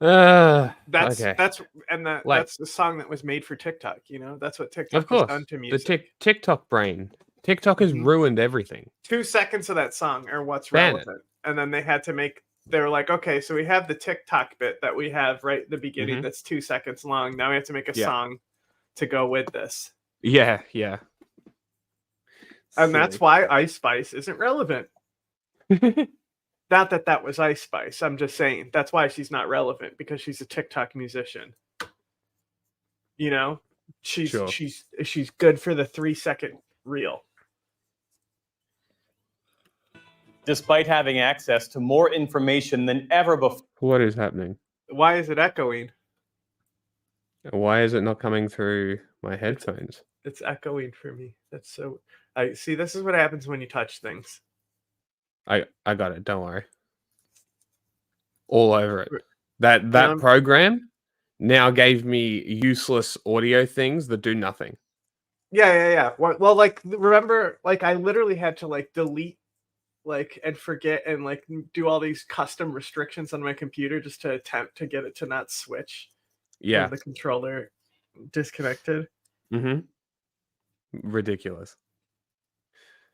That's Okay. Like, that's the song that was made for TikTok. You know, that's what of TikTok has course, done to the music. TikTok brain. TikTok has Mhm. ruined everything. 2 seconds of that song are what's Ban it. relevant, and then they had to make. They're like, okay, so we have the TikTok bit that we have right at the beginning Hmm. that's 2 seconds long. Now we have to make a Yeah. song to go with this, Yeah. Yeah. and that's Silly. why Ice Spice isn't relevant. Not that that was Ice Spice. I'm just saying that's why she's not relevant because she's a TikTok musician. You know, Sure. she's good for the 3 second reel. Despite having access to more information than ever before. What is happening? Why is it echoing? Why is it not coming through my headphones? It's echoing for me. That's so. I see. This is what happens when you touch things. I got it. Don't worry. All over it. You That know, program now gave me useless audio things that do nothing. yeah. Well, like remember, like I literally had to like delete, like and forget and like do all these custom restrictions on my computer just to attempt to get it to not switch Yeah. when the controller disconnected. Mm-hmm. Ridiculous.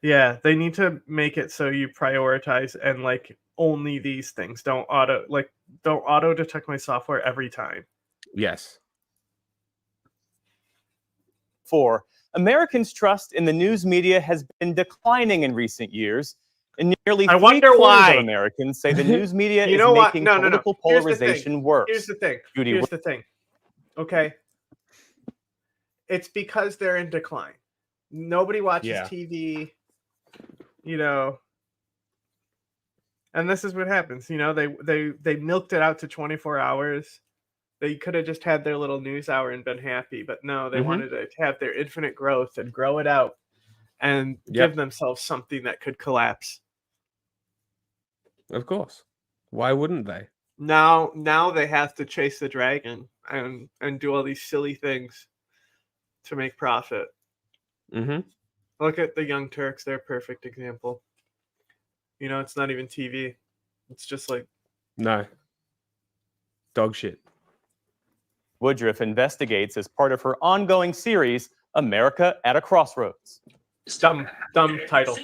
Yeah, they need to make it so you prioritize and like only these things. Don't auto detect my software every time. Yes. Americans' trust in the news media has been declining in recent years, and nearly I wonder three-quarters why. of Americans say the news media You is know what? making No. political Here's the polarization thing. worse. Here's the thing. Judy, Here's the thing. Okay. It's because they're in decline. Nobody watches Yeah. TV, you know. And this is what happens, you know, they milked it out to 24 hours. They could have just had their little news hour and been happy, but no, they Mm-hmm. wanted to have their infinite growth and grow it out and give themselves something that could collapse. Of course. Why wouldn't they? Now they have to chase the dragon and do all these silly things to make profit. Mm-hmm. Look at the Young Turks, they're a perfect example. You know, it's not even TV. It's just like No. Dog shit. Woodruff investigates as part of her ongoing series, America at a Crossroads. dumb title.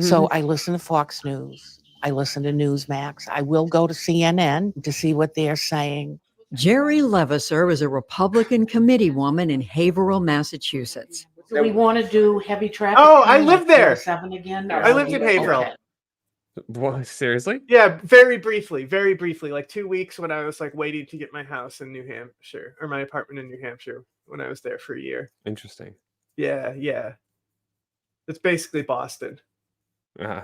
So I listen to Fox News. I listen to Newsmax. I will go to CNN to see what they're saying. Jerry Levasseur is a Republican committeewoman in Haverhill, Massachusetts. Do we want to do heavy traffic? Oh, I lived there. 7 again. I lived in Haverhill. Okay. What? Seriously? Yeah, very briefly, like 2 weeks when I was like waiting to get my house in New Hampshire or my apartment in New Hampshire when I was there for a year. Interesting. Yeah. It's basically Boston. Uh-huh.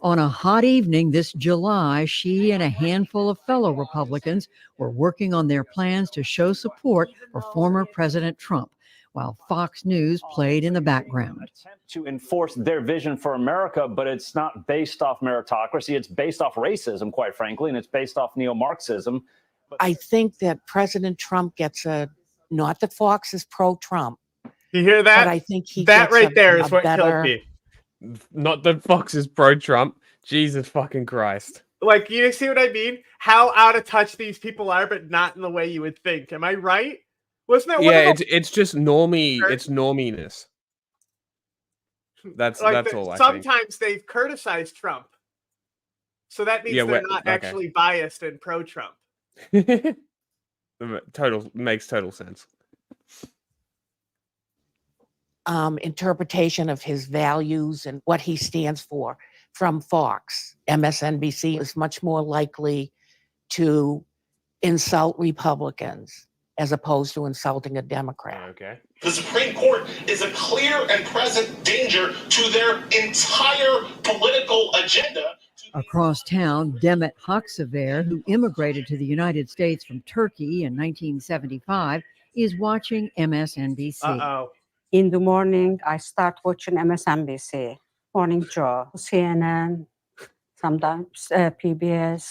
On a hot evening this July, she and a handful of fellow Republicans were working on their plans to show support for former President Trump, while Fox News played in the background. To enforce their vision for America, but it's not based off meritocracy. It's based off racism, quite frankly, and it's based off neo-Marxism. I think that President Trump gets not that Fox is pro-Trump. You hear that? But I think he that gets right there is what better... killed me. Not that Fox is pro-Trump. Jesus fucking Christ. Like, you see what I mean? How out of touch these people are, but not in the way you would think. Am I right? Wasn't that one of it's just normie. It's norminess. That's like that's all I sometimes they've criticized Trump. So that means they're not actually biased and pro-Trump. Makes total sense. Interpretation of his values and what he stands for from Fox. MSNBC is much more likely to insult Republicans as opposed to insulting a Democrat. Okay. The Supreme Court is a clear and present danger to their entire political agenda. Across town, Demet Haksever, who immigrated to the United States from Turkey in 1975, is watching MSNBC. Uh-oh. In the morning, I start watching MSNBC, Morning Joe, CNN, sometimes PBS,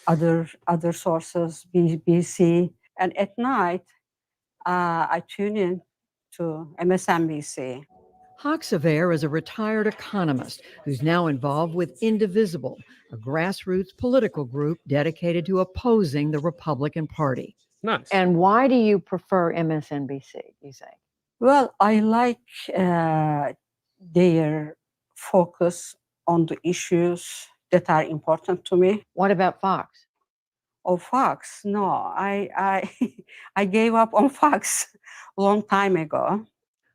other sources, BBC. And at night, I tune in to MSNBC. Hoxaver is a retired economist who's now involved with Indivisible, a grassroots political group dedicated to opposing the Republican Party. Nice. And why do you prefer MSNBC, you say? Well, I like their focus on the issues that are important to me. What about Fox? Oh, Fox? No, I I gave up on Fox a long time ago.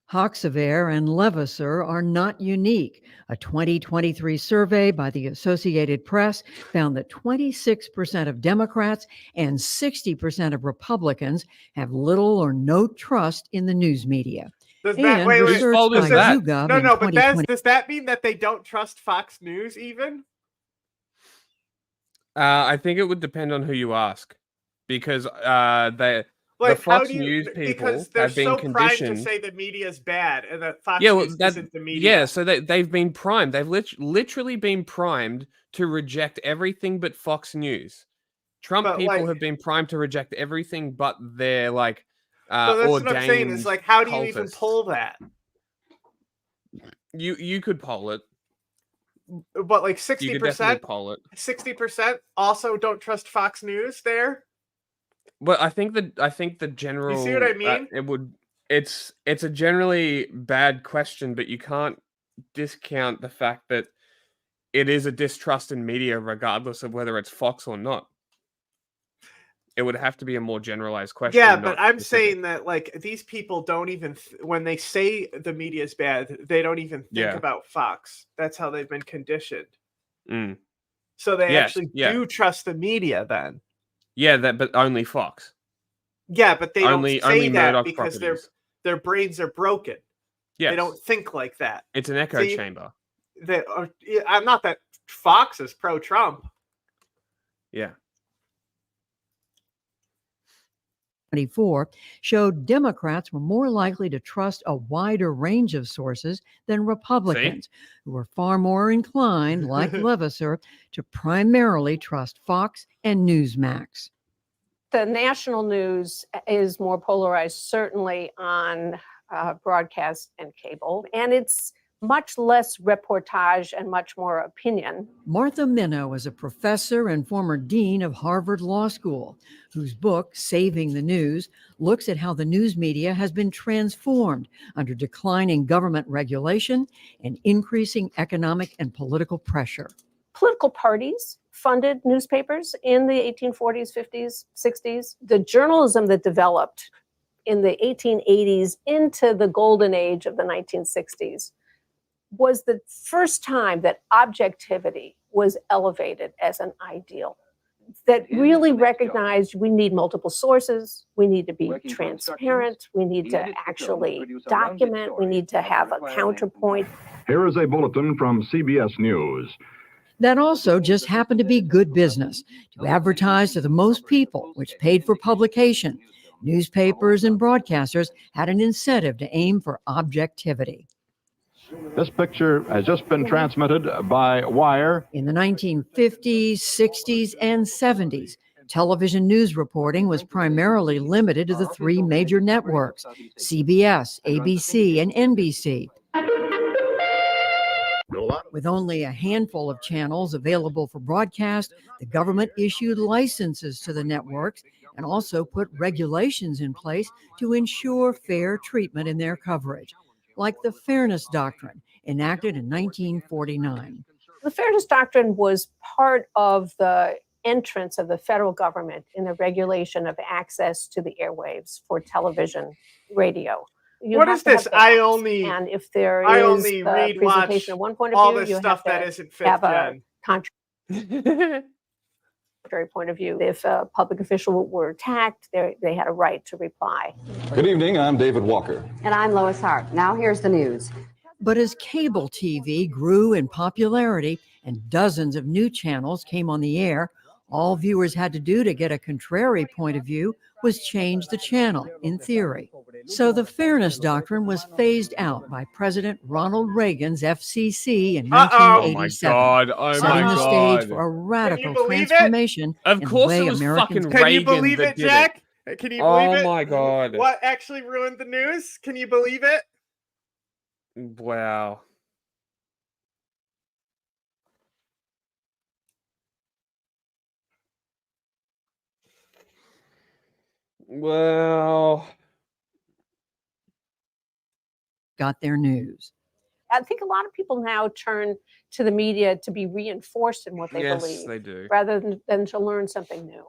Hoxaver and Levasseur are not unique. A 2023 survey by the Associated Press found that 26% of Democrats and 60% of Republicans have little or no trust in the news media. Does that, wait, research fault is by that? YouGov no, in no, but 2020 does that mean that they don't trust Fox News even? I think it would depend on who you ask, because Like, the Fox how do you, News people because they're have been so primed to conditioned. say the media is bad and that Fox Yeah, well, News that, isn't the media. yeah. So they've been primed. They've literally been primed to reject everything but Fox News. Trump But, people like- have been primed to reject everything but their like But that's ordained what I'm saying. Is like, how do you even cultists. pull that? You could poll it. But like You could definitely 60%, poll it. 60% also don't trust Fox News there. Well, I think the general. You see what I mean? It would. It's a generally bad question, but you can't discount the fact that it is a distrust in media, regardless of whether it's Fox or not. It would have to be a more generalized question. Yeah, not but I'm specific. saying that like these people don't even when they say the media is bad, they don't even think Yeah. about Fox. That's how they've been conditioned. Mm. So they Yes, actually yeah. do trust the media then. Yeah, but only Fox. Yeah, but they Only don't say that Murdoch because properties. their brains are broken. Yes. They don't think like that. It's an echo See, chamber. I'm not that Fox is pro-Trump. Yeah. 2024 showed Democrats were more likely to trust a wider range of sources than Republicans, who were far more inclined, like Levasseur, to primarily trust Fox and Newsmax. The national news is more polarized, certainly on broadcast and cable, and it's much less reportage and much more opinion. Martha Minow is a professor and former dean of Harvard Law School, whose book, Saving the News, looks at how the news media has been transformed under declining government regulation and increasing economic and political pressure. Political parties funded newspapers in the 1840s, 50s, 60s. The journalism that developed in the 1880s into the golden age of the 1960s was the first time that objectivity was elevated as an ideal, that really recognized we need multiple sources, we need to be transparent, we need to actually document, we need to have a counterpoint. Here is a bulletin from CBS News. That also just happened to be good business, to advertise to the most people, which paid for publication. Newspapers and broadcasters had an incentive to aim for objectivity. This picture has just been transmitted by wire. In the 1950s, 60s, and 70s, television news reporting was primarily limited to the three major networks, CBS, ABC, and NBC. With only a handful of channels available for broadcast, the government issued licenses to the networks and also put regulations in place to ensure fair treatment in their coverage, like the Fairness Doctrine, enacted in 1949. The Fairness Doctrine was part of the entrance of the federal government in the regulation of access to the airwaves for television, radio. What is this? I only and if there I is only the read watch presentation of one point of all view, this you stuff have that to isn't fifth have a gen. contrary point of view. If a public official were attacked, they had a right to reply. Good evening, I'm David Walker. And I'm Lois Hart. Now here's the news. But as cable TV grew in popularity and dozens of new channels came on the air, all viewers had to do to get a contrary point of view was change the channel, in theory. So the Fairness Doctrine was phased out by President Ronald Reagan's FCC in 1987, setting the stage for a radical transformation Of in course the way it was Americans. fucking Can you Reagan believe that it, did Jack? it. Can you believe it? Oh my god. What actually ruined the news? Can you believe it? Wow. Well, got their news. I think a lot of people now turn to the media to be reinforced in what they yes, believe they do. rather than to learn something new.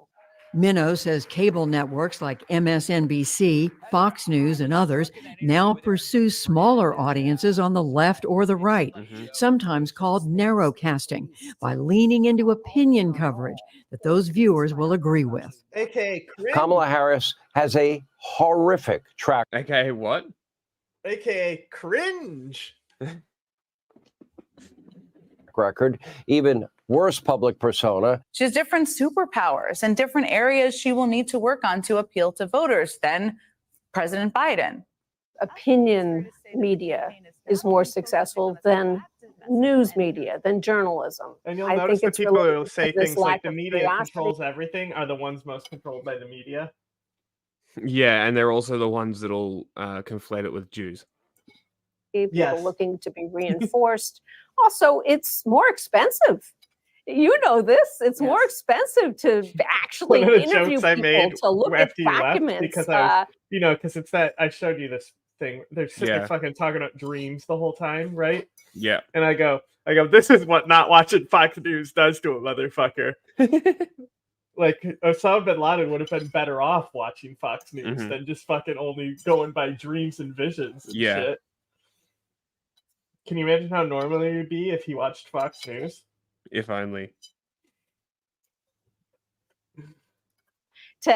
Minnow says cable networks like MSNBC, Fox News, and others now pursue smaller audiences on the left or the right, sometimes called narrowcasting, by leaning into opinion coverage that those viewers will agree with. AKA cringe. Kamala Harris has a horrific track Okay, what? AKA cringe. record, even worse public persona. She has different superpowers and different areas she will need to work on to appeal to voters than President Biden. Opinion media is more successful than news media, than journalism. And you'll I notice think the it's people who related say to this things like lack the of media curiosity. controls everything are the ones most controlled by the media. Yeah, and they're also the ones that'll conflate it with Jews. People Yes. looking to be reinforced. Also, it's more expensive. You know this. It's more expensive to actually One of the interview jokes I people, made to look at after you left, documents. because I was, because it's that I showed you this thing. They're sitting Yeah. there fucking talking about dreams the whole time, right? Yeah. And I go, this is what not watching Fox News does to a motherfucker. Like Osama bin Laden would have been better off watching Fox News than just fucking only going by dreams and visions and Yeah. shit. Can you imagine how normal it would be if he watched Fox News? If only. To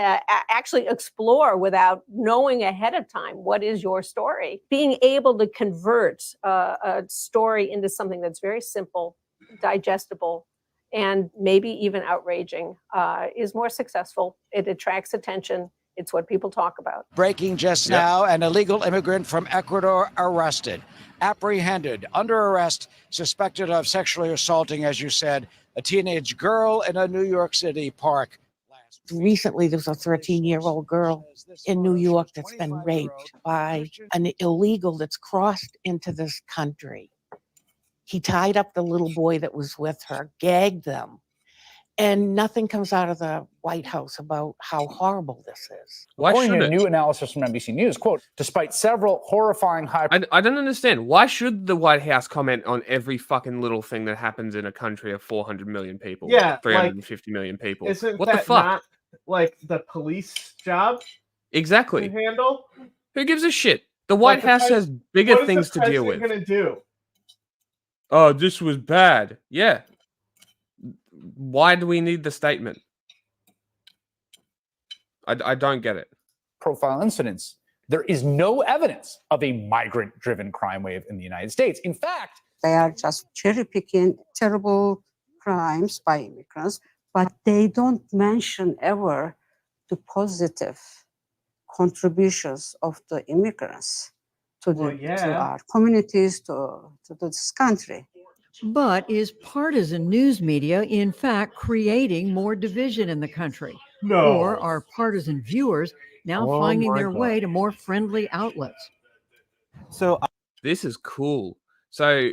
actually explore without knowing ahead of time what is your story. Being able to convert a story into something that's very simple, digestible, and maybe even outraging is more successful. It attracts attention. It's what people talk about. Breaking just now, an illegal immigrant from Ecuador arrested, apprehended, under arrest, suspected of sexually assaulting, as you said, a teenage girl in a New York City park. Recently, there was a 13-year-old girl in New York that's been raped by an illegal that's crossed into this country. He tied up the little boy that was with her, gagged them, and nothing comes out of the White House about how horrible this is. According to new analysis from NBC News, quote, despite several horrifying I don't understand. Why should the White House comment on every fucking little thing that happens in a country of 400 million people? Yeah, 350 million people. Isn't What the that fuck? not like the police job Exactly. to handle? Who gives a shit? The White the House pres- has bigger what is things the to deal with. president gonna do? Oh, this was bad. Yeah. Why do we need the statement? I don't get it. profile incidents. There is no evidence of a migrant-driven crime wave in the United States. In fact, They are just cherry picking terrible crimes by immigrants, but they don't mention ever the positive contributions of the immigrants to to our communities, to this country. But is partisan news media, in fact, creating more division in the country? No. Or are partisan viewers now Oh finding my their God. way to more friendly outlets? So this is cool. So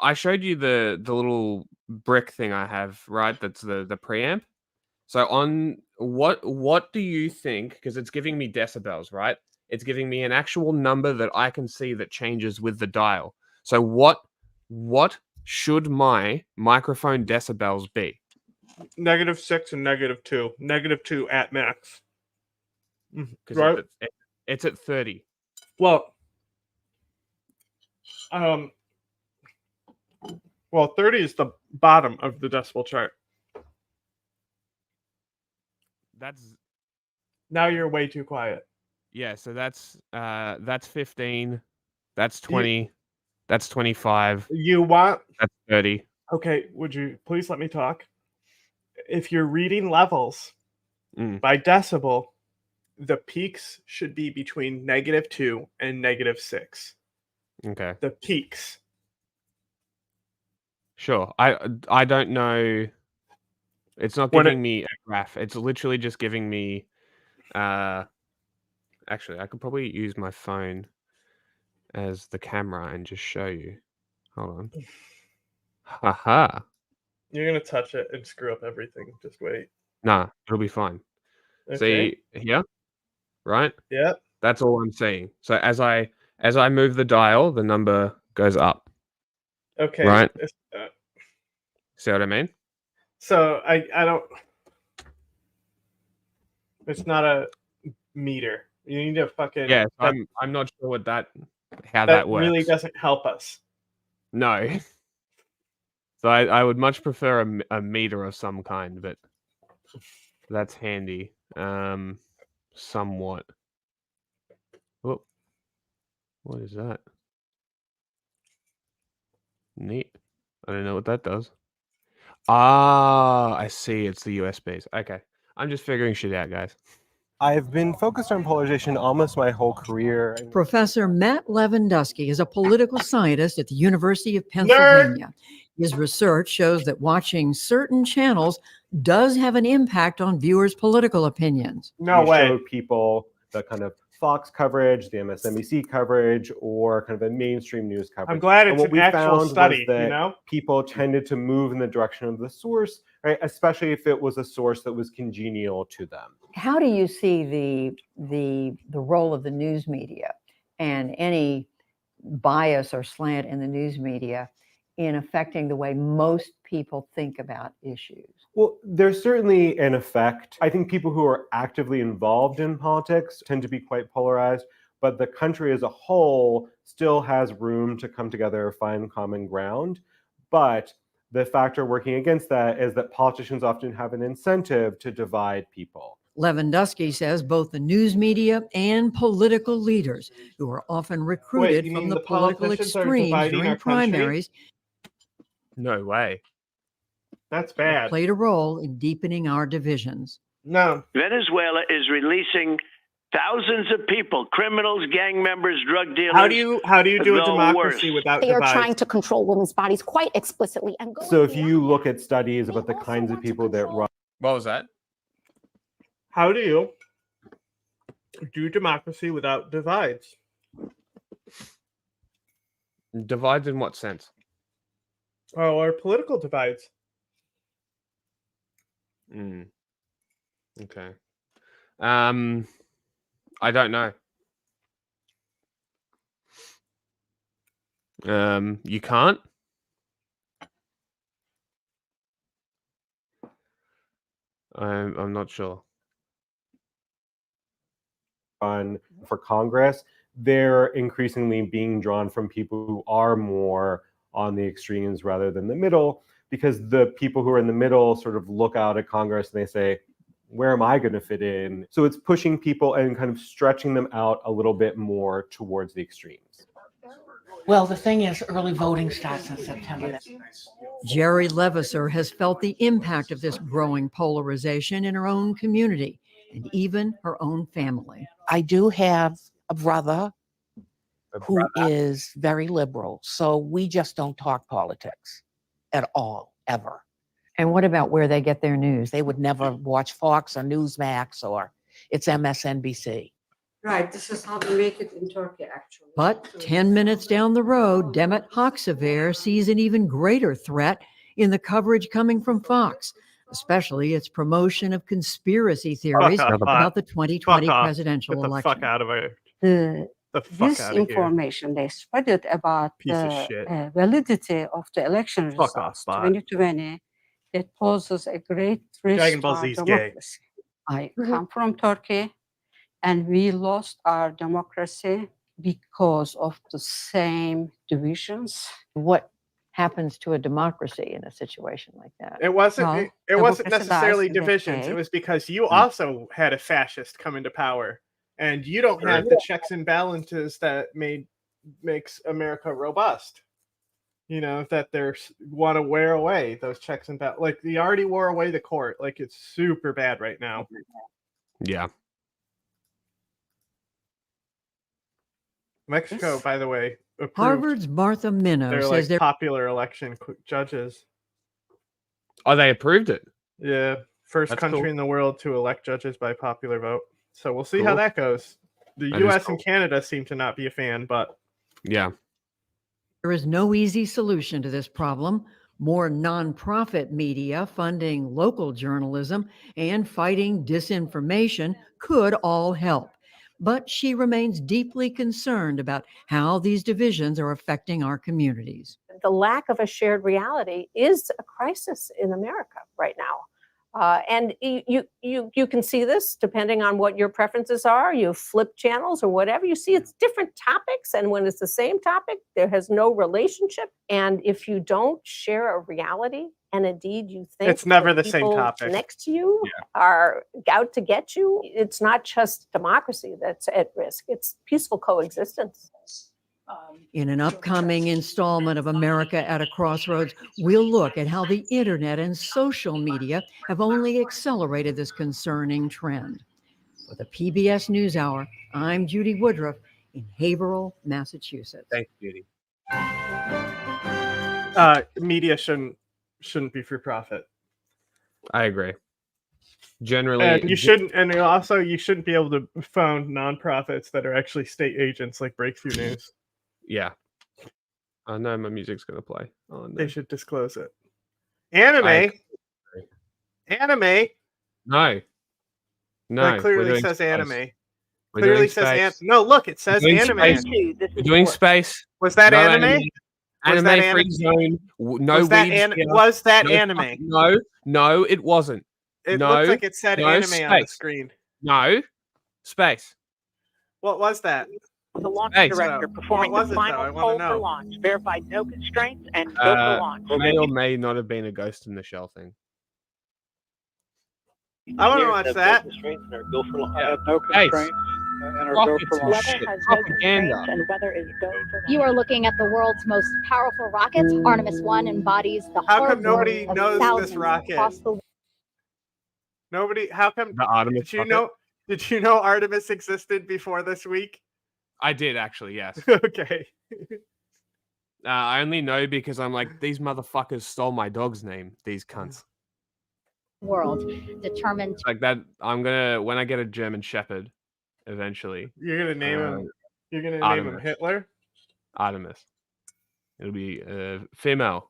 I showed you the little brick thing I have, right? That's the preamp. So on what do you think? Because it's giving me decibels, right? It's giving me an actual number that I can see that changes with the dial. So what should my microphone decibels be? -6 and -2. -2 at max. Because Right. it's at 30. Well, 30 is the bottom of the decibel chart. Now you're way too quiet. Yeah, so that's 15, that's 20, that's 25. You want? That's 30. Okay, would you please let me talk? If you're reading levels Mm. by decibel, the peaks should be between -2 and -6. Okay. The peaks. Sure. I don't know. It's not When giving me a graph. It's literally just giving me actually I could probably use my phone. as the camera and just show you. Hold on. Haha. You're gonna touch it and screw up everything. Just wait. Nah, it'll be fine. Okay. See here, right? Yep. That's all I'm seeing. So as I move the dial, the number goes up. Okay. Right. See what I mean? So I don't. It's not a meter. You need to fucking. Yeah, That, I'm not sure how that that works. really doesn't help us. No. So I would much prefer a meter of some kind, but that's handy. Somewhat. Oh, what is that? Neat. I don't know what that does. Ah, I see. It's the USBs. Okay. I'm just figuring shit out, guys. I've been focused on polarization almost my whole career. Professor Matt Lewandowski is a political scientist at the University of Pennsylvania. His research shows that watching certain channels does have an impact on viewers' political opinions. No We way. showed people the kind of Fox coverage, the MSNBC coverage, or kind of the mainstream news coverage. I'm glad And it's what an we actual found was study, that you know? people tended to move in the direction of the source, right? Especially if it was a source that was congenial to them. How do you see the role of the news media and any bias or slant in the news media in affecting the way most people think about issues? Well, there's certainly an effect. I think people who are actively involved in politics tend to be quite polarized, but the country as a whole still has room to come together, find common ground. But the factor working against that is that politicians often have an incentive to divide people. Lewandowski says both the news media and political leaders, who are often recruited you from mean the the political politicians are extremes dividing during our country? primaries, No way. That's have bad. played a role in deepening our divisions. No. Venezuela is releasing thousands of people, criminals, gang members, drug dealers. How do you do a the democracy worst. without They are divides? trying to control women's bodies quite explicitly. And So if you look at studies about the kinds of people that run. What was that? How do you do democracy without divides? Divides in what sense? Oh, or political divides. Okay. I don't know. You can't? I'm not sure. For Congress, they're increasingly being drawn from people who are more on the extremes rather than the middle, because the people who are in the middle sort of look out at Congress and they say, where am I going to fit in? So it's pushing people and kind of stretching them out a little bit more towards the extremes. Well, the thing is, early voting starts in September. Jerry Levasseur has felt the impact of this growing polarization in her own community and even her own family. I do have a brother who is very liberal, so we just don't talk politics at all, ever. And what about where they get their news? They would never watch Fox or Newsmax, or it's MSNBC. Right, this is how we make it in Turkey, actually. But 10 minutes down the road, Demet Haksever sees an even greater threat in the coverage coming from Fox, especially its promotion of conspiracy theories about the 2020 presidential election. Fuck out of it. The fuck out of here. disinformation they spread it about Piece of shit. the validity of the election Fuck results off, bot. 2020 that poses a great risk Dragon to Ball our Z's gay. democracy. I come from Turkey, and we lost our democracy because of the same divisions. What happens to a democracy in a situation like that? It wasn't. Well, It wasn't democracy dies necessarily in that divisions. It day. was because you also had a fascist come into power, and you don't have the checks and balances that makes America robust. You know, that they want to wear away those checks and balances. Like, they already wore away the court. Like, it's super bad right now. Yeah. Mexico, by the way, approved Harvard's Martha Minow their says they're popular election judges. Oh, they approved it. Yeah, first That's country cool. in the world to elect judges by popular vote. So we'll see how Cool. that goes. The That is U.S. cool. and Canada seem to not be a fan, but Yeah. There is no easy solution to this problem. More nonprofit media funding local journalism and fighting disinformation could all help. But she remains deeply concerned about how these divisions are affecting our communities. The lack of a shared reality is a crisis in America right now. And you can see this depending on what your preferences are. You flip channels or whatever. You see it's different topics. And when it's the same topic, there has no relationship. And if you don't share a reality, and indeed you think It's never the same people topic. next to you are out to get you, it's not just democracy that's at risk. It's peaceful coexistence. In an upcoming installment of America at a Crossroads, we'll look at how the internet and social media have only accelerated this concerning trend. For the PBS NewsHour, I'm Judy Woodruff in Haverhill, Massachusetts. Thanks, Judy. Media shouldn't be for profit. I agree. Generally, And you shouldn't be able to found nonprofits that are actually state agents like Breakthrough News. Yeah. I know my music's gonna play. Oh, no. They should disclose it. Anime. No. That clearly says space. anime. We're Clearly doing says space. no. Look, it says We're doing anime. space. We're doing space. Was that No anime? Was that Anime free anime? zone. No Was that weebs here. was that No anime? No, it wasn't. It no, looked like it said no, anime space. on the screen. No. Space. What was that? The launch Space. director performing What was the it, though? I final wanna poll for know. launch, verified no constraints and go for launch. May or may not have been a Ghost in the Shell thing. I want to watch that. No Hey, constraints and fuck go it, for launch. shit. Propaganda. And weather is go for launch. You are looking at the world's most powerful rocket. Artemis 1 embodies the How hard come nobody work of knows thousands this rocket? across the Nobody. How come? The Artemis Did you rocket? know? Did you know Artemis existed before this week? I did actually, yes. Okay. I only know because I'm like, these motherfuckers stole my dog's name. These cunts. world, determined Like that. I'm gonna when I get a German Shepherd, eventually. You're gonna name him. You're gonna name him Artemis. Hitler. Artemis. It'll be female.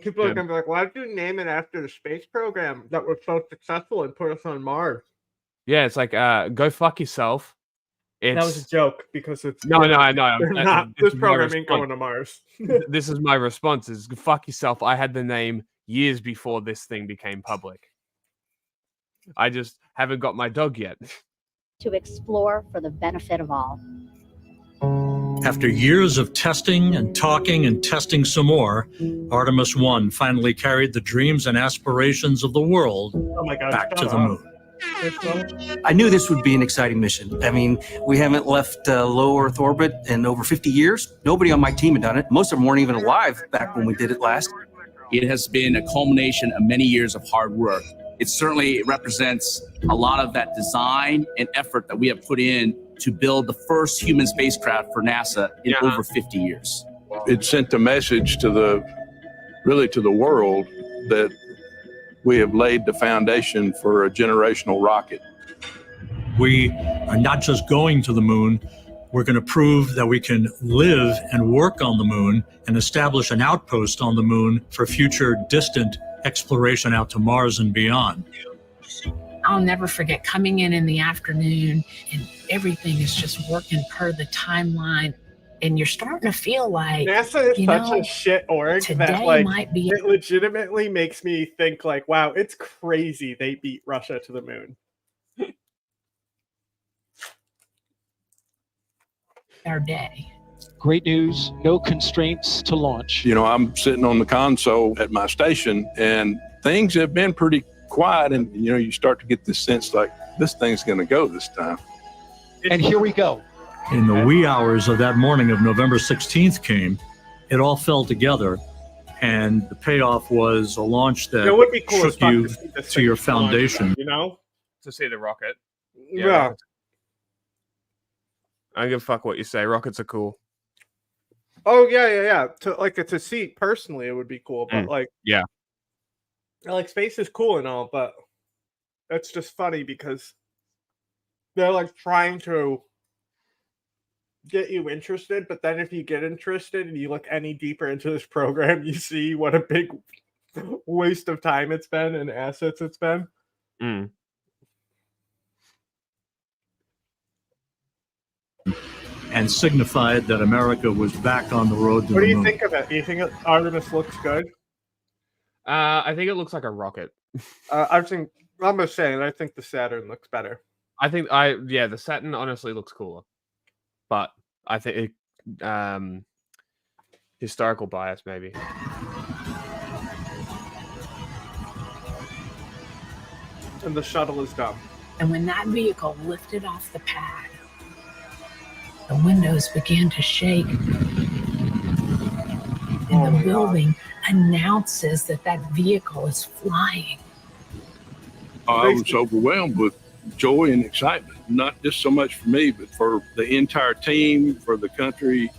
People are Jim. gonna be like, "Why did you name it after the space program that was so successful and put us on Mars?" Yeah, it's like go fuck yourself. That was a It's joke because it's no, I know. They're not. This This is my program ain't response. going to Mars. This is my response: is go fuck yourself. I had the name years before this thing became public. I just haven't got my dog yet. to explore for the benefit of all. After years of testing and talking and testing some more, Artemis 1 finally carried the dreams and aspirations of the world Oh my God! back to shut the up. moon. I knew this would be an exciting mission. I mean, we haven't left low Earth orbit in over 50 years. Nobody on my team had done it. Most of them weren't even alive back when we did it last. It has been a culmination of many years of hard work. It certainly represents a lot of that design and effort that we have put in to build the first human spacecraft for NASA in over 50 years. It sent a message to the world that we have laid the foundation for a generational rocket. We are not just going to the moon, we're going to prove that we can live and work on the moon and establish an outpost on the moon for future distant exploration out to Mars and beyond. I'll never forget coming in the afternoon and everything is just working per the timeline. And you're starting to feel like NASA is such a shit org today that like might be it legitimately makes me think like, wow, it's crazy they beat Russia to the moon. our day. Great news, no constraints to launch. You know, I'm sitting on the console at my station and things have been pretty quiet, and you know, you start to get this sense like this thing's going to go this time. And here we go. In the wee hours of that morning of November 16th came, it all fell together, and the payoff was a launch that It would be cool as shook fuck you to see this to thing your launch, foundation. you know? To see the rocket. Yeah. rockets- I don't give a fuck what you say. Rockets are cool. Oh yeah. To see personally, it would be cool, but like Yeah. space is cool and all, but it's just funny because they're like trying to get you interested, but then if you get interested and you look any deeper into this program, you see what a big waste of time it's been and assets it's been. Mm. And signified that America was back on the road to What the do you moon. think of it? Do you think Artemis looks good? I think it looks like a rocket. I'm just saying, I think the Saturn looks better. The Saturn honestly looks cooler, but I think historical bias maybe. And the shuttle is dumb. And when that vehicle lifted off the pad, the windows began to shake. And the building announces that that vehicle is flying. I was overwhelmed with joy and excitement, not just so much for me, but for the entire team, for the country.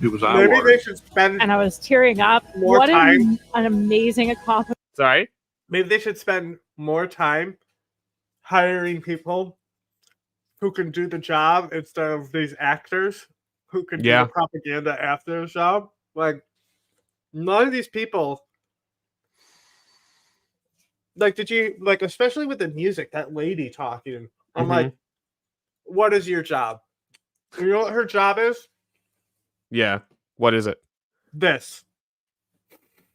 It was Maybe they should spend And I was tearing up. more What time. an amazing accomplishment. Sorry? Maybe they should spend more time hiring people who can do the job instead of these actors who can do Yeah. the propaganda after the job. Like, none of these people. Like, did you, like, especially with the music, that lady talking, I'm like, what is your job? You know what her job is? Yeah. What is it? This.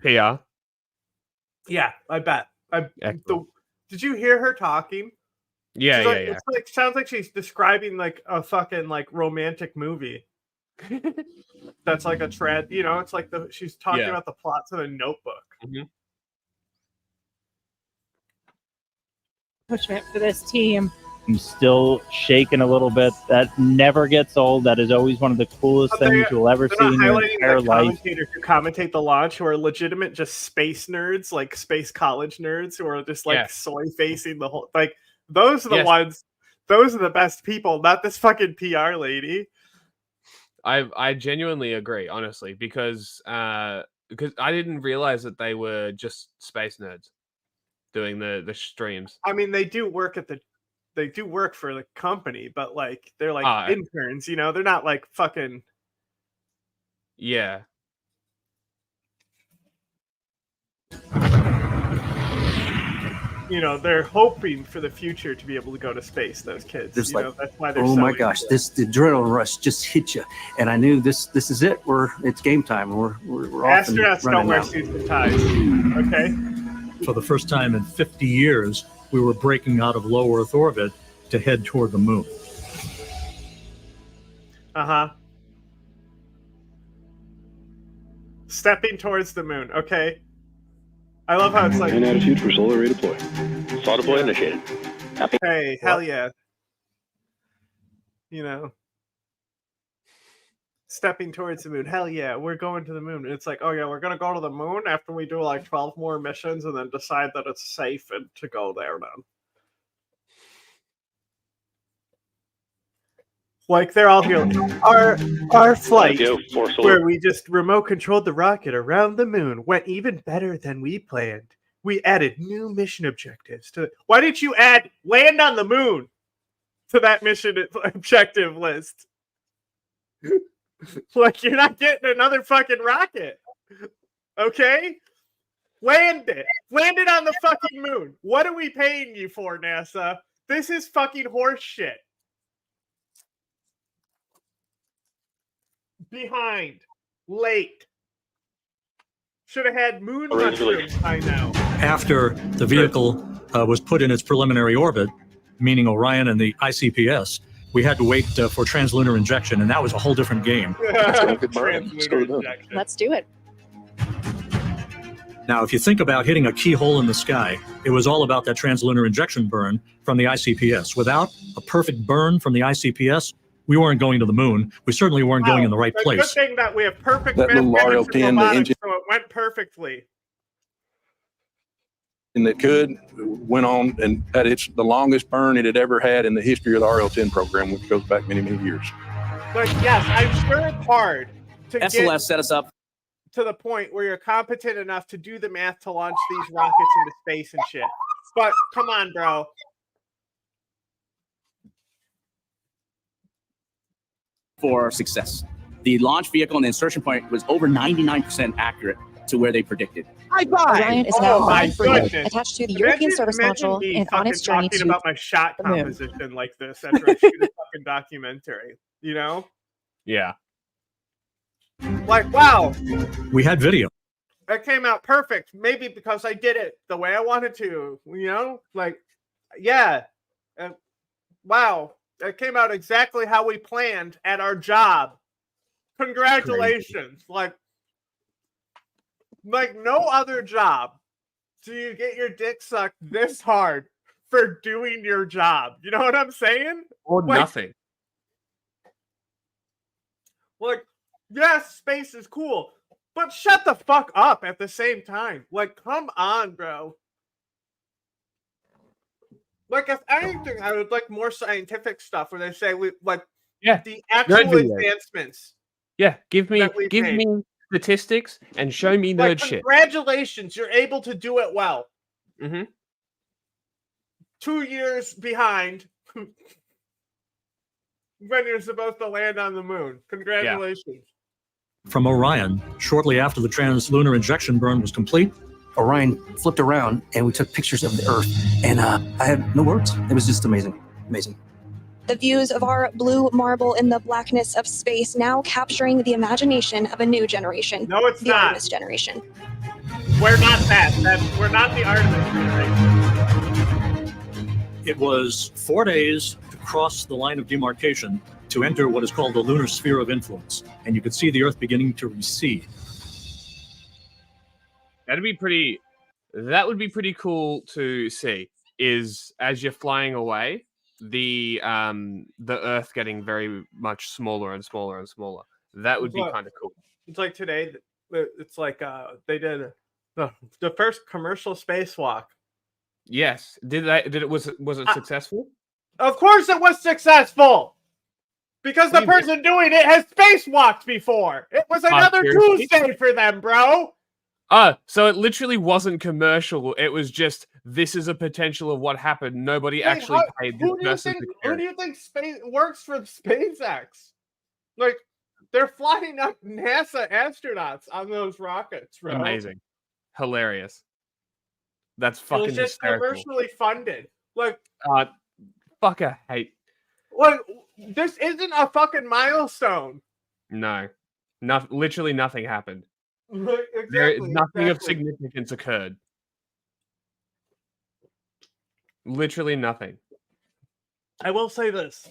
PR. Yeah, I bet. Excellent. Did you hear her talking? Yeah, She's yeah, like, yeah. It's like, sounds like she's describing like a fucking like romantic movie. That's like a trend, you know. It's like she's talking Yeah. about the plots of a Notebook. For this team. I'm still shaking a little bit. That never gets old. That is always one of the coolest things you'll ever see in your entire life. Commentators who commentate the launch who are legitimate, just space nerds, like space college nerds, who are just like soy facing the whole. Like those are the ones. Those are the best people, not this fucking PR lady. I genuinely agree, honestly, because I didn't realize that they were just space nerds doing the streams. I mean, they do work for the company, but like they're like interns, you know. They're not like fucking. Yeah. You know, they're hoping for the future to be able to go to space. Those kids, There's like, that's why they're oh so my gosh, into it. this adrenaline rush just hit you, and I knew this is it. It's game time. We're off and Astronauts don't running wear now. suits and ties. Okay. For the first time in 50 years, we were breaking out of low Earth orbit to head toward the moon. Stepping towards the moon. Okay. I love how it's like. And attitude for solar array deploy. Saw deploy initiated. Hey, hell yeah. You know. Stepping towards the moon. Hell yeah, we're going to the moon. It's like, oh yeah, we're gonna go to the moon after we do like 12 more missions and then decide that it's safe and to go there then. Like they're all here. Our flight, where we just remote controlled the rocket around the moon, went even better than we planned. We added new mission objectives to. Why didn't you add land on the moon to that mission objective list? Like you're not getting another fucking rocket, okay? Land it on the fucking moon. What are we paying you for, NASA? This is fucking horse shit. Behind. Late. Should have had moon mushrooms by now. After the vehicle was put in its preliminary orbit, meaning Orion and the ICPS, we had to wait for translunar injection, and that was a whole different game. Let's do it. Now, if you think about hitting a keyhole in the sky, it was all about that translunar injection burn from the ICPS. Without a perfect burn from the ICPS, we weren't going to the moon. We certainly weren't going in the right place. Good thing that we have perfect That little mathematics RL10, and the robotics, engine- so it went perfectly. And that went on and had the longest burn it had ever had in the history of the RL10 program, which goes back many, many years. But yes, I'm sure it's hard to SLS get set us up to the point where you're competent enough to do the math to launch these rockets into space and shit. But come on, bro. for success. The launch vehicle and the insertion point was over 99% accurate to where they predicted. High five! Orion is Oh now my on-free, goodness. attached to the European Service Module me and on its journey talking to about my shot the moon. composition like this after I shoot a fucking documentary. You know? Yeah. Like, wow, We had video. that came out perfect. Maybe because I did it the way I wanted to. You know? Like, yeah. Wow. It came out exactly how we planned at our job. Congratulations. Like no other job do you get your dick sucked this hard for doing your job. You know what I'm saying? Or nothing. Like, yes, space is cool, but shut the fuck up at the same time. Like, come on, bro. Like, if anything, I would like more scientific stuff where they say we like the actual advancements. Yeah, give me that we've made. statistics and show me nerd Like, shit. congratulations, you're able to do it well. Mm-hmm. 2 years behind when you're supposed to land on the moon. Congratulations. From Orion, shortly after the translunar injection burn was complete, Orion flipped around and we took pictures of the Earth. And I have no words. It was just amazing. Amazing. The views of our blue marble in the blackness of space, now capturing the imagination of a new generation. No, it's the not. Artemis generation. We're not that. We're not the Artemis generation. it was 4 days to cross the line of demarcation to enter what is called the lunar sphere of influence. And you could see the Earth beginning to recede. That would be pretty cool to see, is as you're flying away, the Earth getting very much smaller and smaller and smaller. That would be kind of cool. It's like today, it's like they did the first commercial spacewalk. Yes. Was it successful? Of course it was successful! Because the person doing it has spacewalked before! It was another Tuesday for them, bro! So it literally wasn't commercial. It was just, this is a potential of what happened. Nobody actually paid this person to carry. Who do you think works for SpaceX? Like, they're flying up NASA astronauts on those rockets, bro. Amazing. Hilarious. That's fucking It was just hysterical. commercially funded. Like, fuck, I hate. Like, this isn't a fucking milestone. No. Literally nothing happened. Exactly, Nothing of significance occurred. Literally nothing. I will say this.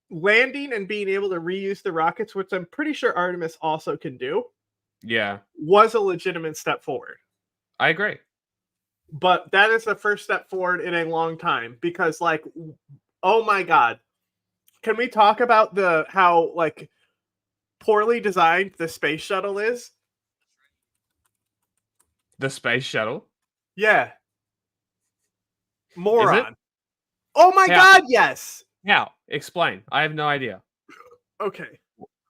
Landing and being able to reuse the rockets, which I'm pretty sure Artemis also can do, Yeah. was a legitimate step forward. I agree. But that is the first step forward in a long time because, like, oh my god. Can we talk about how, like, poorly designed the space shuttle is? The space shuttle? Yeah. Moron. Is it? Oh my god, yes! How? Explain. I have no idea. Okay.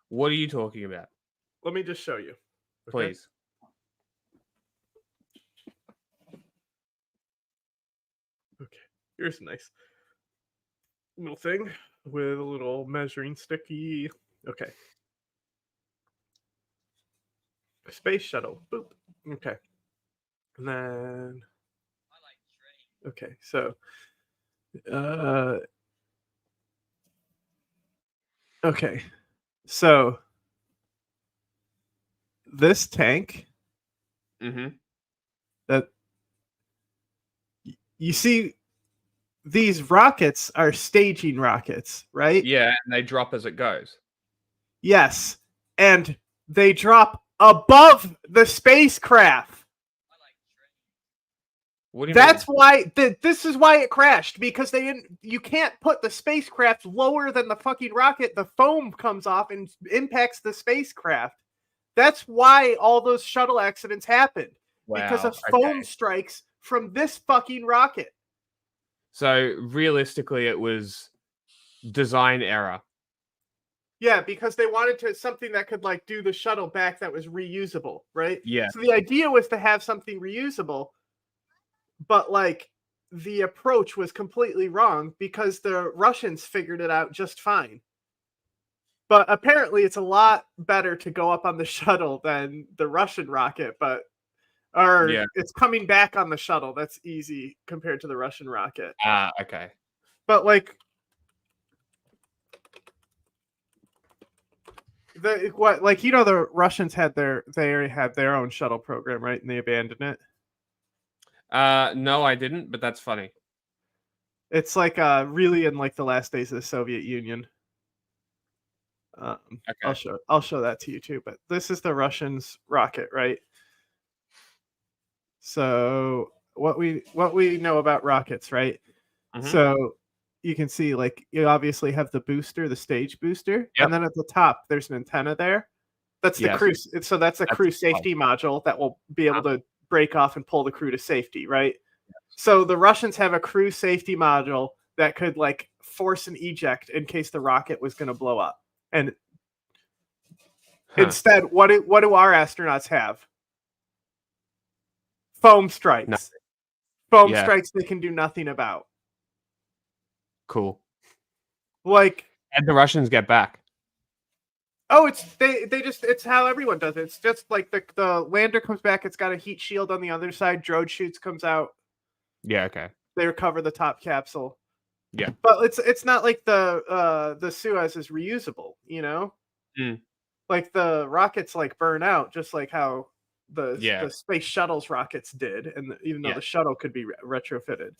What are you talking about? Let me just show you. Okay? Please. Okay. Here's a nice little thing with a little measuring sticky. Okay. Space shuttle. Boop. Okay. And then. Okay, so. Okay. So. This tank. Mm-hmm. That. You see, these rockets are staging rockets, right? Yeah, and they drop as it goes. Yes. And they drop above the spacecraft. What do you That's mean? why this is why it crashed, because you can't put the spacecraft lower than the fucking rocket. The foam comes off and impacts the spacecraft. That's why all those shuttle accidents happened. Because of foam strikes from this fucking rocket. So realistically, it was design error. Yeah, because they wanted something that could, like, do the shuttle back that was reusable, right? Yeah. So the idea was to have something reusable, but, like, the approach was completely wrong because the Russians figured it out just fine. But apparently it's a lot better to go up on the shuttle than the Russian rocket, it's coming back on the shuttle. That's easy compared to the Russian rocket. Okay. But like the Russians they already had their own shuttle program, right? And they abandoned it. No, I didn't, but that's funny. It's like really in like the last days of the Soviet Union. Okay. I'll show that to you too. But this is the Russians' rocket, right? So what we know about rockets, right? Mhm. So you can see like you obviously have the booster, the stage booster, Yep. and then at the top there's an antenna there. That's the Yes. crew. So that's a That's crew fine. safety module that will be able to break off and pull the crew to safety, right? So the Russians have a crew safety module that could like force an eject in case the rocket was going to blow up. And instead, what do our astronauts have? Foam strikes. Nothing. Foam Yeah. strikes they can do nothing about. Cool. Like, and the Russians get back. Oh, it's how everyone does it. It's just like the lander comes back, it's got a heat shield on the other side, droid chutes comes out. Yeah, okay. They recover the top capsule. Yeah. But it's not like the Suez is reusable, you know? Mm. Like the rockets like burn out just like how the Yeah. space shuttle's rockets did, and even though Yeah. the shuttle could be retrofitted.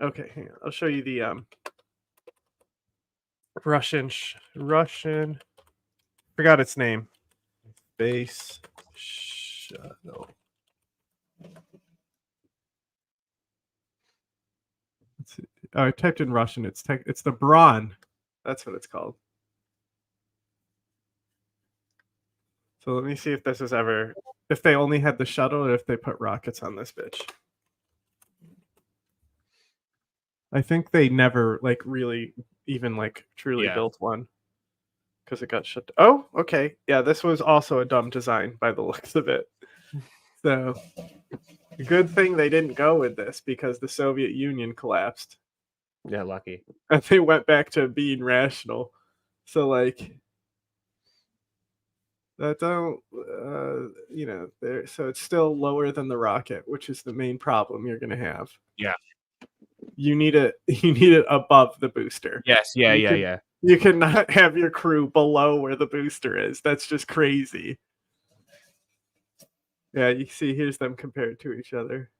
Okay, hang on. I'll show you the Russian forgot its name. Space shuttle. Let's see. Oh, I typed in Russian. It's the Braun. That's what it's called. So let me see if this is ever if they only had the shuttle or if they put rockets on this bitch. I think they never like really even like truly built one because it got shut down. Oh, okay. Yeah, this was also a dumb design by the looks of it. So good thing they didn't go with this because the Soviet Union collapsed. Yeah, lucky. And they went back to being rational. So like that don't there so it's still lower than the rocket, which is the main problem you're gonna have. Yeah. You need it above the booster. Yes, yeah. You cannot have your crew below where the booster is. That's just crazy. Yeah, you see here's them compared to each other.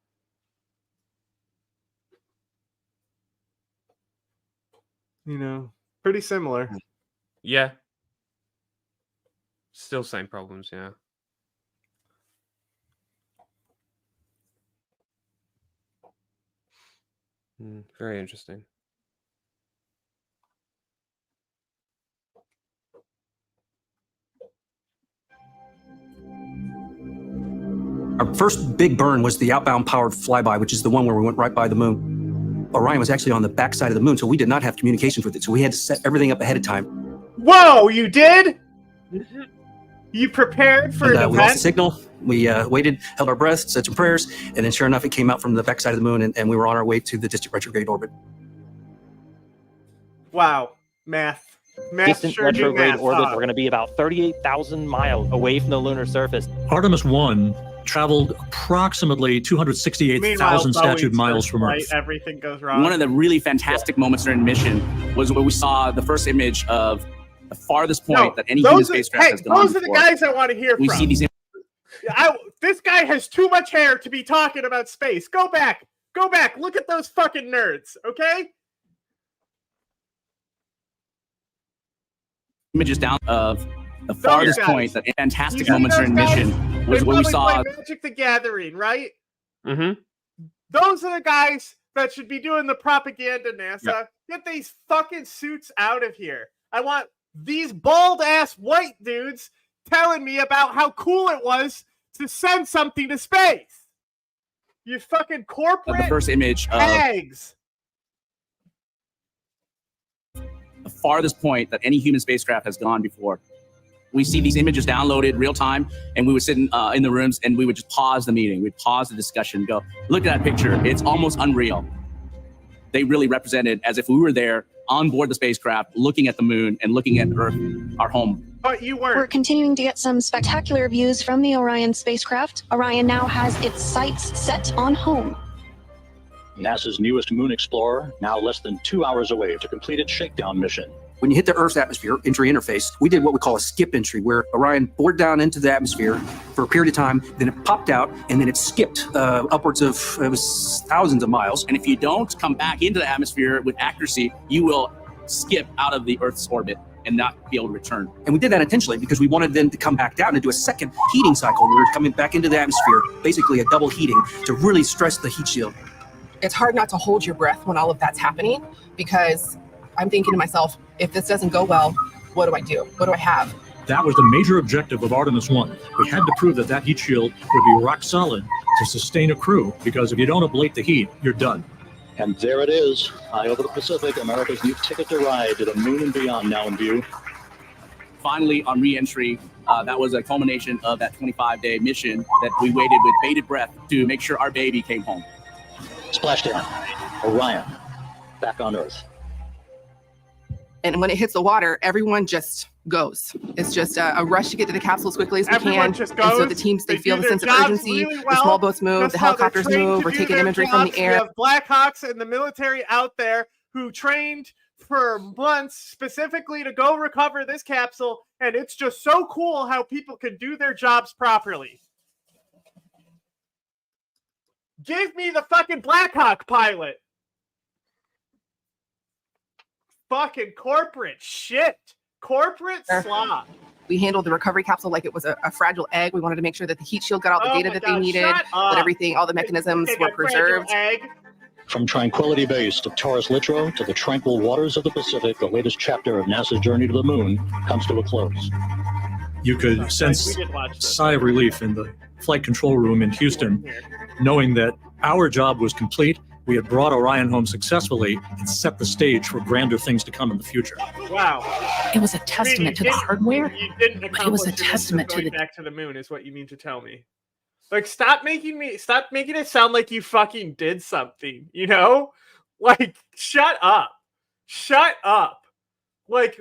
You know, pretty similar. Yeah. Still same problems, yeah. Very interesting. Our first big burn was the outbound powered flyby, which is the one where we went right by the moon. Orion was actually on the backside of the moon, so we did not have communications with it. So we had to set everything up ahead of time. Whoa, you did? You prepared for an We lost the event? signal. We waited, held our breath, said some prayers, and then sure enough, it came out from the backside of the moon, and we were on our way to the distant retrograde orbit. Wow, math. Distant Sure do retrograde math, orbit, huh? we're going to be about 38,000 miles away from the lunar surface. Artemis 1 traveled approximately 268,000 statute miles from right, Earth. everything goes wrong. One of the really fantastic moments during the mission was when we saw the first image of the farthest point that any human spacecraft has gone those are the before. guys I want to hear We from. see these this guy has too much hair to be talking about space. Go back. Look at those fucking nerds, okay? images down of the farthest guys. point, that fantastic You see moments during the those guys? mission was They when we probably saw. play Magic the Gathering, right? Mm-hmm. Those are the guys that should be doing the propaganda, NASA. Yeah. Get these fucking suits out of here. I want these bald-ass white dudes telling me about how cool it was to send something to space. You fucking corporate The first image of hags. the farthest point that any human spacecraft has gone before. We see these images downloaded real time, and we would sit in the rooms and we would just pause the meeting. We'd pause the discussion, go, look at that picture. It's almost unreal. They really represented as if we were there on board the spacecraft, looking at the moon and looking at Earth, our home. But you weren't. We're continuing to get some spectacular views from the Orion spacecraft. Orion now has its sights set on home. NASA's newest moon explorer, now less than 2 hours away to complete its shakedown mission. When you hit the Earth's atmosphere, entry interface, we did what we call a skip entry, where Orion bored down into the atmosphere for a period of time, then it popped out, and then it skipped upwards of, it was thousands of miles. And if you don't come back into the atmosphere with accuracy, you will skip out of the Earth's orbit and not be able to return. And we did that intentionally because we wanted them to come back down and do a second heating cycle. We were coming back into the atmosphere, basically a double heating, to really stress the heat shield. It's hard not to hold your breath when all of that's happening, because I'm thinking to myself, if this doesn't go well, what do I do? What do I have? That was the major objective of Artemis 1. We had to prove that that heat shield would be rock solid to sustain a crew, because if you don't ablate the heat, you're done. And there it is, high over the Pacific, America's new ticket to ride to the moon and beyond now in view. Finally, on re-entry, that was a culmination of that 25-day mission that we waited with bated breath to make sure our baby came home. Splashdown, Orion, back on Earth. And when it hits the water, everyone just goes. It's just a rush to get to the capsule as quickly as we Everyone can. just And so goes. the teams, they They feel do the their sense of jobs urgency. really The well. small boats move, That's the how they're helicopters trained move. to We're do taking their imagery from jobs. the We air. have Blackhawks in the military out there who trained for months specifically to go recover this capsule, and it's just so cool how people can do their jobs properly. Give me the fucking Blackhawk pilot. Fucking corporate shit. Corporate slop. We handled the recovery capsule like it was a fragile egg. We wanted to make sure that the heat shield got all the Oh data my that God, they needed, shut up. that everything, all the mechanisms Take were a fragile preserved. egg. From Tranquility Base to Taurus Littrow to the tranquil waters of the Pacific, the latest chapter of NASA's journey to the moon comes to a close. You could sense We did watch a this. sigh of relief in the flight control room in Houston, knowing that our job was complete. We had brought Orion home successfully and set the stage for grander things to come in the future. Wow. It was a testament to the hardware. You didn't But it was a accomplish your mission testament of to going the back to the moon is what you mean to tell me. Like, stop making it sound like you fucking did something, you know? Like, shut up. Shut up. Like,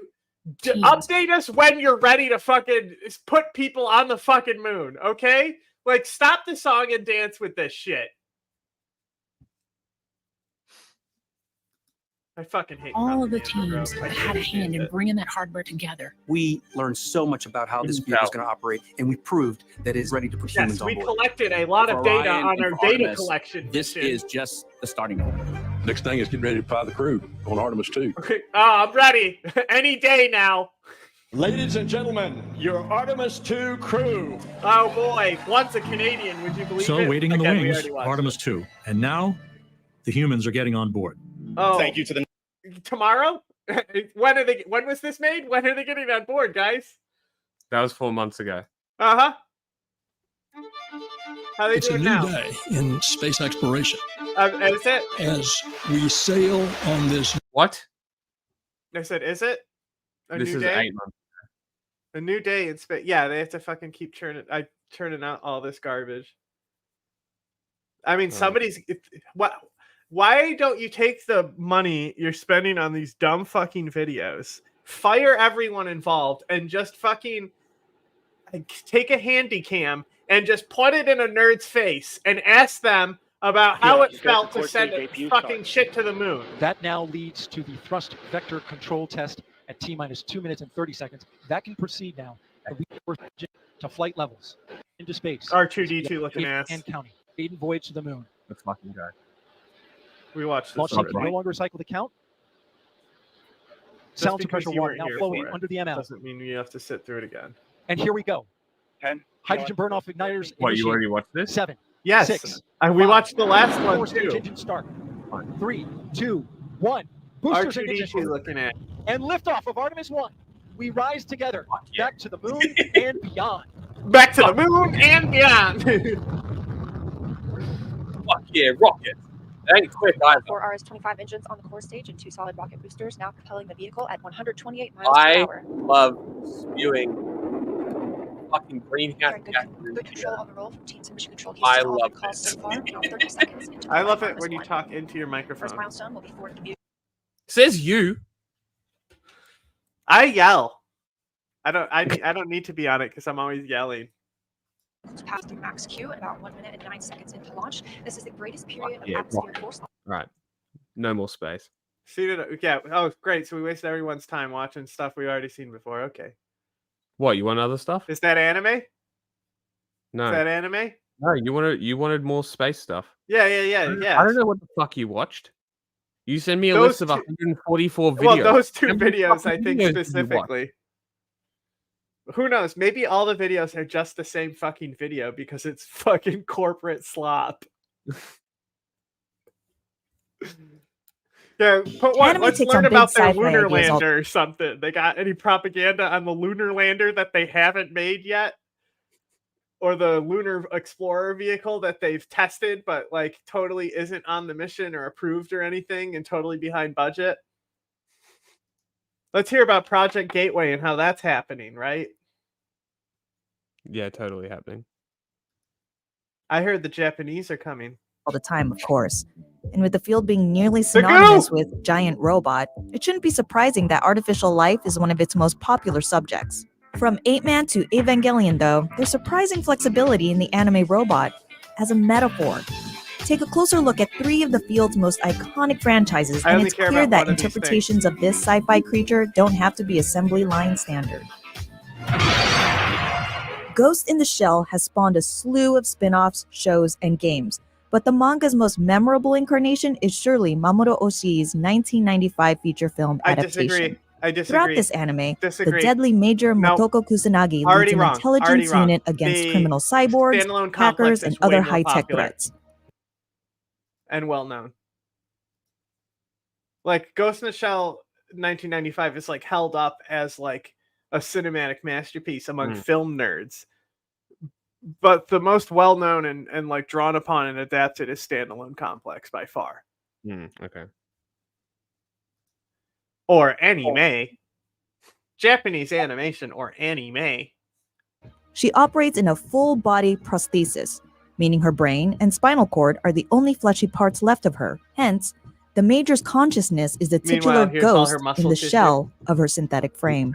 update us when you're ready to fucking put people on the fucking moon, okay? Like, stop the song and dance with this shit. I fucking hate all of the propaganda, teams bro. I that had a can't hand stand in it. bringing that hardware together. We learned so much about how this vehicle is going to operate, and we proved that it's ready to put humans Yes, on we board. collected a lot of data Orion on and our for data Artemis, collection. This mission. is just the starting point. Next thing is getting ready to fly the crew on Artemis 2. Okay. I'm ready. Any day now. Ladies and gentlemen, your Artemis 2 crew. Oh boy, once a Canadian, would you believe So it? waiting in the Again, we wings, already watched Artemis 2. And now the humans are getting on board. Oh, Thank you to the tomorrow? When was this made? When are they getting on board, guys? That was 4 months ago. Uh-huh. How they It's a doing new now? day in space exploration Is it? as we sail on this. What? I said, is it? A This new is day? 8 months. A new day in space. Yeah, they have to fucking keep churning out all this garbage. I mean, why don't you take the money you're spending on these dumb fucking videos, fire everyone involved, and just fucking take a handy cam and just put it in a nerd's face and ask them about how it felt to send fucking shit to the moon. That now leads to the thrust vector control test at T-minus 2 minutes and 30 seconds. That can proceed now and we to flight levels into space. R2-D2 looking Maiden ass. and counting. Maiden voyage to the moon. Let's fucking go. We watched this Launch already. can no longer cycle the count. Just Sound because suppressor you water weren't now here flowing for it under the ML. doesn't mean you have to sit through it again. And here we go. 10. Hydrogen burn off igniters. What, you initiate. already watched this? 7. Yes. 6. We watched the last one Four-stage too. engine start. 3, 2, 1. Boosters ignition. R2-D2 looking at. And liftoff of Artemis 1. We rise together back to the moon and beyond. Back to the moon and beyond. Fuck yeah, rocket. That ain't quick either. 4 RS-25 engines on the core stage and 2 solid rocket boosters now propelling the vehicle at 128 miles per I hour. love spewing fucking greenhouse gas. Good control on the roll from teams in Mission Control. I All love good calls this. so far. Now 30 seconds into I love flight, it when you Artemis talk into your 1. First microphone. milestone will be forward commute. Says you. I yell. I don't need to be on it because I'm always yelling. To pass through max Q at about 1 minute and 9 seconds into launch. This is the greatest period of Yeah, atmospheric force. Right. No more space. Yeah. Oh, great. So we wasted everyone's time watching stuff we've already seen before. Okay. What, you want other stuff? Is that anime? No. Is that anime? No, you wanted more space stuff. Yeah. I don't know what the fuck you watched. You send me a Those list of two- 144 videos. Well, those two How many videos, I fucking think, videos did you watch? specifically. Who knows? Maybe all the videos are just the same fucking video because it's fucking corporate slop. Yeah, put one. Anime Let's takes learn on big about their sci-fi lunar ideas all- lander or something. They got any propaganda on the lunar lander that they haven't made yet? Or the lunar explorer vehicle that they've tested but like totally isn't on the mission or approved or anything and totally behind budget? Let's hear about Project Gateway and how that's happening, right? Yeah, totally happening. I heard the Japanese are coming. all the time, of course. And with the field being nearly synonymous with giant robot, it shouldn't be surprising that artificial life is one of its most popular subjects. From 8-Man to Evangelion, though, there's surprising flexibility in the anime robot as a metaphor. Take a closer look at 3 of the field's most iconic franchises, and it's clear that interpretations of this sci-fi creature don't have to be assembly line standard. Ghost in the Shell has spawned a slew of spin-offs, shows, and games, but the manga's most memorable incarnation is surely Mamoru Oshii's 1995 feature film adaptation. I disagree. Throughout this anime, the deadly Major Motoko Kusanagi leads an intelligence unit against criminal cyborgs, hackers, and other high-tech threats. And well known. Like Ghost in the Shell 1995 is like held up as like a cinematic masterpiece among film nerds. But the most well-known and like drawn upon and adapted is Standalone Complex by far. Okay. Or anime. Japanese animation or anime. She operates in a full-body prosthesis, meaning her brain and spinal cord are the only fleshy parts left of her. Hence, the Major's consciousness is the titular ghost in the shell of her synthetic frame.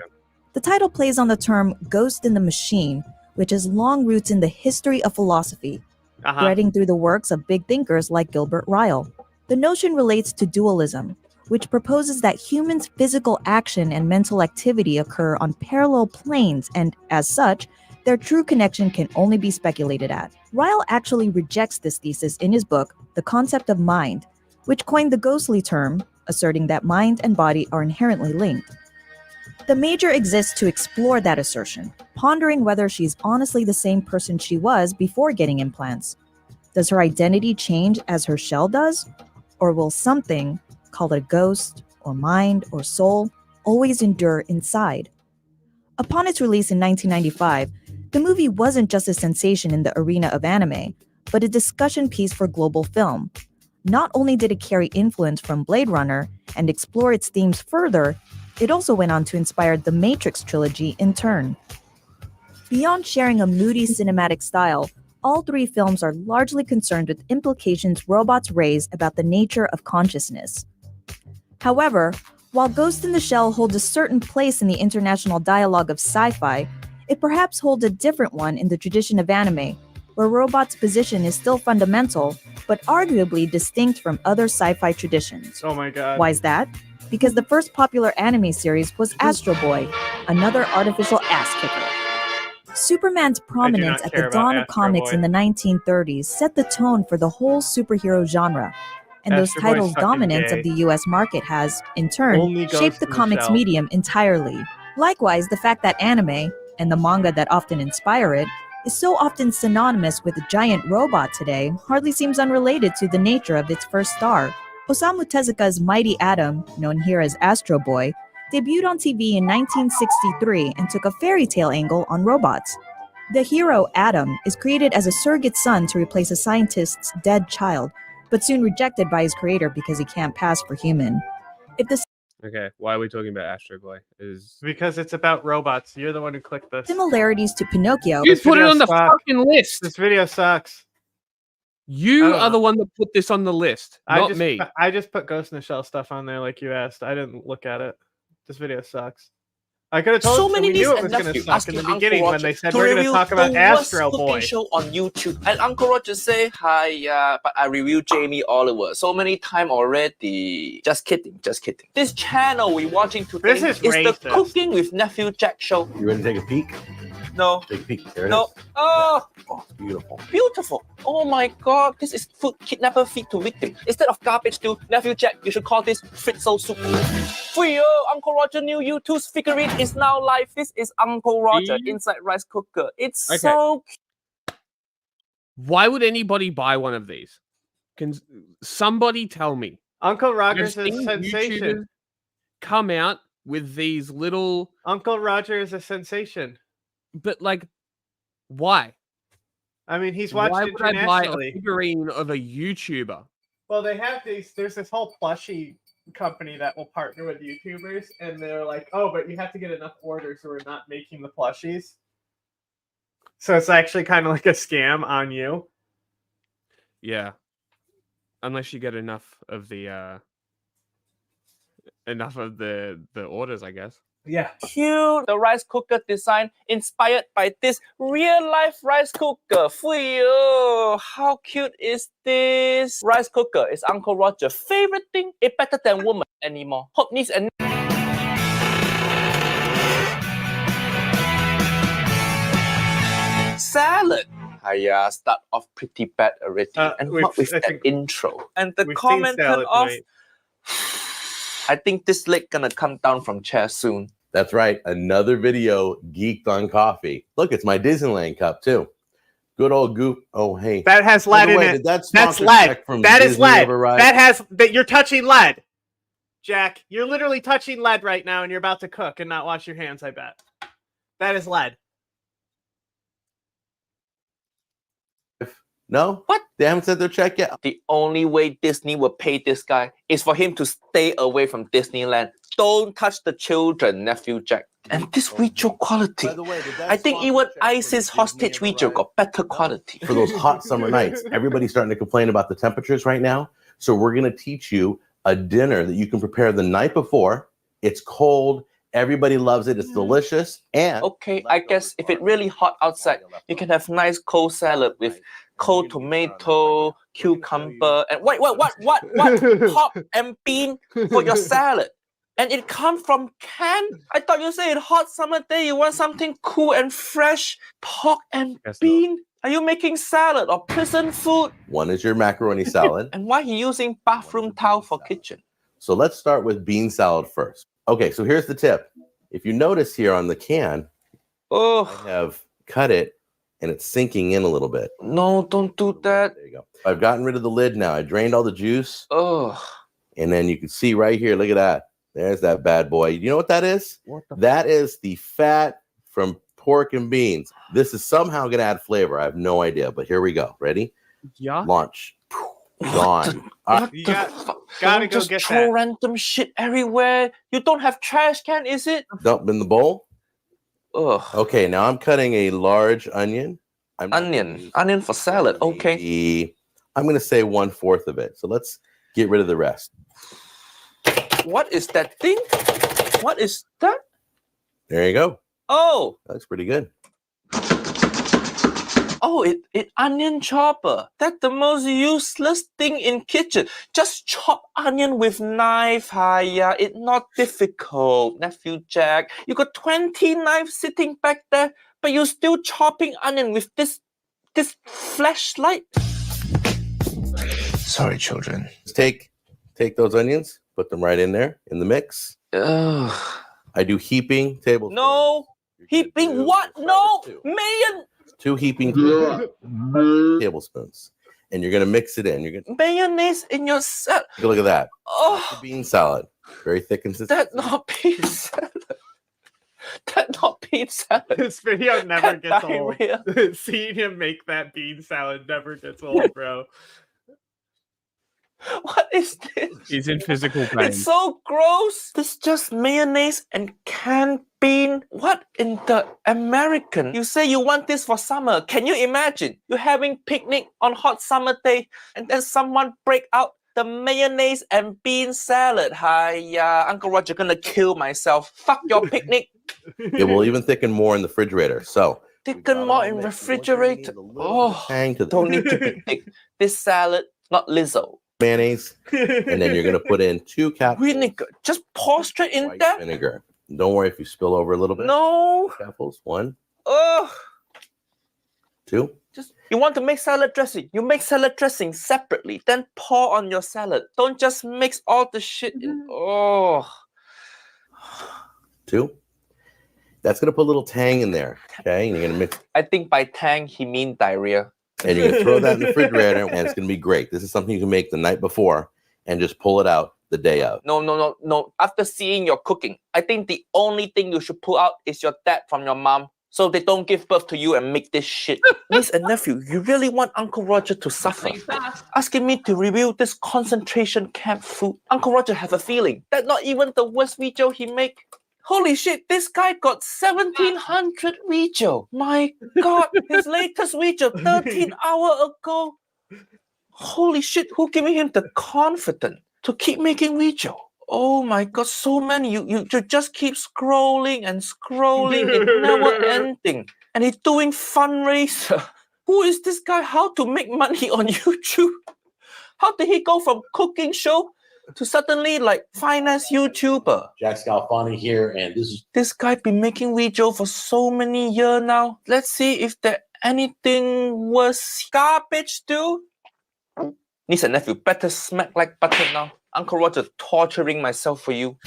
The title plays on the term ghost in the machine, which has long roots in the history of philosophy, threading through the works of big thinkers like Gilbert Ryle. The notion relates to dualism, which proposes that humans' physical action and mental activity occur on parallel planes, and as such, their true connection can only be speculated at. Ryle actually rejects this thesis in his book, The Concept of Mind, which coined the ghostly term, asserting that mind and body are inherently linked. The Major exists to explore that assertion, pondering whether she's honestly the same person she was before getting implants. Does her identity change as her shell does? Or will something, call it a ghost, or mind, or soul, always endure inside? Upon its release in 1995, the movie wasn't just a sensation in the arena of anime, but a discussion piece for global film. Not only did it carry influence from Blade Runner and explore its themes further, it also went on to inspire the Matrix trilogy in turn. Beyond sharing a moody cinematic style, all 3 films are largely concerned with implications robots raise about the nature of consciousness. However, while Ghost in the Shell holds a certain place in the international dialogue of sci-fi, it perhaps holds a different one in the tradition of anime, where robots' position is still fundamental, but arguably distinct from other sci-fi traditions. Oh my god. Why is that? Because the first popular anime series was Astro Boy, another artificial ass kicker. Superman's prominence at the dawn of comics in the 1930s set the tone for the whole superhero genre, and those titles' dominance of the US market has, in turn, shaped the comics medium entirely. Likewise, the fact that anime, and the manga that often inspire it, is so often synonymous with a giant robot today hardly seems unrelated to the nature of its first star. Osamu Tezuka's Mighty Atom, known here as Astro Boy, debuted on TV in 1963 and took a fairy tale angle on robots. The hero, Atom, is created as a surrogate son to replace a scientist's dead child, but soon rejected by his creator because he can't pass for human. If the Okay, why are we talking about Astro Boy? Because it's about robots. You're the one who clicked this. Similarities to Pinocchio. You put it on the fucking list. This video sucks. You are the one that put this on the list, not me. I just put Ghost in the Shell stuff on there like you asked. I didn't look at it. This video sucks. I could have told So you many we knew it nieces was and going to nephews suck in the asking beginning Uncle when they Roger said to we're going to review talk the about worst Astro cooking Boy. show on YouTube. And Uncle Roger say, hi, but I review Jamie Oliver so many times already. Just kidding, just kidding. This channel we watching today This is the racist. Cooking with Nephew Jack show. You ready to take a peek? No. Take a peek. There it No. is. Oh, Oh, it's beautiful. beautiful. Oh my God, this is food kidnapper feed to victim. Instead of garbage to Nephew Jack, you should call this Fritzel soup. Frio, Uncle Roger new YouTube's figurine is now live. This is Uncle Roger inside rice cooker. It's so cute. Why would anybody buy one of these? Can somebody tell me? Uncle Roger's I've a seen sensation. YouTubers come out with these little. Uncle Roger is a sensation. But like, why? I mean, he's watched Why would I buy internationally. a figurine of a YouTuber? Well, they have these. There's this whole plushie company that will partner with YouTubers, and they're like, "Oh, but you have to get enough orders, or we're not making the plushies." So it's actually kind of like a scam on you. Yeah, unless you get enough of the orders, I guess. Yeah. Cute. The rice cooker design inspired by this real life rice cooker. Frio, how cute is this? Rice cooker is Uncle Roger's favorite thing. It better than woman anymore. Hope niece and salad. I start off pretty bad already. And what with that intro. And the comment turned off. I think this leg gonna come down from chair soon. That's right. Another video geeked on coffee. Look, it's my Disneyland cup too. Good old goop. Oh, hey. That has lead in it. That's lead. That is lead. You're touching lead. Jack, you're literally touching lead right now, and you're about to cook and not wash your hands, I bet. That is lead. No? What? They haven't sent their check yet. The only way Disney will pay this guy is for him to stay away from Disneyland. Don't touch the children, Nephew Jack. And this video quality. I think even ISIS hostage video got better quality. For those hot summer nights, everybody's starting to complain about the temperatures right now. So we're going to teach you a dinner that you can prepare the night before. It's cold. Everybody loves it. It's delicious. And okay, I guess if it's really hot outside, you can have nice cold salad with cold tomato, cucumber, and what? Pork and bean for your salad. And it comes from can? I thought you said hot summer day you want something cool and fresh. Pork and bean? Are you making salad or prison food? one is your macaroni salad. And why he using bathroom towel for kitchen? So let's start with bean salad first. Okay, so here's the tip. If you notice here on the can, I have cut it and it's sinking in a little bit. No, don't do that. There you go. I've gotten rid of the lid now. I drained all the juice. Oh. And then you can see right here, look at that. There's that bad boy. You know what that is? That is the fat from pork and beans. This is somehow going to add flavor. I have no idea, but here we go. Ready? Yeah. Launch. Gone. You gotta go just get throw that. random shit everywhere. You don't have trash can, is it? Dump in the bowl. Ugh. Okay, now I'm cutting a large onion. Onion for salad. Okay. I'm going to say 1/4 of it. So let's get rid of the rest. What is that thing? What is that? There you go. Oh. That's pretty good. Oh, it onion chopper. That's the most useless thing in kitchen. Just chop onion with knife. Hiya, it's not difficult, Nephew Jack. You got 20 knives sitting back there, but you're still chopping onion with this flashlight. Sorry, children. Take those onions, put them right in there in the mix. Ugh. I do heaping tablespoons. No. Heaping what? No. Million. 2 heaping tablespoons. And you're going to mix it in. You're going to mayonnaise in your salad. look at that. Oh. That's the bean salad. Very thick and consistent. That's not bean salad. That's not bean salad. This video never gets old. Diarrhea. Seeing him make that bean salad never gets old, bro. What is this? He's in physical pain. It's so gross. This is just mayonnaise and canned bean. What in the American? You say you want this for summer. Can you imagine? You're having picnic on hot summer day and then someone break out the mayonnaise and bean salad. Hiya, Uncle Roger gonna kill myself. Fuck your picnic. It will even thicken more in the refrigerator. So thicken more in refrigerator. Oh, don't need to be thick. This salad, not Lizzo. Mayonnaise, and then you're gonna put in 2 capfuls vinegar. Just pour straight in there. Vinegar. Don't worry if you spill over a little bit. No. Capfuls. 1. Oh. 2. Just you want to make salad dressing. You make salad dressing separately, then pour on your salad. Don't just mix all the shit in. Oh. 2. That's gonna put a little tang in there. Okay, and you're gonna mix. I think by tang he means diarrhea. And you're gonna throw that in the refrigerator, and it's gonna be great. This is something you can make the night before and just pull it out the day of. No. After seeing your cooking, I think the only thing you should pull out is your dad from your mom, so they don't give birth to you and make this shit. Niece and nephew, you really want Uncle Roger to suffer? Asking me to review this concentration camp food. Uncle Roger have a feeling that not even the worst video he make. Holy shit, this guy got 1,700 video. My God, his latest video 13 hours ago. Holy shit, who giving him the confidence to keep making video? Oh my God, so many. You just keep scrolling and scrolling. It's never ending. And he's doing fundraiser. Who is this guy? How to make money on YouTube? How did he go from cooking show to suddenly like finance YouTuber? Jack Scalfani here, and this guy been making video for so many years now. Let's see if there anything worse. Garbage do. Niece and nephew, better smack like butter now. Uncle Roger torturing myself for you.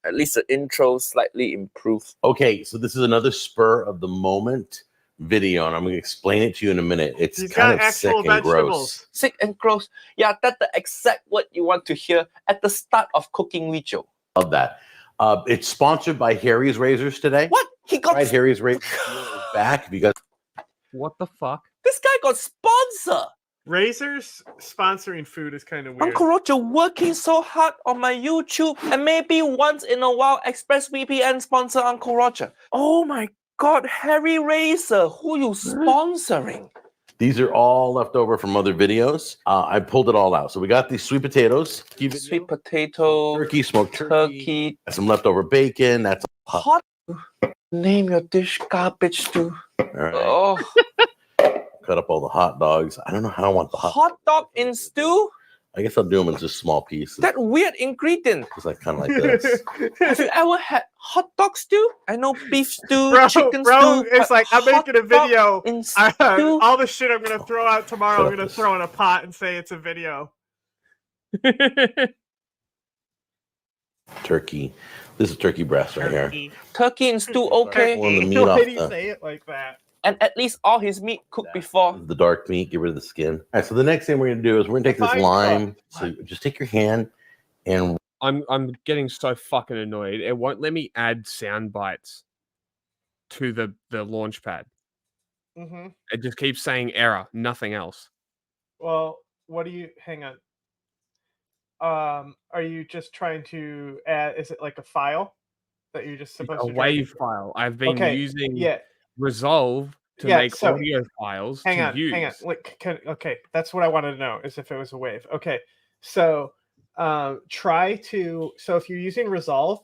At least the intro slightly improved. Okay, so this is another spur of the moment video, and I'm going to explain it to you in a minute. It's kind of sick and gross. Sick and gross. Yeah, that's the exact word you want to hear at the start of cooking video. Love that. It's sponsored by Harry's Razors today. What? He got Harry's Razors back because. What the fuck? This guy got sponsor. Razors sponsoring food is kind of weird. Uncle Roger working so hard on my YouTube, and maybe once in a while ExpressVPN sponsor Uncle Roger. Oh my God, Harry Razor, who you sponsoring? These are all left over from other videos. I pulled it all out. So we got these sweet potatoes. Sweet potato. Turkey, smoked turkey. Some leftover bacon. That's hot. Name your dish garbage stew. All right. Oh. Cut up all the hot dogs. I don't know how I want the hot dog in stew. I guess I'll do them in just small pieces. That weird ingredient. It's like kind of like this. Have you ever had hot dog stew? I know beef stew, chicken stew. It's like I'm making a video. All the shit I'm gonna throw out tomorrow, I'm gonna throw in a pot and say it's a video. Turkey. This is turkey breast right here. Turkey and stew, okay. Why do you say it like that? And at least all his meat cooked before. The dark meat, get rid of the skin. All right, so the next thing we're gonna do is we're gonna take this lime. So just take your hand and I'm getting so fucking annoyed. It won't let me add sound bites to the launch pad. Mm-hmm. It just keeps saying error, nothing else. Well, what do you hang on? Are you just trying to add? Is it like a file that you're just supposed to? A WAV file. I've been using. Yeah. Resolve to make audio files hang on. Okay, that's what I wanted to know, is if it was a wave. Okay, so if you're using Resolve,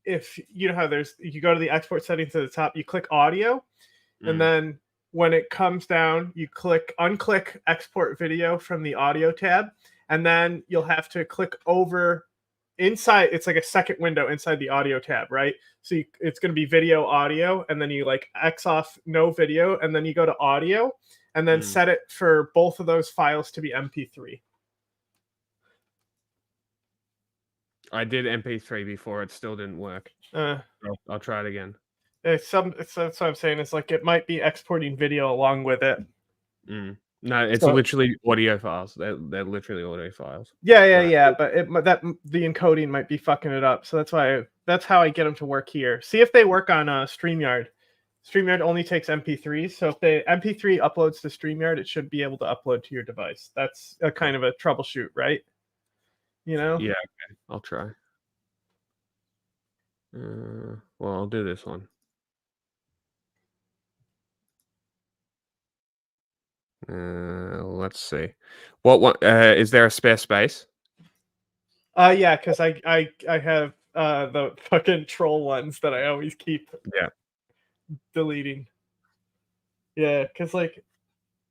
if you know how you go to the export settings at the top, you click audio, and then when it comes down, you unclick export video from the audio tab, and then you'll have to click over inside. It's like a second window inside the audio tab, right? So it's going to be video, audio, and then you like X off no video, and then you go to audio, and then set it for both of those files to be MP3. I did MP3 before; it still didn't work. I'll try it again. That's what I'm saying. It's like it might be exporting video along with it. No, it's literally audio files. They're literally audio files. Yeah. But the encoding might be fucking it up. So that's how I get them to work here. See if they work on StreamYard. StreamYard only takes MP3s, so if the MP3 uploads to StreamYard, it should be able to upload to your device. That's a kind of a troubleshoot, right? You know? Yeah, okay. I'll try. Well, I'll do this one. Let's see. What one? Is there a spare space? Yeah, because I have the fucking troll ones that I always keep. Yeah. Deleting. Yeah, because like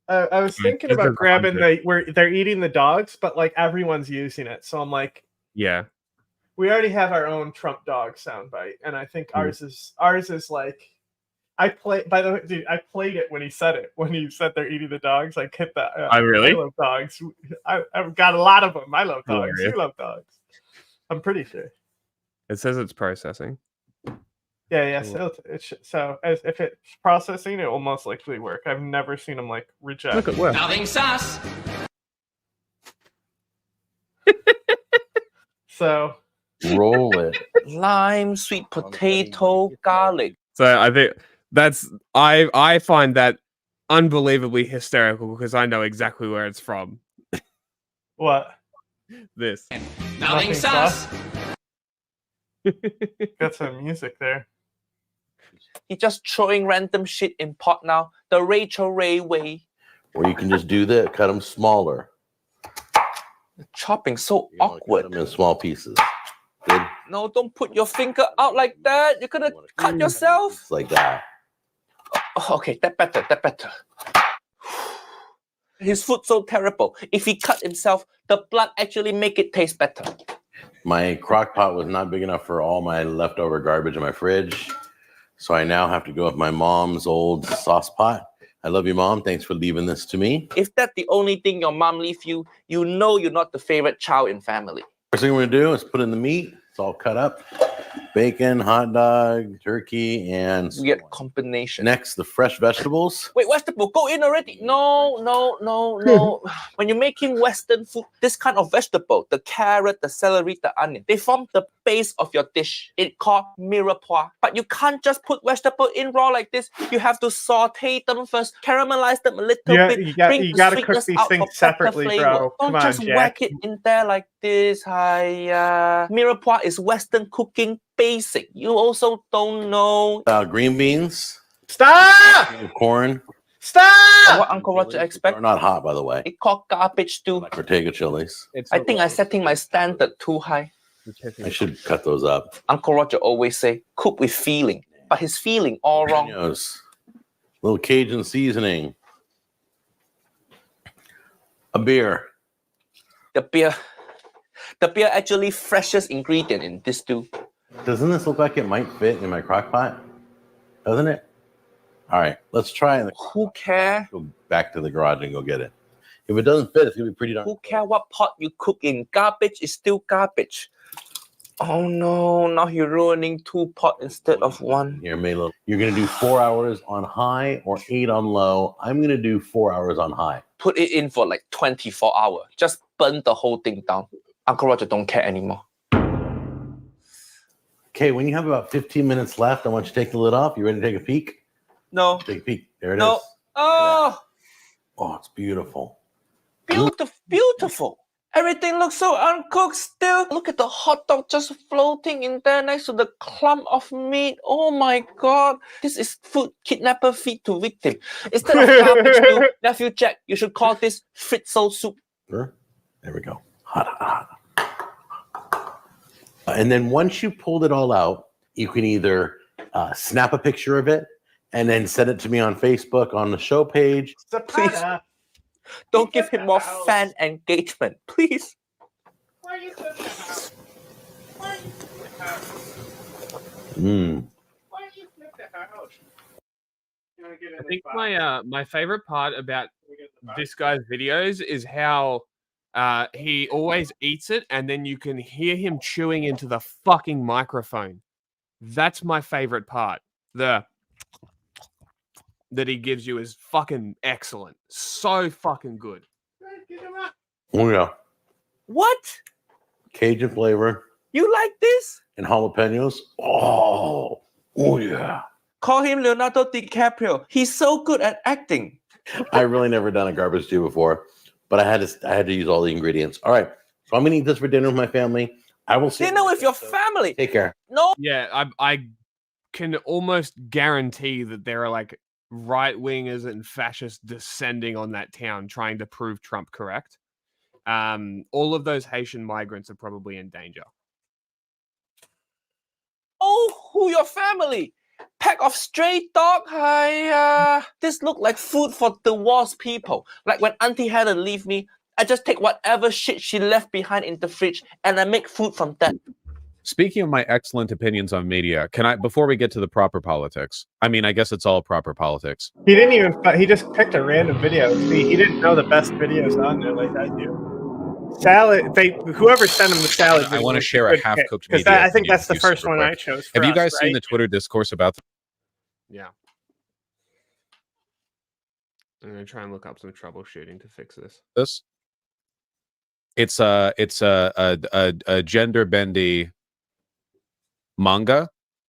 I was thinking about grabbing where they're eating the dogs, but like everyone's using it, so I'm like, yeah, we already have our own Trump dog soundbite, and I think ours is like, by the way, dude, I played it when he said they're eating the dogs. I hit that. I really love dogs. I've got a lot of them. I love dogs. You love dogs. I'm pretty sure. It says it's processing. Yeah. So if it's processing, it will most likely work. I've never seen them like reject. Look at work. Nothing sus. So roll it. Lime, sweet potato, garlic. So I think I find that unbelievably hysterical because I know exactly where it's from. What? This. Nothing sus. Got some music there. He's just throwing random shit in pot now. The Rachel Ray way. Or you can just do that. Cut them smaller. The chopping so awkward. Cut them in small pieces. Good. No, don't put your finger out like that. You're gonna cut yourself. It's like that. Oh, okay, that better. His food so terrible. If he cut himself, the blood actually make it taste better. My crock pot was not big enough for all my leftover garbage in my fridge. So I now have to go with my mom's old sauce pot. I love you, Mom. Thanks for leaving this to me. If that's the only thing your mom leave you, you know you're not the favorite child in family. First thing we're gonna do is put in the meat. It's all cut up. Bacon, hot dog, turkey, and weird combination. Next, the fresh vegetables. Wait, vegetable, go in already. No. When you're making Western food, this kind of vegetable, the carrot, the celery, the onion, they form the base of your dish. It's called mirepoix. But you can't just put vegetable in raw like this. You have to saute them first, caramelize them a little bit. You gotta cook these things separately, bro. Don't just whack it in there like this. Mirepoix is Western cooking basic. You also don't know. Green beans. Stop! Corn. Stop! What Uncle Roger expect? They're not hot, by the way. It's called garbage too. Ortega chilies. I think I'm setting my standard too high. I should cut those up. Uncle Roger always say, cook with feeling. But his feeling all wrong. Little Cajun seasoning. A beer. The beer actually freshest ingredient in this stew. Doesn't this look like it might fit in my crock pot? Doesn't it? All right, let's try it. Who care? Go back to the garage and go get it. If it doesn't fit, it's gonna be pretty darn. Who care what pot you cook in? Garbage is still garbage. Oh no, now you're ruining 2 pots instead of 1. Here, Melo. You're gonna do 4 hours on high or 8 on low. I'm gonna do 4 hours on high. Put it in for like 24 hours. Just burn the whole thing down. Uncle Roger don't care anymore. Okay, when you have about 15 minutes left, I want you to take the lid off. You ready to take a peek? No. Take a peek. There it is. Oh! Oh, it's beautiful. Beautiful. Everything looks so uncooked still. Look at the hot dog just floating in there next to the clump of meat. Oh my God. This is food kidnapper feed to victim. Instead of garbage stew, Nephew Jack, you should call this fritzel soup. Sure. There we go. Hot. And then once you pulled it all out, you can either snap a picture of it and then send it to me on Facebook on the show page. Please. Don't give him more fan engagement, please. Why are you flip the house? Why are you flip the house? Why are you flip the house? I think my favorite part about this guy's videos is how he always eats it and then you can hear him chewing into the fucking microphone. That's my favorite part. that he gives you is fucking excellent. So fucking good. Oh yeah. What? Cajun flavor You like this? and jalapenos. Oh yeah. Call him Leonardo DiCaprio. He's so good at acting. I really never done a garbage stew before, but I had to use all the ingredients. All right, so I'm gonna eat this for dinner with my family. I will see Dinner with your family. Take care. No. Yeah, I can almost guarantee that there are like right wingers and fascists descending on that town trying to prove Trump correct. All of those Haitian migrants are probably in danger. Oh, who your family? Pack of stray dog. This look like food for the walls people. Like when Auntie had to leave me, I just take whatever shit she left behind in the fridge and I make food from that. Speaking of my excellent opinions on media, can I, before we get to the proper politics, I mean, I guess it's all proper politics. He didn't even. He just picked a random video. See, he didn't know the best videos on there like I do. Salad. Whoever sent him the salad. I want to share a half-cooked media. I think that's the first one I chose. Have you guys seen the Twitter discourse about? Yeah. I'm gonna try and look up some troubleshooting to fix this. It's a gender bendy manga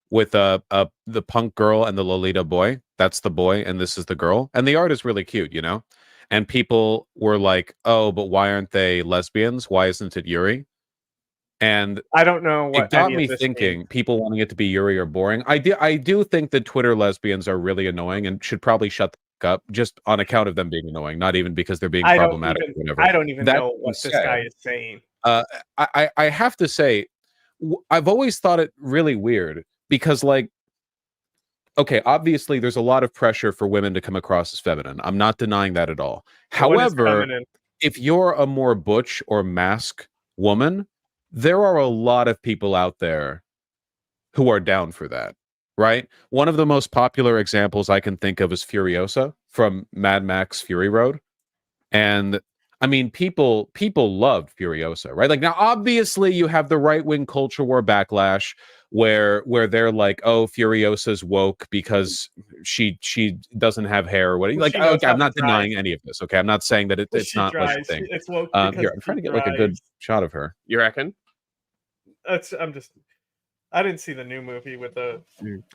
with the punk girl and the Lolita boy. That's the boy and this is the girl, and the art is really cute, you know. And people were like, "Oh, but why aren't they lesbians? Why isn't it Yuri?" And I don't know what it got me thinking. People wanting it to be Yuri are boring. I do think that Twitter lesbians are really annoying and should probably shut the fuck up just on account of them being annoying, not even because they're being problematic or whatever. I don't even know what this guy is saying. I have to say, I've always thought it really weird because, like, okay, obviously there's a lot of pressure for women to come across as feminine. I'm not denying that at all. However, if you're a more butch or mask woman, there are a lot of people out there who are down for that, right? One of the most popular examples I can think of is Furiosa from Mad Max Fury Road. And I mean, people loved Furiosa, right? Like, now, obviously, you have the right-wing culture war backlash where they're like, "Oh, Furiosa's woke because she doesn't have hair," or whatever. Like, okay, I'm not denying any of this. Okay, I'm not saying that it's not like a thing. It's woke here, I'm trying to get like a good shot of her. You reckon? I didn't see the new movie with the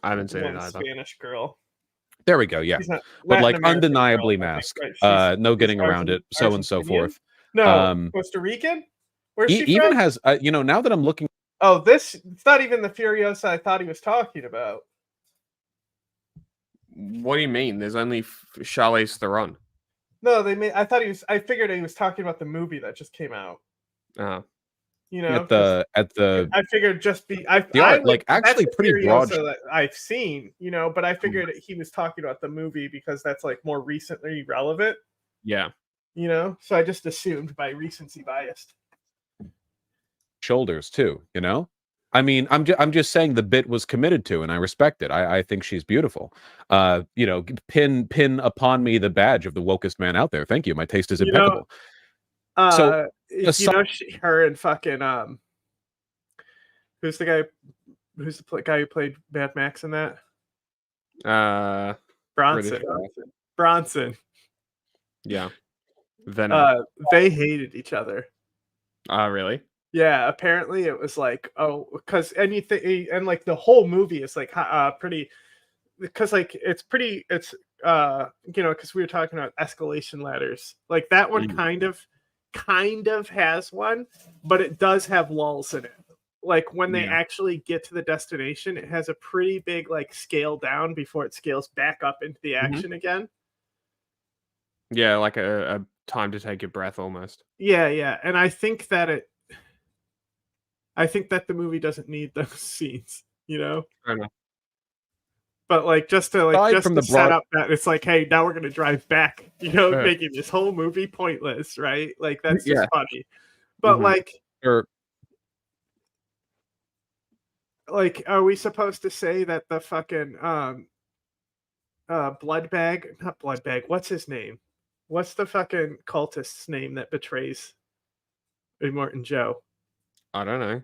I haven't seen it either. Spanish girl. There we go. Yeah, but like undeniably mask. No getting around it. So and so forth. No, Costa Rican. Where's she even from? has now that I'm looking. Oh, it's not even the Furiosa I thought he was talking about. What do you mean? There's only Charlize Theron. No, I figured he was talking about the movie that just came out. You know, at the I figured just be I like actually pretty broad that I've seen, you know, but I figured he was talking about the movie because that's like more recently relevant. Yeah. You know, so I just assumed by recency biased. Shoulders too, you know. I mean, I'm just saying the bit was committed to, and I respect it. I think she's beautiful. You know, pin upon me the badge of the wokest man out there. Thank you. My taste is impeccable. So her and fucking who's the guy who played Mad Max in that? Bronson. Yeah. Venom. They hated each other. Really? Yeah, apparently it was like, because anything, and like the whole movie is like pretty, because like it's you know, because we were talking about escalation ladders, like that one kind of has one, but it does have lulls in it. Like when they actually get to the destination, it has a pretty big like scale down before it scales back up into the action again. Yeah, like a time to take your breath almost. Yeah, and I think that the movie doesn't need those scenes, you know. I know. But like just to set up that it's like, hey, now we're gonna drive back, you know, making this whole movie pointless, right? Like that's just funny. But like, like, are we supposed to say that the fucking not blood bag? What's his name? What's the fucking cultist's name that betrays Immortan Joe? I don't know.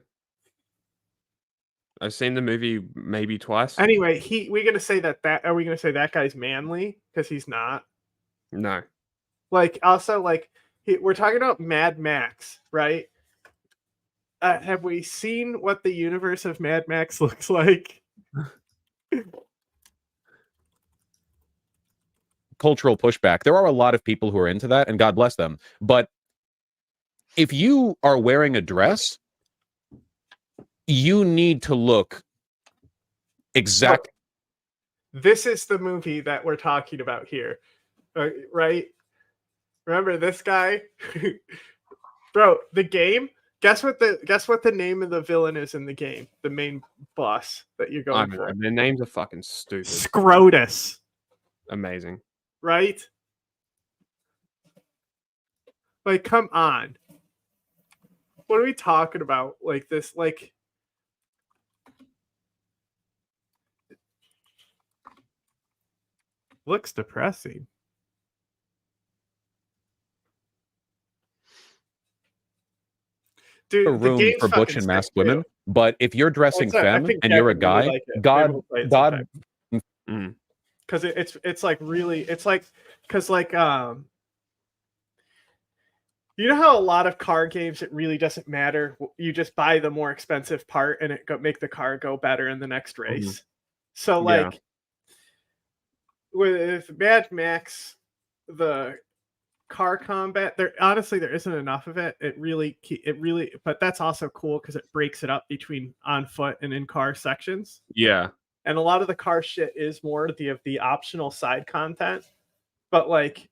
I've seen the movie maybe twice. Anyway, are we gonna say that guy's manly? Because he's not. No. Like, also, like, we're talking about Mad Max, right? Have we seen what the universe of Mad Max looks like? Cultural pushback. There are a lot of people who are into that, and God bless them. But if you are wearing a dress, you need to look exact. This is the movie that we're talking about here, right? Remember this guy, bro? The game. Guess what the name of the villain is in the game? The main boss that you're going for. Their names are fucking stupid. Scrotus. Amazing. Right? Like, come on. What are we talking about? Like this, like. Looks depressing. Dude, A room for butch and masked women, but if you're dressing femme and you're a guy, God, because it's like really, it's like, because like you know how a lot of car games, it really doesn't matter. You just buy the more expensive part and make the car go better in the next race. So like with Mad Max, the car combat, there isn't enough of it. It really, but that's also cool because it breaks it up between on foot and in car sections. Yeah. And a lot of the car shit is more of the optional side content, but like,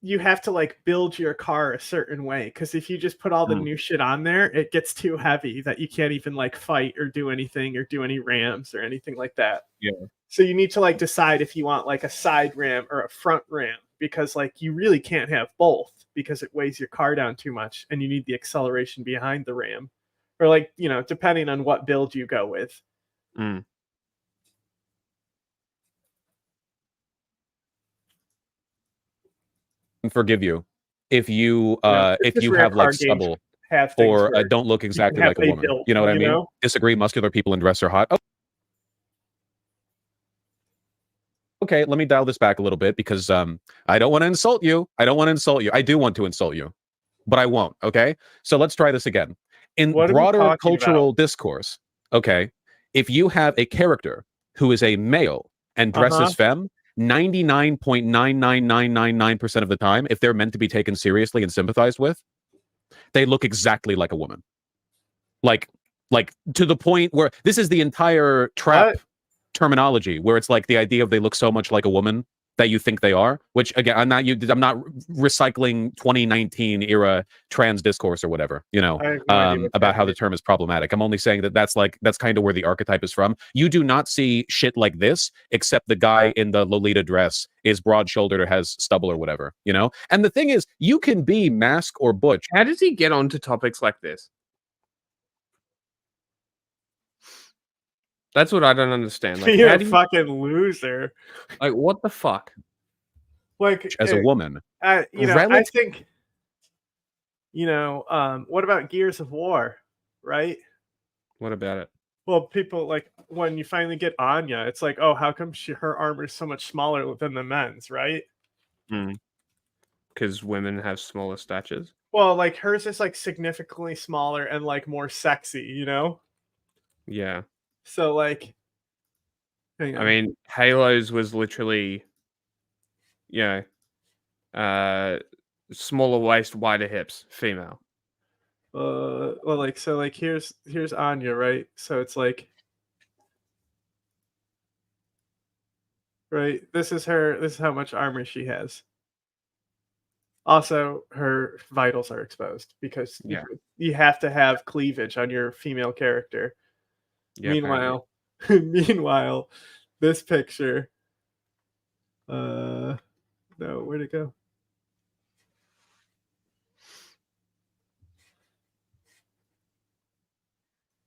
you have to like build your car a certain way, because if you just put all the new shit on there, it gets too heavy that you can't even like fight or do anything or do any rams or anything like that. Yeah. So you need to like decide if you want like a side ram or a front ram, because like you really can't have both because it weighs your car down too much and you need the acceleration behind the ram, or like, you know, depending on what build you go with. Forgive you if you have like stubble or don't look exactly like a woman. You know what I mean? Disagree. Muscular people in dress are hot. Oh. Okay, let me dial this back a little bit because I don't want to insult you. I don't want to insult you. I do want to insult you, but I won't. Okay, so let's try this again. In broader cultural discourse, okay, if you have a character who is a male and dresses femme, 99.99999% of the time, if they're meant to be taken seriously and sympathized with, they look exactly like a woman. Like to the point where this is the entire trap terminology, where it's like the idea of they look so much like a woman that you think they are, which again, I'm not recycling 2019 era trans discourse or whatever, you know, about how the term is problematic. I'm only saying that's kind of where the archetype is from. You do not see shit like this, except the guy in the Lolita dress is broad-shouldered or has stubble or whatever, you know? And the thing is, you can be mask or butch. How does he get onto topics like this? That's what I don't understand. Like, you're a fucking loser. Like, what the fuck? Like, as a woman, you know, I think, you know, what about Gears of War, right? What about it? Well, people like when you finally get Anya, it's like, oh, how come her armor is so much smaller than the men's, right? Because women have smaller statures. Well, like hers is like significantly smaller and like more sexy, you know? Yeah. So like, I mean, Halo's was literally, you know, smaller waist, wider hips, female. Well, like, so like here's Anya, right? So it's like, right, this is her, this is how much armor she has. Also, her vitals are exposed because you have to have cleavage on your female character. Yeah, meanwhile, this picture, no, where'd it go?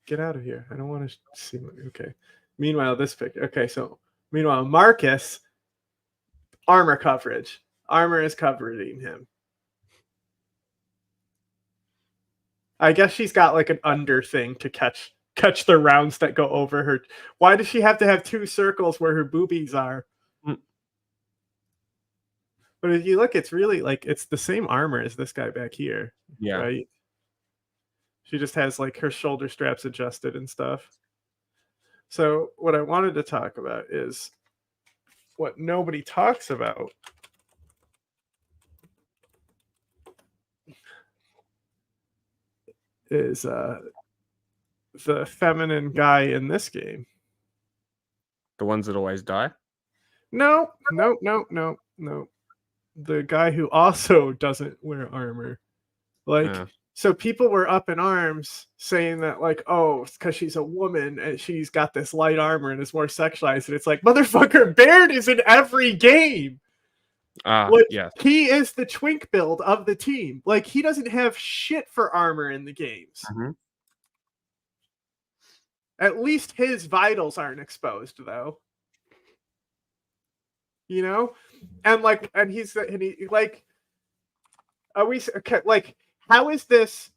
Get out of here. I don't want to see what, okay. Meanwhile, this picture. Okay, so meanwhile, Marcus, armor coverage. Armor is covering him. I guess she's got like an under thing to catch the rounds that go over her. Why does she have to have 2 circles where her boobies are? But if you look, it's really like it's the same armor as this guy back here. Yeah. Right? She just has like her shoulder straps adjusted and stuff. So what I wanted to talk about is what nobody talks about. Is the feminine guy in this game. The ones that always die? No. The guy who also doesn't wear armor. Like, so people were up in arms saying that, like, oh, it's because she's a woman and she's got this light armor and is more sexualized. And it's like, motherfucker, Baird is in every game. Like, yes. He is the twink build of the team. Like, he doesn't have shit for armor in the games. At least his vitals aren't exposed, though. You know? And he's like, are we okay, like, how is this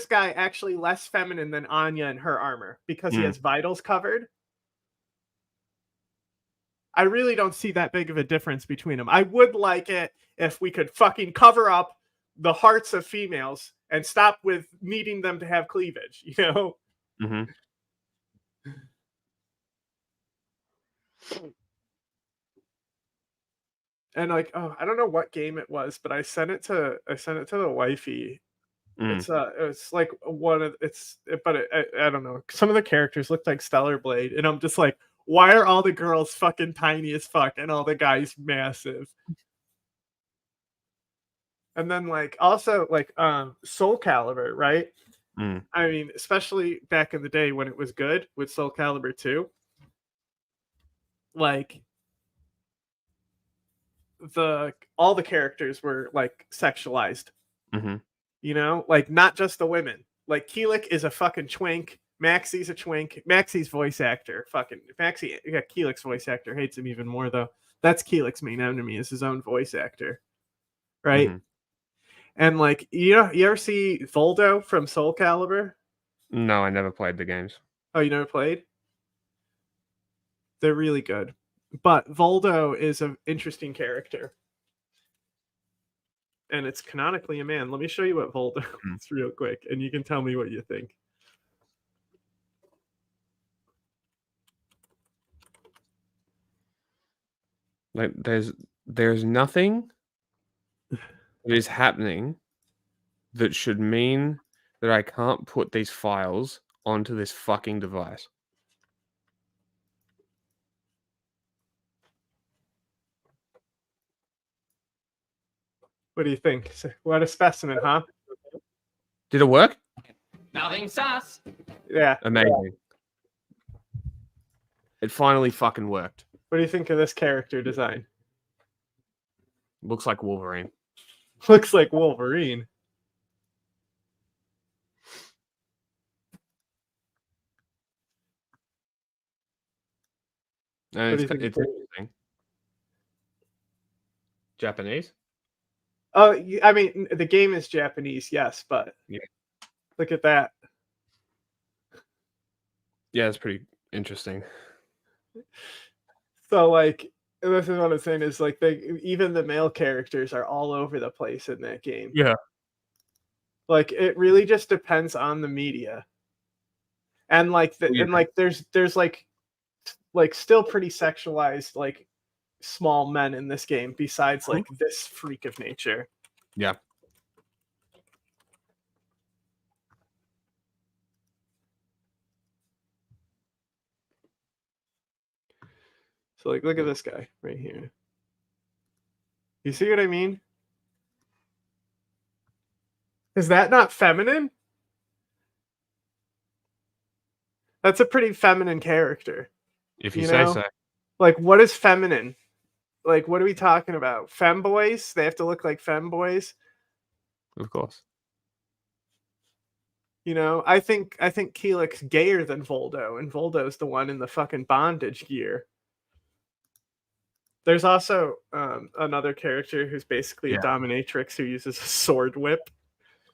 guy actually less feminine than Anya in her armor? Because he has vitals covered? I really don't see that big of a difference between them. I would like it if we could fucking cover up the hearts of females and stop with needing them to have cleavage, you know? And like, oh, I don't know what game it was, but I sent it to the wifey. It's like I don't know. Some of the characters looked like Stellar Blade, and I'm just like, why are all the girls fucking tiny as fuck and all the guys massive? And then like also like Soul Calibur, right? I mean, especially back in the day when it was good with Soul Calibur 2. Like all the characters were like sexualized. You know, like not just the women. Like Keelik is a fucking twink. Maxie's a twink. Maxie's voice actor. Fucking Maxie, yeah, Keelik's voice actor hates him even more though. That's Keelik's main enemy is his own voice actor. Right? And like you ever see Voldo from Soul Calibur? No, I never played the games. Oh, you never played? They're really good. But Voldo is an interesting character. And it's canonically a man. Let me show you what Voldo is real quick, and you can tell me what you think. Like there's nothing that is happening that should mean that I can't put these files onto this fucking device. What do you think? What a specimen, huh? Did it work? Nothing sus. Yeah. Amazing. It finally fucking worked. What do you think of this character design? Looks like Wolverine. Looks like Wolverine. It's interesting. Japanese? Oh, I mean, the game is Japanese, yes, but look at that. Yeah, it's pretty interesting. So, like, this is what I'm saying is like even the male characters are all over the place in that game. Yeah. Like it really just depends on the media. And like there's like still pretty sexualized like small men in this game besides like this freak of nature. Yeah. So like look at this guy right here. You see what I mean? Is that not feminine? That's a pretty feminine character. If you say so. Like what is feminine? Like what are we talking about? Femboys? They have to look like femboys? Of course. You know, I think Keelik's gayer than Voldo, and Voldo's the one in the fucking bondage gear. There's also another character who's basically a dominatrix who uses a sword whip.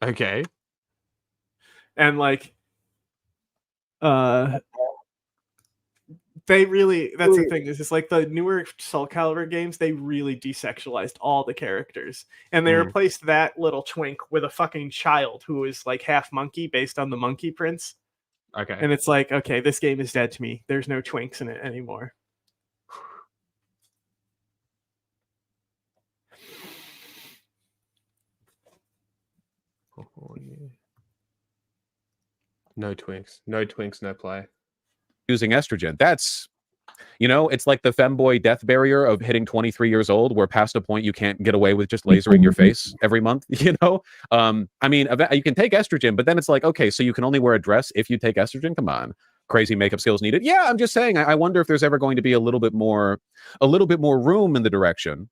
Okay. And like they really, that's the thing, is it's like the newer Soul Calibur games, they really desexualized all the characters, and they replaced that little twink with a fucking child who is like half monkey based on the Monkey Prince. Okay. And it's like, okay, this game is dead to me. There's no twinks in it anymore. Oh, yeah. No twinks. No twinks, no play. Using estrogen. That's, you know, it's like the femboy death barrier of hitting 23 years old, where past a point you can't get away with just lasering your face every month, you know? I mean, you can take estrogen, but then it's like, okay, so you can only wear a dress if you take estrogen? Come on. Crazy makeup skills needed. Yeah, I'm just saying, I wonder if there's ever going to be a little bit more room in the direction.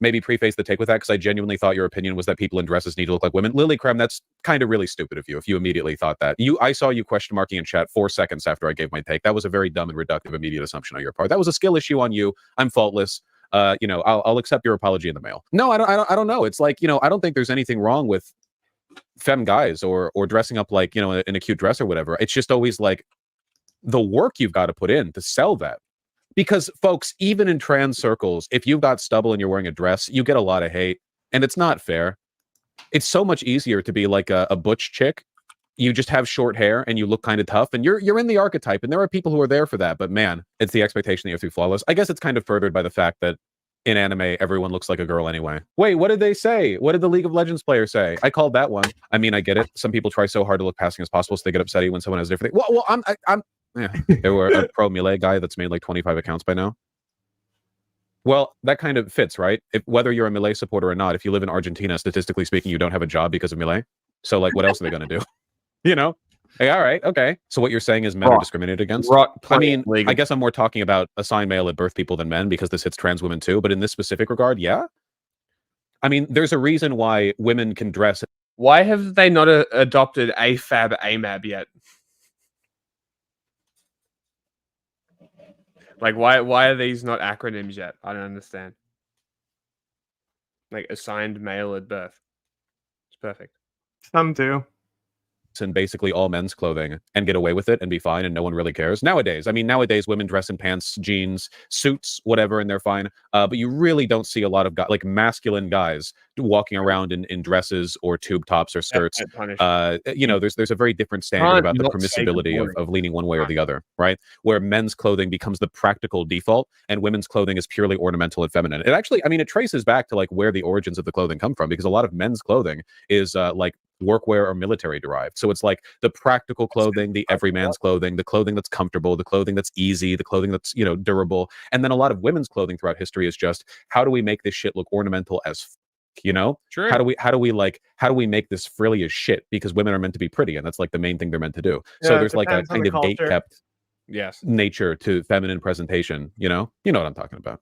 Maybe preface the take with that, because I genuinely thought your opinion was that people in dresses need to look like women. Lily Krem, that's kind of really stupid of you if you immediately thought that. I saw you question marking in chat 4 seconds after I gave my take. That was a very dumb and reductive immediate assumption on your part. That was a skill issue on you. I'm faultless. You know, I'll accept your apology in the mail. No, I don't know. It's like, you know, I don't think there's anything wrong with femme guys or dressing up like, you know, in a cute dress or whatever. It's just always like the work you've got to put in to sell that. Because, folks, even in trans circles, if you've got stubble and you're wearing a dress, you get a lot of hate, and it's not fair. It's so much easier to be like a butch chick. You just have short hair and you look kind of tough, and you're in the archetype, and there are people who are there for that. But man, it's the expectation that you have to be flawless. I guess it's kind of furthered by the fact that in anime, everyone looks like a girl anyway. Wait, what did they say? What did the League of Legends player say? I called that one. I mean, I get it. Some people try so hard to look passing as possible, so they get upset when someone has a different thing. Well, I'm yeah, there were a pro melee guy that's made like 25 accounts by now. Well, that kind of fits, right? Whether you're a melee supporter or not, if you live in Argentina, statistically speaking, you don't have a job because of melee. So, like, what else are they going to do? You know? Hey, all right, okay. So what you're saying is men are discriminated against? I mean, I guess I'm more talking about assigned male at birth people than men, because this hits trans women too. But in this specific regard, yeah. I mean, there's a reason why women can dress. Why have they not adopted AFAB AMAB yet? Like, why are these not acronyms yet? I don't understand. Like, assigned male at birth. It's perfect. Some do. In basically all men's clothing and get away with it and be fine, and no one really cares. Nowadays, I mean, nowadays women dress in pants, jeans, suits, whatever, and they're fine. But you really don't see a lot of like masculine guys walking around in dresses or tube tops or skirts. You know, there's a very different standard about the permissibility of leaning one way or the other, right? Where men's clothing becomes the practical default and women's clothing is purely ornamental and feminine. It actually, I mean, it traces back to like where the origins of the clothing come from, because a lot of men's clothing is like workwear or military derived. So it's like the practical clothing, the everyman's clothing, the clothing that's comfortable, the clothing that's easy, the clothing that's, you know, durable. And then a lot of women's clothing throughout history is just, how do we make this shit look ornamental as you know? True. How do we make this frilly as shit, because women are meant to be pretty, and that's like the main thing they're meant to do. So there's like a kind of gate-kept nature to feminine presentation, you know? You know what I'm talking about.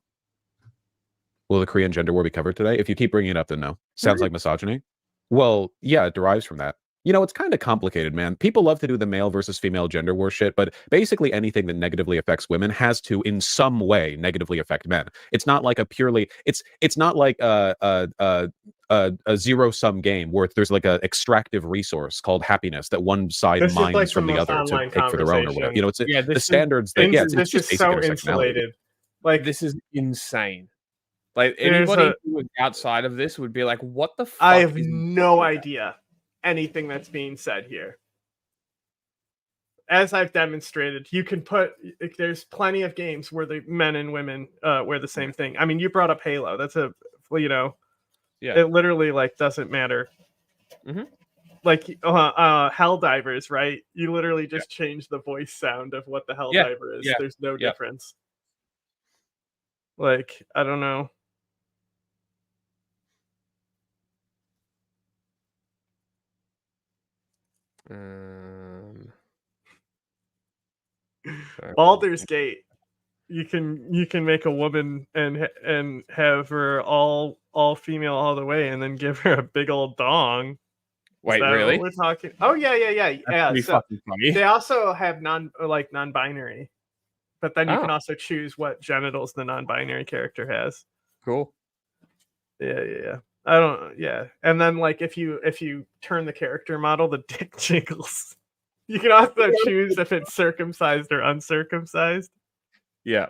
Will the Korean gender war be covered today? If you keep bringing it up, then no. Sounds like misogyny. Well, yeah, it derives from that. You know, it's kind of complicated, man. People love to do the male versus female gender war shit, but basically anything that negatively affects women has to, in some way, negatively affect men. It's not like a purely, it's not like a zero-sum game where there's like a extractive resource called happiness that one side mines like from the other to take for their own or whatever. You know, it's the standards that, yeah, it's just so insulated. Like, this is insane. Like, anybody who was outside of this would be like, what the fuck? I have no idea anything that's being said here. As I've demonstrated, you can put, there's plenty of games where the men and women wear the same thing. I mean, you brought up Halo. That's a, you know, it literally like doesn't matter. Like Helldivers, right? You literally just change the voice sound of what the Helldiver is. There's no difference. Like, I don't know. Baldur's Gate. You can make a woman and have her all female all the way, and then give her a big old dong. Wait, really? We're talking. Oh yeah. That's So fucking funny. they also have non-binary, but then you can also choose what genitals the non-binary character has. Cool. Yeah. I don't. Yeah, and then like if you turn the character model, the dick jiggles. You can also choose if it's circumcised or uncircumcised. Yeah.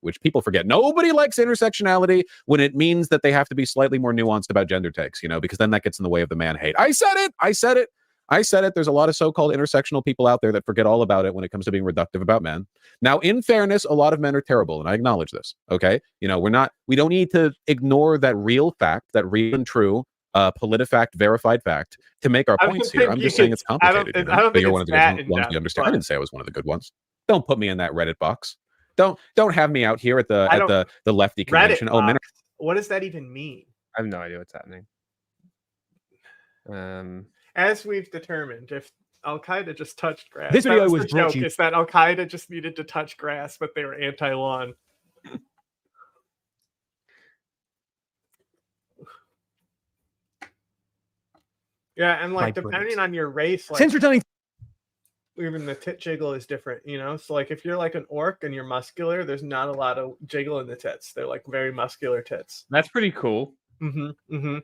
Which people forget. Nobody likes intersectionality when it means that they have to be slightly more nuanced about gender takes, because then that gets in the way of the man hate. I said it. There's a lot of so-called intersectional people out there that forget all about it when it comes to being reductive about men. Now, in fairness, a lot of men are terrible, and I acknowledge this. Okay, we don't need to ignore that real fact, that real and true, PolitiFact verified fact to make our points here. I'm just saying it's complicated. I don't but think you're one it's of the that good in ones depth, we understand. but... I didn't say I was one of the good ones. Don't put me in that Reddit box. Don't have me out here at the lefty convention. Reddit box. What does that even mean? I have no idea what's happening. As we've determined, if Al-Qaeda just touched grass, this video was the brought joke, to you. is that Al-Qaeda just needed to touch grass, but they were anti-lawn. Yeah, and like depending on your race, like, Since returning, even the tit jiggle is different, So like if you're like an orc and you're muscular, there's not a lot of jiggle in the tits. They're like very muscular tits. That's pretty cool. Mm-hmm. Mm-hmm.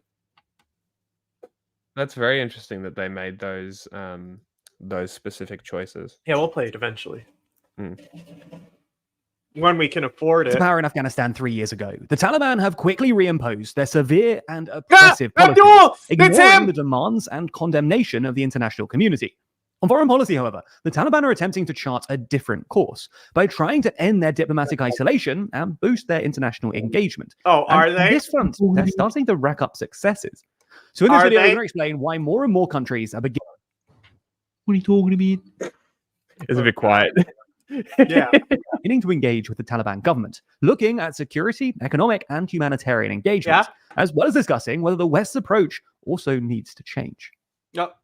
That's very interesting that they made those specific choices. Yeah, we'll play it eventually. When we can afford it. Power in Afghanistan 3 years ago, the Taliban have quickly reimposed their severe and oppressive policies, ignoring the demands and condemnation of the international community. On foreign policy, however, the Taliban are attempting to chart a different course by trying to end their diplomatic isolation and boost their international engagement. Oh, and are they? On this front, they're starting to rack up successes. So in this video, we're going to explain why more and more countries are beginning. What are you talking about? It's a bit quiet. Yeah. Beginning to engage with the Taliban government, looking at security, economic, and humanitarian engagement, as well as discussing whether the West's approach also needs to change. Yep.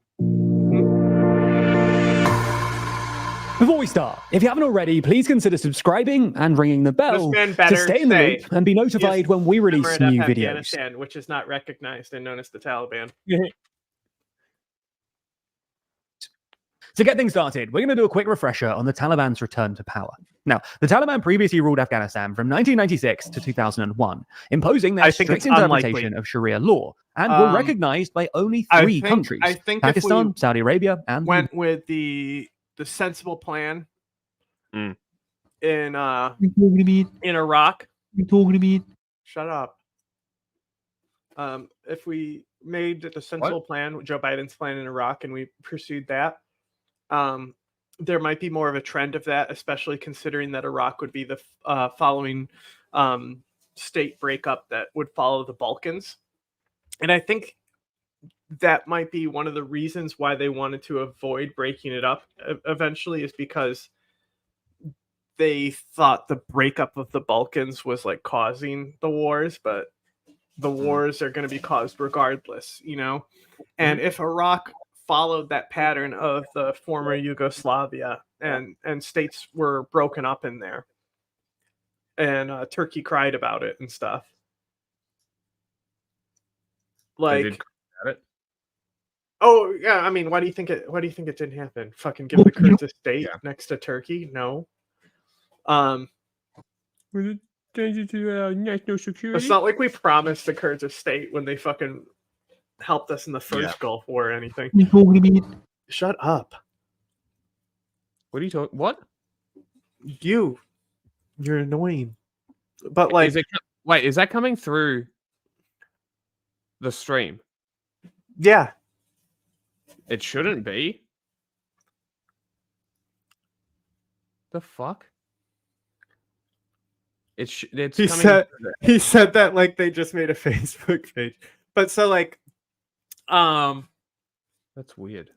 Before we start, if you haven't already, please consider subscribing and ringing the bell to stay in the loop and be notified when we release new videos. Afghanistan, which is not recognized and known as the Taliban. To get things started, we're going to do a quick refresher on the Taliban's return to power. Now, the Taliban previously ruled Afghanistan from 1996 to 2001, imposing their strict interpretation of Sharia law, and were recognized by only three countries: Pakistan, Saudi Arabia, and went with the sensible plan in Iraq. Shut up. If we made the sensible plan, Joe Biden's plan in Iraq, and we pursued that, there might be more of a trend of that, especially considering that Iraq would be the following state breakup that would follow the Balkans. And I think that might be one of the reasons why they wanted to avoid breaking it up eventually, is because they thought the breakup of the Balkans was like causing the wars, but the wars are going to be caused regardless, And if Iraq followed that pattern of the former Yugoslavia and states were broken up in there, and Turkey cried about it and stuff. Like, oh yeah, I mean, why do you think it didn't happen? Fucking give the Kurds a state next to Turkey? No. National security. It's not like we promised the Kurds a state when they fucking helped us in the first Gulf War or anything. Shut up. What are you talking? What? You're annoying. But like, is that coming through the stream? Yeah. It shouldn't be. The fuck? It's he said that like they just made a Facebook page. But so like that's weird.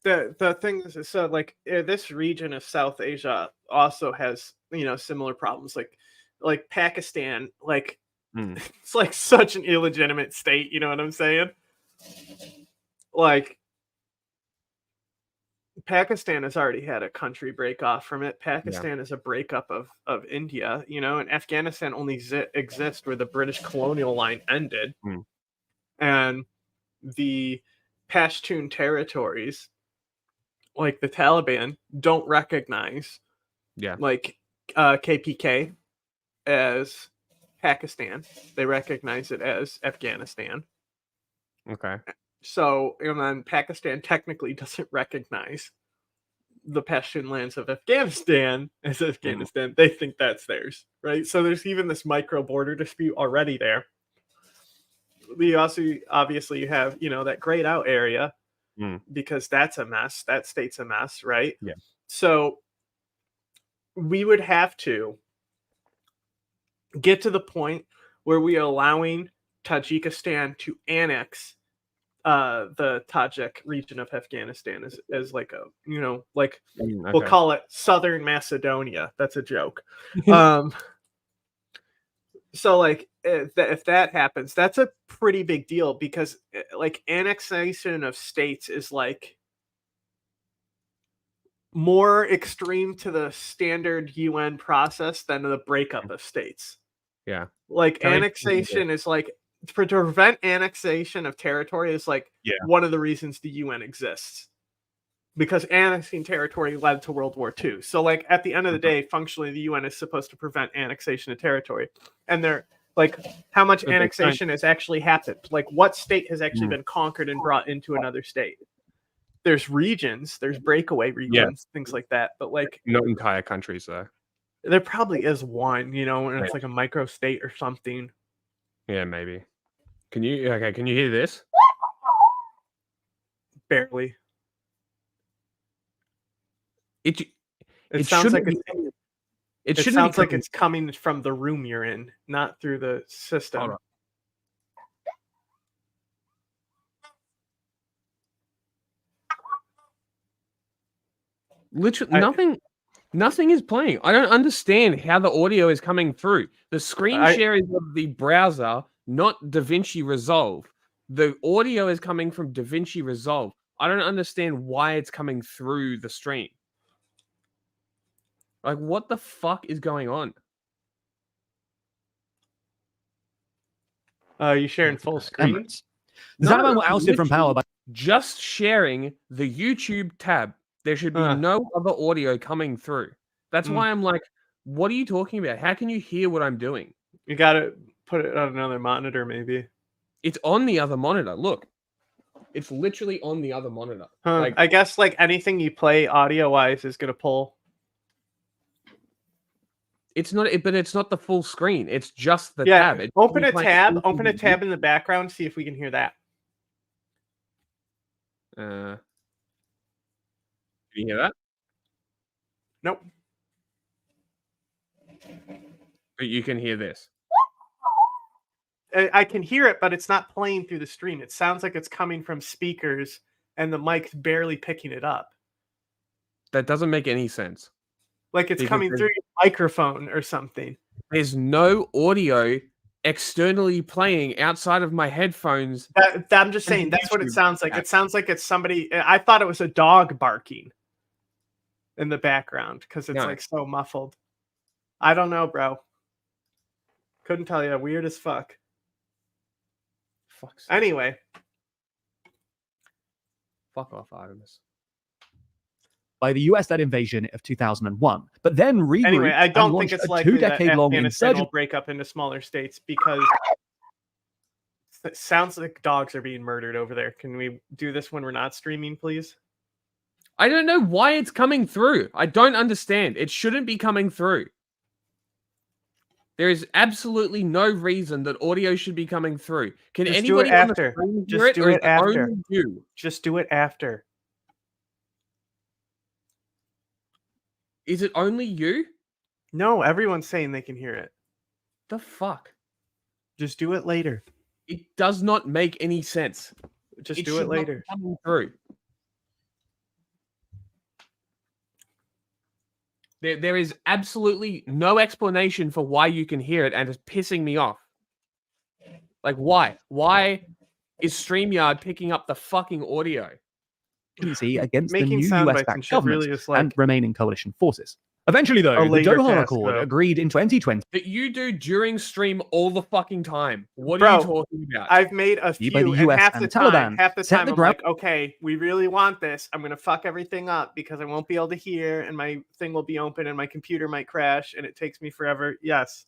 The thing is, so like this region of South Asia also has, similar problems, like Pakistan, like it's like such an illegitimate state, you know what I'm saying? Like, Pakistan has already had a country break off from it. Pakistan is a breakup of India, and Afghanistan only exists where the British colonial line ended. And the Pashtun territories, like the Taliban, don't recognize. Yeah. Like, KPK as Pakistan. They recognize it as Afghanistan. Okay. So, and then Pakistan technically doesn't recognize the Pashtun lands of Afghanistan as Afghanistan. They think that's theirs, right? So there's even this micro border dispute already there. We also obviously have, you know, that grayed out area because that's a mess. That state's a mess, right? Yeah. So we would have to get to the point where we are allowing Tajikistan to annex the Tajik region of Afghanistan as like a, you know, like we'll call it Southern Macedonia. That's a joke. So like if that happens, that's a pretty big deal because like annexation of states is like more extreme to the standard UN process than the breakup of states. Yeah. Like annexation is like to prevent annexation of territory is like one of the reasons the UN exists. Because annexing territory led to World War II. So like at the end of the day, functionally the UN is supposed to prevent annexation of territory. And they're like how much annexation has actually happened? Like what state has actually been conquered and brought into another state? There's regions, there's breakaway regions, things like that. But like not entire countries though. There probably is one, you know, and it's like a micro state or something. Yeah, maybe. Can you hear this? Barely. It sounds like it sounds like it's coming from the room you're in, not through the system. Literally nothing is playing. I don't understand how the audio is coming through. The screen share is of the browser, not DaVinci Resolve. The audio is coming from DaVinci Resolve. I don't understand why it's coming through the stream. Like, what the fuck is going on? You sharing full screen? The Taliban were ousted from power by just sharing the YouTube tab. There should be no other audio coming through. That's why I'm like, what are you talking about? How can you hear what I'm doing? You gotta put it on another monitor, maybe. It's on the other monitor. Look. It's literally on the other monitor. Like, I guess like anything you play audio-wise is gonna pull. It's not, but it's not the full screen. It's just the tab. Open a tab. Open a tab in the background. See if we can hear that. Can you hear that? Nope. But you can hear this. I can hear it, but it's not playing through the stream. It sounds like it's coming from speakers, and the mic's barely picking it up. That doesn't make any sense. Like it's coming through your microphone or something. There's no audio externally playing outside of my headphones. I'm just saying, that's what it sounds like. It sounds like it's somebody. I thought it was a dog barking in the background because it's like so muffled. I don't know, bro. Couldn't tell you. Weird as fuck. Anyway. Fuck off, Artemis. By the US-led invasion of 2001, but then regrouped. Anyway, I don't think it's likely that two-decade-long Afghanistan insurgency will break up into smaller states because it sounds like dogs are being murdered over there. Can we do this when we're not streaming, please? I don't know why it's coming through. I don't understand. It shouldn't be coming through. There is absolutely no reason that audio should be coming through. Can Just anybody do it after. On the Just do it after. Only you? Just do it after. Is it only you? No, everyone's saying they can hear it. The fuck? Just do it later. It does not make any sense. Just do it later. Coming through. There is absolutely no explanation for why you can hear it, and it's pissing me off. Like, why? Why is StreamYard picking up the fucking audio? Against the Making new sound US-backed bites and shit government really is like- and remaining coalition forces. Eventually, though, the later Doha task, Accord though. agreed in 2020. That you do during stream all the fucking time. What Bro, are you talking about? I've made a by few, the and US half and the the Taliban set time the I'm ground- like, okay, we really want this. I'm gonna fuck everything up because I won't be able to hear, and my thing will be open, and my computer might crash, and it takes me forever. Yes.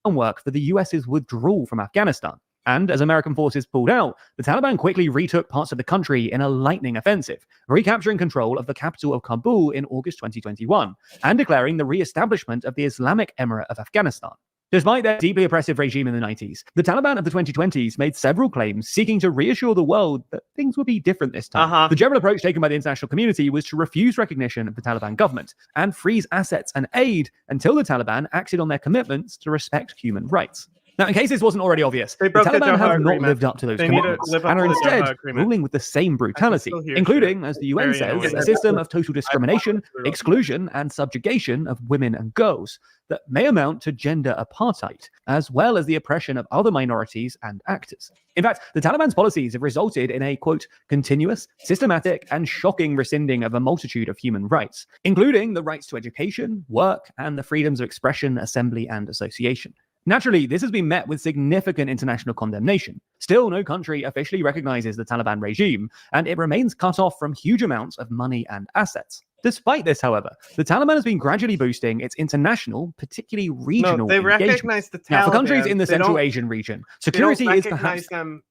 Work for the US's withdrawal from Afghanistan. And as American forces pulled out, the Taliban quickly retook parts of the country in a lightning offensive, recapturing control of the capital of Kabul in August 2021, and declaring the re-establishment of the Islamic Emirate of Afghanistan. Despite their deeply oppressive regime in the 90s, the Taliban of the 2020s made several claims seeking to reassure the world that things would be different this time. The general approach taken by the international community was to refuse recognition of the Taliban government and freeze assets and aid until the Taliban acted on their commitments to respect human rights. Now, in case this wasn't already obvious, the broke the Taliban Doha have not Agreement. lived up to those They need to commitments live up and are to the instead Doha Agreement. ruling with the same brutality, still hear including, shit. as the UN Very says, annoying. a system of total discrimination, exclusion, and subjugation of women and girls that may amount to gender apartheid, as well as the oppression of other minorities and actors. In fact, the Taliban's policies have resulted in a, quote, continuous, systematic, and shocking rescinding of a multitude of human rights, including the rights to education, work, and the freedoms of expression, assembly, and association. Naturally, this has been met with significant international condemnation. Still, no country officially recognizes the Taliban regime, and it remains cut off from huge amounts of money and assets. Despite this, however, the Taliban has been gradually boosting its international, particularly regional they engagement. recognize the Taliban. Now, for countries in the They Central don't- Asian region, They security don't is recognize perhaps them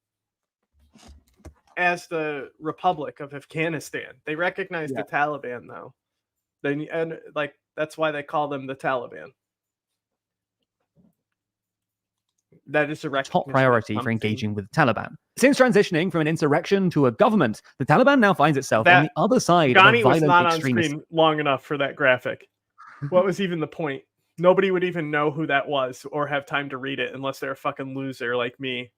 as the Republic of Afghanistan. They recognize the Taliban, though. That's why they call them the Taliban. That is a top priority for engaging with the Taliban. Since transitioning from an insurrection to a government, the Taliban now finds itself on the other side Ghani of a was violent not on extremist. screen long enough for that graphic. What was even the point? Nobody would even know who that was or have time to read it unless they're a fucking loser like me.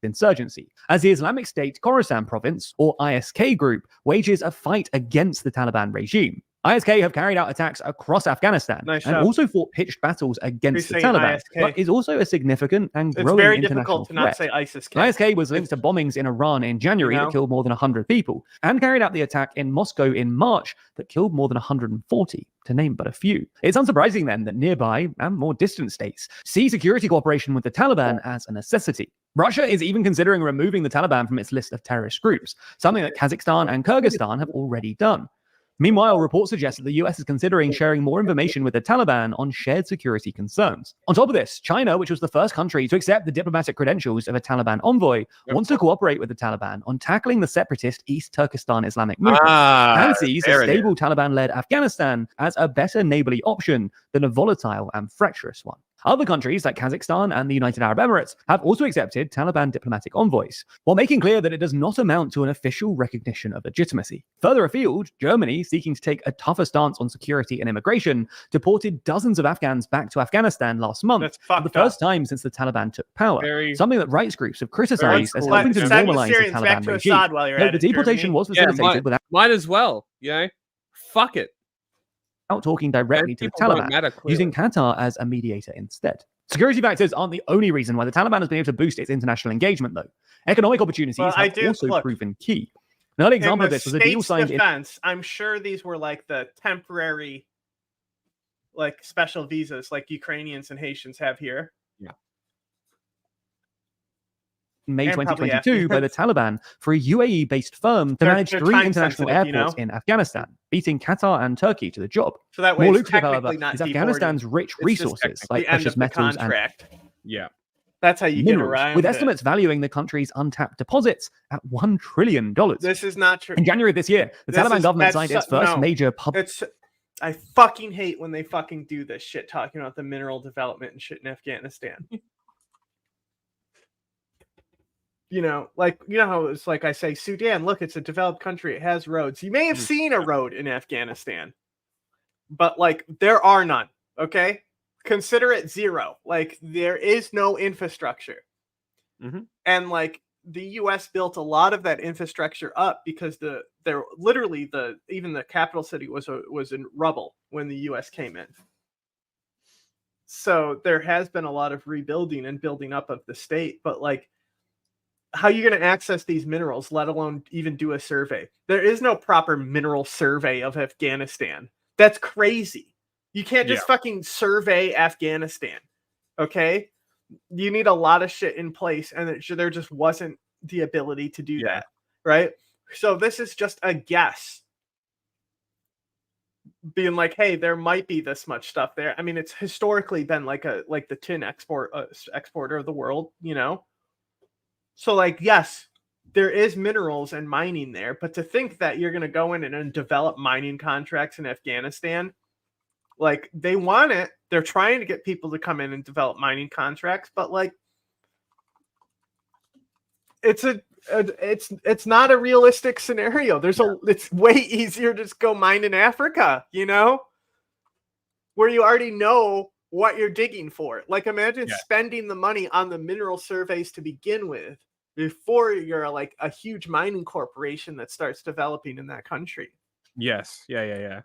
Insurgency, as the Islamic State Khorasan Province, or ISK group, wages a fight against the Taliban regime. ISK have carried out attacks across Afghanistan and job. also fought pitched battles against the Appreciate Taliban, ISK. but is also a significant and It's growing very international difficult to not threat. say ISIS. ISK was linked to bombings in Iran in January that killed more than 100 people, and carried out the attack in Moscow in March that killed more than 140, to name but a few. It's unsurprising then that nearby and more distant states see security cooperation with the Taliban as a necessity. Russia is even considering removing the Taliban from its list of terrorist groups, something that Kazakhstan and Kyrgyzstan have already done. Meanwhile, reports suggest that the US is considering sharing more information with the Taliban on shared security concerns. On top of this, China, which was the first country to accept the diplomatic credentials of a Taliban envoy, wants to cooperate with the Taliban on tackling the separatist East Turkestan Islamic movement, and sees a stable Taliban-led Afghanistan as a better neighborly option than a volatile and fractious one. Other countries like Kazakhstan and the United Arab Emirates have also accepted Taliban diplomatic envoys, while making clear that it does not amount to an official recognition of legitimacy. Further afield, Germany, seeking to take a tougher stance on security and immigration, deported dozens of Afghans back to Afghanistan last month for the first time since the Taliban took power, something that rights groups have criticized as helping to normalize the Taliban regime. Note the deportation was facilitated without might as well, fuck it. Talking directly to the people don't Taliban, matter, clearly. using Qatar as a mediator instead. Security factors aren't the only reason why the Taliban has been able to boost its international engagement, though. Economic opportunities have also proven key. An early example of this was a deal signed defense, I'm sure these were like the temporary, like special visas, like Ukrainians and Haitians have here. in May And probably 2022 by the Taliban for a UAE-based firm to manage they're 3 time international sensitive, airports in Afghanistan, beating Qatar and Turkey to the job. So that way More it's lucrative, however, technically not is deporting. Afghanistan's rich It's just resources technically like the end precious of the metals and contract. Yeah. That's how you get minerals, around with it. estimates valuing the country's untapped deposits at $1 trillion. This is not true. In January of this year, the Taliban government signed its first major public. I fucking hate when they fucking do this shit, talking about the mineral development and shit in Afghanistan. You know how it's like I say, Sudan, look, it's a developed country. It has roads. You may have seen a road in Afghanistan, but like there are none. Okay. Consider it zero. Like there is no infrastructure. And like the US built a lot of that infrastructure up because even the capital city was in rubble when the US came in. So there has been a lot of rebuilding and building up of the state, but like how are you going to access these minerals, let alone even do a survey? There is no proper mineral survey of Afghanistan. That's crazy. You can't just fucking survey Afghanistan. Okay? You need a lot of shit in place, and there just wasn't the ability to do that. Right? So this is just a guess. Being like, hey, there might be this much stuff there. I mean, it's historically been like the tin exporter of the world, you know? So like, yes, there is minerals and mining there, but to think that you're going to go in and develop mining contracts in Afghanistan, like they want it. They're trying to get people to come in and develop mining contracts, but like it's not a realistic scenario. It's way easier to just go mine in Africa, you know, where you already know what you're digging for. Like imagine spending the money on the mineral surveys to begin with before you're like a huge mining corporation that starts developing in that country. Yes. Yeah.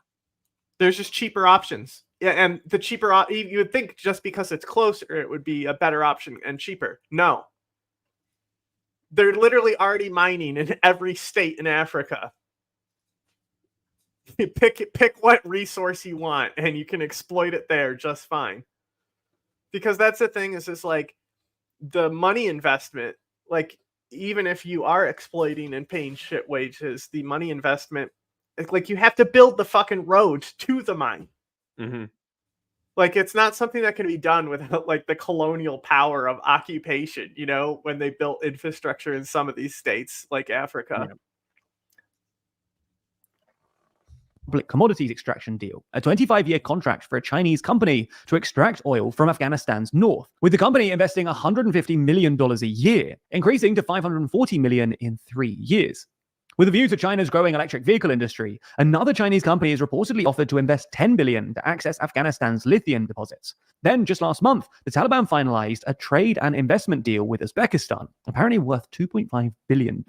There's just cheaper options. Yeah, and the cheaper you would think just because it's closer it would be a better option and cheaper. No. They're literally already mining in every state in Africa. You pick what resource you want and you can exploit it there just fine. Because that's the thing is like the money investment, like even if you are exploiting and paying shit wages, the money investment, like you have to build the fucking road to the mine. Mm-hmm. Like it's not something that can be done without like the colonial power of occupation, you know, when they built infrastructure in some of these states like Africa. Yeah. Public commodities extraction deal, a 25-year contract for a Chinese company to extract oil from Afghanistan's north, with the company investing $150 million a year, increasing to $540 million in 3 years. With a view to China's growing electric vehicle industry, another Chinese company is reportedly offered to invest $10 billion to access Afghanistan's lithium deposits. Then, just last month, the Taliban finalized a trade and investment deal with Uzbekistan, apparently worth $2.5 billion.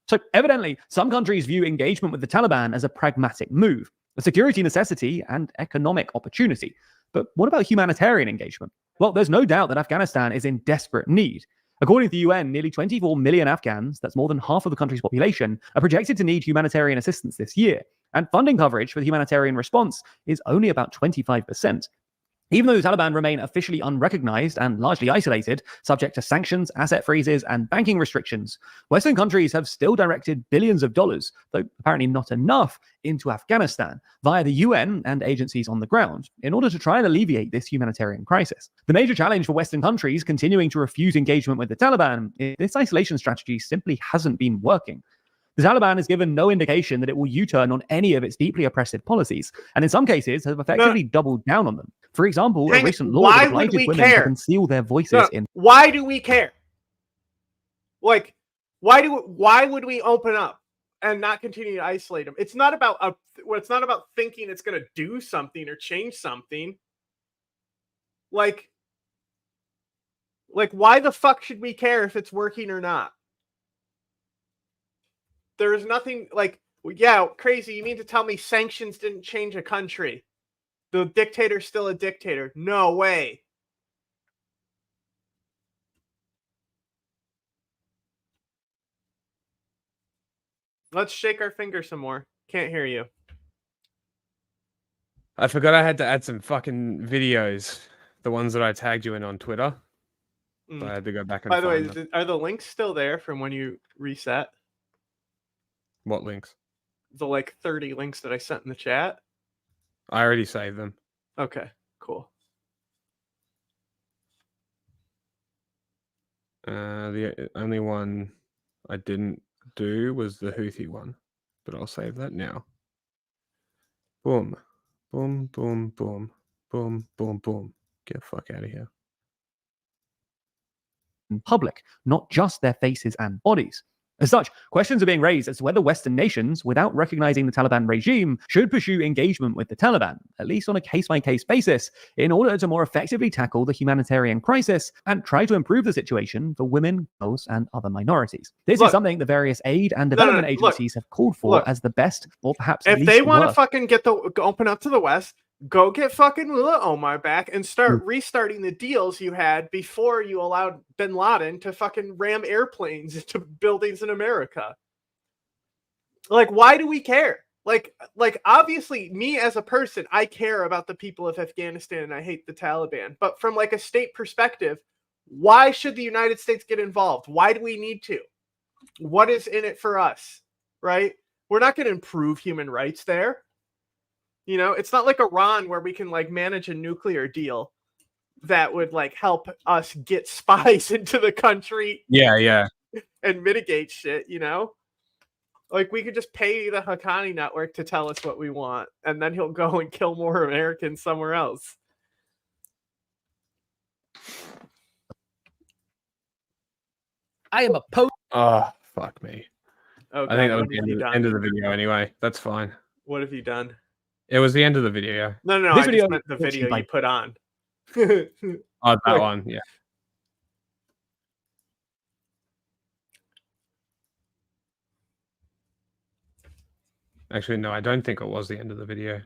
So, evidently, some countries view engagement with the Taliban as a pragmatic move, a security necessity and economic opportunity. But what about humanitarian engagement? Well, there's no doubt that Afghanistan is in desperate need. According to the UN, nearly 24 million Afghans, that's more than half of the country's population, are projected to need humanitarian assistance this year. And funding coverage for the humanitarian response is only about 25%. Even though the Taliban remain officially unrecognized and largely isolated, subject to sanctions, asset freezes, and banking restrictions, Western countries have still directed billions of dollars, though apparently not enough, into Afghanistan via the UN and agencies on the ground in order to try and alleviate this humanitarian crisis. The major challenge for Western countries continuing to refuse engagement with the Taliban is this isolation strategy simply hasn't been working. The Taliban has given no indication that it will U-turn on any of its deeply oppressive policies, and in some cases have effectively doubled down on them. For example, a recent law that obliges women to conceal their voices in... Why do we care? Like, why would we open up and not continue to isolate them? It's not about thinking it's going to do something or change something. Like, why the fuck should we care if it's working or not? There's nothing like, yeah, crazy. You mean to tell me sanctions didn't change a country? The dictator's still a dictator. No way. Let's shake our fingers some more. Can't hear you. I forgot I had to add some fucking videos. The ones that I tagged you in on Twitter. So I had to go back and By the way, them. Are the links still there from when you reset? What links? The like 30 links that I sent in the chat? I already saved them. Okay, cool. The only one I didn't do was the Houthi one, but I'll save that now. Boom, boom, boom, boom, boom, boom, boom. Get the fuck out of here. In public, not just their faces and bodies. As such, questions are being raised as to whether Western nations, without recognizing the Taliban regime, should pursue engagement with the Taliban, at least on a case-by-case basis, in order to more effectively tackle the humanitarian crisis and try to improve the situation for women, girls, and other minorities. This is something the various aid and development agencies have called for as the best, or perhaps if least they want to worst. fucking open up to the West, go get fucking Mullah Omar back and start restarting the deals you had before you allowed bin Laden to fucking ram airplanes into buildings in America. Like, why do we care? like obviously me as a person, I care about the people of Afghanistan and I hate the Taliban. But from like a state perspective, why should the United States get involved? Why do we need to? What is in it for us? Right? We're not going to improve human rights there. You know, it's not like Iran where we can like manage a nuclear deal that would like help us get spies into the country. Yeah. And mitigate shit, you know? Like, we could just pay the Haqqani network to tell us what we want, and then he'll go and kill more Americans somewhere else. I am opposed. Oh, fuck me. Oh, I think that was the end of the video anyway. That's fine. What have you done? It was the end of the video. No, I just meant the video you put on. Oh, that one, yeah. Actually, no, I don't think it was the end of the video.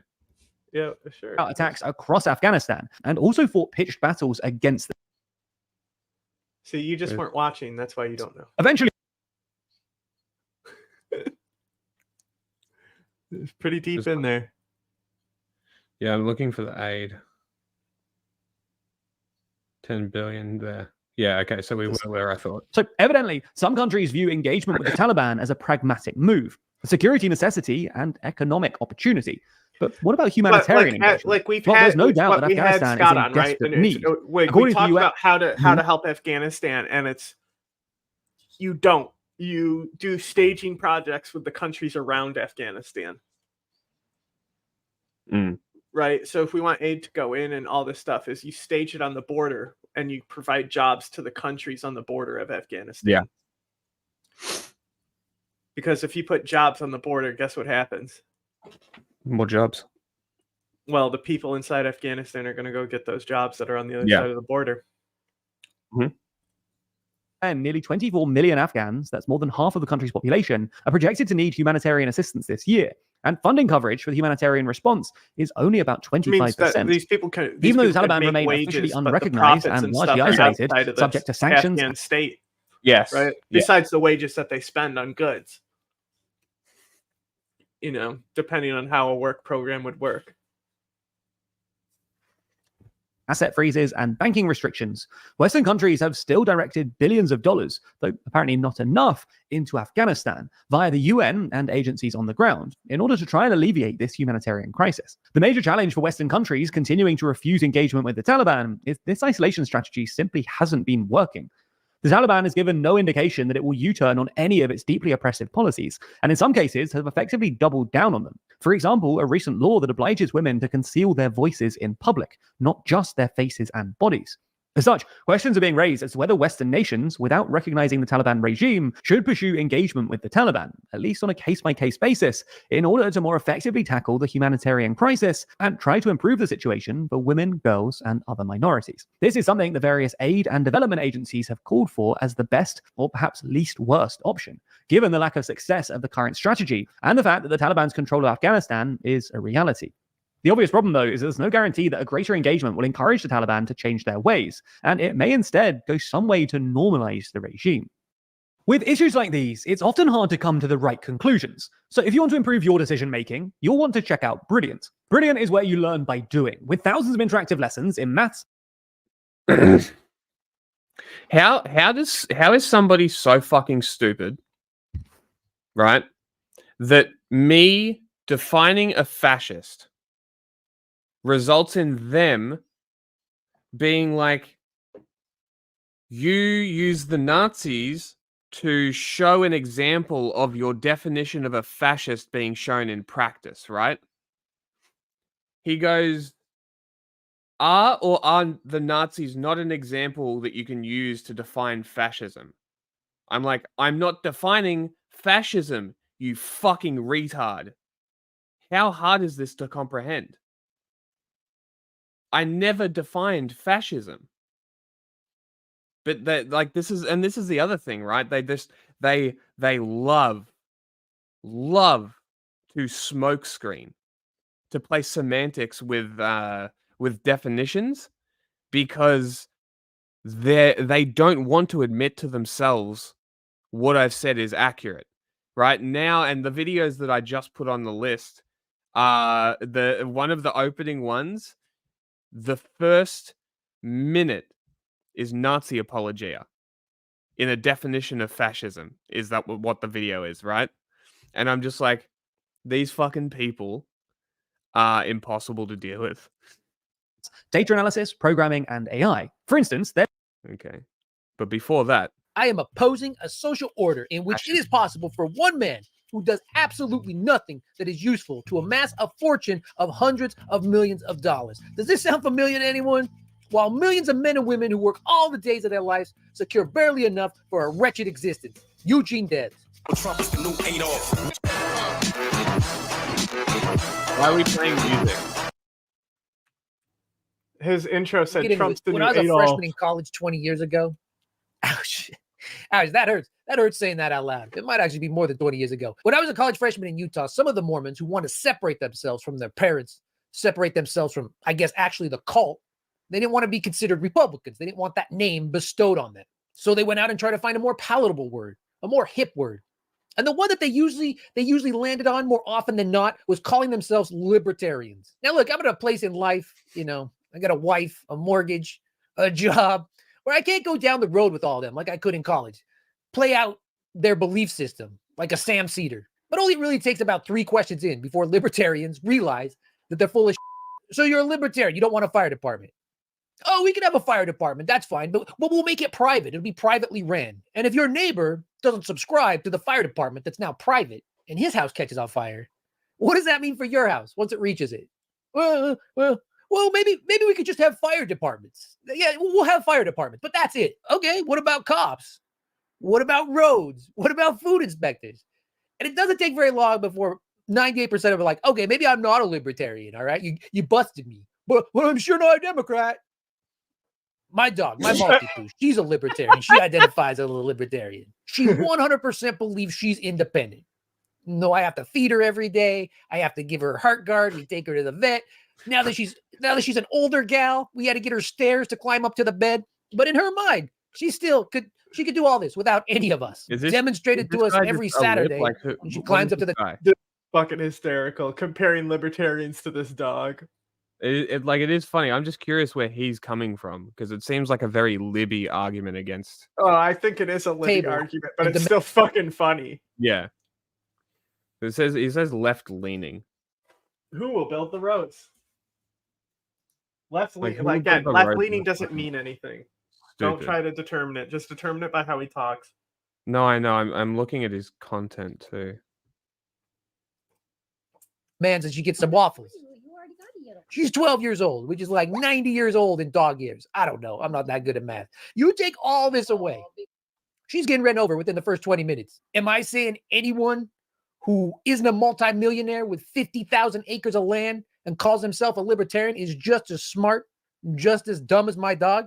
Yeah, sure. Attacks across Afghanistan and also fought pitched battles against them. See, you just weren't watching. That's why you don't know. Eventually, it's pretty deep in there. Yeah, I'm looking for the aid. 10 billion there. Yeah, okay, so we were where I thought. So evidently, some countries view engagement with the Taliban as a pragmatic move, a security necessity and economic opportunity. But what about humanitarian engagement? Like we've there's no doubt that Afghanistan is in desperate need. We talked about how to help Afghanistan, and it's you do staging projects with the countries around Afghanistan. Right? So if we want aid to go in and all this stuff, is you stage it on the border and you provide jobs to the countries on the border of Afghanistan. Yeah. Because if you put jobs on the border, guess what happens? More jobs. Well, the people inside Afghanistan are going to go get those jobs that are on the other side of the border. And nearly 24 million Afghans, that's more than half of the country's population, are projected to need humanitarian assistance this year. And funding coverage for the humanitarian response is only about 25%. These people can, even though the Taliban remain officially unrecognized and largely isolated, subject to sanctions. Afghan state. Yes. Right. Besides the wages that they spend on goods. You know, depending on how a work program would work. Asset freezes and banking restrictions, Western countries have still directed billions of dollars, though apparently not enough, into Afghanistan via the UN and agencies on the ground in order to try and alleviate this humanitarian crisis. The major challenge for Western countries continuing to refuse engagement with the Taliban is this isolation strategy simply hasn't been working. The Taliban has given no indication that it will U-turn on any of its deeply oppressive policies, and in some cases have effectively doubled down on them. For example, a recent law that obliges women to conceal their voices in public, not just their faces and bodies. As such, questions are being raised as to whether Western nations, without recognizing the Taliban regime, should pursue engagement with the Taliban, at least on a case-by-case basis, in order to more effectively tackle the humanitarian crisis and try to improve the situation for women, girls, and other minorities. This is something the various aid and development agencies have called for as the best, or perhaps least worst option, given the lack of success of the current strategy and the fact that the Taliban's control of Afghanistan is a reality. The obvious problem, though, is there's no guarantee that a greater engagement will encourage the Taliban to change their ways, and it may instead go some way to normalize the regime. With issues like these, it's often hard to come to the right conclusions. So if you want to improve your decision-making, you'll want to check out Brilliant. Brilliant is where you learn by doing, with thousands of interactive lessons in maths. How is somebody so fucking stupid, right, that me defining a fascist results in them being like, you use the Nazis to show an example of your definition of a fascist being shown in practice, right? He goes, are the Nazis not an example that you can use to define fascism? I'm like, I'm not defining fascism, you fucking retard. How hard is this to comprehend? I never defined fascism. But this is the other thing, right? They love to smokescreen, to play semantics with definitions, because they don't want to admit to themselves what I've said is accurate, right now, and the videos that I just put on the list, the one of the opening ones, the first minute is Nazi apologia in a definition of fascism. Is that what the video is, right? And I'm just like, these fucking people are impossible to deal with. Data analysis, programming, and AI. For instance, Okay. But before that, I am opposing a social order in which it is possible for one man who does absolutely nothing that is useful to amass a fortune of hundreds of millions of dollars. Does this sound familiar to anyone? While millions of men and women who work all the days of their lives secure barely enough for a wretched existence. Eugene Debs. Why are we playing music? His intro said Trump's the new When I was a Adolf. freshman in college 20 years ago, ouch, that hurts. That hurts saying that out loud. It might actually be more than 20 years ago. When I was a college freshman in Utah, some of the Mormons who want to separate themselves from their parents, separate themselves from, I guess, actually the cult, they didn't want to be considered Republicans. They didn't want that name bestowed on them. So they went out and tried to find a more palatable word, a more hip word. And the one that they usually landed on more often than not was calling themselves libertarians. Now, look, I'm at a place in life, you know, I got a wife, a mortgage, a job, where I can't go down the road with all of them like I could in college. Play out their belief system like a Sam Cedar. But only really takes about 3 questions in before libertarians realize that they're full of shit. So you're a libertarian. You don't want a fire department. Oh, we can have a fire department. That's fine. But we'll make it private. It'll be privately ran. And if your neighbor doesn't subscribe to the fire department that's now private and his house catches on fire, what does that mean for your house once it reaches it? Well, maybe we could just have fire departments. Yeah, we'll have fire departments, but that's it. Okay, what about cops? What about roads? What about food inspectors? And it doesn't take very long before 98% of them are like, okay, maybe I'm not a libertarian, all right? You busted me. But I'm sure not a Democrat. My dog, my Maltipoo, she's a libertarian. She identifies as a libertarian. She 100% believes she's independent. No, I have to feed her every day. I have to give her a heart guard. We take her to the vet. Now that she's an older gal, we had to get her stairs to climb up to the bed. But in her mind, she could do all this without any of us. Demonstrated to us every Saturday when she climbs up to the This is fucking hysterical. Comparing libertarians to this dog. It is funny. I'm just curious where he's coming from because it seems like a very Libby argument against. Oh, I think it is a Libby argument, but it's still fucking funny. Yeah. He says left leaning. Who will build the roads? Left leaning doesn't mean anything. Don't try to determine it. Just determine it by how he talks. No, I know. I'm looking at his content too. Man, and she gets some waffles. She's 12 years old, which is like 90 years old in dog years. I don't know. I'm not that good at math. You take all this away. She's getting run over within the first 20 minutes. Am I saying anyone who isn't a multimillionaire with 50,000 acres of land and calls himself a libertarian is just as smart, just as dumb as my dog?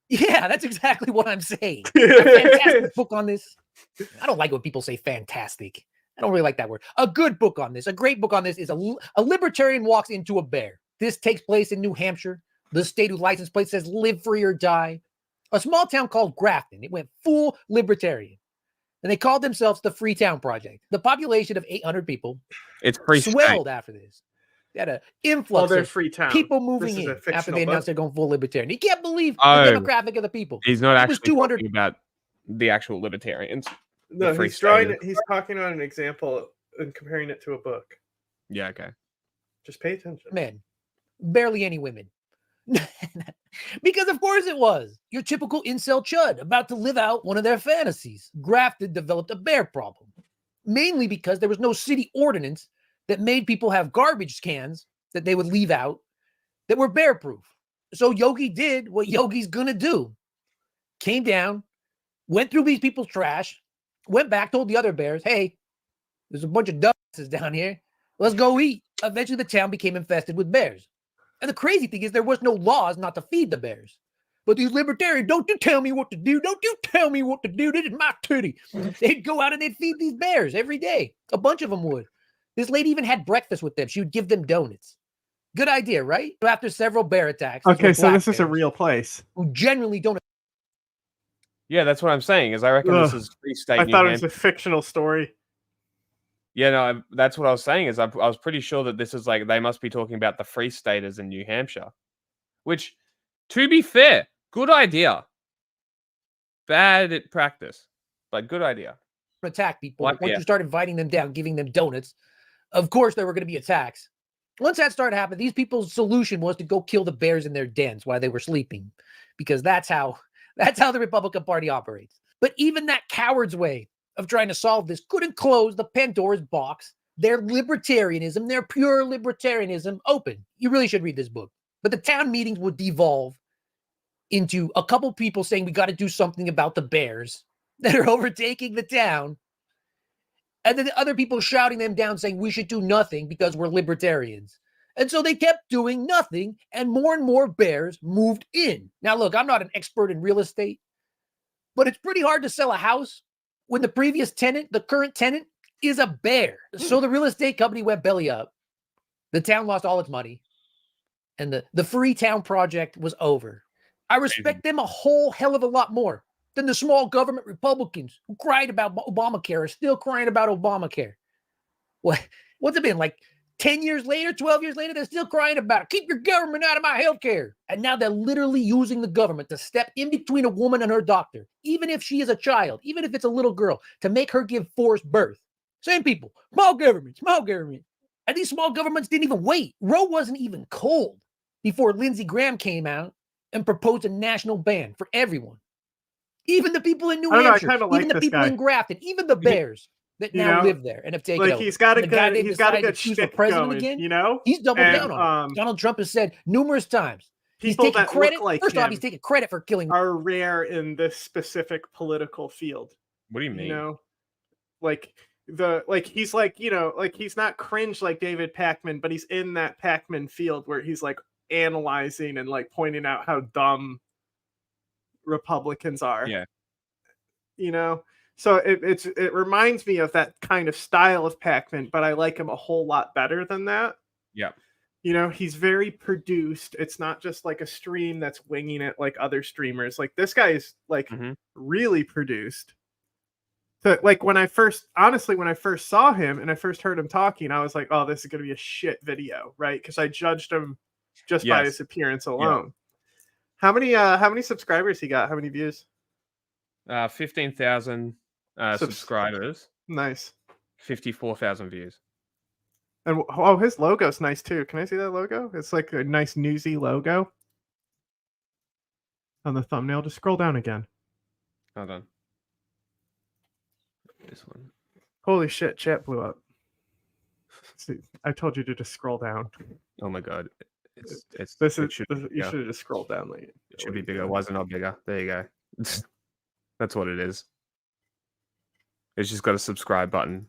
Yeah, that's exactly what I'm saying. A fantastic book on this. I don't like when people say fantastic. I don't really like that word. A good book on this, a great book on this is a libertarian walks into a bear. This takes place in New Hampshire. The state whose license plate says live free or die. A small town called Grafton. It went full libertarian. And they called themselves the Freetown Project. The population of 800 people swelled after this. They had an influx of people moving in after they announced they're going full libertarian. You can't believe the demographic of the people. He's not actually talking about the actual libertarians. No, he's talking on an example and comparing it to a book. Yeah, okay. Just pay attention. Men. Barely any women. Because of course it was. Your typical incel chud about to live out one of their fantasies. Grafton developed a bear problem. Mainly because there was no city ordinance that made people have garbage cans that they would leave out that were bear proof. So Yogi did what Yogi's gonna do. Came down, went through these people's trash, went back, told the other bears, hey, there's a bunch of dumbasses down here. Let's go eat. Eventually the town became infested with bears. And the crazy thing is there was no laws not to feed the bears. But these libertarians, don't you tell me what to do. Don't you tell me what to do. This is my titty. They'd go out and they'd feed these bears every day. A bunch of them would. This lady even had breakfast with them. She would give them donuts. Good idea, right? After several bear attacks. Okay, so this is a real place. Who generally don't. Yeah, that's what I'm saying. Is I reckon this is free state. I thought it was a fictional story. Yeah, no, that's what I was saying. Is I was pretty sure that this is like they must be talking about the Free Staters in New Hampshire, which, to be fair, good idea. Bad at practice, but good idea. Attack people. Like, Once you start inviting them down, giving them donuts, of course there were going to be attacks. Once that started happening, these people's solution was to go kill the bears in their dens while they were sleeping, because that's how the Republican Party operates. But even that coward's way of trying to solve this couldn't close the Pandora's box, their libertarianism, their pure libertarianism open. You really should read this book. But the town meetings would devolve into a couple people saying we got to do something about the bears that are overtaking the town, and then the other people shouting them down saying we should do nothing because we're libertarians. And so they kept doing nothing, and more bears moved in. Now, look, I'm not an expert in real estate, but it's pretty hard to sell a house when the previous tenant, the current tenant, is a bear. So the real estate company went belly up. The town lost all its money, and the Free Town project was over. I respect them a whole hell of a lot more than the small government Republicans who cried about Obamacare are still crying about Obamacare. What's it been, like 10 years later, 12 years later, they're still crying about it. Keep your government out of my health care. And now they're literally using the government to step in between a woman and her doctor, even if she is a child, even if it's a little girl, to make her give forced birth. Same people, small government, small government. And these small governments didn't even wait. Roe wasn't even cold before Lindsey Graham came out and proposed a national ban for everyone. Even the people in New Hampshire, even the people in Grafton, even the bears that now live there and have taken over. He's got a good shtick going, again. He's doubled down on it. Donald Trump has said numerous times. He's taking credit. First off, he's taking credit for killing. Are rare in this specific political field. What do you mean? You know, he's he's not cringe like David Pakman, but he's in that Pakman field where he's like analyzing and like pointing out how dumb Republicans are. Yeah. You know, so it reminds me of that kind of style of Pakman, but I like him a whole lot better than that. Yeah. You know, he's very produced. It's not just like a stream that's winging it like other streamers. Like this guy is like really produced. So like when I first saw him and I first heard him talking, I was like, oh, this is going to be a shit video, right? Because I judged him just by his appearance alone. Yeah. How many subscribers he got? How many views? 15,000 subscribers. Nice. 54,000 views. And his logo's nice too. Can I see that logo? It's like a nice newsy logo on the thumbnail. Just scroll down again. Hold on. This one. Holy shit! Chat blew up. See, I told you to just scroll down. Oh my god! You should have just scrolled down. Like, it should be bigger. Why is it not bigger? There you go. That's what it is. It's just got a subscribe button.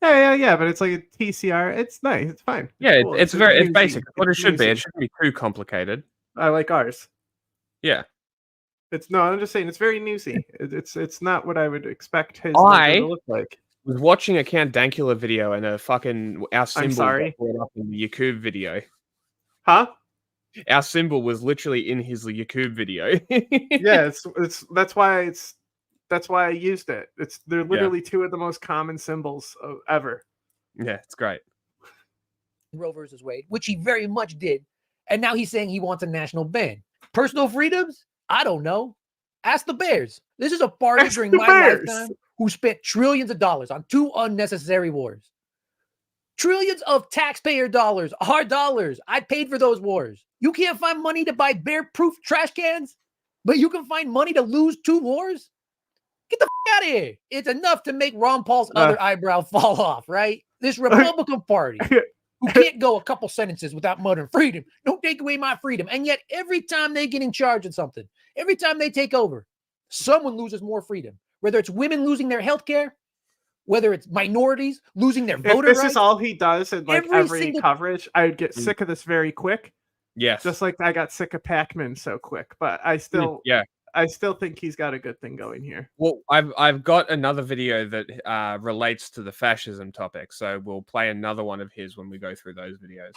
Yeah. But it's like a TCR. It's nice. It's fine. Yeah, cool. It's basic. It's what it should be. It shouldn't be too complicated. I like ours. Yeah. I'm just saying it's very newsy. It's not what I would expect his logo to look like. Was watching a Count Dankula video and a fucking our symbol got brought up in the Yakub video. Huh? Our symbol was literally in his Yakub video. Yeah, that's why I used it. They're literally two of the most common symbols ever. Yeah, it's great. Roe versus Wade, which he very much did, and now he's saying he wants a national ban. Personal freedoms? I don't know. Ask the bears. This is a party during my lifetime who spent trillions of dollars on 2 unnecessary wars. Trillions of taxpayer dollars, our dollars. I paid for those wars. You can't find money to buy bear-proof trash cans, but you can find money to lose 2 wars? Get the out of here. It's enough to make Ron Paul's other eyebrow fall off, right? This Republican Party who can't go a couple sentences without muttering, freedom, don't take away my freedom. And yet every time they get in charge of something, every time they take over, someone loses more freedom. Whether it's women losing their health care, whether it's minorities losing their voter rights. If this is all he does in like every coverage, I would get sick of this very quick. Yes. Just like I got sick of Pakman so quick. But I still think he's got a good thing going here. Well, I've got another video that relates to the fascism topic, so we'll play another one of his when we go through those videos.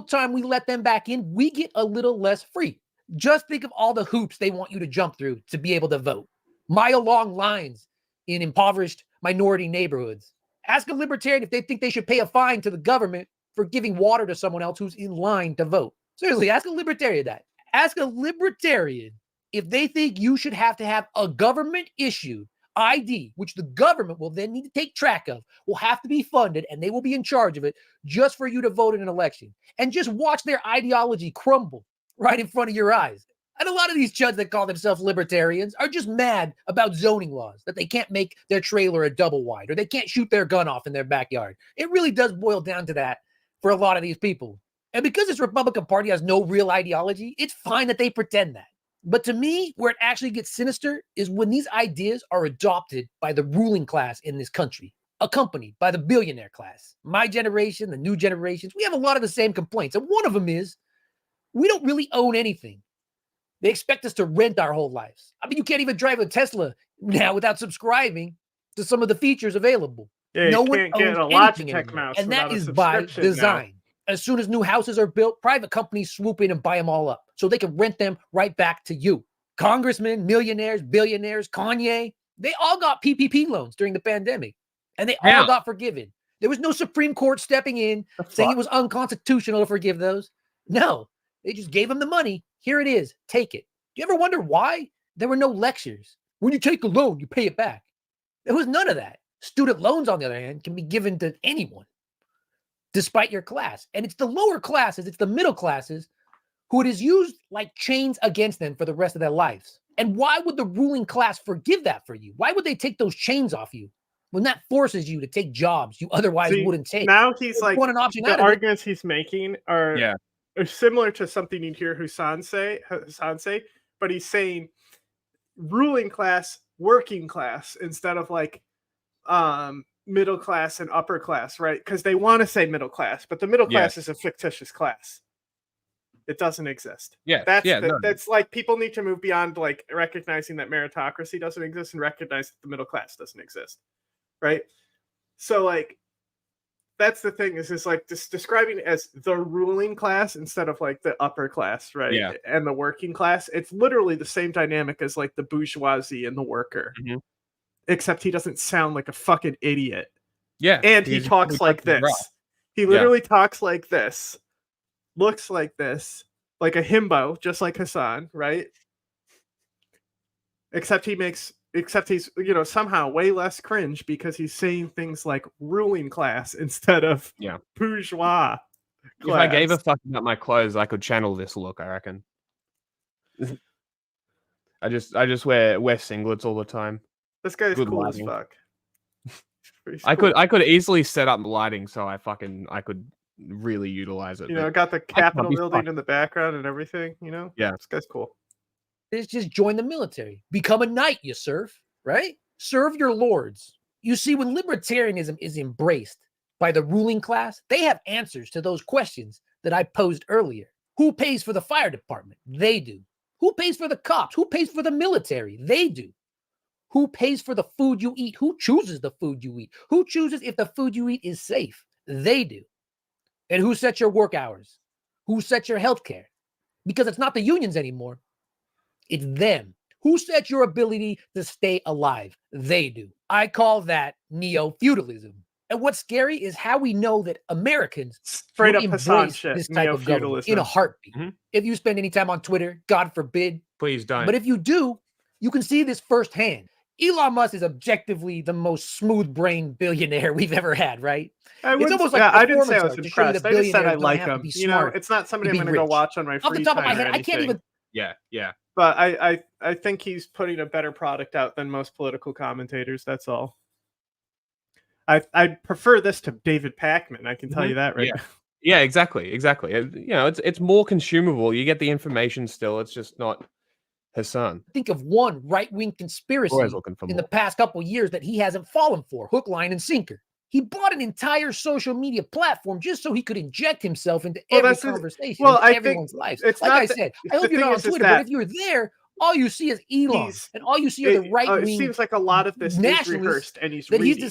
Time we let them back in, we get a little less free. Just think of all the hoops they want you to jump through to be able to vote. Mile-long lines in impoverished minority neighborhoods. Ask a libertarian if they think they should pay a fine to the government for giving water to someone else who's in line to vote. Seriously, ask a libertarian that. Ask a libertarian if they think you should have to have a government-issued ID, which the government will then need to take track of, will have to be funded, and they will be in charge of it just for you to vote in an election. And just watch their ideology crumble right in front of your eyes. And a lot of these chuds that call themselves libertarians are just mad about zoning laws, that they can't make their trailer a double wide, or they can't shoot their gun off in their backyard. It really does boil down to that for a lot of these people. And because this Republican Party has no real ideology, it's fine that they pretend that. But to me, where it actually gets sinister is when these ideas are adopted by the ruling class in this country, accompanied by the billionaire class. My generation, the new generations, we have a lot of the same complaints. And one of them is we don't really own anything. They expect us to rent our whole lives. I mean, you can't even drive a Tesla now without subscribing to some of the features available. Yeah, no you one can't get a owns Logitech anything mouse and that without a is by subscription now. design. As soon as new houses are built, private companies swoop in and buy them all up so they can rent them right back to you. Congressmen, millionaires, billionaires, Kanye, they all got PPP loans during the pandemic, and they all got forgiven. There was no Supreme Court stepping in saying it was unconstitutional to forgive those. No, they just gave them the money. Here it is. Take it. Do you ever wonder why? There were no lectures. When you take a loan, you pay it back. There was none of that. Student loans, on the other hand, can be given to anyone, despite your class. And it's the lower classes, it's the middle classes, who it is used like chains against them for the rest of their lives. And why would the ruling class forgive that for you? Why would they take those chains off you when that forces you to take jobs you otherwise wouldn't take? Now he's like, want an option the out of arguments he's making are similar to something you'd hear Hassan say, but he's saying ruling class, working class, instead of like middle class and upper class, right? Because they want to say middle class, but the middle class is a fictitious class. It doesn't exist. That's like, people need to move beyond like recognizing that meritocracy doesn't exist and recognize that the middle class doesn't exist, right? So like, that's the thing, is like describing it as the ruling class instead of like the upper class, right? And the working class. It's literally the same dynamic as like the bourgeoisie and the worker. Except he doesn't sound like a fucking idiot. And he talks like this. He literally talks like this. Looks like this. Like a himbo, just like Hassan, right? Except he's, you know, somehow way less cringe because he's saying things like ruling class instead of bourgeois class. If I gave a fuck about my clothes, I could channel this look, I reckon. I just wear singlets all the time. This guy's Good cool lighting. as fuck. I could easily set up lighting so I could really utilize it. You know, got the Capitol building in the background and everything, you know? Yeah. This guy's cool. It's just join the military. Become a knight, you serve, right? Serve your lords. You see, when libertarianism is embraced by the ruling class, they have answers to those questions that I posed earlier. Who pays for the fire department? They do. Who pays for the cops? Who pays for the military? They do. Who pays for the food you eat? Who chooses the food you eat? Who chooses if the food you eat is safe? They do. And who sets your work hours? Who sets your health care? Because it's not the unions anymore. It's them. Who sets your ability to stay alive? They do. I call that neo-feudalism. And what's scary is how we know that Americans straight up embrace Hassan shit, this type of government in a heartbeat. If you spend any time on Twitter, God forbid. Please don't. But if you do, you can see this firsthand. Elon Musk is objectively the most smooth-brained billionaire we've ever had, right? It's almost like I didn't say I was to show you impressed. that I just said I billionaires like don't have him. to be You know, smart it's not somebody to I'm be going to go rich. watch on my free Off the top of my time head, or I can't even. Yeah. But I think he's putting a better product out than most political commentators. That's all. I prefer this to David Pakman. I can tell you that right now. Yeah, exactly. You know, it's more consumable. You get the information still. It's just not Hassan. Think of one right-wing conspiracy in the past couple of years that he hasn't fallen for, hook, line, and sinker. He bought an entire social media platform just so he could inject himself into every conversation in everyone's life. Like I said, I hope you're not on Twitter, but if you're there, all you see is Elon, and all you see are the right-wing. It seems like a lot of this is rehearsed, and he's reading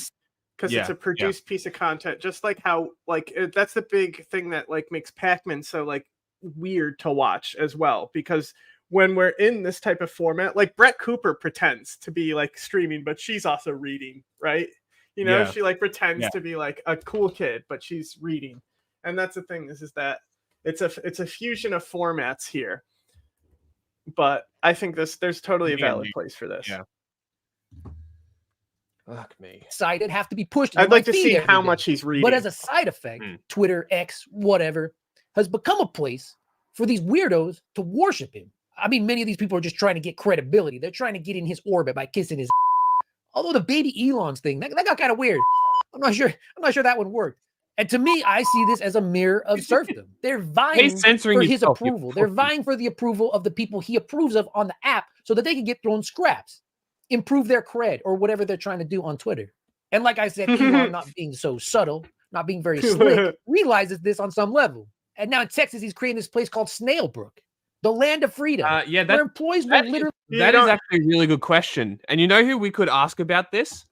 because it's a produced piece of content. Just like how, like, that's the big thing that like makes Pakman so like weird to watch as well, because when we're in this type of format, like Brett Cooper pretends to be like streaming, but she's also reading, right? You know, Yeah. she like pretends Yeah. to be like a cool kid, but she's reading. And that's the thing is that it's a fusion of formats here. But I think there's totally a valid place for this. Yeah. Fuck me. Side it have to be pushed. in I'd your like to feed see every how day. much he's reading. But as a side effect, Twitter, X, whatever, has become a place for these weirdos to worship him. I mean, many of these people are just trying to get credibility. They're trying to get in his orbit by kissing his. Although the baby Elon's thing, that got kind of weird. I'm not sure that one worked. And to me, I see this as a mirror of serfdom. They're vying for his approval. They're vying for the approval of the people he approves of on the app so that they can get thrown scraps, improve their cred, or whatever they're trying to do on Twitter. And like I said, Elon, not being so subtle, not being very slick, realizes this on some level. And now in Texas, he's creating this place called Snailbrook, the land of freedom. Where employees will literally. That is actually a really good question. And you know who we could ask about this?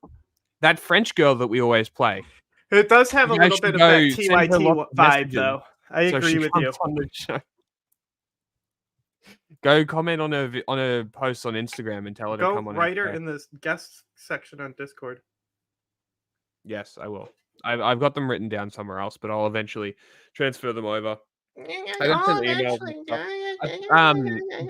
That French girl that we always play. It does have a little bit of that TYT vibe, though. I agree with you. On the show. Go comment on a post on Instagram and tell her to come on. Go write her in the guest section on Discord. Yes, I will. I've got them written down somewhere else, but I'll eventually transfer them over. I got some emails.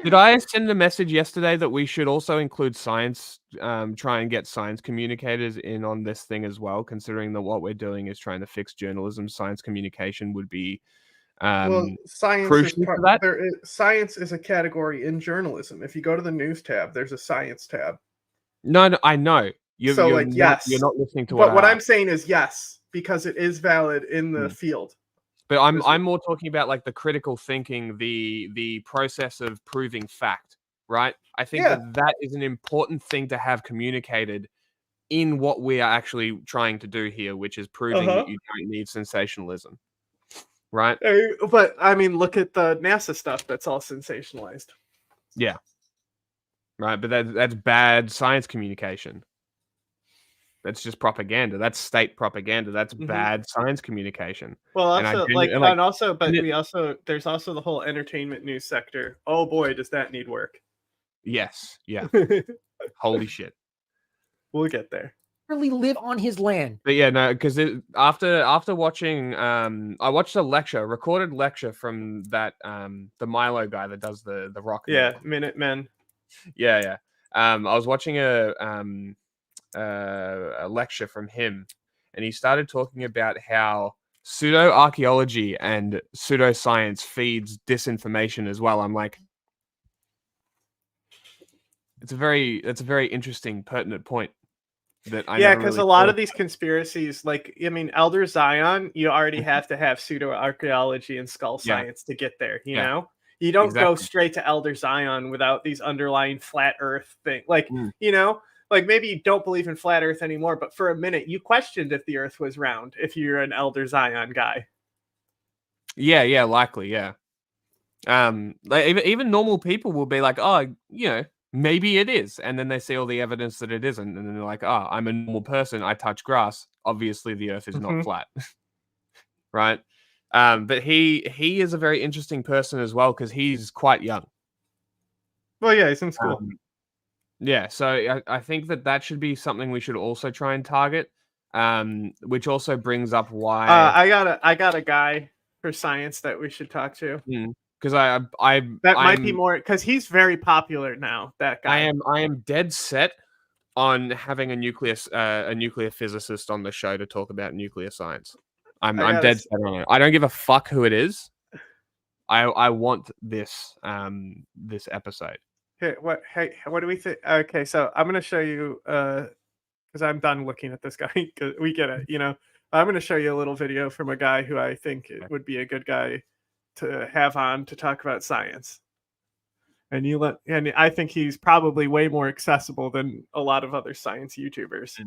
Did I send a message yesterday that we should also include science, try and get science communicators in on this thing as well, considering that what we're doing is trying to fix journalism? Science communication would be science crucial for that. Science is a category in journalism. If you go to the news tab, there's a science tab. No, I know. Yes. You're not listening to what I'm saying is yes, because it is valid in the field. But I'm more talking about like the critical thinking, the process of proving fact, right? I think that is an important thing to have communicated in what we are actually trying to do here, which is proving that you don't need sensationalism, right? But I mean, look at the NASA stuff; that's all sensationalized. Yeah, right. But that's bad science communication. That's just propaganda. That's state propaganda. That's bad science communication. Well, also, there's also the whole entertainment news sector. Oh boy, does that need work? Yes. Yeah. Holy shit. We'll get there. Really live on his land. But yeah, no, because after watching, I watched a recorded lecture from that the Milo guy that does the rock. Yeah, Minutemen. Yeah. I was watching a lecture from him, and he started talking about how pseudo-archaeology and pseudoscience feeds disinformation as well. I'm like, it's a very interesting, pertinent point. Because a lot of these conspiracies, like, I mean, Elder Zion, you already have to have pseudo-archaeology and skull science to get there, you know? You don't go straight to Elder Zion without these underlying flat earth thing. Like, you know, like maybe you don't believe in flat earth anymore, but for a minute you questioned if the earth was round if you're an Elder Zion guy. Yeah, likely, yeah. Like even normal people will be like, oh, you know, maybe it is. And then they see all the evidence that it isn't. And then they're like, oh, I'm a normal person. I touch grass. Obviously the earth is not flat. Right? But he is a very interesting person as well because he's quite young. Well, yeah, he's in school. Yeah, so I think that should be something we should also try and target, which also brings up why I got a guy for science that we should talk to. Because might be more because he's very popular now. That guy. I am dead set on having a nuclear physicist on the show to talk about nuclear science. I'm dead set on it. I don't give a fuck who it is. I want this episode. Hey, what do we think? Okay, so I'm gonna show you because I'm done looking at this guy. We get it, you know. I'm gonna show you a little video from a guy who I think would be a good guy to have on to talk about science. And I think he's probably way more accessible than a lot of other science YouTubers.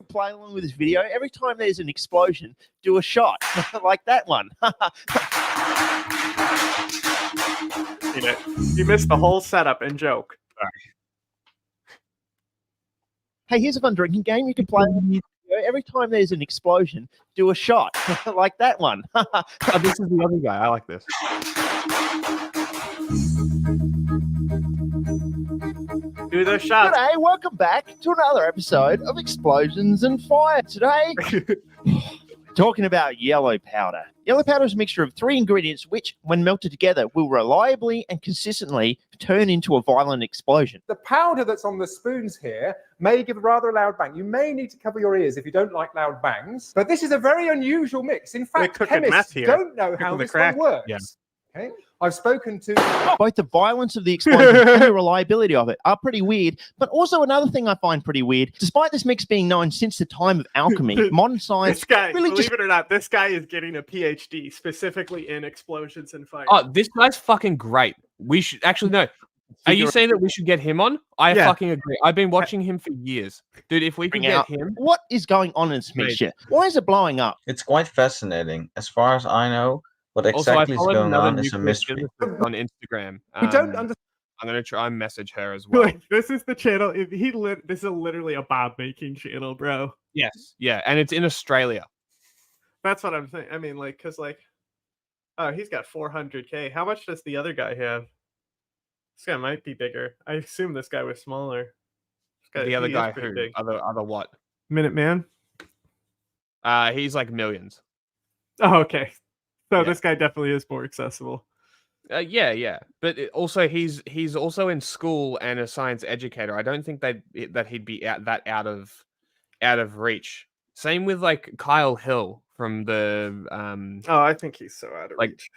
Play along with this video. Every time there's an explosion, do a shot like that one. You missed the whole setup and joke. Sorry. Hey, here's a fun drinking game. You can play every time there's an explosion, do a shot like that one. Oh, this is the other guy. I like this. Do those shots. G'day, welcome back to another episode of Explosions and Fire. Today, talking about yellow powder. Yellow powder is a mixture of 3 ingredients which, when melted together, will reliably and consistently turn into a violent explosion. The powder that's on the spoons here may give a rather loud bang. You may need to cover your ears if you don't like loud bangs, but this is a very unusual mix. In fact, chemists don't know how this one works. Yeah. Okay? I've spoken to... Both the violence of the explosion and the reliability of it are pretty weird, but also another thing I find pretty weird, despite this mix being known since the time of alchemy, modern science This guy, really believe it or not, this guy is getting a PhD specifically in explosions and fire. Oh, this guy's fucking great. We should actually no. Are you saying that we should get him on? I fucking agree. I've been watching him for years, dude. If we can get him, what is going on in this mixture? Why is it blowing up? It's quite fascinating. As far as I know, what also, exactly is followed going another on is a nuclear mystery. physicist on Instagram. We don't understand. I'm gonna try and message her as well. Like, this is the channel. This is literally a Bob making channel, bro. Yes, yeah, and it's in Australia. That's what I'm saying. I mean, like, cause like, oh, he's got 400K. How much does the other guy have? This guy might be bigger. I assume this guy was smaller. The other guy who? Big. Other what? Minuteman? He's like millions. Oh, okay. So Yeah. this guy definitely is more accessible. Yeah, but also he's also in school and a science educator. I don't think that he'd be out of reach. Same with like Kyle Hill from the Oh, I think he's so out of reach.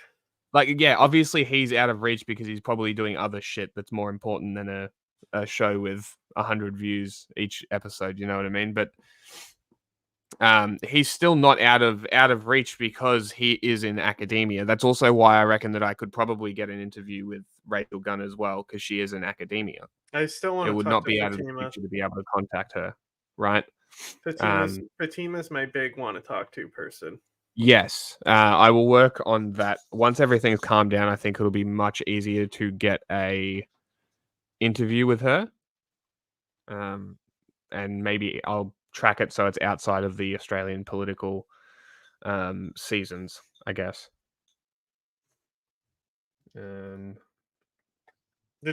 Like yeah, obviously he's out of reach because he's probably doing other shit that's more important than a show with 100 views each episode. You know what I mean? But he's still not out of reach because he is in academia. That's also why I reckon that I could probably get an interview with Rachel Gunn as well, because she is in academia. I still want it to would talk not to be out of the Fatima. future to be able to contact her, right? Fatima's my big want to talk to person. Yes, I will work on that. Once everything's calmed down, I think it'll be much easier to get a interview with her. And maybe I'll track it so it's outside of the Australian political seasons, I guess. Did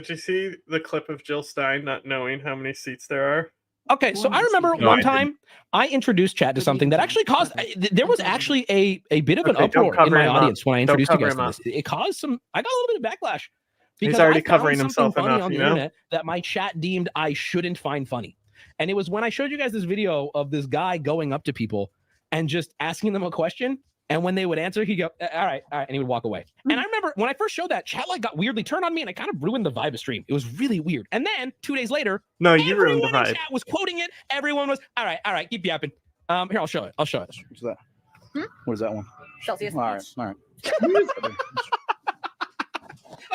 you see the clip of Jill Stein not knowing how many seats there are? Okay, so I remember one time I introduced chat to something that actually caused. There was actually a bit of an uproar in my audience when I introduced you guys to this. It caused some. I got a little bit of backlash because he's already I found covering himself something funny enough, on the you know? internet that my chat deemed I shouldn't find funny, and it was when I showed you guys this video of this guy going up to people and just asking them a question. And when they would answer, he'd go, all right, and he would walk away. And I remember when I first showed that, chat like got weirdly turned on me, and it kind of ruined the vibe of stream. It was really weird. And then 2 days later, no, you ruined the everyone in vibe. chat was quoting it. Everyone was, all right, keep yapping. Here, I'll show it. What's that? What is that one? Celsius. All right.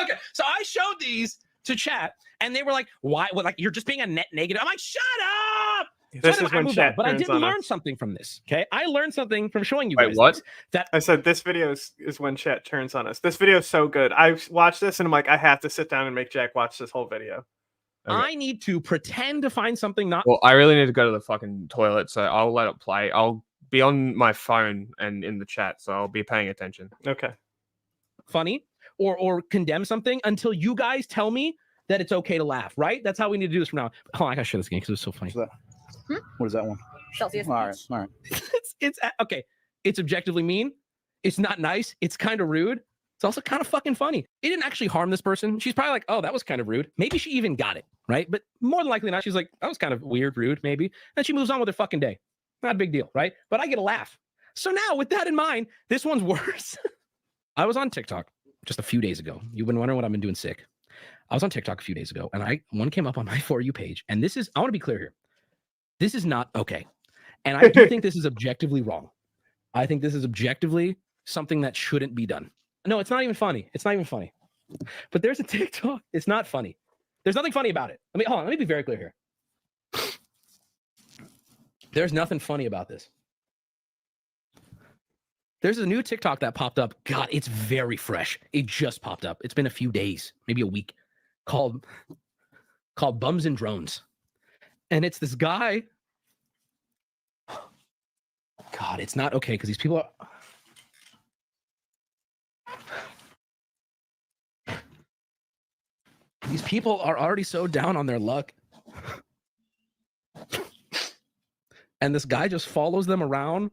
Okay, so I showed these to chat, and they were like, why? Well, like, you're just being a net negative. I'm like, shut up. This So is I when moved chat on, but I turns did on learn us. something from this. Okay, I learned something from showing you Wait, guys what? this, that I said this video is when chat turns on us. This video is so good. I watched this and I'm like, I have to sit down and make Jack watch this whole video. I need to pretend to find something not Well, I really need to go to the fucking toilet, so I'll let it play. I'll be on my phone and in the chat, so I'll be paying attention. Okay. funny or condemn something until you guys tell me that it's okay to laugh, right? That's how we need to do this from now on. Oh, I gotta show this again because it was so funny. What is that one? Celsius. All right. It's okay. It's objectively mean. It's not nice. It's kind of rude. It's also kind of fucking funny. It didn't actually harm this person. She's probably like, oh, that was kind of rude. Maybe she even got it, right? But more than likely not, she's like, that was kind of weird, rude, maybe. And she moves on with her fucking day. Not a big deal, right? But I get a laugh. So now, with that in mind, this one's worse. I was on TikTok just a few days ago. You've been wondering what I've been doing sick. I was on TikTok a few days ago, and one came up on my For You page. And this is, I want to be clear here. This is not okay. And I do think this is objectively wrong. I think this is objectively something that shouldn't be done. No, it's not even funny. It's not even funny. But there's a TikTok. It's not funny. There's nothing funny about it. Hold on. Let me be very clear here. There's nothing funny about this. There's a new TikTok that popped up. God, it's very fresh. It just popped up. It's been a few days, maybe a week, called Bums and Drones. And it's this guy. God, it's not okay because these people are. These people are already so down on their luck And this guy just follows them around.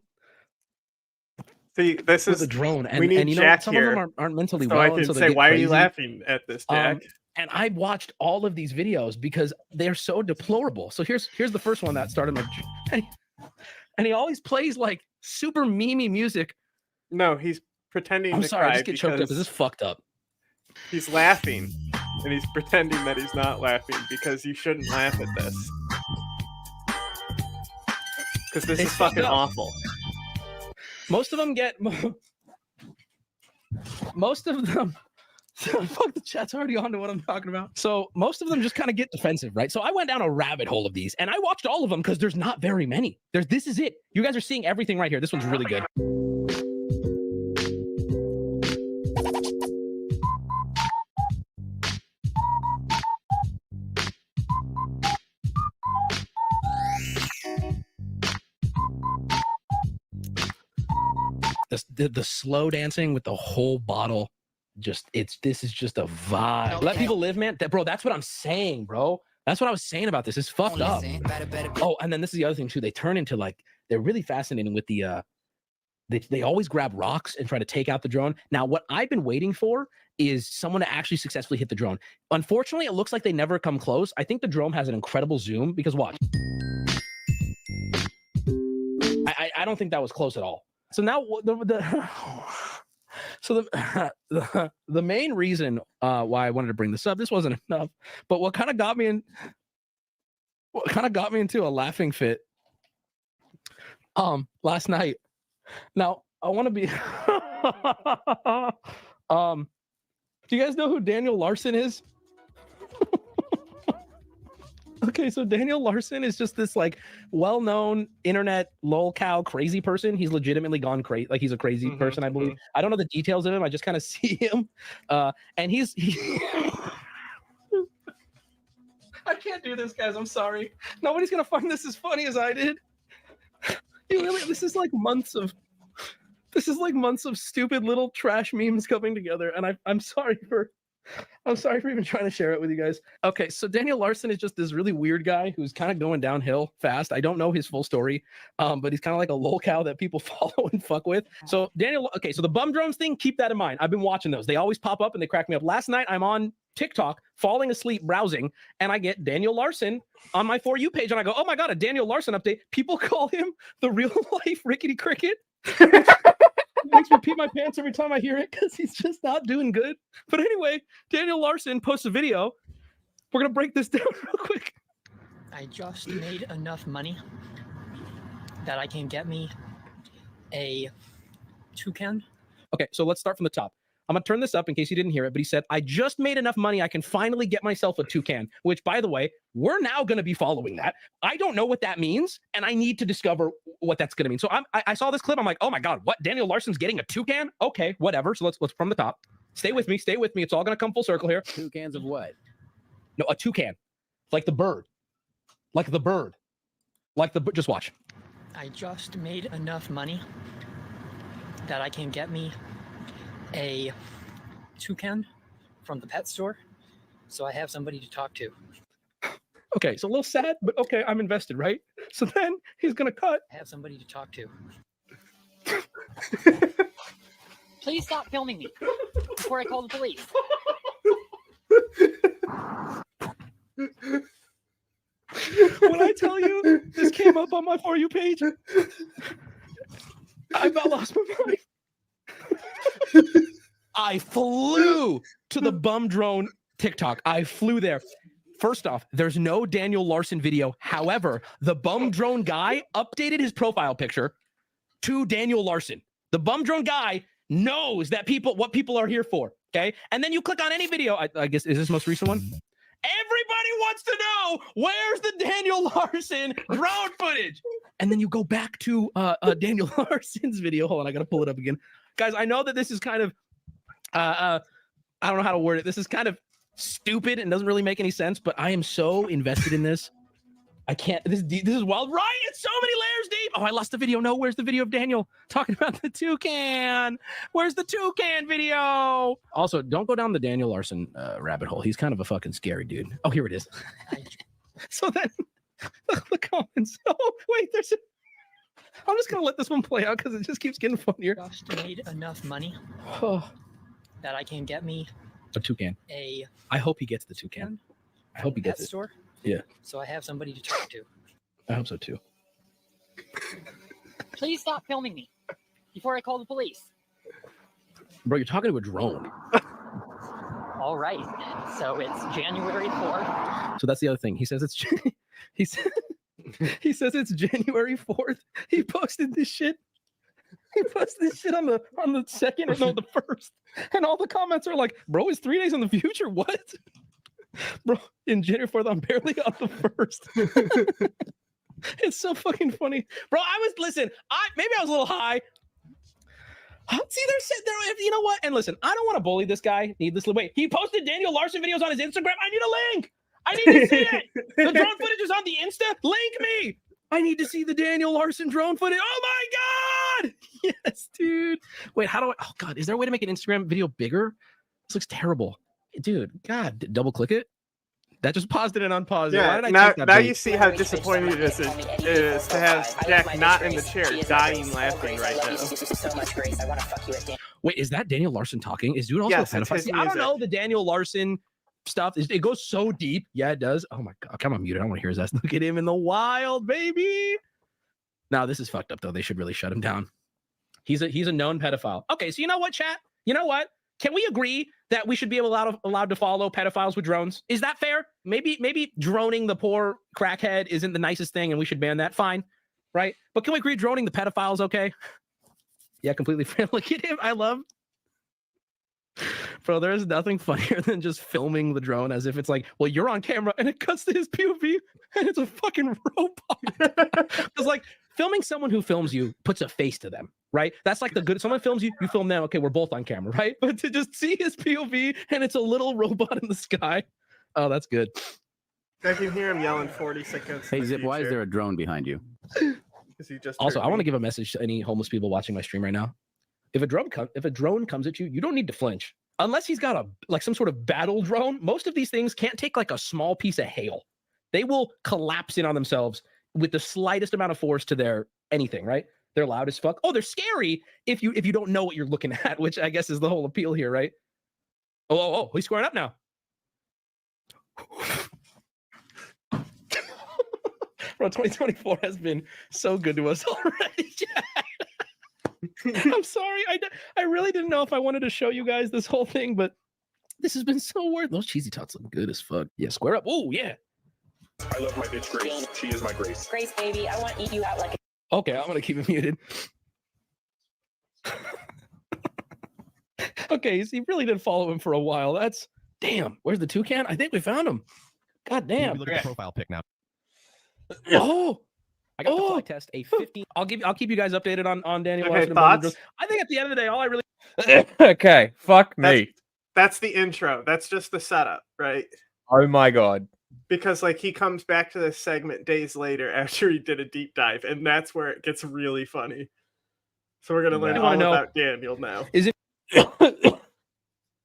See, this with is a drone, we need and you know Jack some here, of them aren't mentally so well. I and can so they say, get why are you crazy. laughing at this, Jack? And I watched all of these videos because they're so deplorable. So here's the first one that started like, and he always plays like super memey music. No, he's pretending I'm to sorry, I cry just get choked up. because This is fucked up. he's laughing, and he's pretending that he's not laughing because you shouldn't laugh at this. Because this is fucking awful. Most of them get most of them. Fuck, the chat's already on to what I'm talking about. So most of them just kind of get defensive, right? So I went down a rabbit hole of these, and I watched all of them because there's not very many. This is it. You guys are seeing everything right here. This one's really good. The slow dancing with the whole bottle, this is just a vibe. Okay. Let people live, man. Bro, that's what I'm saying, bro. That's what I was saying about this. It's fucked up. Oh, and then this is the other thing too. They turn into like, they're really fascinating with the they always grab rocks and try to take out the drone. Now, what I've been waiting for is someone to actually successfully hit the drone. Unfortunately, it looks like they never come close. I think the drone has an incredible zoom because watch. I don't think that was close at all. So now the main reason why I wanted to bring this up, this wasn't enough, but what kind of got me into a laughing fit last night. Now I want to be do you guys know who Daniel Larson is? Okay, so Daniel Larson is just this like well-known internet lolcow crazy person. He's legitimately gone crazy. Like he's a crazy person, I believe. I don't know the details of him. I just kind of see him. And he I can't do this, guys. I'm sorry. Nobody's gonna find this as funny as I did. This is like months of stupid little trash memes coming together, and I'm sorry for even trying to share it with you guys. Okay, so Daniel Larson is just this really weird guy who's kind of going downhill fast. I don't know his full story, but he's kind of like a lolcow that people follow and fuck with. So so the bum drones thing, keep that in mind. I've been watching those. They always pop up and they crack me up. Last night, I'm on TikTok, falling asleep, browsing, and I get Daniel Larson on my For You page, and I go, oh my God, a Daniel Larson update. People call him the real life Rickety Cricket. It makes me pee my pants every time I hear it because he's just not doing good. But anyway, Daniel Larson posts a video. We're going to break this down real quick. I just made enough money that I can get me a toucan. Okay, so let's start from the top. I'm going to turn this up in case you didn't hear it, but he said, I just made enough money I can finally get myself a toucan, which, by the way, we're now going to be following that. I don't know what that means, and I need to discover what that's going to mean. So I saw this clip. I'm like, oh my God, what? Daniel Larson's getting a toucan? Okay, whatever. So let's from the top. Stay with me. It's all going to come full circle here. Toucans of what? No, a toucan. Like the bird. Just watch. I just made enough money that I can get me a toucan from the pet store, so I have somebody to talk to. Okay, so a little sad, but okay, I'm invested, right? So then he's gonna cut. I have somebody to talk to. Please stop filming me before I call the police. When I tell you this came up on my For You page, I about lost my mind. I flew to the bum drone TikTok. I flew there. First off, there's no Daniel Larson video. However, the bum drone guy updated his profile picture to Daniel Larson. The bum drone guy knows that what people are here for. Okay. And then you click on any video. I guess, is this the most recent one? Everybody wants to know where's the Daniel Larson drone footage. And then you go back to Daniel Larson's video. Hold on, I gotta pull it up again. Guys, I know that this is kind of, I don't know how to word it. This is kind of stupid and doesn't really make any sense, but I am so invested in this. I can't, this is wild. Right, it's so many layers deep. Oh, I lost the video. No, where's the video of Daniel talking about the toucan? Where's the toucan video? Also, don't go down the Daniel Larson rabbit hole. He's kind of a fucking scary dude. Oh, here it is. So then the comments. Oh wait, there's. I'm just gonna let this one play out because it just keeps getting funnier. Just made enough money that I can get me a toucan. I hope he gets the toucan. I hope he gets it. Store. Yeah. So I have somebody to talk to. I hope so too. Please stop filming me before I call the police. Bro, you're talking to a drone. All right. So it's January 4th. So that's the other thing. He says it's he says it's January 4th. He posted this shit. He posted this shit on the 2nd or no, the 1st. And all the comments are like, bro, it's 3 days in the future. What? Bro, in January 4th, I'm barely on the 1st. It's so fucking funny. Bro, maybe I was a little high. See, there, you know what? And listen, I don't want to bully this guy needlessly. Wait, he posted Daniel Larson videos on his Instagram. I need a link. I need to see it. The drone footage is on the Insta. Link me. I need to see the Daniel Larson drone footage. Oh my God. Yes, dude. Wait, oh God, is there a way to make an Instagram video bigger? This looks terrible. Dude, God, double click it. That just paused it and unpaused it. Yeah, Why did I take that now bait? you see how disappointing it is to have Jack not in the chair, dying laughing right now. Wait, is that Daniel Larson talking? Is dude also a pedophile? See, I don't know the Daniel Larson stuff. It goes so deep. Yeah, it does. Oh my God, come on, mute it. I don't want to hear his ass. Look at him in the wild, baby. Now this is fucked up though. They should really shut him down. He's a known pedophile. Okay, so you know what, chat? You know what? Can we agree that we should be allowed to follow pedophiles with drones? Is that fair? Maybe droning the poor crackhead isn't the nicest thing and we should ban that. Fine, right? But can we agree droning the pedophiles okay? Yeah, completely fair. Look at him. I love. Bro, there is nothing funnier than just filming the drone as if it's like, well, you're on camera and it cuts to his POV and it's a fucking robot. It's like filming someone who films you puts a face to them, right? That's like the good. Someone films you, you film them. Okay, we're both on camera, right? But to just see his POV and it's a little robot in the sky. Oh, that's good. I can hear him yelling 40 seconds. Hey, Zip, why is there a drone behind you? Also, I want to give a message to any homeless people watching my stream right now. If a drone comes at you, you don't need to flinch. Unless he's got some sort of battle drone, most of these things can't take like a small piece of hail. They will collapse in on themselves with the slightest amount of force to their anything, right? They're loud as fuck. Oh, they're scary if you don't know what you're looking at, which I guess is the whole appeal here, right? Oh, he's squaring up now. Bro, 2024 has been so good to us already. I'm sorry. I really didn't know if I wanted to show you guys this whole thing, but this has been so worth. Those cheesy tots look good as fuck. Yeah, square up. Oh, yeah. I love my bitch Grace. She is my Grace. Grace, baby, I want to eat you out like a... Okay, I'm going to keep it muted. Okay, so you really did follow him for a while. That's... Damn, where's the toucan? I think we found him. God damn. Look at the profile pic now. Oh! I got the fly test, a 15. I'll keep you guys updated on Daniel Larson. Thoughts? I think at the end of the day, all I really okay, fuck me. That's the intro. That's just the setup, right? Oh my God. Because like he comes back to this segment days later after he did a deep dive, and that's where it gets really funny. So we're gonna learn all about Daniel now. Is it if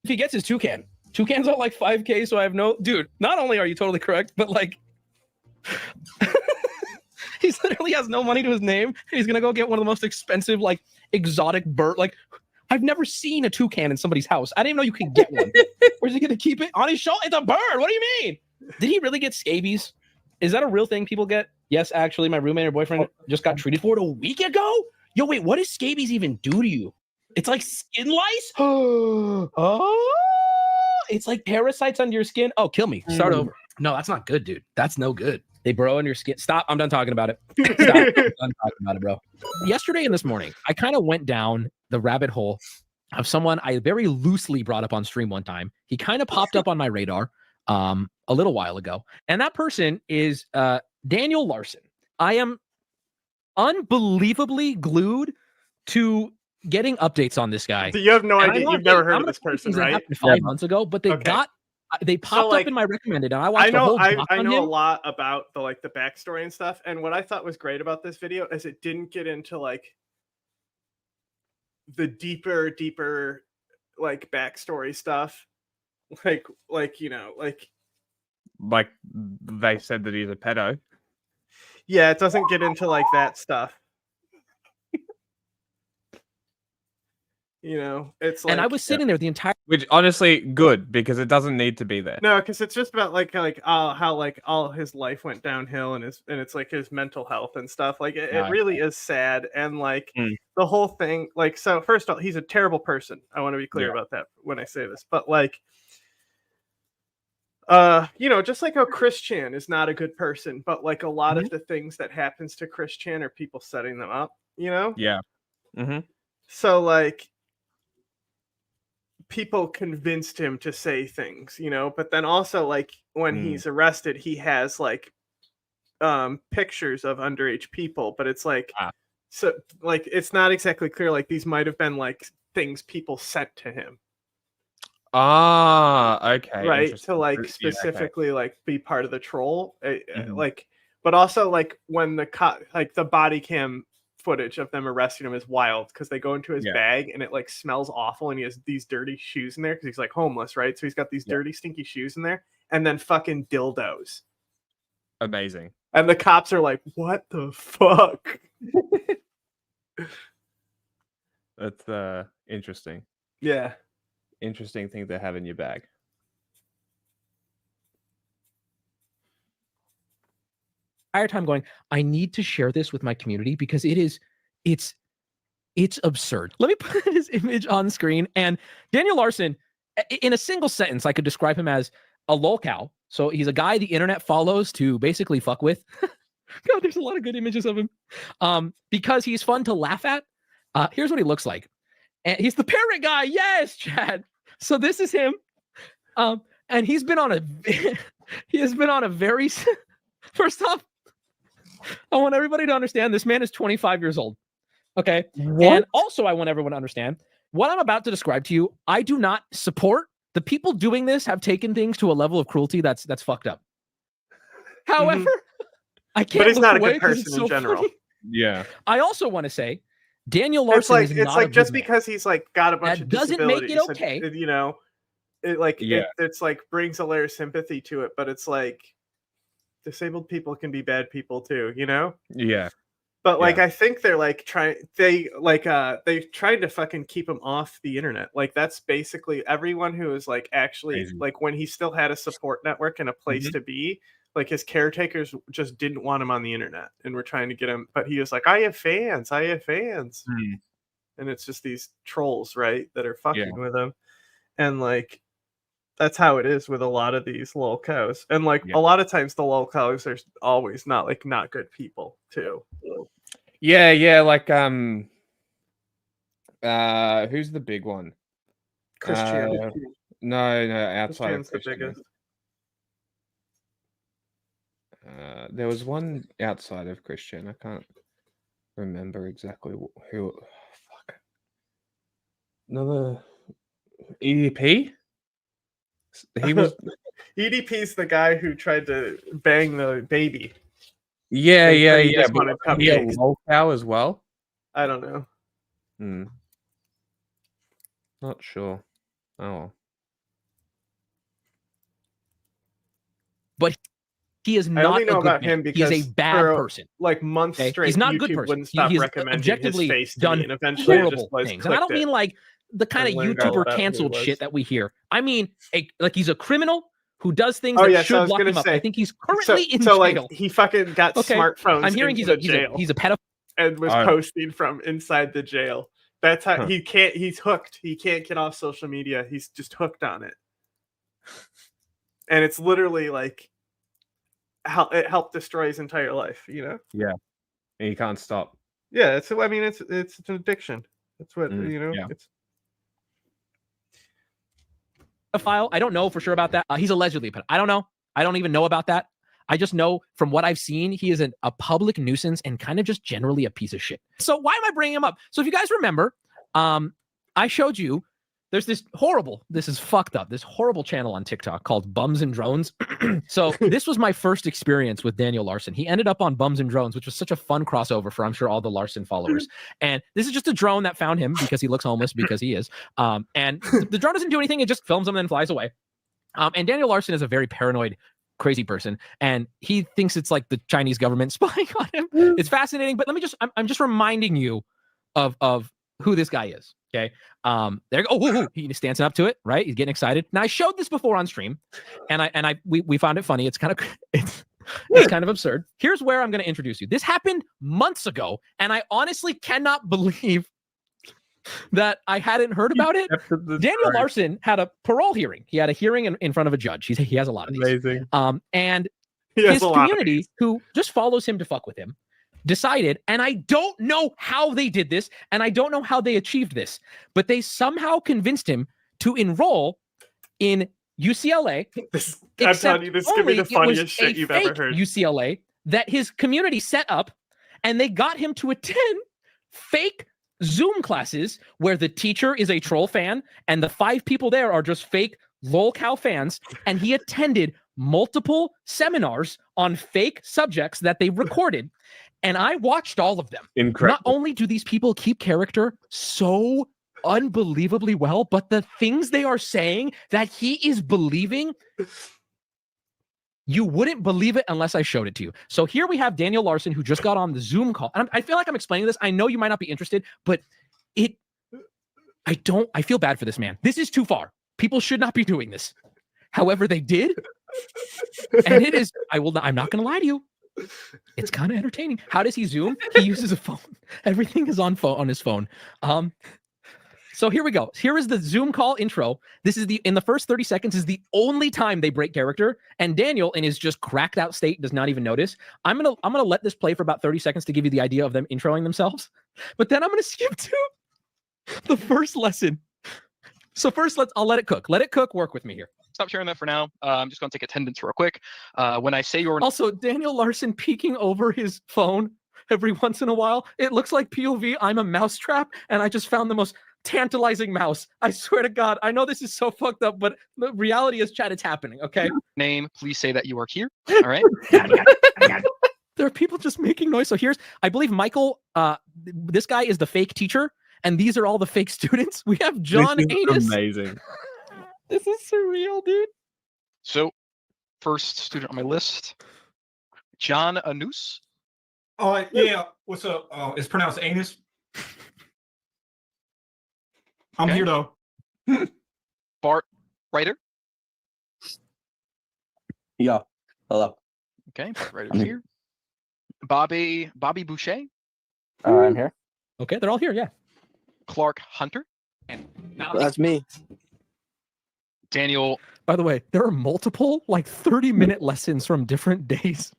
he gets his toucan? Toucan's on like 5K, so I have no dude. Not only are you totally correct, but like he literally has no money to his name, and he's gonna go get one of the most expensive, like exotic bird. Like I've never seen a toucan in somebody's house. I didn't even know you could get one. Where's he gonna keep it? On his shoulder? It's a bird. What do you mean? Did he really get scabies? Is that a real thing people get? Yes, actually, my roommate or boyfriend just got treated for it a week ago. Yo, wait, what does scabies even do to you? It's like skin lice? Oh, it's like parasites under your skin. Oh, kill me. Start over. No, that's not good, dude. That's no good. They burrow in your skin. Stop. I'm done talking about it. Stop. I'm done talking about it, bro. Yesterday and this morning, I kind of went down the rabbit hole of someone I very loosely brought up on stream one time. He kind of popped up on my radar a little while ago. And that person is Daniel Larson. I am unbelievably glued to getting updates on this guy. So you have no idea. You've never heard of this person, right? Happened 5 months ago, but they popped up in my recommended, and I watched the whole doc I on know him. a lot about the backstory and stuff. And what I thought was great about this video is it didn't get into like the deeper like backstory stuff. Like like they said that he's a pedo. Yeah, it doesn't get into like that stuff. You know, it's like, and I was sitting there the entire. Which honestly, good, because it doesn't need to be there. No, because it's just about like how like all his life went downhill and it's like his mental health and stuff. Like it really is sad, and like the whole thing. Like, so first of all, he's a terrible person. I want to be clear about that when I say this, but like, you know, just like how Chris Chan is not a good person, but like a lot of the things that happens to Chris Chan are people setting them up. You know? Yeah. So like, people convinced him to say things, you know, but then also like when he's arrested, he has like pictures of underage people, but it's like so like it's not exactly clear, like these might have been like things people sent to him. Okay. Right, to like specifically like be part of the troll. Like, but also like when the like the body cam footage of them arresting him is wild, because they go into his bag and it like smells awful, and he has these dirty shoes in there because he's like homeless, right? So he's got these dirty stinky shoes in there, and then fucking dildos. Amazing. And the cops are like, what the fuck? That's interesting. Yeah. Interesting thing to have in your bag. Entire time going, I need to share this with my community because it's absurd. Let me put his image on screen. And Daniel Larson, in a single sentence, I could describe him as a lolcow. So he's a guy the internet follows to basically fuck with. God, there's a lot of good images of him. Because he's fun to laugh at. Here's what he looks like. And he's the parrot guy. Yes, Chad. So this is him. And he's been on a very first off, I want everybody to understand this man is 25 years old. Okay. What? And also I want everyone to understand what I'm about to describe to you. I do not support. The people doing this have taken things to a level of cruelty that's fucked up. However, I can't. But he's look not a away good person in so general. funny. Yeah. I also want to say Daniel Larson is it's not like a just good man. because he's like got a bunch That of doesn't make it disabilities, okay. you know, it like it's like brings a layer of sympathy to it, but it's like disabled people can be bad people too, you know? Yeah. But like I think they're like they tried to fucking keep him off the internet. Like that's basically everyone who is like actually like when he still had a support network and a place to be, like his caretakers just didn't want him on the internet and were trying to get him, but he was like, I have fans. And it's just these trolls, right, that are fucking with him. And like that's how it is with a lot of these lol cows. And like a lot of times the lol cows are always not good people too. Yeah, like who's the big one? Christian. No, outside of Christian's the Christian. biggest. There was one outside of Christian. I can't remember exactly who. Fuck. Another EDP. He was EDP's the guy who tried to bang the baby. Yeah. But he had lol cow as well. I don't know. Not sure. Oh. But he is I not only a know good about man. him because he is a bad for person. Like months Okay? straight, He's not a YouTube good person. wouldn't stop He's recommending objectively his face to done me, and eventually I horrible just was things. And I don't clicked mean it. like the kind of And learned all YouTuber about who he canceled was. shit that we hear. I mean, like he's a criminal who does things Oh, that yeah, so I should was lock gonna him up. say, I think he's currently in so jail. like he fucking got Okay, smartphones. I'm hearing into he's the jail a pedophile. and was posting from inside the jail. That's how he can't. He's hooked. He can't get off social media. He's just hooked on it. And it's literally like how it helped destroy his entire life. You know? Yeah. And he can't stop. Yeah. It's an addiction. That's what you know. Yeah. It's Pedophile. I don't know for sure about that. He's allegedly a pedophile. I don't know. I don't even know about that. I just know from what I've seen, he is a public nuisance and kind of just generally a piece of shit. So why am I bringing him up? So if you guys remember, I showed you there's this horrible channel on TikTok called Bums and Drones. So this was my first experience with Daniel Larson. He ended up on Bums and Drones, which was such a fun crossover for, I'm sure, all the Larson followers. And this is just a drone that found him because he looks homeless, because he is. And the drone doesn't do anything. It just films him and then flies away. And Daniel Larson is a very paranoid crazy person, and he thinks it's like the Chinese government spying on him. It's fascinating, but I'm just reminding you of who this guy is. Okay. There you go. Oh, he's dancing up to it, right? He's getting excited. Now I showed this before on stream, and we found it funny. It's kind of it's kind of absurd. Here's where I'm going to introduce you. This happened months ago, and I honestly cannot believe that I hadn't heard about it. Daniel Larson had a parole hearing. He had a hearing in front of a judge. He has a lot of these. Amazing. And his community, who just follows him to fuck with him, decided, and I don't know how they did this, and I don't know how they achieved this, but they somehow convinced him to enroll in UCLA. I'm telling you, this is going to be the funniest shit you've ever heard. UCLA that his community set up, and they got him to attend fake Zoom classes where the teacher is a troll fan and the 5 people there are just fake lolcow fans, and he attended multiple seminars on fake subjects that they recorded, and I watched all of them. Incredible. Not only do these people keep character so unbelievably well, but the things they are saying that he is believing, you wouldn't believe it unless I showed it to you. So here we have Daniel Larson, who just got on the Zoom call. And I feel like I'm explaining this. I know you might not be interested, but I feel bad for this man. This is too far. People should not be doing this. However, they did. And it is, I'm not going to lie to you. It's kind of entertaining. How does he Zoom? He uses a phone. Everything is on his phone. So here we go. Here is the Zoom call intro. This is in the first 30 seconds is the only time they break character, and Daniel in his just cracked out state does not even notice. I'm gonna let this play for about 30 seconds to give you the idea of them introing themselves, but then I'm gonna skip to the first lesson. So first, I'll let it cook. Let it cook. Work with me here. Stop sharing that for now. I'm just gonna take attendance real quick. When I say your also Daniel Larson peeking over his phone every once in a while. It looks like POV. I'm a mousetrap, and I just found the most tantalizing mouse. I swear to God, I know this is so fucked up, but the reality is, chat, it's happening. Okay. Name, please say that you are here. All right. There are people just making noise. So here's, I believe Michael, this guy is the fake teacher, and these are all the fake students. We have John Anus. Amazing. This is surreal, dude. So, first student on my list, John Anus. Oh, yeah. What's up? It's pronounced anus. I'm here though. Bart Ryder. Yeah. Hello. Okay, Bart Ryder's here. Bobby Boucher. I'm here. Okay, they're all here. Yeah. Clark Hunter. That's me. Daniel. By the way, there are multiple 30-minute lessons from different days.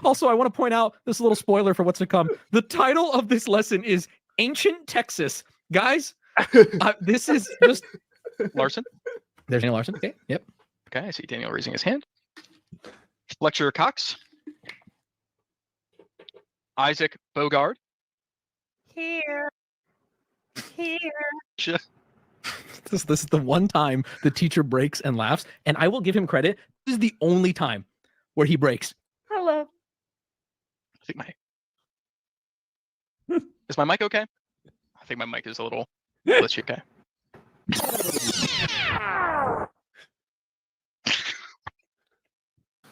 Also, I want to point out this little spoiler for what's to come. The title of this lesson is Ancient Texas. Guys, this is just Larson. There's Daniel Larson. Okay. Yep. Okay, I see Daniel raising his hand. Fletcher Cox. Isaac Bogard. Here. This is the one time the teacher breaks and laughs, and I will give him credit. This is the only time where he breaks. Hello. I think is my mic okay? I think my mic is a little glitchy. Okay.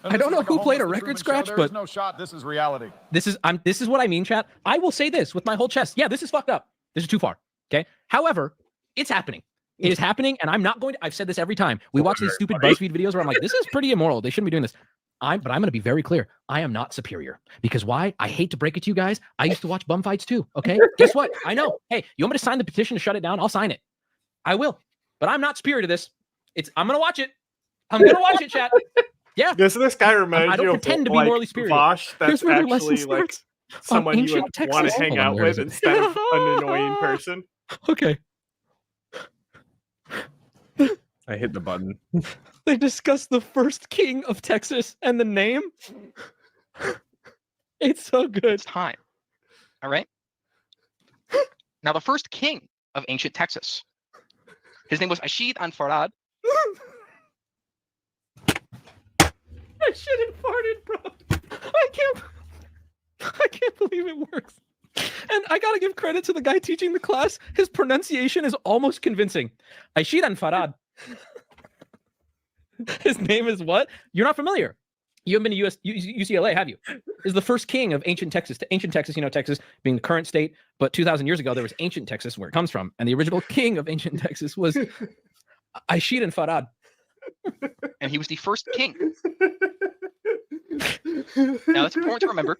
I don't know who played a record scratch, but no shot. This is reality. This is what I mean, chat. I will say this with my whole chest. Yeah, this is fucked up. This is too far. Okay. However, it's happening. It is happening, and I'm not going to. I've said this every time. We watch these stupid BuzzFeed videos where I'm like, this is pretty immoral. They shouldn't be doing this. But I'm going to be very clear. I am not superior. Because why? I hate to break it to you guys. I used to watch bum fights too. Okay. Guess what? I know. Hey, you want me to sign the petition to shut it down? I'll sign it. I will. But I'm not superior to this. I'm going to watch it. I'm going to watch it, chat. Yeah. This guy reminds I don't you pretend of to be morally superior. Vosh, that's Here's where the actually lesson like starts. someone you would Texas. want to hang Hold on, out where with is it? instead of an annoying person. Okay. I hit the button. They discuss the first king of Texas and the name. It's so good. It's time. All right. Now, the first king of ancient Texas. His name was Ashid Anfarad. I should have farted, bro. I can't believe it works. And I gotta give credit to the guy teaching the class. His pronunciation is almost convincing. Ashid Anfarad. His name is what? You're not familiar. You haven't been to UCLA, have you? This is the first king of ancient Texas. Ancient Texas, Texas being the current state, but 2,000 years ago there was ancient Texas, where it comes from, and the original king of ancient Texas was Aishid and Farad. And he was the first king. Now that's important to remember,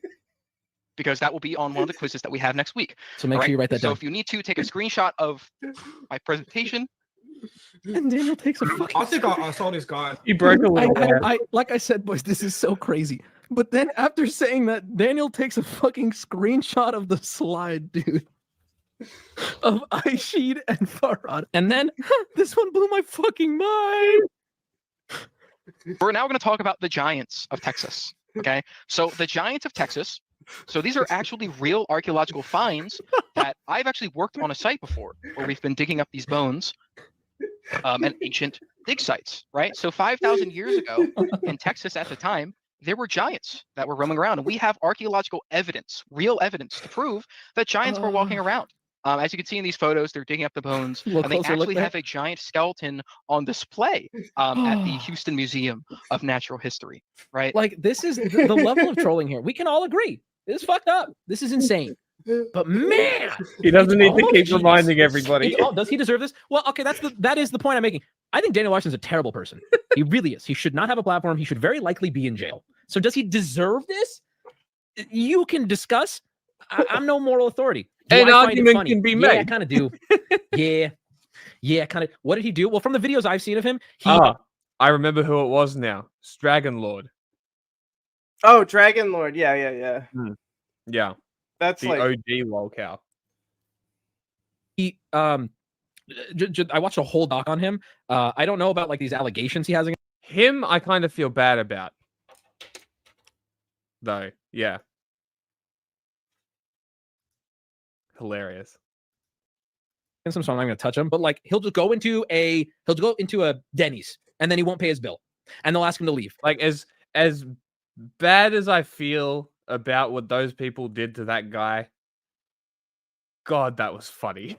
because that will be on one of the quizzes that we have next week. So make sure you write that down. So if you need to, take a screenshot of my presentation. And Daniel takes a fucking... I think I saw this guy. He broke a little bit. Like I said, boys, this is so crazy. But then after saying that, Daniel takes a fucking screenshot of the slide, dude. Of Aishid and Farad. And then this one blew my fucking mind. We're now going to talk about the giants of Texas. Okay, so the giants of Texas. So these are actually real archaeological finds that I've actually worked on a site before, where we've been digging up these bones and ancient dig sites. Right. So 5,000 years ago in Texas at the time, there were giants that were roaming around, and we have archaeological evidence, real evidence, to prove that giants were walking around. As you can see in these photos, they're digging up the bones, and they actually have a giant skeleton on display at the Houston Museum of Natural History, right? Like, this is the level of trolling here. We can all agree. This is fucked up. This is insane. But man, he doesn't need to keep reminding everybody. Does he deserve this? Well, okay, that is the point I'm making. I think Daniel Larson's a terrible person. He really is. He should not have a platform. He should very likely be in jail. So does he deserve this? You can discuss. I'm no moral authority. An argument can be made. Yeah, I kind of do. Yeah, kind of. What did he do? Well, from the videos I've seen of him, I remember who it was now. Dragon Lord. Oh, Dragon Lord. Yeah. Yeah. That's the like OG lolcow. He I watched a whole doc on him. I don't know about like these allegations he has against him. I kind of feel bad about, though. Yeah. Hilarious. him, so I'm not going to touch him. But like, he'll go into a Denny's, and then he won't pay his bill, and they'll ask him to leave. Like, as bad as I feel about what those people did to that guy, God, that was funny.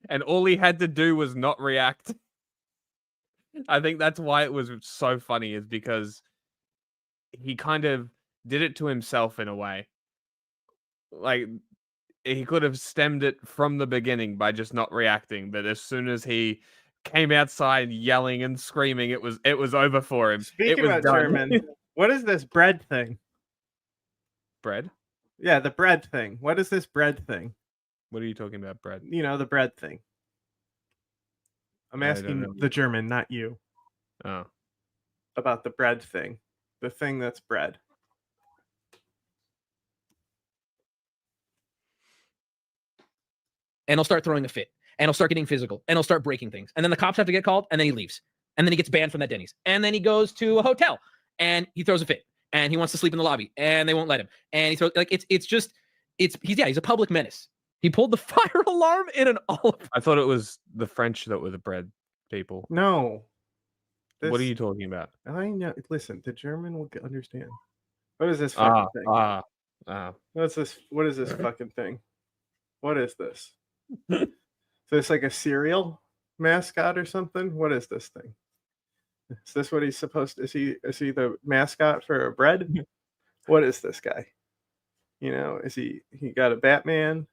And all he had to do was not react. I think that's why it was so funny, is because he kind of did it to himself in a way. Like, he could have stemmed it from the beginning by just not reacting, but as soon as he came outside yelling and screaming, it was over for him. Speaking about German, what is this bread thing? Bread? Yeah, the bread thing. What is this bread thing? What are you talking about, bread? You know, the bread thing. I'm asking the German, not you. Oh. About the bread thing. The thing that's bread. And he'll start throwing a fit. And he'll start getting physical. And he'll start breaking things. And then the cops have to get called. And then he leaves. And then he gets banned from that Denny's. And then he goes to a hotel. And he throws a fit. And he wants to sleep in the lobby. And they won't let him. And he throws, like, he's a public menace. He pulled the fire alarm in an olive. I thought it was the French that were the bread people. No. What are you talking about? I know. Listen, the German will understand. What is this fucking thing? What's this? What is this fucking thing? What is this? Is this like a cereal mascot or something? What is this thing? Is this what he's supposed to? Is he the mascot for a bread? What is this guy? You know, is he got a Batman?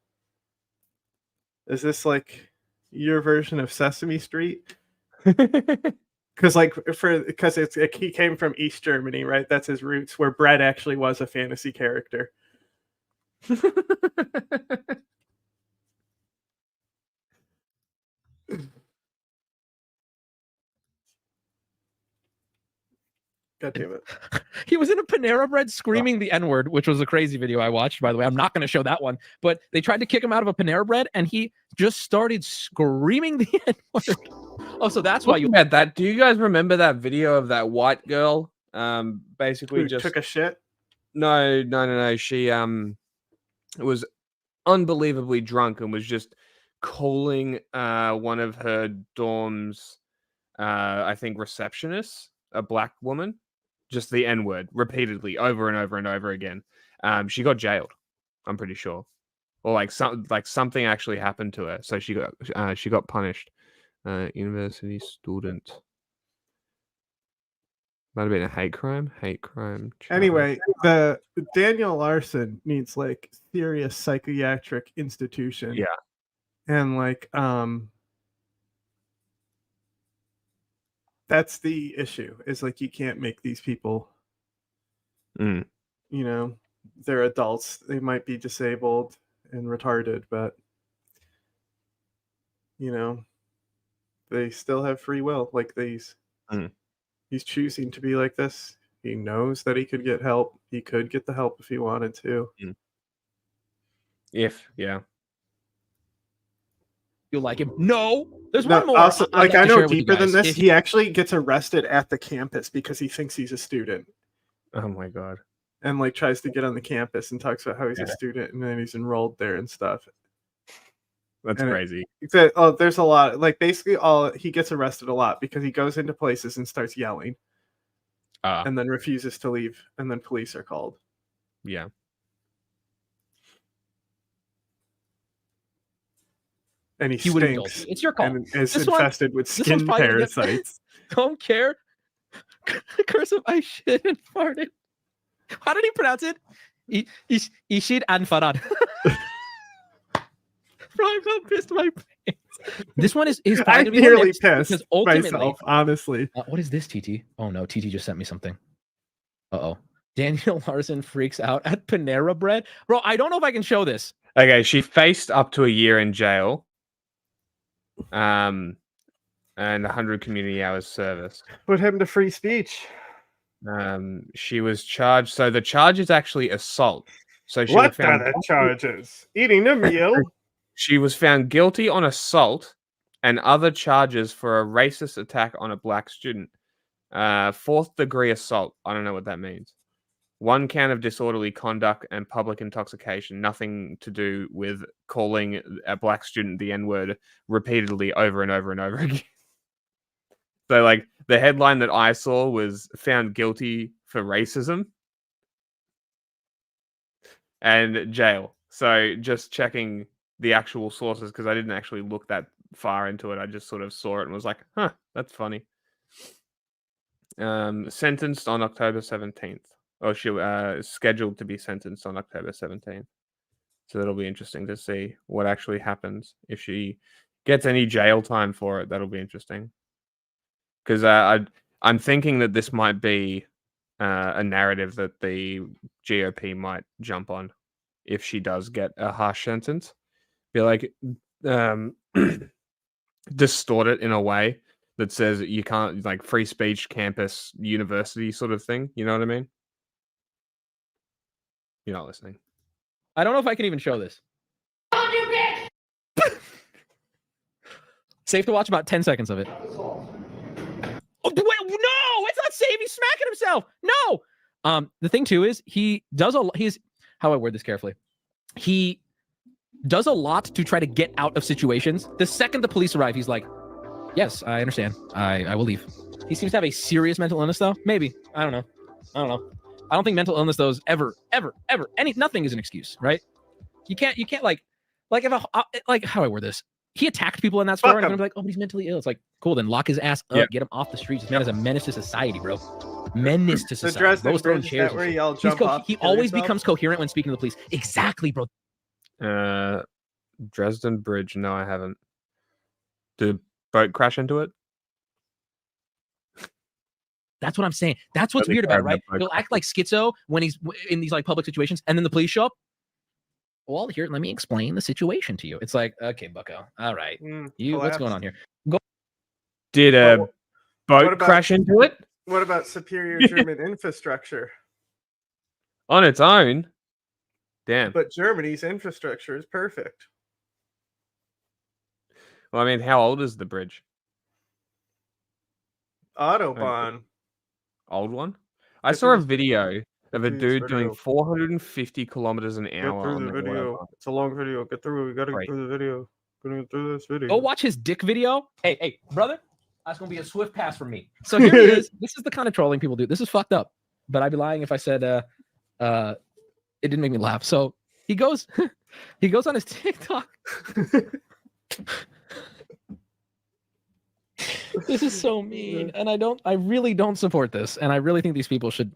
Is this like your version of Sesame Street? Because he came from East Germany, right? That's his roots, where bread actually was a fantasy character. God damn it. He was in a Panera Bread screaming the N-word, which was a crazy video I watched, by the way. I'm not going to show that one. But they tried to kick him out of a Panera Bread, and he just started screaming the N-word. Oh, so that's why you had that. Do you guys remember that video of that white girl? Basically Who just took a shit? No. She was unbelievably drunk and was just calling one of her dorm's I think receptionists, a black woman, just the N-word repeatedly over and over and over again. She got jailed, I'm pretty sure, or something actually happened to her, so she got punished. University student. Might have been a hate crime. Hate crime. charge. Anyway, the Daniel Larson needs like serious psychiatric institution. Yeah. And like that's the issue. Is like you can't make these people Mm. you know, they're adults. They might be disabled and retarded, but you know, they still have free will like these. Mm. He's choosing to be like this. He knows that he could get help. He could get the help if he wanted to. Mm. If, yeah. You like him? No. There's No, one more. also, I'd like like I to share know with you deeper than guys. this. If He actually gets arrested at the campus because he thinks he's a student Oh my god. and like tries to get on the campus and talks about how he's Yeah. a student and then he's enrolled there and stuff. That's And crazy. there's a lot. Like basically, he gets arrested a lot because he goes into places and starts yelling, and then refuses to leave, and then police are called. Yeah. You And he would indulge stinks. me. It's your call. And is This one- infested with this one's skin probably gonna get- parasites. Don't care. Cursive, I shit and farted. How did he pronounce it? Ishid and Farad. Bro, I'm so pissed my pants. This one is I'm probably gonna be the nearly next, pissed because ultimately, myself, honestly. what is this, TT? Oh no, TT just sent me something. Uh-oh. Daniel Larson freaks out at Panera Bread. Bro, I don't know if I can show this. Okay, she faced up to a year in jail. And 100 community hours service. Put him to free speech. She was charged. So the charge is actually assault. So she What was found are the charges? Eating a meal? She was found guilty on assault and other charges for a racist attack on a black student. 4th degree assault. I don't know what that means. 1 count of disorderly conduct and public intoxication. Nothing to do with calling a black student the N-word repeatedly over and over and over again. So, like, the headline that I saw was found guilty for racism and jail. So, just checking the actual sources, because I didn't actually look that far into it. I just sort of saw it and was like, huh, that's funny. Sentenced on October 17th. Or she scheduled to be sentenced on October 17th. So that'll be interesting to see what actually happens. If she gets any jail time for it, that'll be interesting. Because I'm thinking that this might be a narrative that the GOP might jump on if she does get a harsh sentence. Be like, distort it in a way that says you can't, like, free speech, campus, university sort of thing. You know what I mean? You're not listening. I don't know if I can even show this. Safe to watch about 10 seconds of it. Oh, wait, no, it's not safe. He's smacking himself. No. The thing too is he's how do I word this carefully? He does a lot to try to get out of situations. The second the police arrive, he's like, yes, I understand. I will leave. He seems to have a serious mental illness though. Maybe. I don't know. I don't think mental illness though is ever nothing is an excuse, right? You can't like if like how do I word this? He attacked people in that store, and I'm gonna be like, oh, but he's mentally ill. It's like, cool, then lock his ass up, get him off the streets. This man is a menace to society, bro. Menace to society. Dresden Bro's throwing Bridge, is chairs. that where and shit. y'all He's jump off he and kill always yourself? becomes coherent when speaking to the police. Exactly, bro. Dresden Bridge. No, I haven't. Did a boat crash into it? That's what I'm saying. That's what's weird about it, right? He'll act like schizo when he's in these like public situations, and then the police show up. Well, here, let me explain the situation to you. It's like, okay, bucko. All right. What's going on here? Go. Did a What boat about- crash into it What about superior German infrastructure? on its own? Damn. But Germany's infrastructure is perfect. Well, I mean, how old is the bridge? Autobahn. Old one? I Get saw a through this- video of a through this dude doing video. 450 kilometers an Get hour through on the the video. autobahn. It's a long video. Get through. We gotta Right. get through the video. Gonna get through this video. Go watch his dick video. Hey, brother, that's gonna be a swift pass from me. So here he is. This is the kind of trolling people do. This is fucked up. But I'd be lying if I said it didn't make me laugh. So he goes on his TikTok. This is so mean, and I really don't support this, and I really think these people should,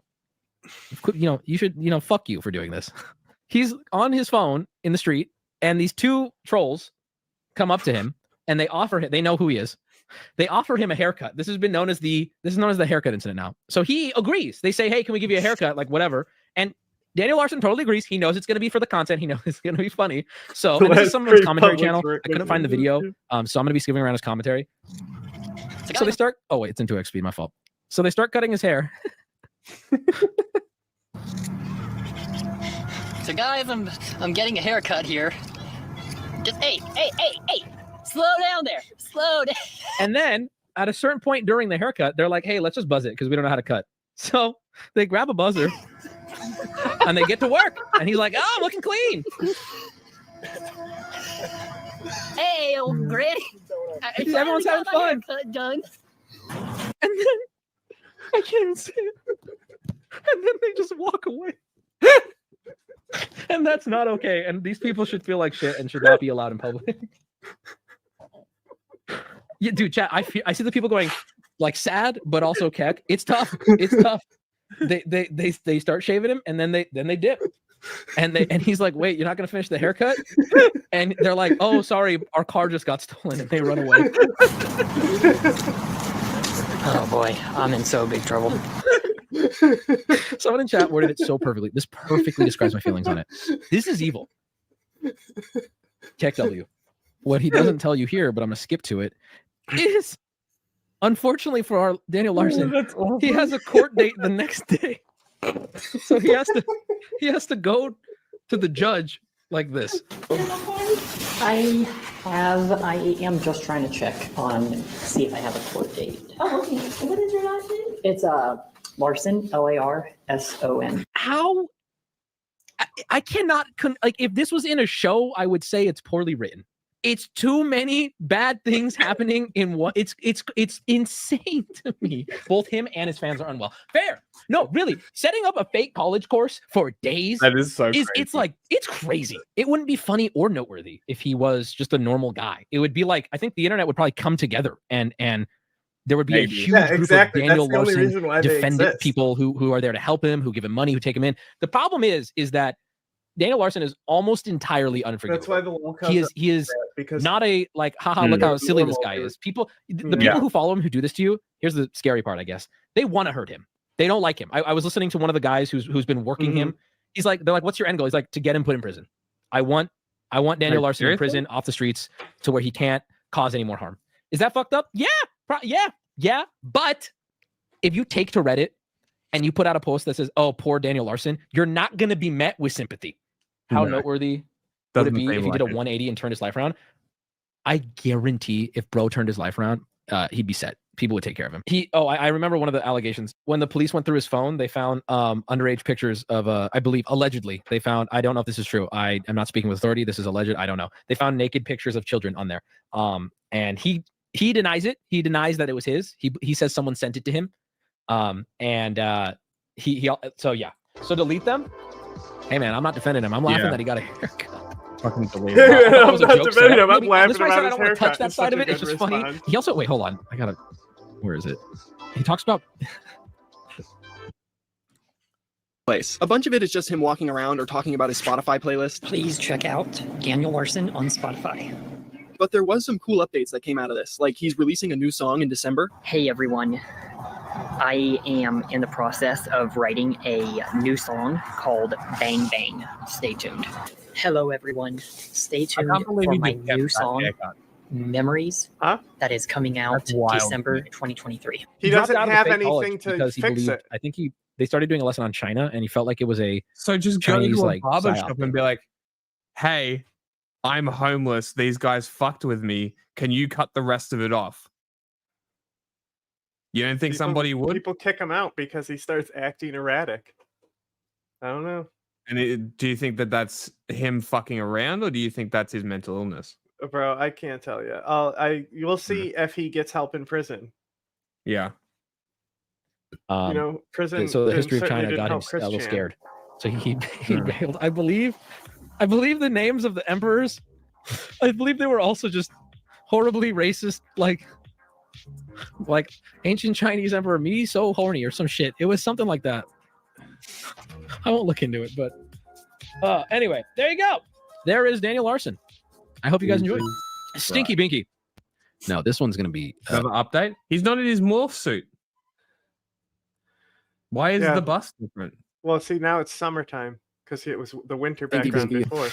you should, fuck you for doing this. He's on his phone in the street, and these two trolls come up to him, and they offer him. They know who he is. They offer him a haircut. This is known as the haircut incident now. So he agrees. They say, "Hey, can we give you a haircut?" Like whatever. And Daniel Larson totally agrees. He knows it's going to be for the content. He knows it's going to be funny. So and this is someone's commentary channel. I couldn't find the video, so I'm going to be skipping around his commentary. So they start. Oh wait, it's in 2x speed. My fault. So they start cutting his hair. So guys, I'm getting a haircut here. Just hey, slow down there, slow down. And then at a certain point during the haircut, they're like, "Hey, let's just buzz it because we don't know how to cut." So they grab a buzzer and they get to work. And he's like, "Oh, I'm looking clean." Hey, old granny. Everyone's having fun. Done. And then I can't even say it. And then they just walk away. And that's not okay. And these people should feel like shit and should not be allowed in public. Yeah, dude, chat. I see the people going like sad, but also keck. It's tough. It's tough. They start shaving him, and then they dip. And he's like, "Wait, you're not gonna finish the haircut?" And they're like, "Oh, sorry, our car just got stolen," and they run away. Oh boy, I'm in so big trouble. Someone in chat worded it so perfectly. This perfectly describes my feelings on it. This is evil. Keck W. What he doesn't tell you here, but I'm gonna skip to it, is unfortunately for our Daniel Larson, he has a court date the next day. So he has to go to the judge like this. I am just trying to check on, see if I have a court date. Oh, okay. What is your last name? It's Larson, Larson. How? I cannot, like, if this was in a show, I would say it's poorly written. It's too many bad things happening in one. It's insane to me. Both him and his fans are unwell. Fair. No, really. Setting up a fake college course for days. That is so crazy. It's crazy. It wouldn't be funny or noteworthy if he was just a normal guy. It would be like, I think the internet would probably come together and there would be a huge group of Daniel Larson defendant people who are there to help him, who give him money, who take him in. The problem is that Daniel Larson is almost entirely unforgivable. That's why the locals he is because not a like, haha, look how silly this guy is. The people who follow him, who do this to you, here's the scary part, I guess. They want to hurt him. They don't like him. I was listening to one of the guys who's been working him. He's like, they're like, "What's your end goal?" He's like, "To get him put in prison. I want Daniel Larson in prison, off the streets, to where he can't cause any more harm." Is that fucked up? Yeah. But if you take to Reddit and you put out a post that says, "Oh, poor Daniel Larson," you're not going to be met with sympathy. How noteworthy would it be if he did a 180 and turned his life around? I guarantee if bro turned his life around, he'd be set. People would take care of him. I remember one of the allegations. When the police went through his phone, they found underage pictures of, I believe, allegedly, they found, I don't know if this is true. I am not speaking with authority. This is alleged. I don't know. They found naked pictures of children on there. And he denies it. He denies that it was his. He says someone sent it to him. So delete them. Hey man, I'm not defending him. I'm laughing that he got a haircut. Fucking delete him. I'm not defending him. I'm laughing about his I don't want to touch haircut. that side of it. It's just funny. He also, wait, hold on. Where is it? He talks about place. A bunch of it is just him walking around or talking about his Spotify playlist. Please check out Daniel Larson on Spotify. But there was some cool updates that came out of this. Like he's releasing a new song in December. Hey everyone. I am in the process of writing a new song called Bang Bang. Stay tuned. Hello everyone. Stay tuned for my new song, Memories, that is coming out December 2023. He doesn't have anything to fix it. I think they started doing a lesson on China, and he felt like it was a just Chinese, go to a like, barber psyop. shop and be like, "Hey, I'm homeless. These guys fucked with me. Can you cut the rest of it off?" You don't think somebody would? People kick him out because he starts acting erratic. I don't know. And do you think that that's him fucking around, or do you think that's his mental illness? Bro, I can't tell you. You will see if he gets help in prison. Yeah. Prison. So the history of China got him a little scared. So he bailed. I believe the names of the emperors. I believe they were also just horribly racist, like Like ancient Chinese emperor, me so horny or some shit. It was something like that. I won't look into it, but anyway, there you go. There is Daniel Larson. I hope you guys enjoyed. Stinky Binky. No, this one's gonna be another update. He's not in his morph suit. Why is the bus different? Well, see, now it's summertime because it was the winter background before.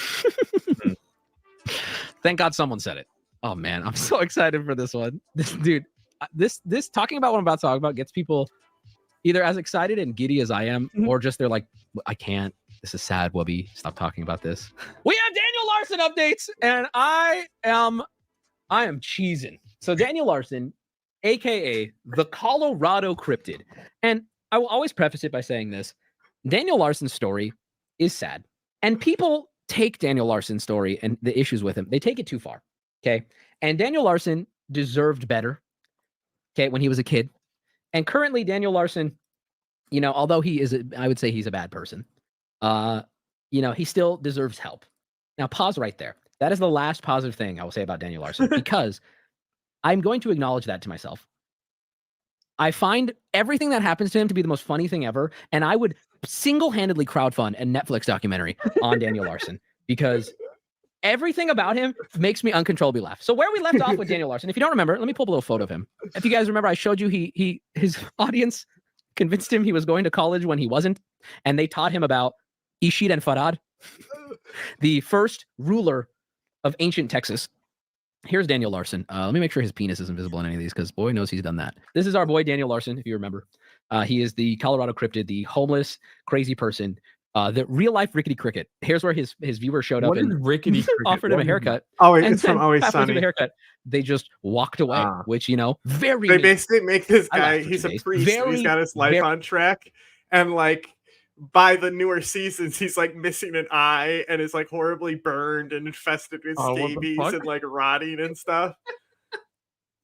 Thank God someone said it. Oh man, I'm so excited for this one. This dude, this talking about what I'm about to talk about gets people either as excited and giddy as I am, or just they're like, I can't. This is sad, Wubby. Stop talking about this. We have Daniel Larson updates, and I am cheesing. So Daniel Larson, aka the Colorado Cryptid, and I will always preface it by saying this: Daniel Larson's story is sad, and people take Daniel Larson's story and the issues with him, they take it too far. Okay, and Daniel Larson deserved better. Okay, when he was a kid, and currently Daniel Larson, you know, although he is, I would say he's a bad person. You know, he still deserves help. Now, pause right there. That is the last positive thing I will say about Daniel Larson, because I'm going to acknowledge that to myself. I find everything that happens to him to be the most funny thing ever, and I would single-handedly crowdfund a Netflix documentary on Daniel Larson, because everything about him makes me uncontrollably laugh. So where we left off with Daniel Larson, if you don't remember, let me pull up a little photo of him. If you guys remember, I showed you his audience convinced him he was going to college when he wasn't, and they taught him about Ishid and Farad, the first ruler of ancient Texas. Here's Daniel Larson. Let me make sure his penis isn't visible in any of these, because boy knows he's done that. This is our boy Daniel Larson, if you remember. He is the Colorado Cryptid, the homeless, crazy person, the real life Rickety Cricket. Here's where his viewer showed up and Rickety Cricket? offered him a haircut. Oh, it's from Always halfway through Sunny. the haircut, they just walked away, which, you know, very They mean. basically make this I guy, laughed for he's 2 a days. priest, and he's got his life on track, and like by the newer seasons he's like missing an eye and is like horribly burned and infested with Oh, what the scabies fuck? and like rotting and stuff.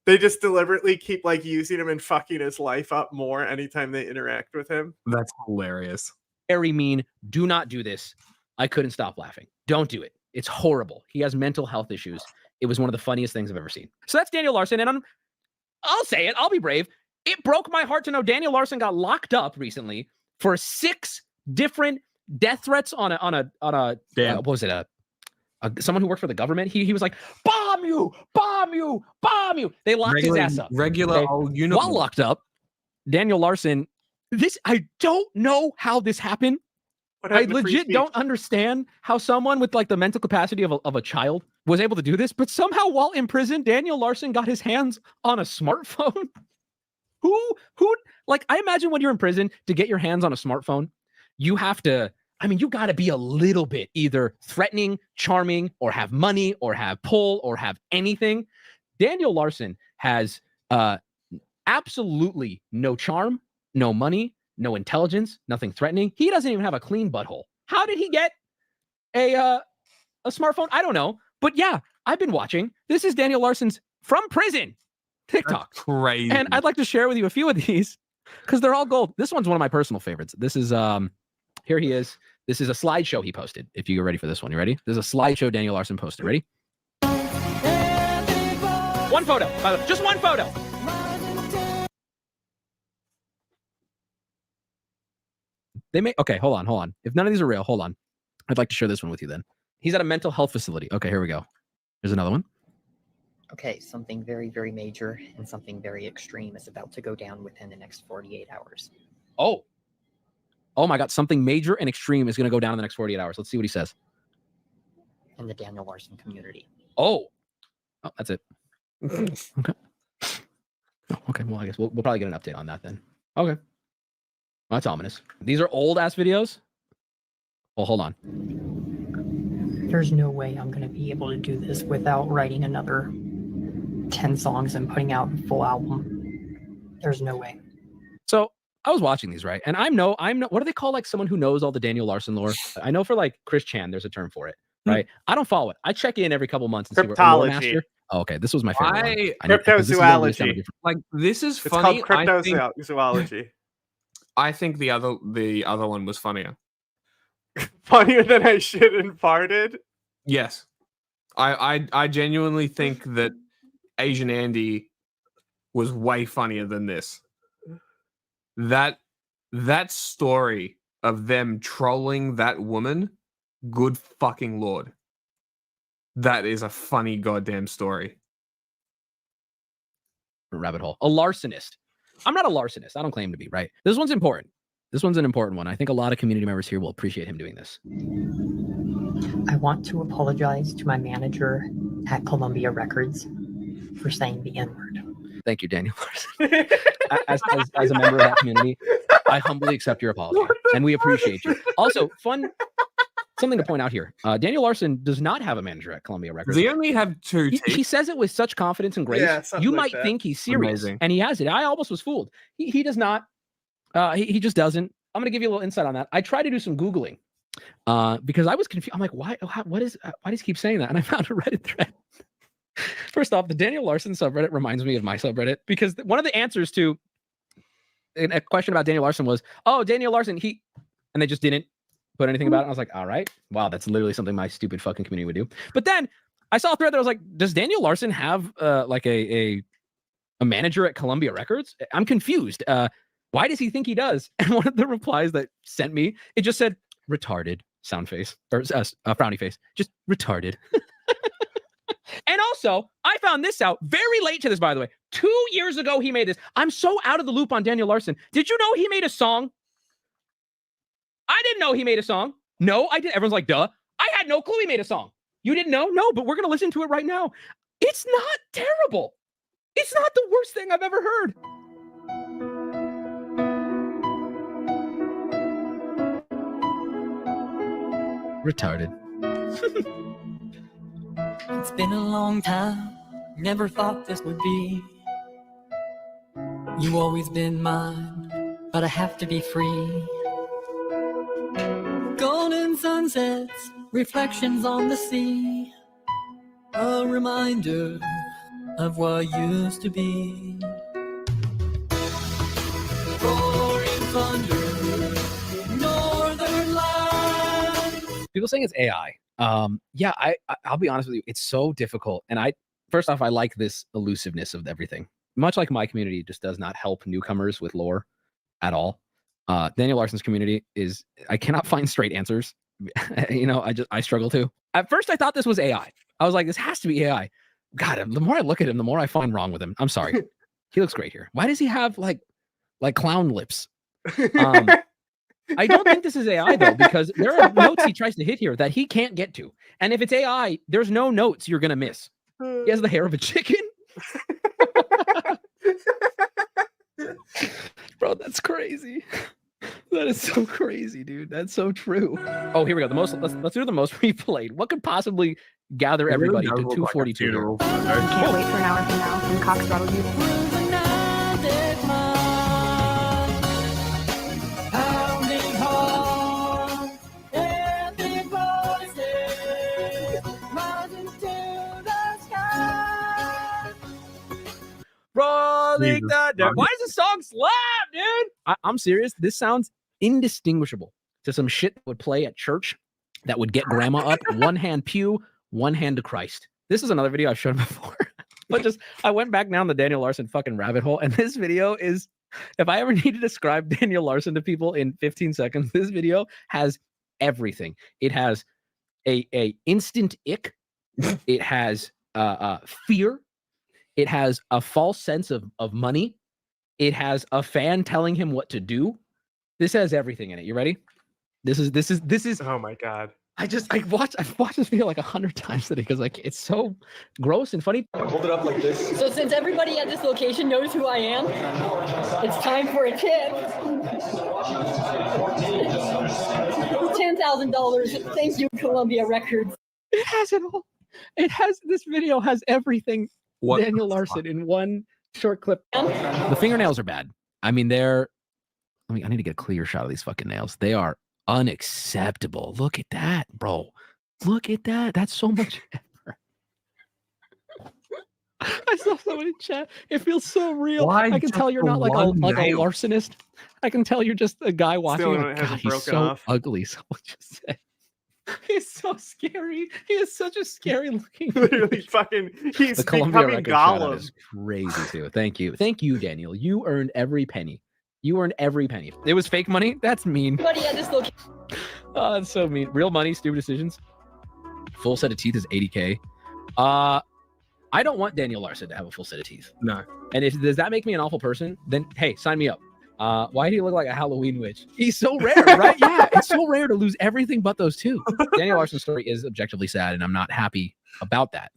They just deliberately keep like using him and fucking his life up more anytime they interact with him. That's hilarious. Very mean. Do not do this. I couldn't stop laughing. Don't do it. It's horrible. He has mental health issues. It was one of the funniest things I've ever seen. So that's Daniel Larson, and I'll say it. I'll be brave. It broke my heart to know Daniel Larson got locked up recently for 6 different death threats on a what was it, someone who worked for the government. He was like, bomb you, bomb you, bomb you. They locked his ass up. Regular old uniform. While locked up, Daniel Larson, I don't know how this happened. I legit don't understand how someone with like the mental capacity of a child was able to do this, but somehow while in prison, Daniel Larson got his hands on a smartphone. Who like, I imagine when you're in prison, to get your hands on a smartphone, you have to, I mean, you got to be a little bit either threatening, charming, or have money, or have pull, or have anything. Daniel Larson has absolutely no charm, no money, no intelligence, nothing threatening. He doesn't even have a clean butthole. How did he get a smartphone? I don't know. But yeah, I've been watching. This is Daniel Larson's from prison TikTok. That's crazy. And I'd like to share with you a few of these because they're all gold. This one's one of my personal favorites. This is here he is. This is a slideshow he posted. If you get ready for this one, you ready? There's a slideshow Daniel Larson posted. Ready? One photo, by the way, just one photo. They may, okay, hold on. If none of these are real, hold on. I'd like to share this one with you then. He's at a mental health facility. Okay, here we go. Here's another one. Okay, something very, very major and something very extreme is about to go down within the next 48 hours. Oh my God, something major and extreme is going to go down in the next 48 hours. Let's see what he says. In the Daniel Larson community. Oh, that's it. Okay. Oh, okay, well, I guess we'll probably get an update on that then. Okay. Well, that's ominous. These are old-ass videos? Well, hold on. There's no way I'm going to be able to do this without writing another 10 songs and putting out a full album. There's no way. So I was watching these, right? And I'm no, what do they call like someone who knows all the Daniel Larson lore? I know for like Chris Chan, there's a term for it, right? I don't follow it. I check in every couple months and see where Lore Master. Oh, okay, this was my favorite one. Cryptozoology. Like this is It's funny. called cryptozoology. I think the other one was funnier. Funnier than I shit and farted. Yes, I genuinely think that Asian Andy was way funnier than this. That story of them trolling that woman, good fucking lord. That is a funny goddamn story. Rabbit hole. A larcenist. I'm not a larcenist. I don't claim to be, right? This one's important. This one's an important one. I think a lot of community members here will appreciate him doing this. I want to apologize to my manager at Columbia Records for saying the N-word. Thank you, Daniel Larson. As a member of that community, I humbly accept your apology, and we appreciate you. Also, something to point out here. Daniel Larson does not have a manager at Columbia Records. Does he only have two? He says it with such confidence and grace. Yeah, you like might that. think he's serious, Amazing. and he has it. I almost was fooled. He does not. He just doesn't. I'm going to give you a little insight on that. I tried to do some Googling because I was confused. I'm like, why does he keep saying that? And I found a Reddit thread. First off, the Daniel Larson subreddit reminds me of my subreddit because one of the answers to a question about Daniel Larson was, oh, Daniel Larson, and they just didn't put anything about it. I was like, all right, wow, that's literally something my stupid fucking community would do. But then I saw a thread that was like, does Daniel Larson have like a manager at Columbia Records? I'm confused. Why does he think he does? And one of the replies that sent me, it just said retarded sound face or frowny face, just retarded. And also, I found this out very late to this, by the way. 2 years ago, he made this. I'm so out of the loop on Daniel Larson. Did you know he made a song? I didn't know he made a song. No, I didn't. Everyone's like, duh. I had no clue he made a song. You didn't know? No, but we're going to listen to it right now. It's not terrible. It's not the worst thing I've ever heard. Retarded. It's been a long time, never thought this would be. You've always been mine, but I have to be free. Golden sunsets, reflections on the sea, a reminder of what used to be. Roaring thunder, northern lights. People saying it's AI. Yeah, I'll be honest with you. It's so difficult. And first off, I like this elusiveness of everything. Much like my community just does not help newcomers with lore at all. Daniel Larson's community I cannot find straight answers. I struggle to. At first I thought this was AI. I was like, this has to be AI. God, the more I look at him, the more I find wrong with him. I'm sorry. He looks great here. Why does he have like clown lips? I don't think this is AI though, because there are notes he tries to hit here that he can't get to. And if it's AI, there's no notes you're going to miss. He has the hair of a chicken. Bro, that's crazy. That is so crazy, dude. That's so true. Oh, here we go. Let's do the most replayed. What could possibly gather everybody to 242? Can't wait for an hour from now when Cox throttled you. Rolling thunder. Why does the song slap, dude? I'm serious. This sounds indistinguishable to some shit that would play at church that would get grandma up. One hand pew, one hand to Christ. This is another video I've shown before. But I went back down the Daniel Larson fucking rabbit hole. And this video is, if I ever need to describe Daniel Larson to people in 15 seconds, this video has everything. It has a instant ick. It has fear. It has a false sense of money. It has a fan telling him what to do. This has everything in it. You ready? This is. Oh my God. I've watched this video like 100 times today because it's so gross and funny. Hold it up like this. So since everybody at this location knows who I am, it's time for a tip. $10,000. Thank you, Columbia Records. It has it all. This video has everything. Daniel Larson in one short clip. The fingernails are bad. I mean, I need to get a clear shot of these fucking nails. They are unacceptable. Look at that, bro. Look at that. That's so much effort. I saw someone in chat. It feels so real. I can tell you're not like a larcenist. I can tell you're just a guy watching. God, he's so ugly. Someone just said. He's so scary. He is such a scary looking. Literally fucking. He's The Columbia becoming record shout out Gollum. is crazy too. Thank you, Daniel. You earned every penny. You earned every penny. It was fake money. That's mean. Buddy at this location. Oh, that's so mean. Real money, stupid decisions. Full set of teeth is $80K. I don't want Daniel Larson to have a full set of teeth. No. And if does that make me an awful person? Then hey, sign me up. Why do you look like a Halloween witch? He's so rare, right? Yeah, it's so rare to lose everything but those two. Daniel Larson's story is objectively sad, and I'm not happy about that.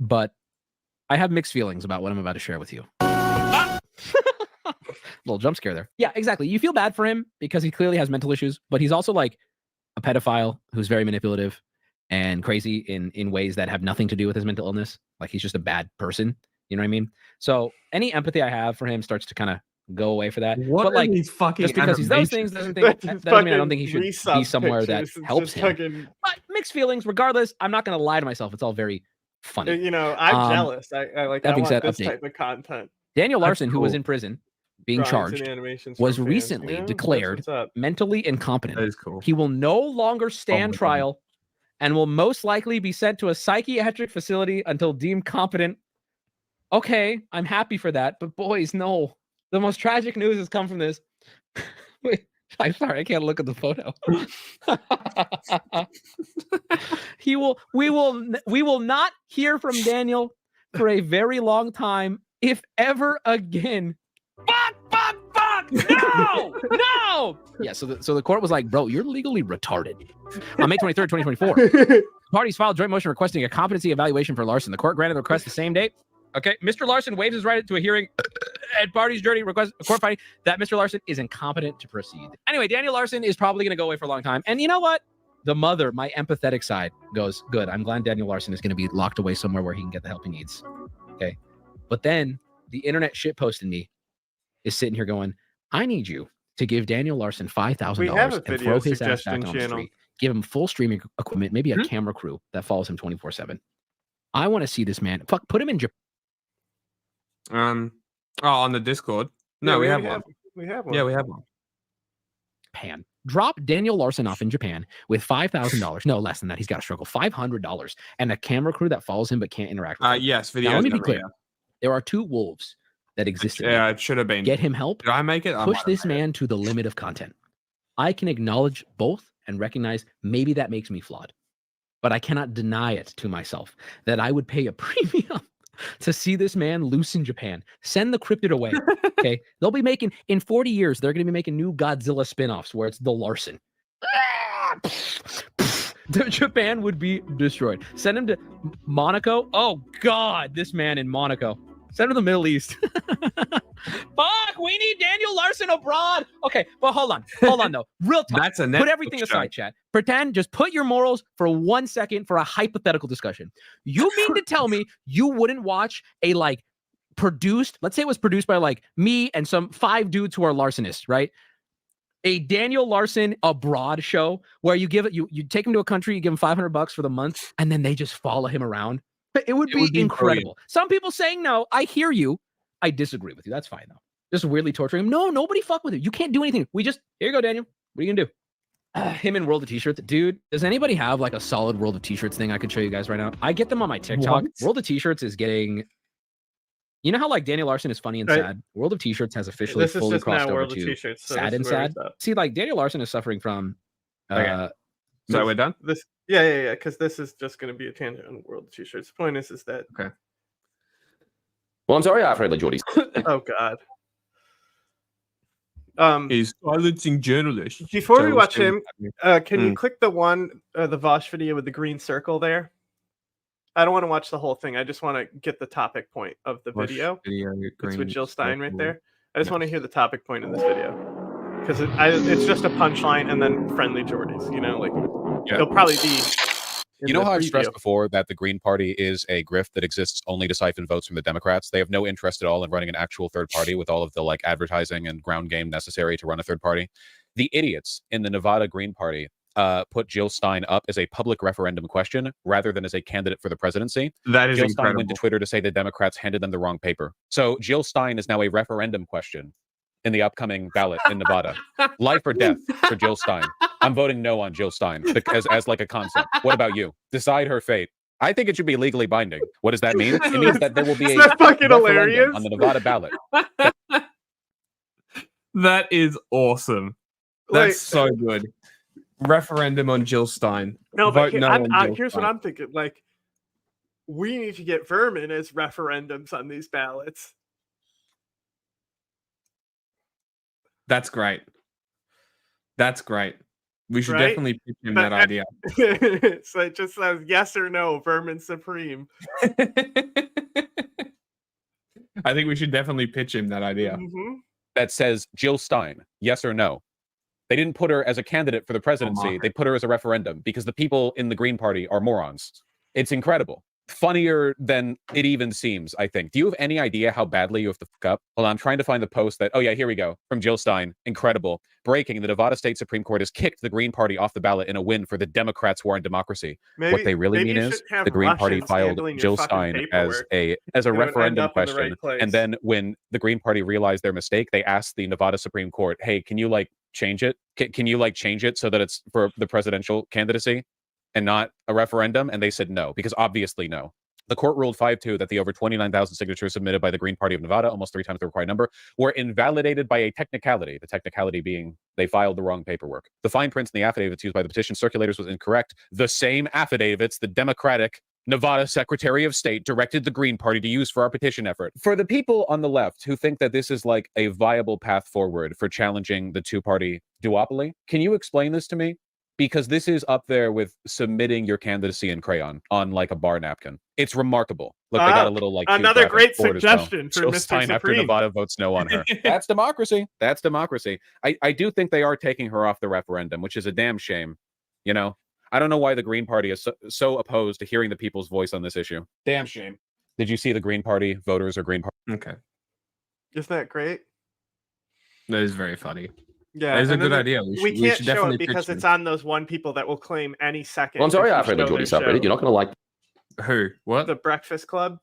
But I have mixed feelings about what I'm about to share with you. Little jump scare there. Yeah, exactly. You feel bad for him because he clearly has mental issues, but he's also like a pedophile who's very manipulative and crazy in ways that have nothing to do with his mental illness. Like he's just a bad person. You know what I mean? So any empathy I have for him starts to kind of go away for that. What but like are these fucking just because he's those things doesn't mean I don't think he should be somewhere that helps him. But mixed feelings, regardless. I'm not going to lie to myself. It's all very funny. You know, I'm jealous. I like. That I being want said, this update. type of content. Daniel Larson, who was in prison, being Drawings and charged, animations was from fans, recently you know? declared That's what's up. mentally incompetent. That is cool. He will no longer stand trial and will most likely be sent to a psychiatric facility until deemed competent. Okay, I'm happy for that, but boys, no. The most tragic news has come from this. Wait, I'm sorry, I can't look at the photo. We will not hear from Daniel for a very long time, if ever again. Fuck! No! No! Yeah, so the court was like, bro, you're legally retarded. On May 23rd, 2024, parties filed joint motion requesting a competency evaluation for Larson. The court granted the request the same date. Okay, Mr. Larson waives his right to a hearing and parties journey request a court finding that Mr. Larson is incompetent to proceed. Anyway, Daniel Larson is probably going to go away for a long time. And you know what? The mother, my empathetic side, goes, good. I'm glad Daniel Larson is going to be locked away somewhere where he can get the help he needs. Okay. But then the internet shitpost in me is sitting here going, I need you to give Daniel Larson $5,000 and throw his ass back on the street. Give him full streaming equipment, maybe a camera crew that follows him 24/7. I want to see this man. Fuck, put him in Japan. On the Discord. No, we have one. We have one. Yeah, we have one. Japan. Drop Daniel Larson off in Japan with $5,000. No, less than that. He's got to struggle. $500 and a camera crew that follows him but can't interact with him. Yes, video. Now, let me be clear. There are two wolves that exist. Yeah, it should have been. Get him help. Did I make it? Push this man to the limit of content. I can acknowledge both and recognize maybe that makes me flawed, but I cannot deny it to myself that I would pay a premium to see this man loose in Japan. Send the cryptid away. Okay. They'll be making, in 40 years, they're going to be making new Godzilla spin-offs where it's the Larson. Japan would be destroyed. Send him to Monaco. Oh God, this man in Monaco. Send him to the Middle East. Fuck, we need Daniel Larson abroad. Okay, but hold on though. Real talk. That's a put everything aside, chat. Pretend, just put your morals for 1 second for a hypothetical discussion. You mean to tell me you wouldn't watch a produced, let's say it was produced by me and some 5 dudes who are Larsonists, right? A Daniel Larson abroad show where you take him to a country, you give him $500 for the month, and then they just follow him around. It would be incredible. Some people saying no. I hear you. I disagree with you. That's fine though. Just weirdly torturing him. No, nobody fuck with you. You can't do anything. Here you go, Daniel. What are you gonna do? Him in World of T-shirts. Dude, does anybody have a solid World of T-shirts thing I could show you guys right now? I get them on my TikTok. What? World of T-shirts is getting. You know how Daniel Larson is funny and sad? World of T-shirts has officially fully crossed over to so sad and sad. See, Daniel Larson is suffering from. So we're done? Yeah. Because this is just going to be a tangent on World of T-shirts. The point is that. Okay. Well, I'm sorry, I've heard Jordy. Oh God. He's silencing journalists. Before we watch him, can you click the Vosh video with the green circle there? I don't want to watch the whole thing. I just want to get the topic point of the video. It's with Jill Stein right there. I just want to hear the topic point in this video. Because it's just a punchline and then friendly Jordies. They'll probably be. You know how I've stressed before that the Green Party is a grift that exists only to siphon votes from the Democrats? They have no interest at all in running an actual third party with all of the advertising and ground game necessary to run a third party. The idiots in the Nevada Green Party put Jill Stein up as a public referendum question rather than as a candidate for the presidency. That is Jill incredible. Stein went to Twitter to say the Democrats handed them the wrong paper. So Jill Stein is now a referendum question in the upcoming ballot in Nevada. Life or death for Jill Stein. I'm voting no on Jill Stein as like a concept. What about you? Decide her fate. I think it should be legally binding. What does that mean? It means that there will be a fucking referendum hilarious? on the Nevada ballot. That is awesome. That's so good. Referendum on Jill Stein. No, but Vote no on Jill here's Stein. what I'm thinking. Like, we need to get vermin as referendums on these ballots. That's great. That's great. We should Right? definitely pitch him But- that idea. So it just says yes or no, vermin supreme. I think we should definitely pitch him that idea. Mm-hmm. That says Jill Stein, yes or no. They didn't put her as a candidate for the presidency. They put her as a referendum because the people in the Green Party are morons. It's incredible. Funnier than it even seems, I think. Do you have any idea how badly you have to fuck up? Hold on, I'm trying to find the post that, oh yeah, here we go, from Jill Stein. Incredible. Breaking, the Nevada State Supreme Court has kicked the Green Party off the ballot in a win for the Democrats' war on democracy. What they really mean is the Green Party filed Jill Stein as a referendum question. And then when the Green Party realized their mistake, they asked the Nevada Supreme Court, hey, can you like change it? Can you like change it so that it's for the presidential candidacy and not a referendum? And they said no, because obviously no. The court ruled 5-2 that the over 29,000 signatures submitted by the Green Party of Nevada, almost 3 times the required number, were invalidated by a technicality, the technicality being they filed the wrong paperwork. The fine print in the affidavits used by the petition circulators was incorrect. The same affidavits the Democratic Nevada Secretary of State directed the Green Party to use for our petition effort. For the people on the left who think that this is like a viable path forward for challenging the two-party duopoly, can you explain this to me? Because this is up there with submitting your candidacy in crayon on like a bar napkin. It's remarkable. Look, they got a little like another great board as suggestion for Jill Mr. Stein after Supreme. Nevada votes no on her. That's democracy. That's democracy. I do think they are taking her off the referendum, which is a damn shame. You know, I don't know why the Green Party is so opposed to hearing the people's voice on this issue. Damn shame. Did you see the Green Party voters or Green Party? Okay. Isn't that great? That is very funny. Yeah, that is a and good then idea. We can't should show definitely it because pitch it's him. on those one people that will claim any second. Well, I'm sorry, if you Alfred show Geordie their subreddit. show. You're not going to like. Who? What? The Breakfast Club.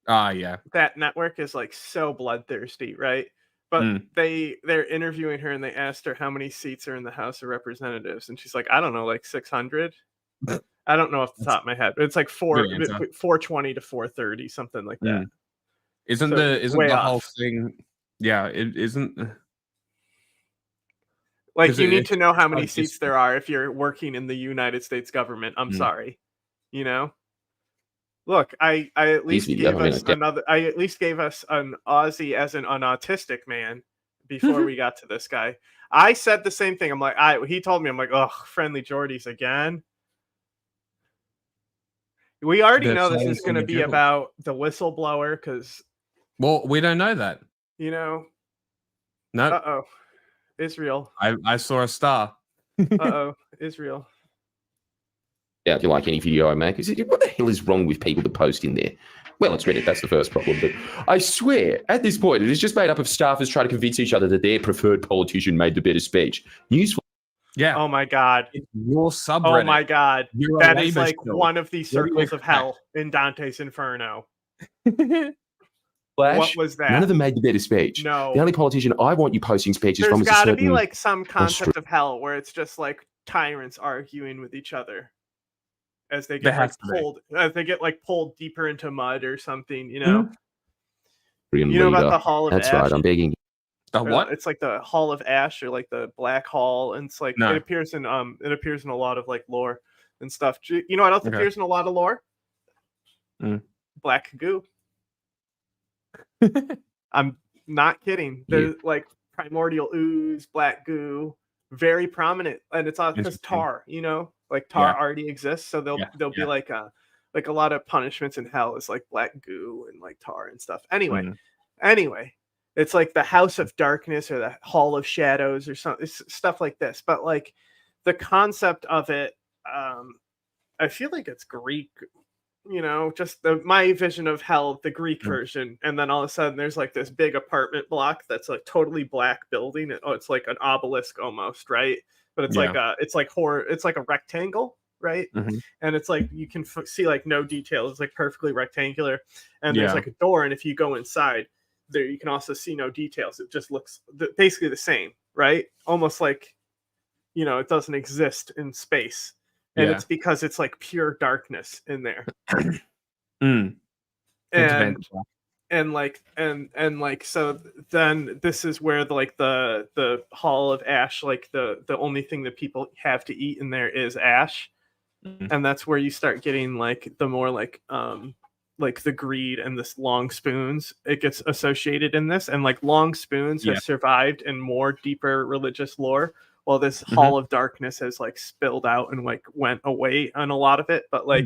Ah, yeah. That network is like so bloodthirsty, right? But they're interviewing her and they asked her how many seats are in the House of Representatives, and she's like, I don't know, like 600. I don't know off the top of my head, but it's like 420 to 430, something like that. Isn't So, the way whole off. thing? Yeah, it isn't. Like 'Cause you need it's to know how many like seats there are if you're working in the United States government. I'm sorry, you know. Look, I at least Easy, gave I mean, us I get- another. I at least gave us an Aussie as an autistic man before we got to this guy. I said the same thing. I'm like, he told me, I'm like, oh, friendly Geordies again. We already The know this silence is on going to the be dribble. about the whistleblower because Well, we don't know that. you know. No, Uh-oh, Israel. I saw a star. Uh-oh, Israel. Yeah, if you like any video I make, is it, what the hell is wrong with people that post in there? Well, it's Reddit, that's the first problem. But I swear, at this point, it is just made up of staffers trying to convince each other that their preferred politician made the better speech. Useful. Yeah. Oh my God. It's your subreddit. Oh my God. You're a That is labor like shill. one of the What do you circles of expect? hell in Dante's Inferno. Flash, What was that? None of them made the better speech. No. The only politician I want you posting speeches There's from is a got to certain... be like some concept of hell where it's just like tyrants arguing with each other as they There get like has to be. pulled, as they get like pulled deeper into mud or something, you know? Korean You know about leader. the Hall of That's Ash? right, I'm begging. The Or, what? It's like the Hall of Ash or like the Black Hall, and it's like No. it appears in a lot of like lore and stuff. You know what else Okay. appears in a lot of lore? Black goo. I'm not kidding. There's like primordial ooze, black goo, very prominent, and it's all because Interesting. tar. You know, like tar Yeah. already exists, so there'll be Yeah. like a lot of punishments in hell is like black goo and like tar and stuff. Anyway, it's like the House of Darkness or the Hall of Shadows or something, stuff like this. But like the concept of it, I feel like it's Greek. You know, just my vision of hell, the Greek version, and then all of a sudden there's like this big apartment block that's like totally black building. It's like an obelisk almost, right? But it's like it's like a rectangle, right? And it's like you can see like no details. It's like perfectly rectangular, and there's like a door, and if you go inside, there you can also see no details. It just looks basically the same, right? Almost like you know, it doesn't exist in space, and Yeah. it's because it's like pure darkness in there. And like so then this is where the Hall of Ash, like the only thing that people have to eat in there is ash. And that's where you start getting like the more like the greed and this long spoons. It gets associated in this, and like long spoons has survived in more deeper religious lore, while this Hall of Darkness has like spilled out and like went away on a lot of it. But like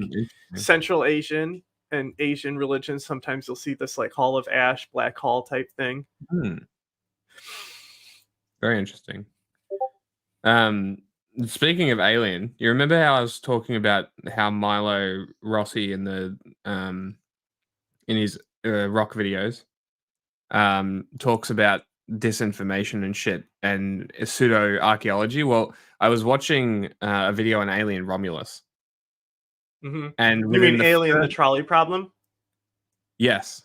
Central Asian and Asian religions, sometimes you'll see this like Hall of Ash, black hole type thing. Very interesting. Speaking of Alien, you remember how I was talking about how Milo Rossi in the in his rock videos talks about disinformation and shit and pseudo archaeology? Well, I was watching a video on Alien Romulus. And you mean Alien, the trolley problem? Yes.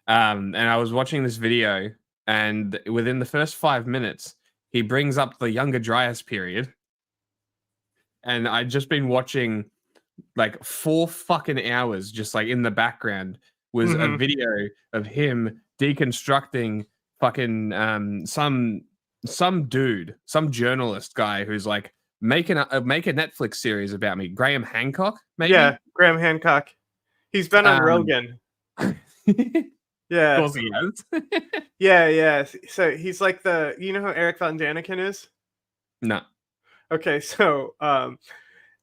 And I was watching this video, and within the first 5 minutes, he brings up the Younger Dryas period. And I'd just been watching like 4 fucking hours, just like in the background was a video of him deconstructing fucking some dude, some journalist guy who's like make a Netflix series about me. Graham Hancock, maybe? Yeah, Graham Hancock. He's been on Rogan. Yeah. Of course he has. Yeah. So he's like you know who Eric Von Daniken is? No. Okay, so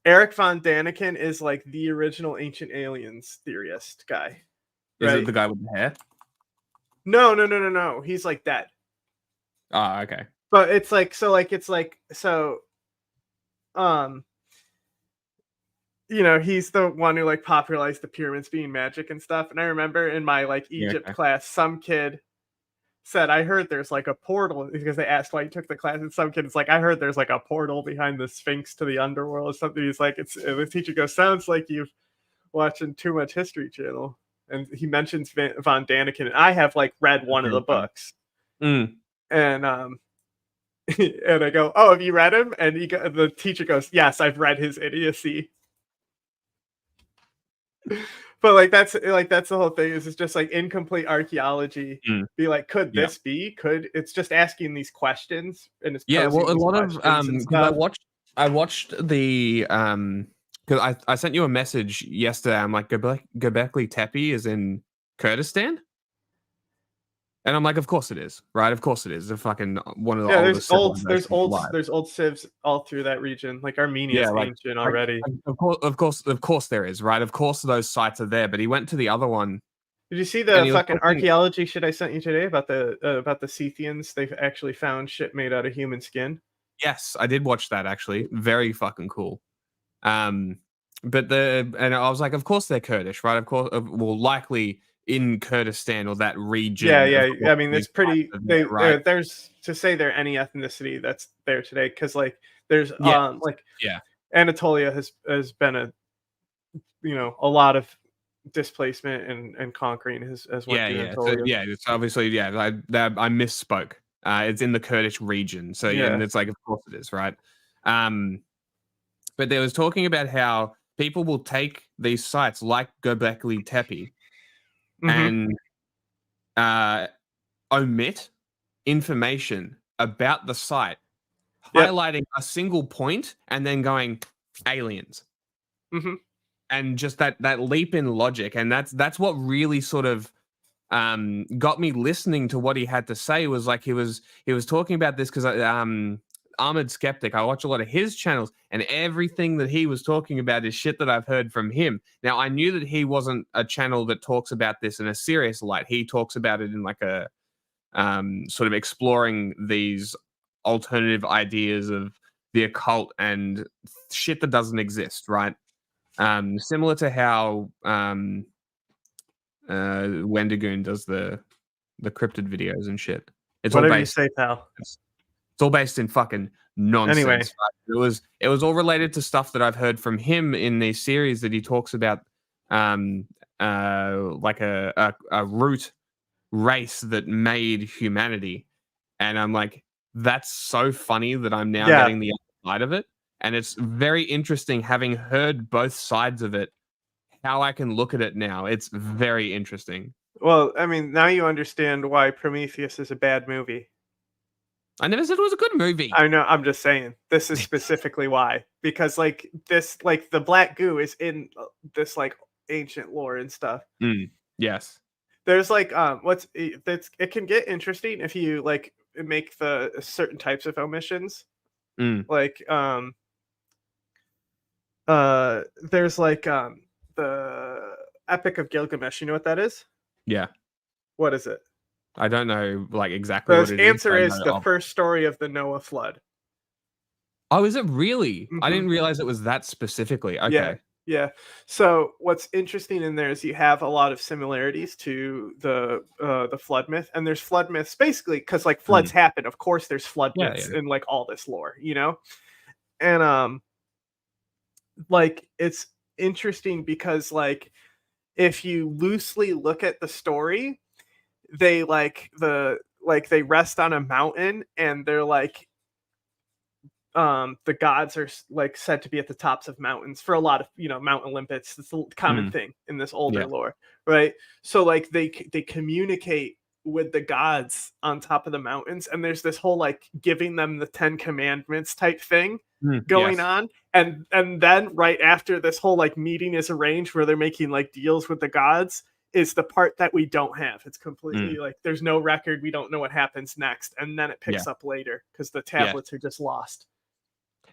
Eric Von Daniken is like the original Ancient Aliens theorist guy. Is it the guy with the hair? No. He's like dead. Oh, okay. But it's like you know, he's the one who like popularized the pyramids being magic and stuff. And I remember in my like Egypt class, some kid said, I heard there's like a portal, because they asked why he took the class, and some kid is like, I heard there's like a portal behind the Sphinx to the underworld or something. He's like, the teacher goes, sounds like you've watching too much History Channel. And he mentions Von Daniken, and I have like read one of the books. And and I go, oh, have you read him? And the teacher goes, yes, I've read his idiocy. But like that's the whole thing, is it's just like incomplete archaeology. Be like, could this be? It's just asking these questions, and it's well, a lot of I watched the because I sent you a message yesterday. I'm like, Göbekli Tepe is in Kurdistan. And I'm like, of course it is, right? Of course it is. They're fucking one of the oldest. There's old civs all through that region. Like Armenia is ancient already. Of course there is, right? Of course those sites are there. But he went to the other one. Did you see the fucking archaeology shit I sent you today about the Scythians? They've actually found shit made out of human skin. Yes, I did watch that actually. Very fucking cool. And I was like, of course they're Kurdish, right? Of course, well, likely in Kurdistan or that region. Yeah. I mean, it's pretty. There's to say they're any ethnicity that's there today, because like there's Anatolia has been a lot of displacement and conquering has went through Anatolia. It's obviously I misspoke. It's in the Kurdish region, so and it's like, of course it is, right? But there was talking about how people will take these sites like Göbekli Tepe and omit information about the site, highlighting a single point and then going aliens. And just that leap in logic, and that's what really sort of got me listening to what he had to say. Was like he was talking about this because Ahmed Skeptic, I watch a lot of his channels, and everything that he was talking about is shit that I've heard from him. Now, I knew that he wasn't a channel that talks about this in a serious light. He talks about it in like a sort of exploring these alternative ideas of the occult and shit that doesn't exist, right? Similar to how Wendigoon does the cryptid videos and shit. It's whatever all based, you say, pal. It's all based in fucking nonsense. Anyway, right? It was all related to stuff that I've heard from him in these series that he talks about, like a root race that made humanity, and I'm like, that's so funny that I'm now getting the other side of it. And it's very interesting having heard both sides of it, how I can look at it now. It's very interesting. Well, I mean, now you understand why Prometheus is a bad movie. I never said it was a good movie. I know. I'm just saying. This is specifically why. Because, like, the black goo is in this, like, ancient lore and stuff. Yes. There's, like, it can get interesting if you, like, make the certain types of omissions. Like, there's, like, the Epic of Gilgamesh. You know what that is? Yeah. What is it? I don't know, like, exactly The what it answer is. is the first story of the Noah flood. Oh, is it really? I didn't realize it was that specifically. Okay. Yeah. So what's interesting in there is you have a lot of similarities to the flood myth, and there's flood myths basically because like floods happen. Of course, there's flood myths in like all this lore, you know, and like it's interesting because like if you loosely look at the story, they they rest on a mountain and they're like the gods are like said to be at the tops of mountains for a lot of Mount Olympus. It's a common thing in this older lore, right? So like they communicate with the gods on top of the mountains, and there's this whole like giving them the 10 commandments type thing going on, and then right after this whole like meeting is arranged where they're making like deals with the gods is the part that we don't have. It's completely like there's no record, we don't know what happens next, and then it picks up later because the tablets are just lost.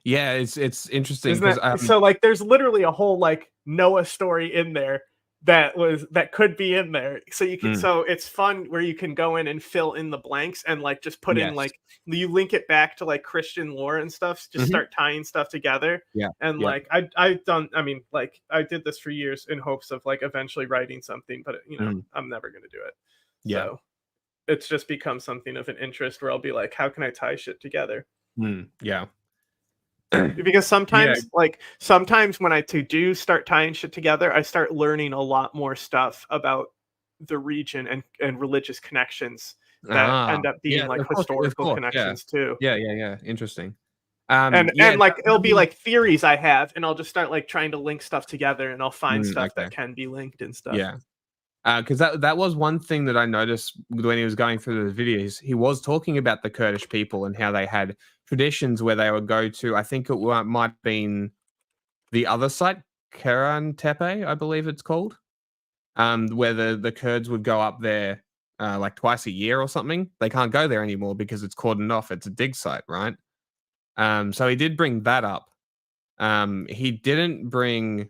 Yeah, it's interesting. So like there's literally a whole like Noah story in there that could be in there. So you can so it's fun where you can go in and fill in the blanks and like just put in like you link it back to like Christian lore and stuff, just start tying stuff together. And like I've done, I mean, like I did this for years in hopes of like eventually writing something, but I'm never gonna do it. So it's just become something of an interest where I'll be like, how can I tie shit together? Because sometimes when I do start tying shit together, I start learning a lot more stuff about the region and religious connections that end up being like historical connections too. Yeah. Interesting. And like it'll be like theories I have, and I'll just start like trying to link stuff together, and I'll find stuff that can be linked and stuff. Because that was one thing that I noticed when he was going through the videos. He was talking about the Kurdish people and how they had traditions where they would go to, I think it might have been the other site, Keran Tepe, I believe it's called, where the Kurds would go up there like twice a year or something. They can't go there anymore because it's cordoned off. It's a dig site, right? So he did bring that up. He didn't bring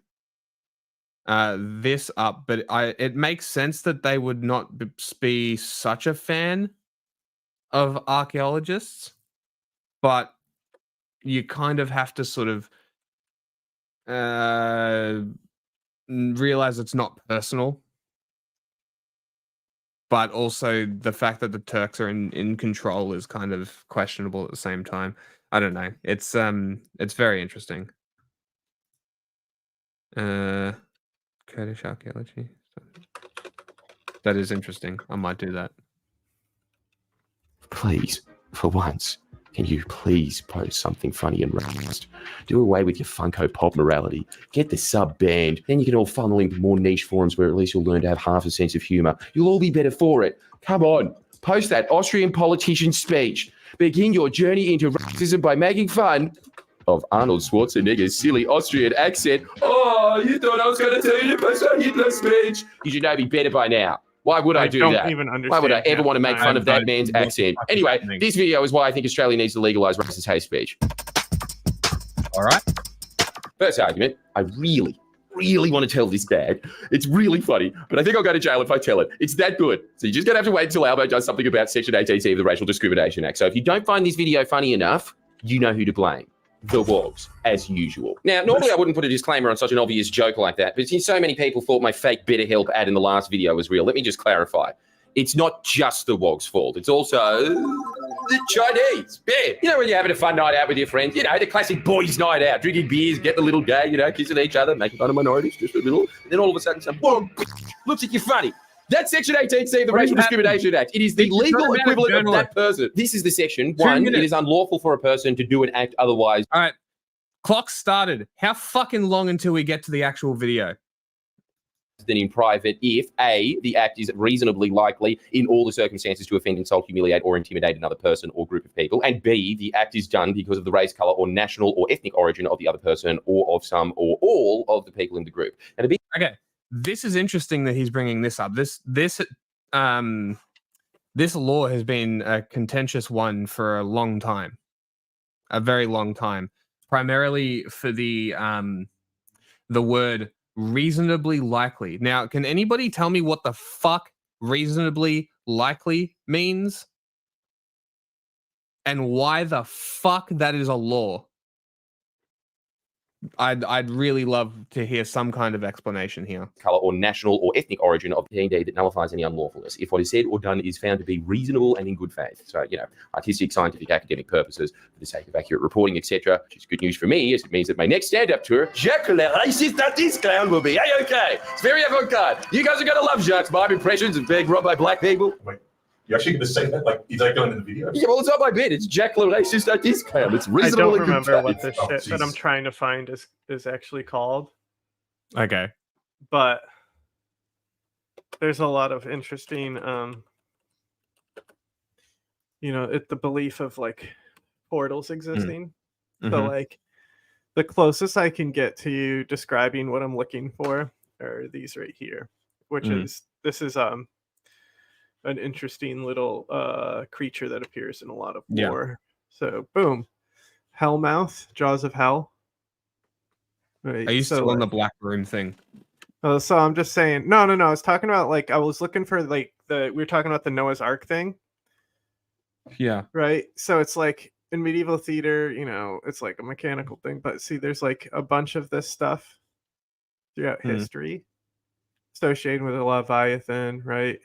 this up, but it makes sense that they would not be such a fan of archaeologists, but you kind of have to sort of realize it's not personal, but also the fact that the Turks are in control is kind of questionable at the same time. I don't know. It's very interesting. Kurdish archaeology. That is interesting. I might do that. Please, for once, can you please post something funny and racist? Do away with your Funko Pop morality. Get the sub banned. Then you can all funnel into more niche forums where at least you'll learn to have half a sense of humor. You'll all be better for it. Come on, post that Austrian politician's speech. Begin your journey into racism by making fun of Arnold Schwarzenegger's silly Austrian accent. Oh, you thought I was going to tell you to post a Hitler speech? You should know me better by now. Why would I do that? Why would I ever want to make fun of that man's accent? Anyway, this video is why I think Australia needs to legalise racist hate speech. All right. First argument, I really want to tell this gag. It's really funny, but I think I'll go to jail if I tell it. It's that good. So you're just going to have to wait until Albo does something about Section 18C of the Racial Discrimination Act. So if you don't find this video funny enough, you know who to blame. The Wogs, as usual. Now, normally I wouldn't put a disclaimer on such an obvious joke like that, but since so many people thought my fake BetterHelp ad in the last video was real, let me just clarify. It's not just the Wogs' fault. It's also the Chinese. Yeah. You know, when you're having a fun night out with your friends, you know, the classic boys' night out, drinking beers, getting a little gay, you know, kissing each other, making fun of minorities just a little, and then all of a sudden some boom, looks like you're funny. That's Section 18C of the Racial Discrimination Act. It is the legal equivalent of that person. This is the section. 1, it is unlawful for a person to do an act otherwise. All right. Clock started. How fucking long until we get to the actual video? Than in private if A, the act is reasonably likely in all the circumstances to offend, insult, humiliate, or intimidate another person or group of people, and B, the act is done because of the race, color, or national or ethnic origin of the other person or of some or all of the people in the group. And okay, this is interesting that he's bringing this up. This law has been a contentious one for a long time, a very long time, primarily for the word reasonably likely. Now, can anybody tell me what the fuck reasonably likely means? And why the fuck that is a law? I'd really love to hear some kind of explanation here. Color or national or ethnic origin of the D that nullifies any unlawfulness if what is said or done is found to be reasonable and in good faith. So, artistic, scientific, academic purposes for the sake of accurate reporting, etc. Which is good news for me, as it means that my next stand-up tour, Jacques le raciste artiste clown, will be A-OK. It's very avant-garde. You guys are going to love Jacques' mime impressions of being robbed by black people. Wait, you actually going to say that? Like, is that going in the video? Yeah, well, it's not my bit. It's Jacques le raciste artiste clown. It's reasonable. I don't remember what this shit that I'm trying to find is actually called. Okay. But there's a lot of interesting, the belief of like portals existing. So like the closest I can get to you describing what I'm looking for are these right here, which is an interesting little creature that appears in a lot of lore. So boom, Hellmouth, Jaws of Hell. Right. Are you still on the black room thing? So I'm just saying, no. I was talking about like I was looking for like we were talking about the Noah's Ark thing. Yeah. Right. So it's like in medieval theater, it's like a mechanical thing, but see, there's like a bunch of this stuff throughout history associated with a Leviathan, right?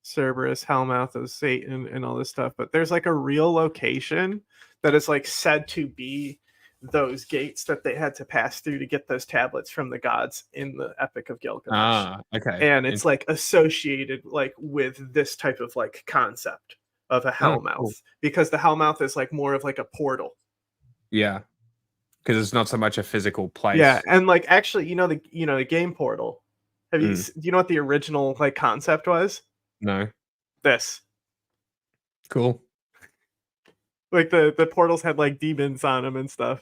Cerberus, Hellmouth of Satan, and all this stuff. But there's like a real location that is like said to be those gates that they had to pass through to get those tablets from the gods in the Epic of Gilgamesh. Ah, okay. And it's like associated like with this type of like concept of a Hellmouth, because the Hellmouth is like more of like a portal. Yeah, because it's not so much a physical place. Yeah, and like actually, the game Portal. Have you? Do you know what the original like concept was? No. This. Cool. Like the portals had like demons on them and stuff.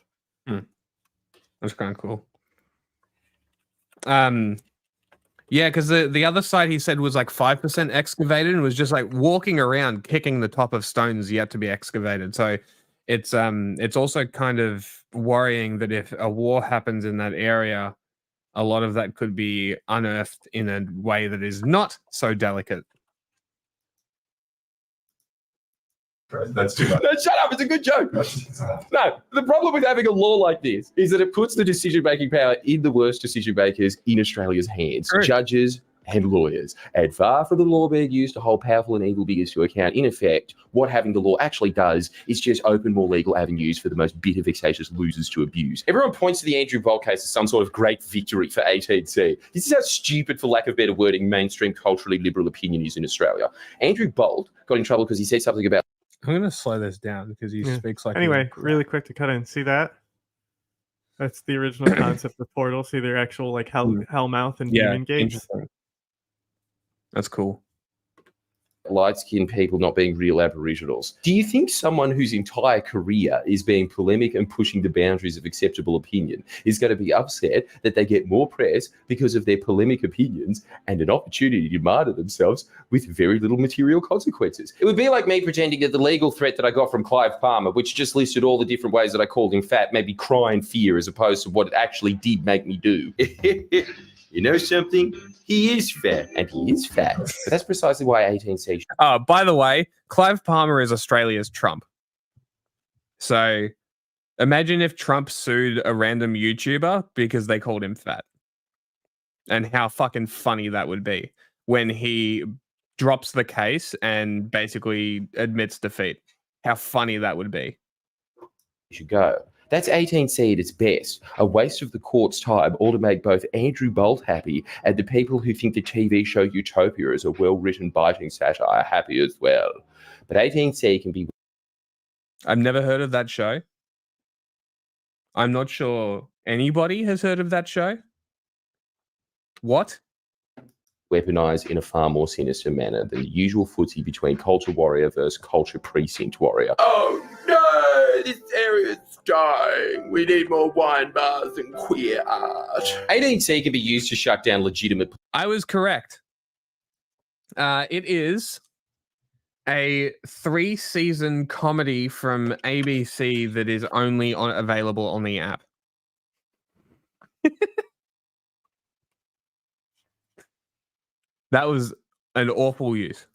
That's kind of cool. Yeah, because the other side he said was like 5% excavated and was just like walking around kicking the top of stones yet to be excavated. So it's also kind of worrying that if a war happens in that area, a lot of that could be unearthed in a way that is not so delicate. That's too much. No, shut up. It's a good joke. No, the problem with having a law like this is that it puts the decision-making power in the worst decision-makers in Australia's hands, judges and lawyers. And far from the law being used to hold powerful and evil beings to account, in effect, what having the law actually does is just open more legal avenues for the most bitter, vexatious losers to abuse. Everyone points to the Andrew Bolt case as some sort of great victory for 18C. This is how stupid, for lack of better wording, mainstream culturally liberal opinion is in Australia. Andrew Bolt got in trouble because he said something about... I'm going to slow this down because he speaks like... Anyway, really quick to cut in. See that? That's the original concept of Portal. See their actual like Hellmouth and Demon Gates. That's cool. Light-skinned people not being real Aboriginals. Do you think someone whose entire career is being polemic and pushing the boundaries of acceptable opinion is going to be upset that they get more press because of their polemic opinions and an opportunity to martyr themselves with very little material consequences? It would be like me pretending that the legal threat that I got from Clive Palmer, which just listed all the different ways that I called him fat, made me cry in fear as opposed to what it actually did make me do. You know something? He is fat, and he is fat. But that's precisely why 18C... by the way, Clive Palmer is Australia's Trump. So imagine if Trump sued a random YouTuber because they called him fat. And how fucking funny that would be when he drops the case and basically admits defeat. How funny that would be. You should go. That's 18C at its best. A waste of the court's time, all to make both Andrew Bolt happy and the people who think the TV show Utopia is a well-written, biting satire happy as well. But 18C can be... I've never heard of that show. I'm not sure anybody has heard of that show. What? Weaponized in a far more sinister manner than the usual footsie between culture warrior versus culture precinct warrior. Oh no, this area's dying. We need more wine bars and queer art. 18C can be used to shut down legitimate... I was correct. It is a 3-season comedy from ABC that is only available on the app. That was an awful use.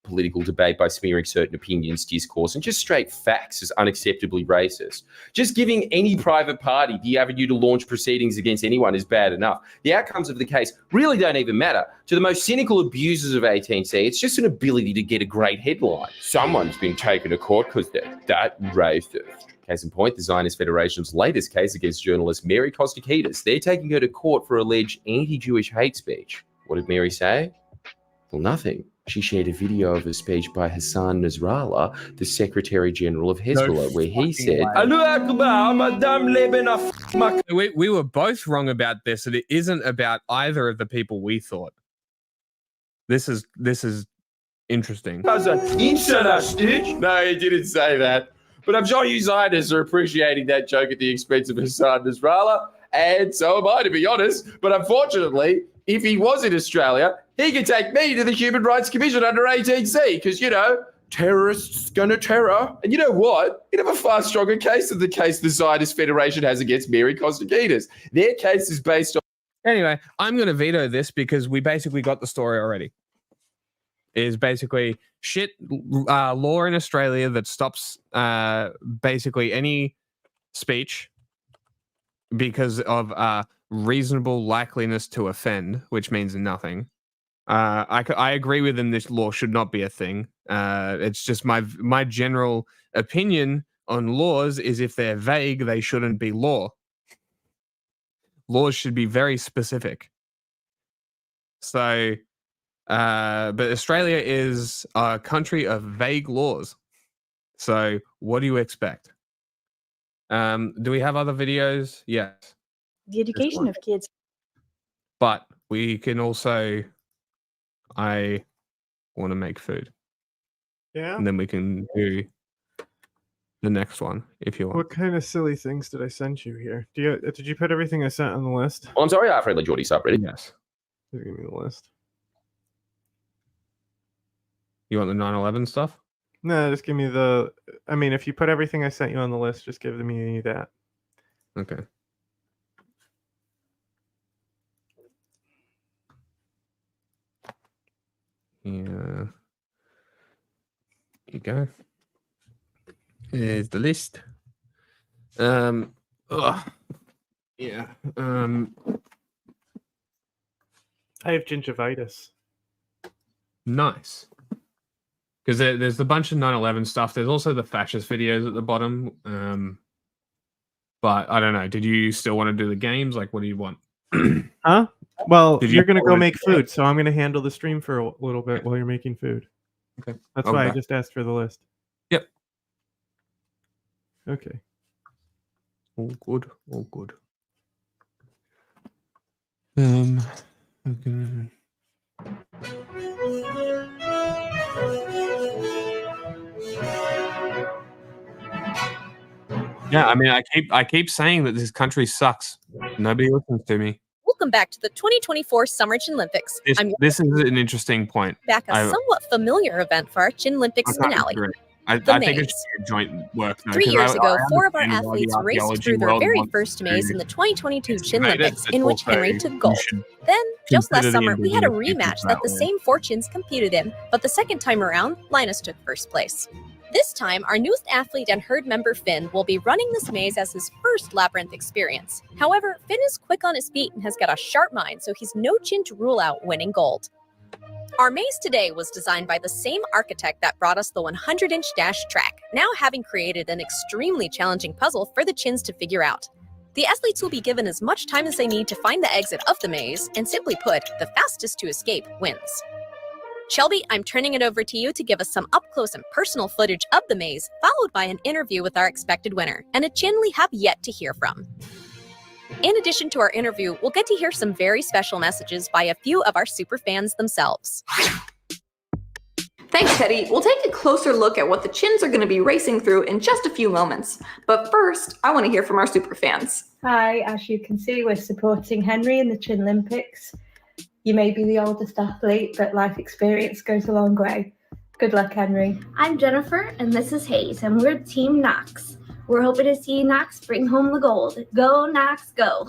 Political debate by smearing certain opinions, discourse, and just straight facts as unacceptably racist. Just giving any private party the avenue to launch proceedings against anyone is bad enough. The outcomes of the case really don't even matter. To the most cynical abusers of 18C, it's just an ability to get a great headline. Someone's been taken to court because they're that racist. Case in point, the Zionist Federation's latest case against journalist Mary Kostakidis. They're taking her to court for alleged anti-Jewish hate speech. What did Mary say? Well, nothing. She shared a video of a speech by Hassan Nasrallah, the Secretary General of Hezbollah, where he said, we were both wrong about this, and it isn't about either of the people we thought. This is interesting. No, he didn't say that. But I'm sure you Zionists are appreciating that joke at the expense of Hassan Nasrallah, and so am I, to be honest. But unfortunately, if he was in Australia, he could take me to the Human Rights Commission under 18C, because, you know, terrorists gonna terror. And you know what? You'd have a far stronger case than the case the Zionist Federation has against Mary Kostakidis. Their case is based on... Anyway, I'm going to veto this because we basically got the story already. It is basically shit law in Australia that stops basically any speech because of reasonable likeliness to offend, which means nothing. I agree with them. This law should not be a thing. It's just my general opinion on laws is if they're vague, they shouldn't be law. Laws should be very specific. So, but Australia is a country of vague laws. So what do you expect? Do we have other videos? Yes. The education of kids. But we can also... I want to make food. Yeah. And then we can do the next one if you want. What kind of silly things did I send you here? Did you put everything I sent on the list? Oh, I'm sorry, I friendly Geordie subreddit. Yes. Give me the list. You want the 9/11 stuff? No, just give me the... I mean, if you put everything I sent you on the list, just give me that. Okay. Yeah. Here you go. Here's the list. Yeah. I have gingivitis. Nice. Because there's a bunch of 9/11 stuff. There's also the fascist videos at the bottom. But I don't know. Did you still want to do the games? Like, what do you want? Huh? Well, Did you're you going to go already make do it? food, so I'm going to handle the stream for a little bit while you're making food. Okay. That's I'll why be I just asked for the list. Yep. Okay. All good. All good. Okay. Yeah, I mean, I keep saying that this country sucks. Nobody listens to me. Welcome back to the 2024 Summer Chinlympics. This is an interesting point. Back a somewhat familiar event for our Chinlympics finale. I The think it maze. should be a joint work. Though, 3 years ago, 4 of our understand why the athletes raced archaeology through their world very wants first maze to in the 2022 estimate it, Chinlympics, but in which also Henry took you gold. should Then, just last consider the summer, we had a indigenous rematch peoples that the that way. same fortunes competed in, but the second time around, Linus took first place. This time, our newest athlete and herd member Finn will be running this maze as his first labyrinth experience. However, Finn is quick on his feet and has got a sharp mind, so he's no chin to rule out winning gold. Our maze today was designed by the same architect that brought us the 100-inch dash track, now having created an extremely challenging puzzle for the chins to figure out. The athletes will be given as much time as they need to find the exit of the maze, and simply put, the fastest to escape wins. Shelby, I'm turning it over to you to give us some up-close and personal footage of the maze, followed by an interview with our expected winner, and a chin we have yet to hear from. In addition to our interview, we'll get to hear some very special messages by a few of our super fans themselves. Thanks, Teddy. We'll take a closer look at what the chins are going to be racing through in just a few moments. But first, I want to hear from our super fans. Hi, as you can see, we're supporting Henry in the Chin Olympics. You may be the oldest athlete, but life experience goes a long way. Good luck, Henry. I'm Jennifer, and this is Hayes, and we're Team Knox. We're hoping to see Knox bring home the gold. Go, Knox, go.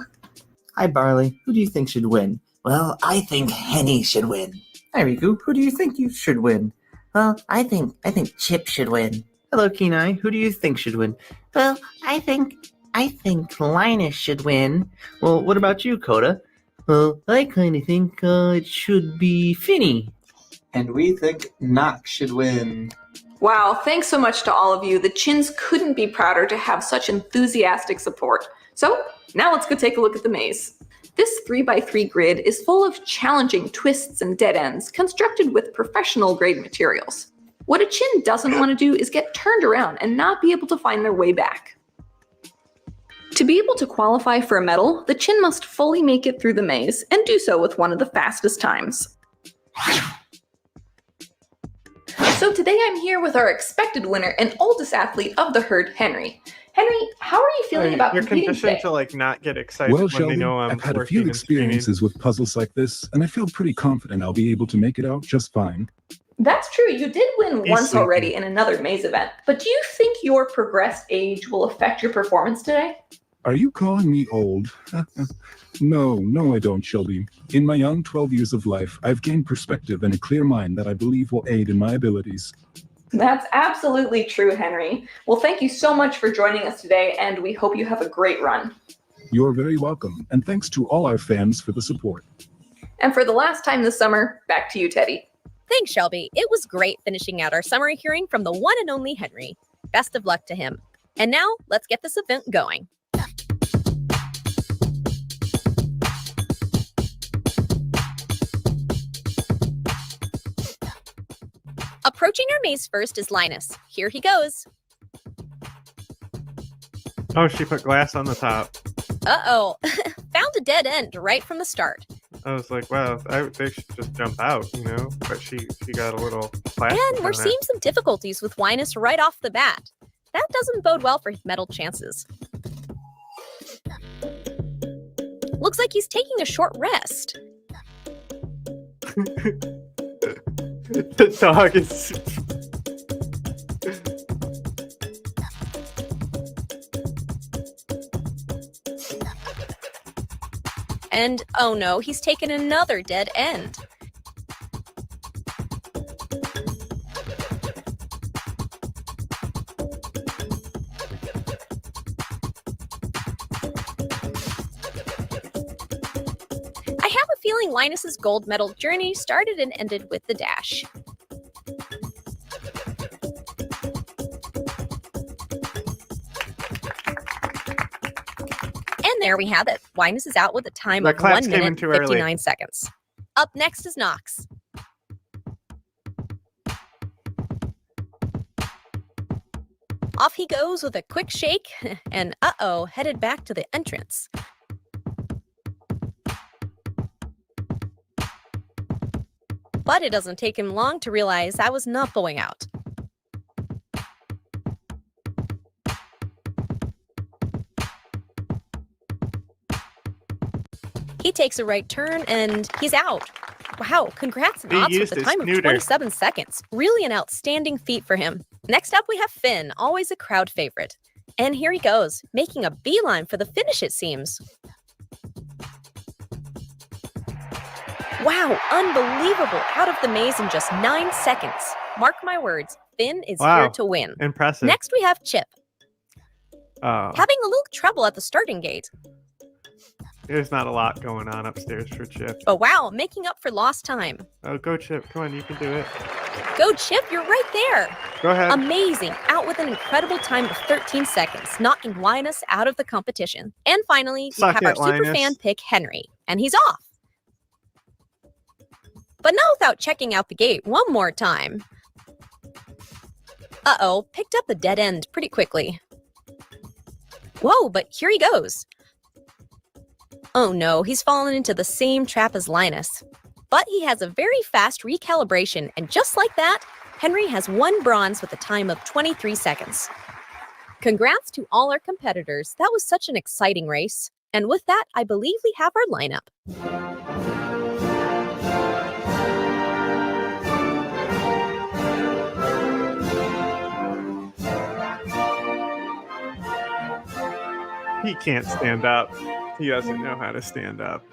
Hi, Barley. Who do you think should win? Well, I think Henny should win. Hi, Riku. Who do you think you should win? Well, I think Chip should win. Hello, Kenai. Who do you think should win? Well, I think Linus should win. Well, what about you, Coda? Well, I kind of think it should be Finny. And we think Knox should win. Wow, thanks so much to all of you. The chins couldn't be prouder to have such enthusiastic support. So, now let's go take a look at the maze. This 3x3 grid is full of challenging twists and dead ends constructed with professional grade materials. What a chin doesn't want to do is get turned around and not be able to find their way back. To be able to qualify for a medal, the chin must fully make it through the maze and do so with one of the fastest times. So today I'm here with our expected winner and oldest athlete of the herd, Henry. Henry, how are you feeling about You're competing conditioned today? to like not get excited Well, when Shelby, they know I'm I've had a working few and streaming. experiences with puzzles like this, and I feel pretty confident I'll be able to make it out just fine. That's true, you did win once sleepy. already in another maze event, but do you think your progressed age will affect your performance today? Are you calling me old? No, I don't, Shelby. In my young 12 years of life, I've gained perspective and a clear mind that I believe will aid in my abilities. That's absolutely true, Henry. Well, thank you so much for joining us today, and we hope you have a great run. You're very welcome, and thanks to all our fans for the support. And for the last time this summer, back to you, Teddy. Thanks, Shelby. It was great finishing out our summary hearing from the one and only Henry. Best of luck to him. And now, let's get this event going. Approaching our maze first is Linus. Here he goes. Oh, she put glass on the top. Uh-oh. Found a dead end right from the start. I was like, wow, they should just jump out, you know? But she got a little plastic. And we're seeing some difficulties with Linus right off the bat. That doesn't bode well for his medal chances. Looks like he's taking a short rest. The dog is... And, oh no, he's taken another dead end. I have a feeling Linus's gold medal journey started and ended with the dash. And there we have it. Linus is out with a time of 1 minute and 59 seconds. Up next is Knox. Off he goes with a quick shake and uh-oh, headed back to the entrance. But it doesn't take him long to realize I was not going out. He takes a right turn and he's out. Wow, congrats Knox with a time of 27 seconds. Really an outstanding feat for him. Next up we have Finn, always a crowd favorite. And here he goes, making a beeline for the finish it seems. Wow, unbelievable. Out of the maze in just 9 seconds. Mark my words, Finn is here to win. Impressive. Next we have Chip. Oh. Having a little trouble at the starting gate. There's not a lot going on upstairs for Chip. But wow, making up for lost time. Oh, go Chip. Come on, you can do it. Go, Chip, you're right there. Go ahead. Amazing, out with an incredible time of 13 seconds, knocking Linus out of the competition. And finally, we have our super fan pick, Henry, and he's off. But not without checking out the gate one more time. Uh-oh, picked up a dead end pretty quickly. Whoa, but here he goes. Oh no, he's fallen into the same trap as Linus. But he has a very fast recalibration, and just like that, Henry has won bronze with a time of 23 seconds. Congrats to all our competitors. That was such an exciting race. And with that, I believe we have our lineup. He can't stand up. He doesn't know how to stand up.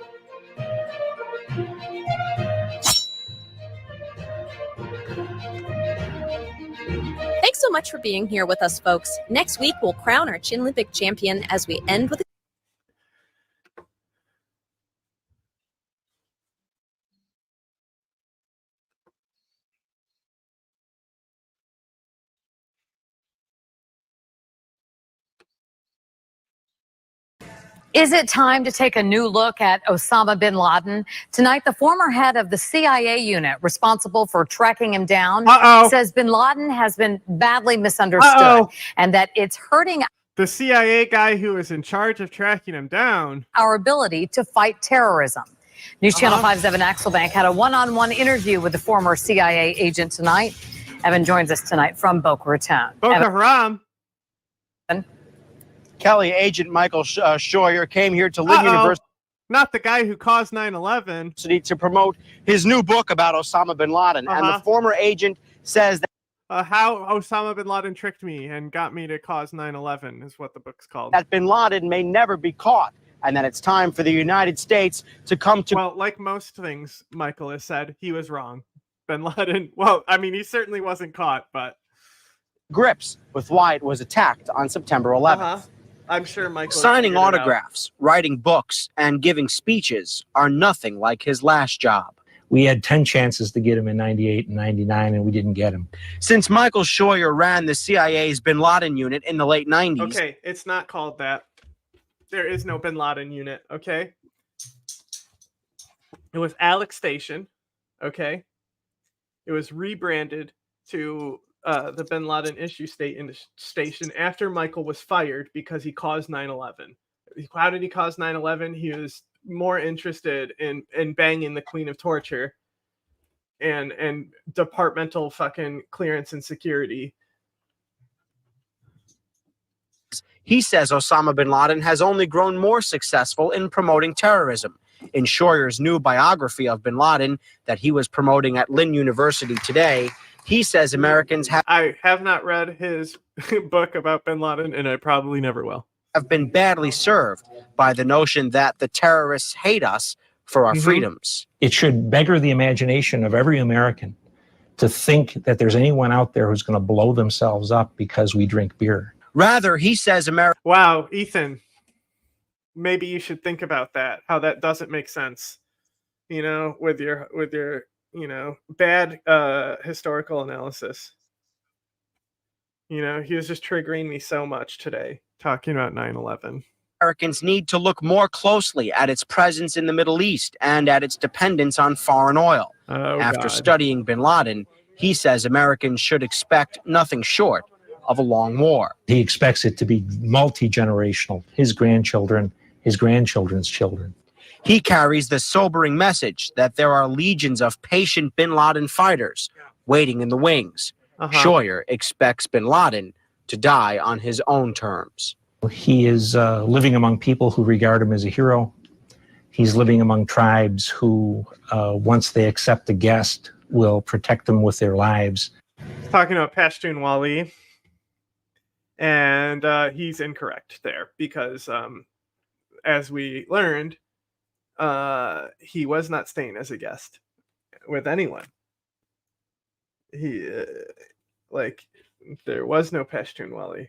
Thanks so much for being here with us, folks. Next week, we'll crown our Chin Olympic champion as we end with Is it time to take a new look at Osama bin Laden? Tonight, the former head of the CIA unit responsible for tracking him down says bin Laden has been badly misunderstood and that it's hurting the CIA guy who was in charge of tracking him down our ability to fight terrorism. News Channel 5's Evan Axelbank had a one-on-one interview with the former CIA agent tonight. Evan joins us tonight from Boca Raton. Boca Haram. Kelly, Agent Michael Scheuer came here to Lynn University. Not the guy who caused 9/11. To promote his new book about Osama bin Laden. And the former agent says that how Osama bin Laden tricked me and got me to cause 9/11 is what the book's called. That bin Laden may never be caught and that it's time for the United States to come to... Well, like most things Michael has said, he was wrong. Bin Laden, well, I mean, he certainly wasn't caught, but... grips with why it was attacked on September 11th. I'm sure Michael... Signing autographs, writing books, and giving speeches are nothing like his last job. We had 10 chances to get him in 98 and 99, and we didn't get him. Since Michael Scheuer ran the CIA's bin Laden unit in the late 90s... Okay, it's not called that. There is no bin Laden unit, okay? It was Alex Station, okay? It was rebranded to... the bin Laden issue station after Michael was fired because he caused 9/11. How did he cause 9/11? He was more interested in banging the Queen of Torture and departmental fucking clearance and security. He says Osama bin Laden has only grown more successful in promoting terrorism. In Scheuer's new biography of bin Laden that he was promoting at Lynn University today, he says Americans I have not read his book about bin Laden, and I probably never will. Have been badly served by the notion that the terrorists hate us for our freedoms. It should beggar the imagination of every American to think that there's anyone out there who's going to blow themselves up because we drink beer. Rather, he says America... Wow, Ethan, maybe you should think about that, how that doesn't make sense, you know, with your you know, bad historical analysis. You know, he was just triggering me so much today, talking about 9/11. Americans need to look more closely at its presence in the Middle East and at its dependence on foreign oil. After studying bin Laden, he says Americans should expect nothing short of a long war. He expects it to be multi-generational, his grandchildren, his grandchildren's children. He carries the sobering message that there are legions of patient bin Laden fighters waiting in the wings. Scheuer expects bin Laden to die on his own terms. He is living among people who regard him as a hero. He's living among tribes who, once they accept a guest, will protect them with their lives. He's talking about Pashtunwali, and he's incorrect there because, as we learned, he was not staying as a guest with anyone. He there was no Pashtunwali,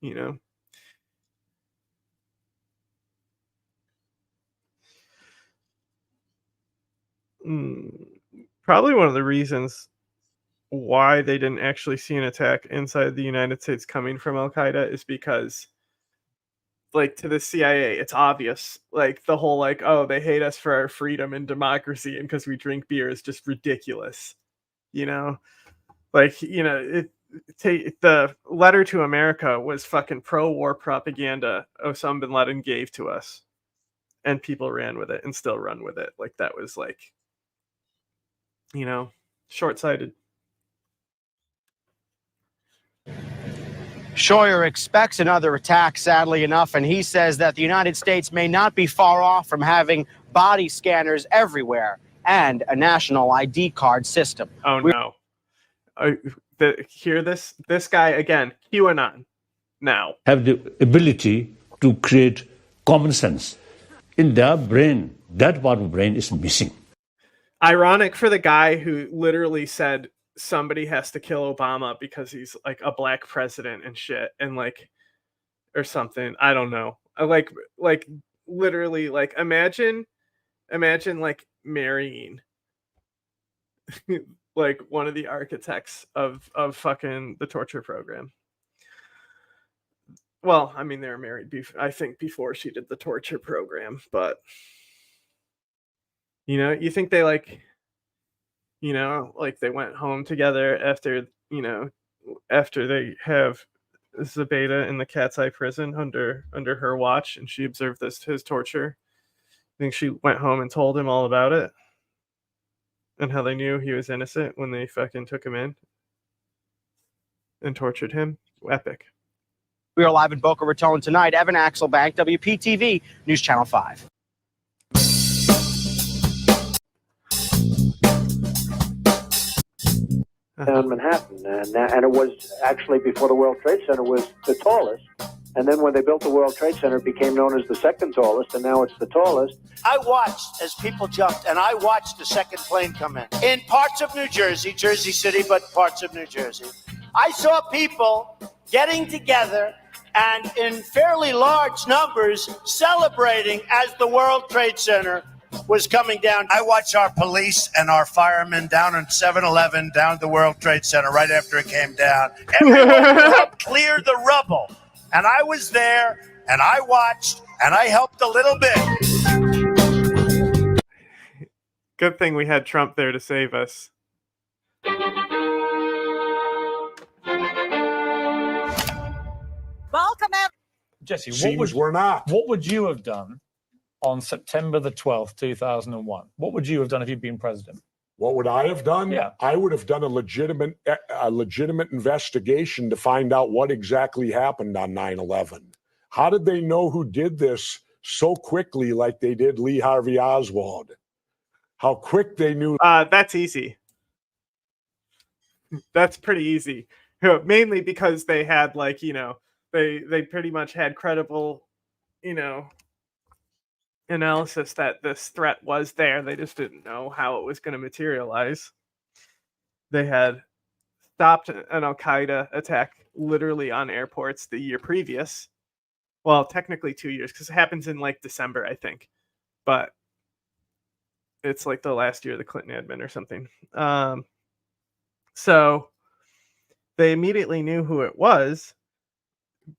you know. Probably one of the reasons why they didn't actually see an attack inside the United States coming from Al-Qaeda is because, like, to the CIA, it's obvious. Like, the whole, like, oh, they hate us for our freedom and democracy and because we drink beer is just ridiculous. You know? Like, you know, the letter to America was fucking pro-war propaganda Osama bin Laden gave to us. And people ran with it and still run with it. Like, that was, like, you know, short-sighted. Scheuer expects another attack, sadly enough, and he says that the United States may not be far off from having body scanners everywhere and a national ID card system. Oh, no. Hear this? This guy, again, QAnon, now. Have the ability to create common sense. In their brain, that part of brain is missing. Ironic for the guy who literally said somebody has to kill Obama because he's like a black president and shit, and like, or something. I don't know. Like literally, like, imagine like marrying like one of the architects of fucking the torture program. Well, I mean, they were married I think before she did the torture program, but you know, you think they like, you know, like they went home together after, you know, after they have Zabeda in the Cat's Eye prison under her watch, and she observed his torture. I think she went home and told him all about it and how they knew he was innocent when they fucking took him in and tortured him. Epic. We are live in Boca Raton tonight. Evan Axelbank, WPTV, News Channel 5. Down Manhattan, and it was actually, before the World Trade Center, was the tallest. And then when they built the World Trade Center, it became known as the second tallest, and now it's the tallest. I watched as people jumped, and I watched the second plane come in parts of New Jersey, Jersey City, but parts of New Jersey. I saw people getting together and in fairly large numbers celebrating as the World Trade Center was coming down. I watched our police and our firemen down in 7-Eleven down at the World Trade Center right after it came down. Everyone helped clear the rubble. And I was there, and I watched, and I helped a little bit. Good thing we had Trump there to save us. Welcome, Jesse. What would you have done on September the 12th, 2001? What would you have done if you'd been president? What would I have done? Yeah. I would have done a legitimate investigation to find out what exactly happened on 9/11. How did they know who did this so quickly like they did Lee Harvey Oswald? How quick they knew. That's easy. That's pretty easy. Mainly because they had, like, you know, they pretty much had credible, you know, analysis that this threat was there. They just didn't know how it was going to materialize. They had stopped an Al-Qaeda attack literally on airports the year previous. Well, technically 2 years, because it happens in like December, I think. But it's like the last year of the Clinton admin or something. So they immediately knew who it was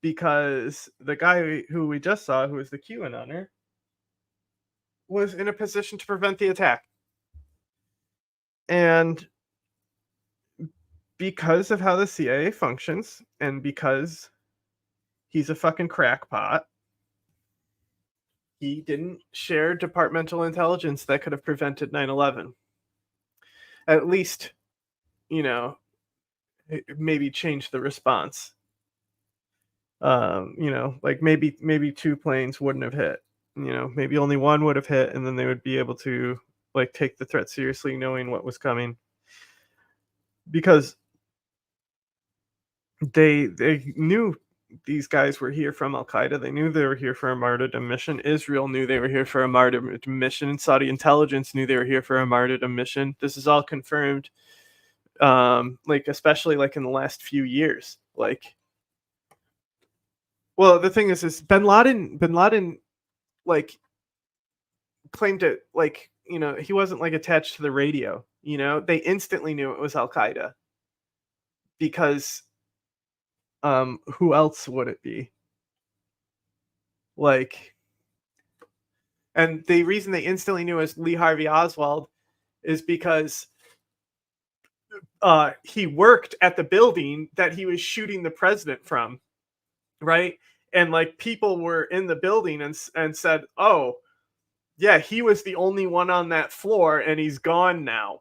because the guy who we just saw, who was the QAnoner, was in a position to prevent the attack. And because of how the CIA functions, and because he's a fucking crackpot, he didn't share departmental intelligence that could have prevented 9/11. At least, you know, maybe change the response. You know, like maybe 2 planes wouldn't have hit. You know, maybe only one would have hit, and then they would be able to like take the threat seriously, knowing what was coming. Because they knew these guys were here from Al-Qaeda. They knew they were here for a martyrdom mission. Israel knew they were here for a martyrdom mission. Saudi intelligence knew they were here for a martyrdom mission. This is all confirmed, like especially like in the last few years. Like, well, the thing is Bin Laden like claimed it like you know, he wasn't like attached to the radio. You know, they instantly knew it was Al Qaeda because who else would it be? Like, and the reason they instantly knew it was Lee Harvey Oswald is because he worked at the building that he was shooting the president from, right? And like people were in the building and said, "Oh, yeah, he was the only one on that floor, and he's gone now."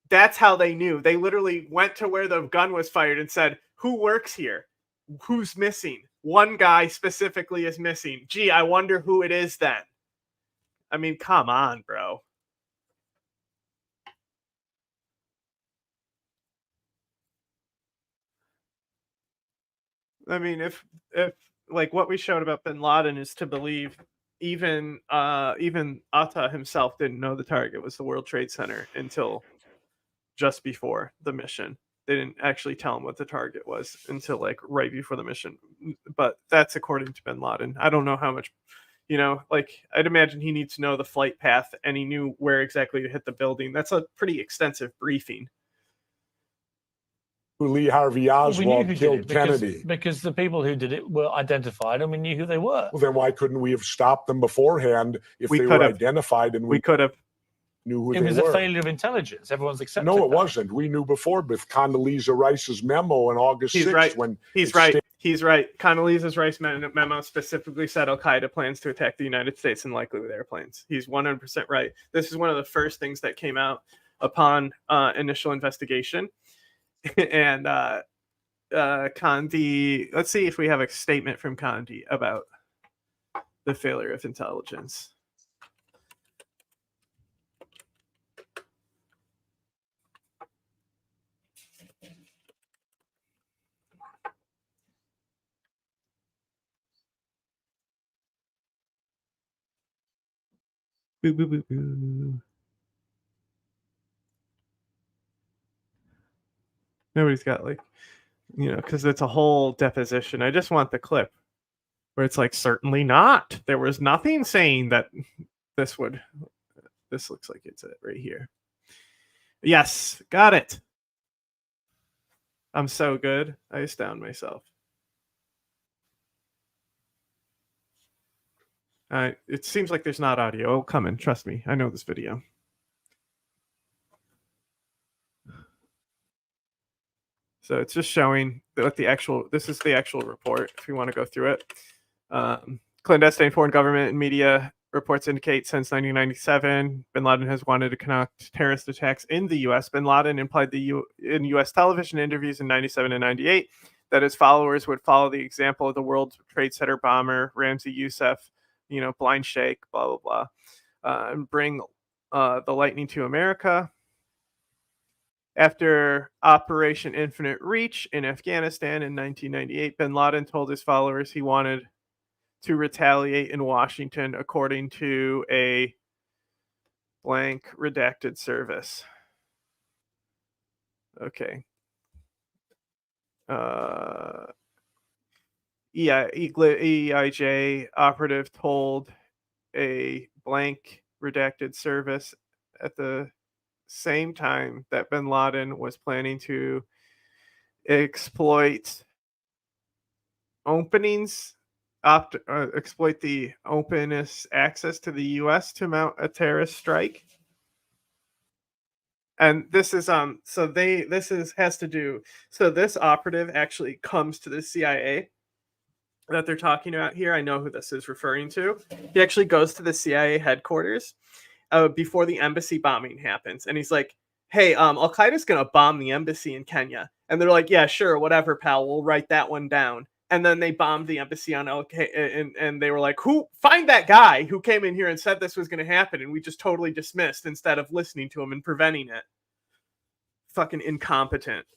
That's how they knew. They literally went to where the gun was fired and said, "Who works here? Who's missing? One guy specifically is missing. Gee, I wonder who it is then." I mean, come on, bro. I mean, if like what we showed about bin Laden is to believe, even Atta himself didn't know the target was the World Trade Center until just before the mission. They didn't actually tell him what the target was until like right before the mission. But that's according to bin Laden. I don't know how much, you know, like I'd imagine he needs to know the flight path and he knew where exactly to hit the building. That's a pretty extensive briefing. Lee Harvey Oswald killed because, Kennedy. Because the people who did it were identified and we knew who they were. Well, then why couldn't we have stopped them beforehand if they were identified and we could have knew who it they was were? A failure of intelligence. Everyone's accepted. No, it wasn't. We knew before with Condoleezza Rice's memo on August 6th. Right. When He's right. He's right. Condoleezza Rice memo specifically said Al Qaeda plans to attack the United States and likely with airplanes. He's 100% right. This is one of the first things that came out upon initial investigation. And Condi, let's see if we have a statement from Condi about the failure of intelligence. Boo, boo, boo, boo. Nobody's got like, you know, because it's a whole deposition. I just want the clip where it's like, certainly not. There was nothing saying that this would. This looks like it's it right here. Yes, got it. I'm so good. I astound myself. It seems like there's not audio. Oh, coming. Trust me. I know this video. So it's just showing what the actual, this is the actual report, if you want to go through it. Clandestine foreign government and media reports indicate since 1997, bin Laden has wanted to conduct terrorist attacks in the U.S. Bin Laden implied in U.S. television interviews in 97 and 98 that his followers would follow the example of the World Trade Center bomber, Ramzi Youssef, you know, blind sheikh, blah, blah, blah, and bring the lightning to America. After Operation Infinite Reach in Afghanistan in 1998, bin Laden told his followers he wanted to retaliate in Washington, according to a blank redacted service. Okay. EIJ operative told a blank redacted service at the same time that bin Laden was planning to exploit openings, exploit the openness access to the U.S. to mount a terrorist strike. And this is so this operative actually comes to the CIA that they're talking about here. I know who this is referring to. He actually goes to the CIA headquarters before the embassy bombing happens, and he's like, "Hey, Al Qaeda's gonna bomb the embassy in Kenya," and they're like, "Yeah, sure, whatever, pal. We'll write that one down." And then they bombed the embassy on and they were like, "Who? Find that guy who came in here and said this was going to happen," and we just totally dismissed instead of listening to him and preventing it. Fucking incompetent.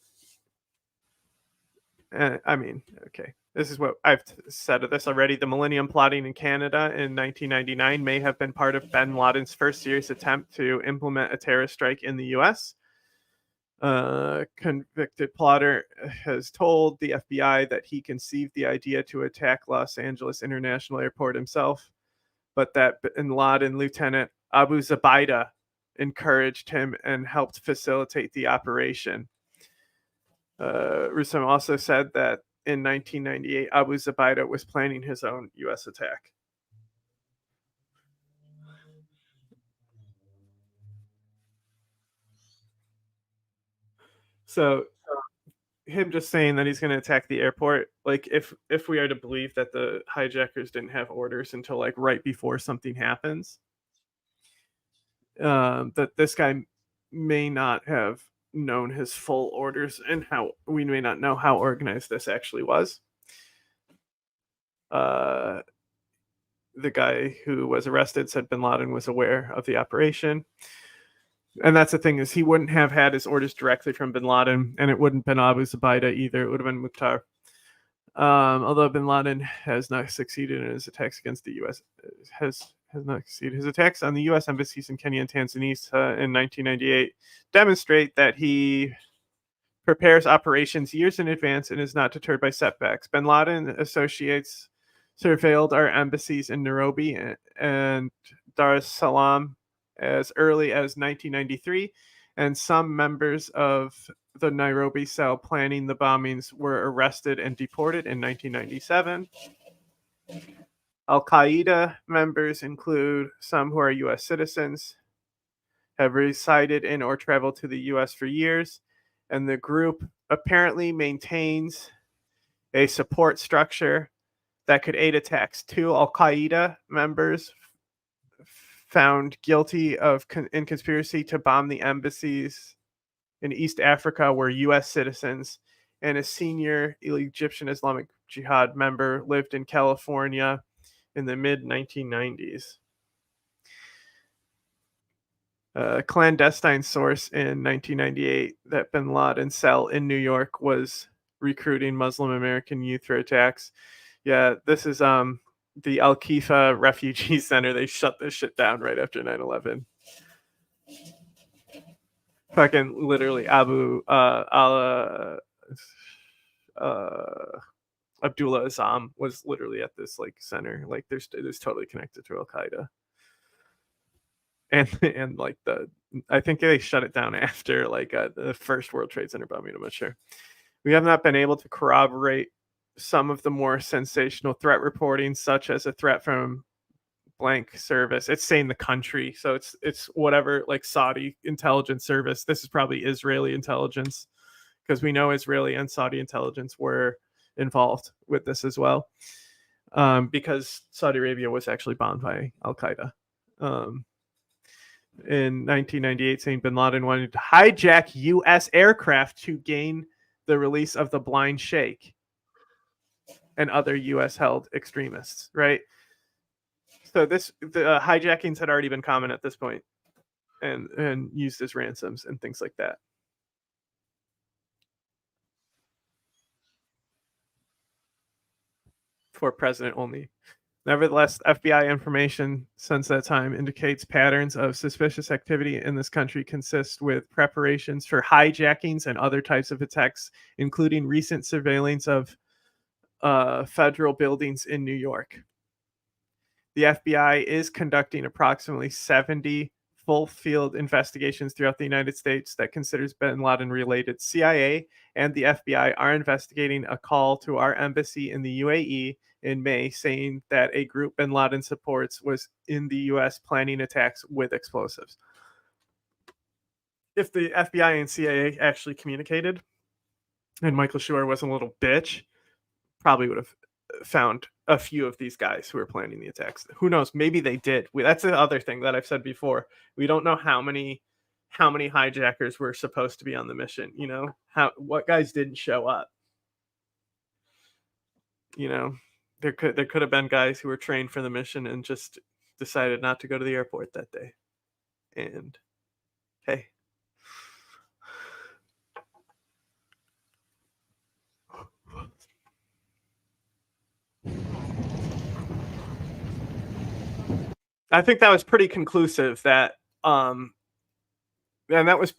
I mean, okay. This is what I've said of this already. The Millennium Plotting in Canada in 1999 may have been part of bin Laden's first serious attempt to implement a terrorist strike in the U.S. Convicted plotter has told the FBI that he conceived the idea to attack Los Angeles International Airport himself, but that bin Laden Lieutenant Abu Zubaydah encouraged him and helped facilitate the operation. Rustam also said that in 1998, Abu Zubaydah was planning his own U.S. attack. So him just saying that he's going to attack the airport, like if we are to believe that the hijackers didn't have orders until like right before something happens, that this guy may not have known his full orders and how we may not know how organized this actually was. The guy who was arrested said bin Laden was aware of the operation. And that's the thing, is he wouldn't have had his orders directly from bin Laden, and it wouldn't have been Abu Zubaydah either. It would have been Mukhtar. Although bin Laden has not succeeded in his attacks against the U.S. has not succeeded. His attacks on the U.S. embassies in Kenya and Tanzania in 1998 demonstrate that he prepares operations years in advance and is not deterred by setbacks. Bin Laden associates surveilled our embassies in Nairobi and Dar es Salaam as early as 1993, and some members of the Nairobi cell planning the bombings were arrested and deported in 1997. Al-Qaeda members include some who are U.S. citizens, have resided in or traveled to the U.S. for years, and the group apparently maintains a support structure that could aid attacks. 2 Al-Qaeda members found guilty of in conspiracy to bomb the embassies in East Africa were U.S. citizens, and a senior Egyptian Islamic Jihad member lived in California in the mid-1990s. A clandestine source in 1998 that bin Laden's cell in New York was recruiting Muslim American youth for attacks. Yeah, this is the Al-Khifa Refugee Center. They shut this shit down right after 9/11. Fucking literally Abdullah Azam was literally at this like center. Like there's totally connected to Al-Qaeda. And like I think they shut it down after like the first World Trade Center bombing. I'm not sure. We have not been able to corroborate some of the more sensational threat reporting, such as a threat from blank service. It's saying the country, so it's whatever, like Saudi intelligence service. This is probably Israeli intelligence, because we know Israeli and Saudi intelligence were involved with this as well, because Saudi Arabia was actually bombed by Al-Qaeda. In 1998, saying bin Laden wanted to hijack U.S. aircraft to gain the release of the blind sheikh and other U.S.-held extremists, right? So the hijackings had already been common at this point, and used as ransoms and things like that. For president only. Nevertheless, FBI information since that time indicates patterns of suspicious activity in this country consist with preparations for hijackings and other types of attacks, including recent surveillance of federal buildings in New York. The FBI is conducting approximately 70 full-field investigations throughout the United States that considers bin Laden related. CIA and the FBI are investigating a call to our embassy in the UAE in May saying that a group bin Laden supports was in the U.S. planning attacks with explosives. If the FBI and CIA actually communicated and Michael Schur wasn't a little bitch, probably would have found a few of these guys who were planning the attacks. Who knows? Maybe they did. That's the other thing that I've said before. We don't know how many hijackers were supposed to be on the mission. You know, what guys didn't show up. You know, there could have been guys who were trained for the mission and just decided not to go to the airport that day. And hey. I think that was pretty conclusive that and that was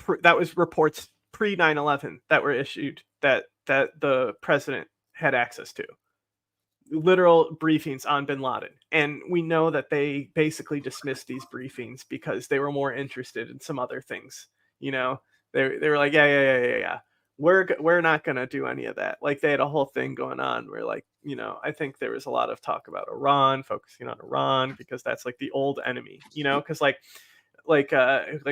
reports pre 9/11 that were issued that the president had access to. literal briefings on bin Laden. And we know that they basically dismissed these briefings because they were more interested in some other things. You know, they were like, yeah. We're not going to do any of that. Like, they had a whole thing going on where, like, you know, I think there was a lot of talk about Iran, focusing on Iran, because that's like the old enemy, you know, because like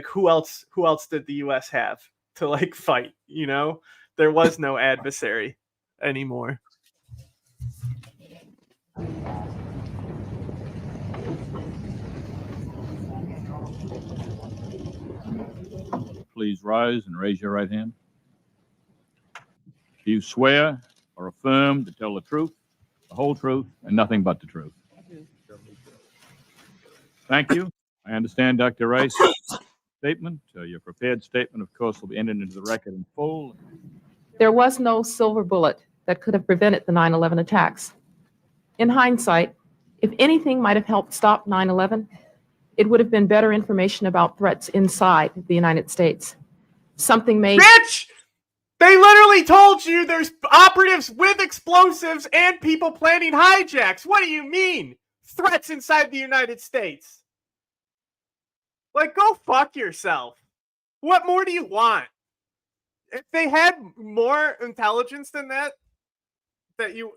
who else did the US have to like fight, you know? There was no adversary anymore. Please rise and raise your right hand. Do you swear or affirm to tell the truth, the whole truth, and nothing but the truth? Thank you. I understand Dr. Rice's statement. Your prepared statement, of course, will be entered into the record in full. There was no silver bullet that could have prevented the 9/11 attacks. In hindsight, if anything might have helped stop 9/11, it would have been better information about threats inside the United States. Something made... Bitch! They literally told you there's operatives with explosives and people planning hijacks. What do you mean? Threats inside the United States. Like, go fuck yourself. What more do you want? If they had more intelligence than that you,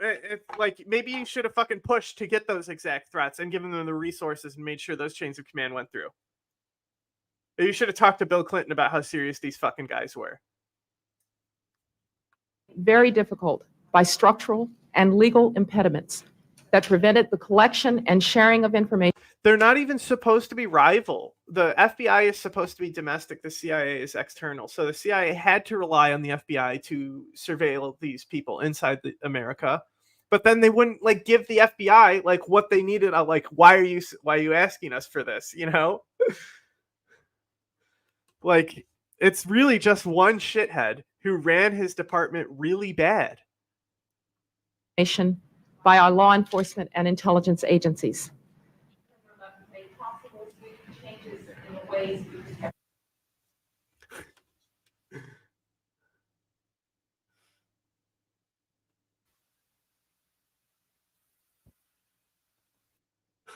like, maybe you should have fucking pushed to get those exact threats and given them the resources and made sure those chains of command went through. Maybe you should have talked to Bill Clinton about how serious these fucking guys were. Very difficult by structural and legal impediments that prevented the collection and sharing of information. They're not even supposed to be rival. The FBI is supposed to be domestic. The CIA is external. So the CIA had to rely on the FBI to surveil these people inside America. But then they wouldn't like give the FBI like what they needed. Like, why are you asking us for this? You know, like, it's really just one shithead who ran his department really bad. By our law enforcement and intelligence agencies.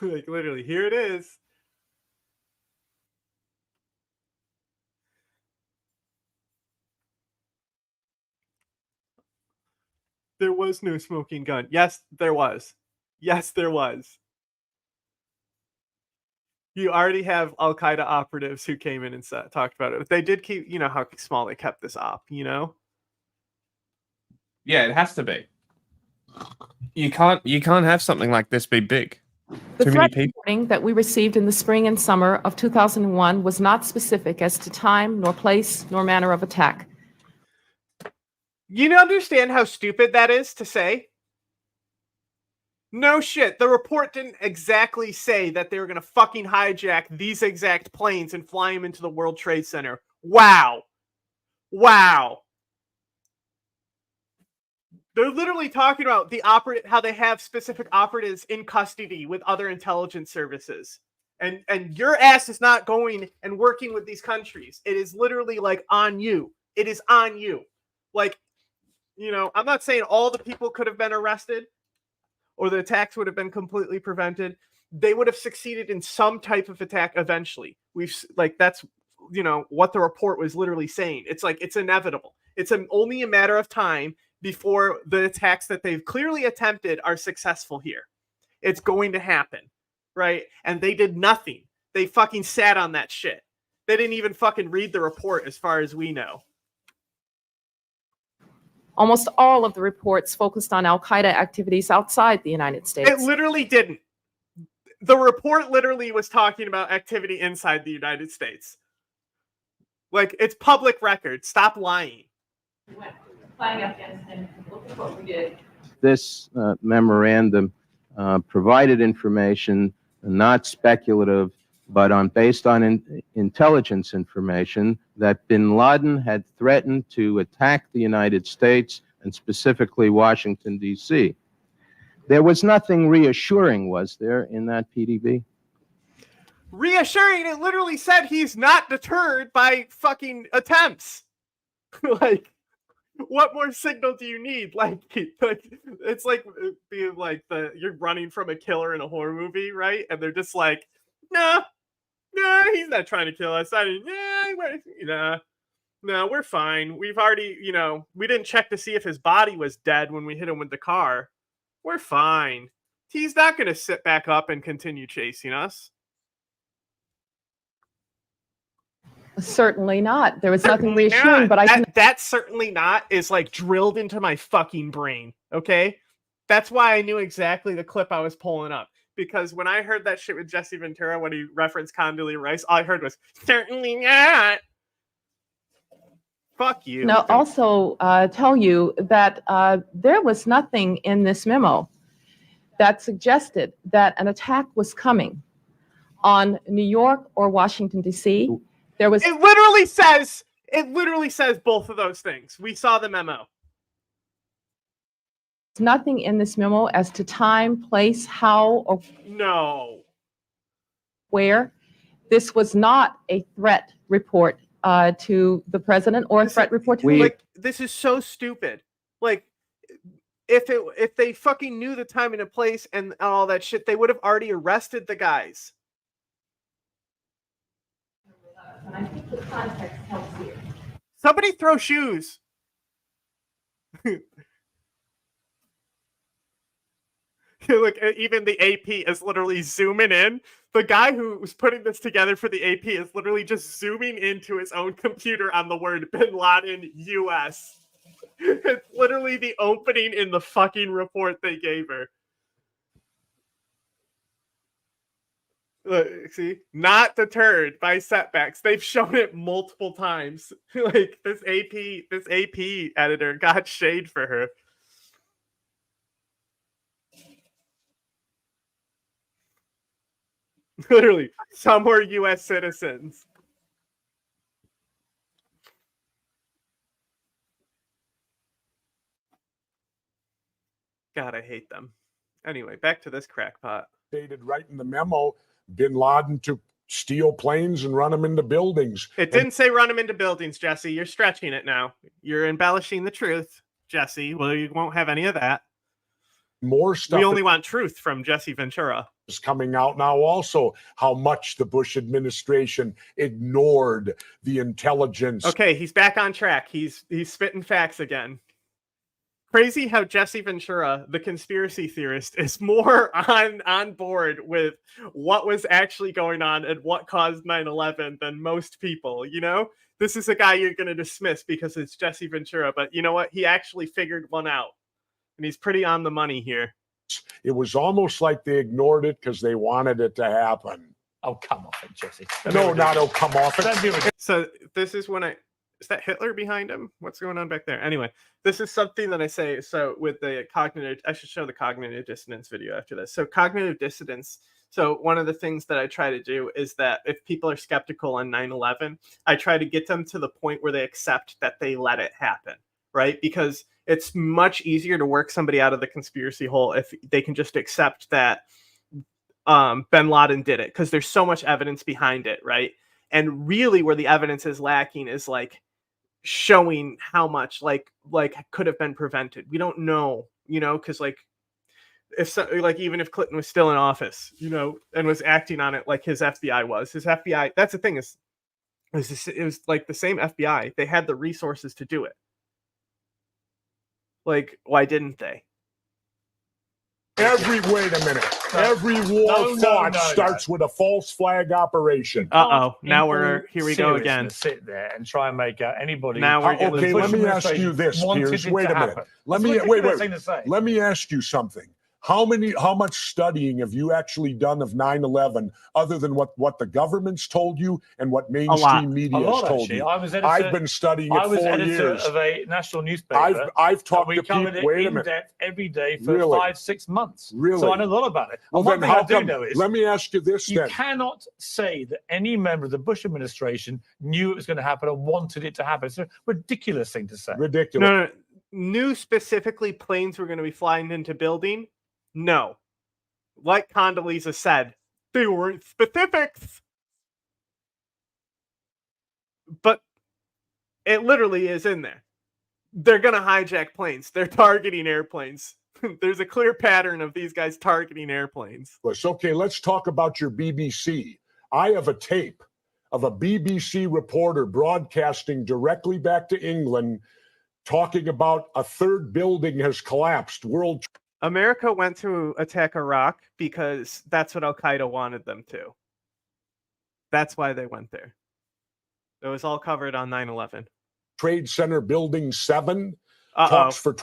Like, literally, here it is. There was no smoking gun. Yes, there was. Yes, there was. You already have Al-Qaeda operatives who came in and talked about it. But they did keep, you know, how small they kept this op, you know? Yeah, it has to be. You can't have something like this be big. The Too many threat people. reporting that we received in the spring and summer of 2001 was not specific as to time, nor place, nor manner of attack. You understand how stupid that is to say? No shit. The report didn't exactly say that they were going to fucking hijack these exact planes and fly them into the World Trade Center. Wow. Wow. They're literally talking about how they have specific operatives in custody with other intelligence services. And your ass is not going and working with these countries. It is literally like on you. It is on you. Like, you know, I'm not saying all the people could have been arrested or the attacks would have been completely prevented. They would have succeeded in some type of attack eventually. That's, you know, what the report was literally saying. It's like, it's inevitable. It's only a matter of time before the attacks that they've clearly attempted are successful here. It's going to happen, right? And they did nothing. They fucking sat on that shit. They didn't even fucking read the report as far as we know. Almost all of the reports focused on Al-Qaeda activities outside the United States. It literally didn't. The report literally was talking about activity inside the United States. Like, it's public record. Stop lying. This memorandum provided information, not speculative, but based on intelligence information that bin Laden had threatened to attack the United States and specifically Washington, D.C. There was nothing reassuring, was there, in that PDB? Reassuring, it literally said he's not deterred by fucking attempts. Like, What more signal do you need? Like it's like being like you're running from a killer in a horror movie, right? And they're just like, nah, he's not trying to kill us. No, we're fine. We've already, we didn't check to see if his body was dead when we hit him with the car. We're fine. He's not going to sit back up and continue chasing us. Certainly not. There was nothing Certainly reassuring, not. but I can. That certainly not is like drilled into my fucking brain. Okay, that's why I knew exactly the clip I was pulling up, because when I heard that shit with Jesse Ventura when he referenced Condoleezza Rice, all I heard was certainly not. Fuck you. Now, also tell you that there was nothing in this memo that suggested that an attack was coming on New York or Washington, D.C. There was. It literally says both of those things. We saw the memo. Nothing in this memo as to time, place, how, or no, where. This was not a threat report to the president or a threat report to like this is so stupid. Like if they fucking knew the time and the place and all that shit, they would have already arrested the guys. And I think the context helps here. Somebody throw shoes. Look, even the AP is literally zooming in. The guy who was putting this together for the AP is literally just zooming into his own computer on the word Bin Laden US. It's literally the opening in the fucking report they gave her. Look, see, not deterred by setbacks. They've shown it multiple times. Like this AP editor got shade for her. Literally, some were U.S. citizens. God, I hate them. Anyway, back to this crackpot. Stated right in the memo, Bin Laden to steal planes and run them into buildings. It didn't say run them into buildings, Jesse. You're stretching it now. You're embellishing the truth, Jesse. Well, you won't have any of that. More stuff. We only want truth from Jesse Ventura. Is coming out now also how much the Bush administration ignored the intelligence. Okay, he's back on track. He's spitting facts again. Crazy how Jesse Ventura, the conspiracy theorist, is more on board with what was actually going on and what caused 9/11 than most people, you know? This is a guy you're going to dismiss because it's Jesse Ventura, but you know what? He actually figured one out, and he's pretty on the money here. It was almost like they ignored it because they wanted it to happen. Oh, come off it, Jesse. No, not oh, come off it. So this is when is that Hitler behind him? What's going on back there? Anyway, this is something that I say. So with the cognitive, I should show the cognitive dissonance video after this. So cognitive dissonance. So one of the things that I try to do is that if people are skeptical on 9/11, I try to get them to the point where they accept that they let it happen, right? Because it's much easier to work somebody out of the conspiracy hole if they can just accept that Bin Laden did it, because there's so much evidence behind it, right? And really where the evidence is lacking is like showing how much like could have been prevented. We don't know, you know, because like even if Clinton was still in office, you know, and was acting on it like his FBI was. His FBI, that's the thing, it was like the same FBI. They had the resources to do it. Like, why didn't they? Wait a minute. Every war fought starts with a false flag operation. Now here we go again. Sit there and try and make out anybody. Now we're okay. Let me ask you this, Piers. Wait a minute. Let me ask you something. How much studying have you actually done of 9/11 other than what the government's told you and what mainstream media has told you? I've been studying it 4 years. I was editor of a national newspaper. I've talked to people. Wait a minute. Depth every day for 5-6 months. Really? So I know a lot about it. Well, one then thing how I do come? know is Let me ask you this. You cannot say that any member of the Bush administration knew it was going to happen or wanted it to happen. It's a ridiculous thing to say. Ridiculous. No. Knew specifically planes were going to be flying into building. No. Like Condoleezza said, they weren't specifics. But it literally is in there. they're going to hijack planes. They're targeting airplanes. There's a clear pattern of these guys targeting airplanes. Okay, let's talk about your BBC. I have a tape of a BBC reporter broadcasting directly back to England talking about a third building has collapsed. America went to attack Iraq because that's what Al-Qaeda wanted them to. That's why they went there. It was all covered on 9/11. Trade Center Building 7 talks for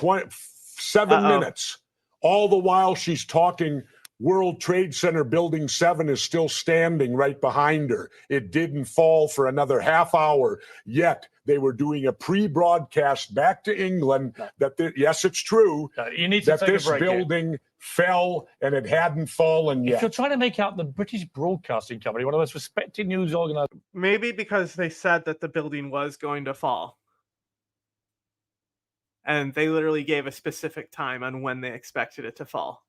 7 minutes. All the while she's talking, World Trade Center Building 7 is still standing right behind her. It didn't fall for another half hour, yet they were doing a pre-broadcast back to England that, yes, it's true, you need to that take a this break here. building fell and it hadn't fallen yet. If you're trying to make out the British Broadcasting Company, one of the most respected news organizations. Maybe because they said that the building was going to fall. And they literally gave a specific time on when they expected it to fall.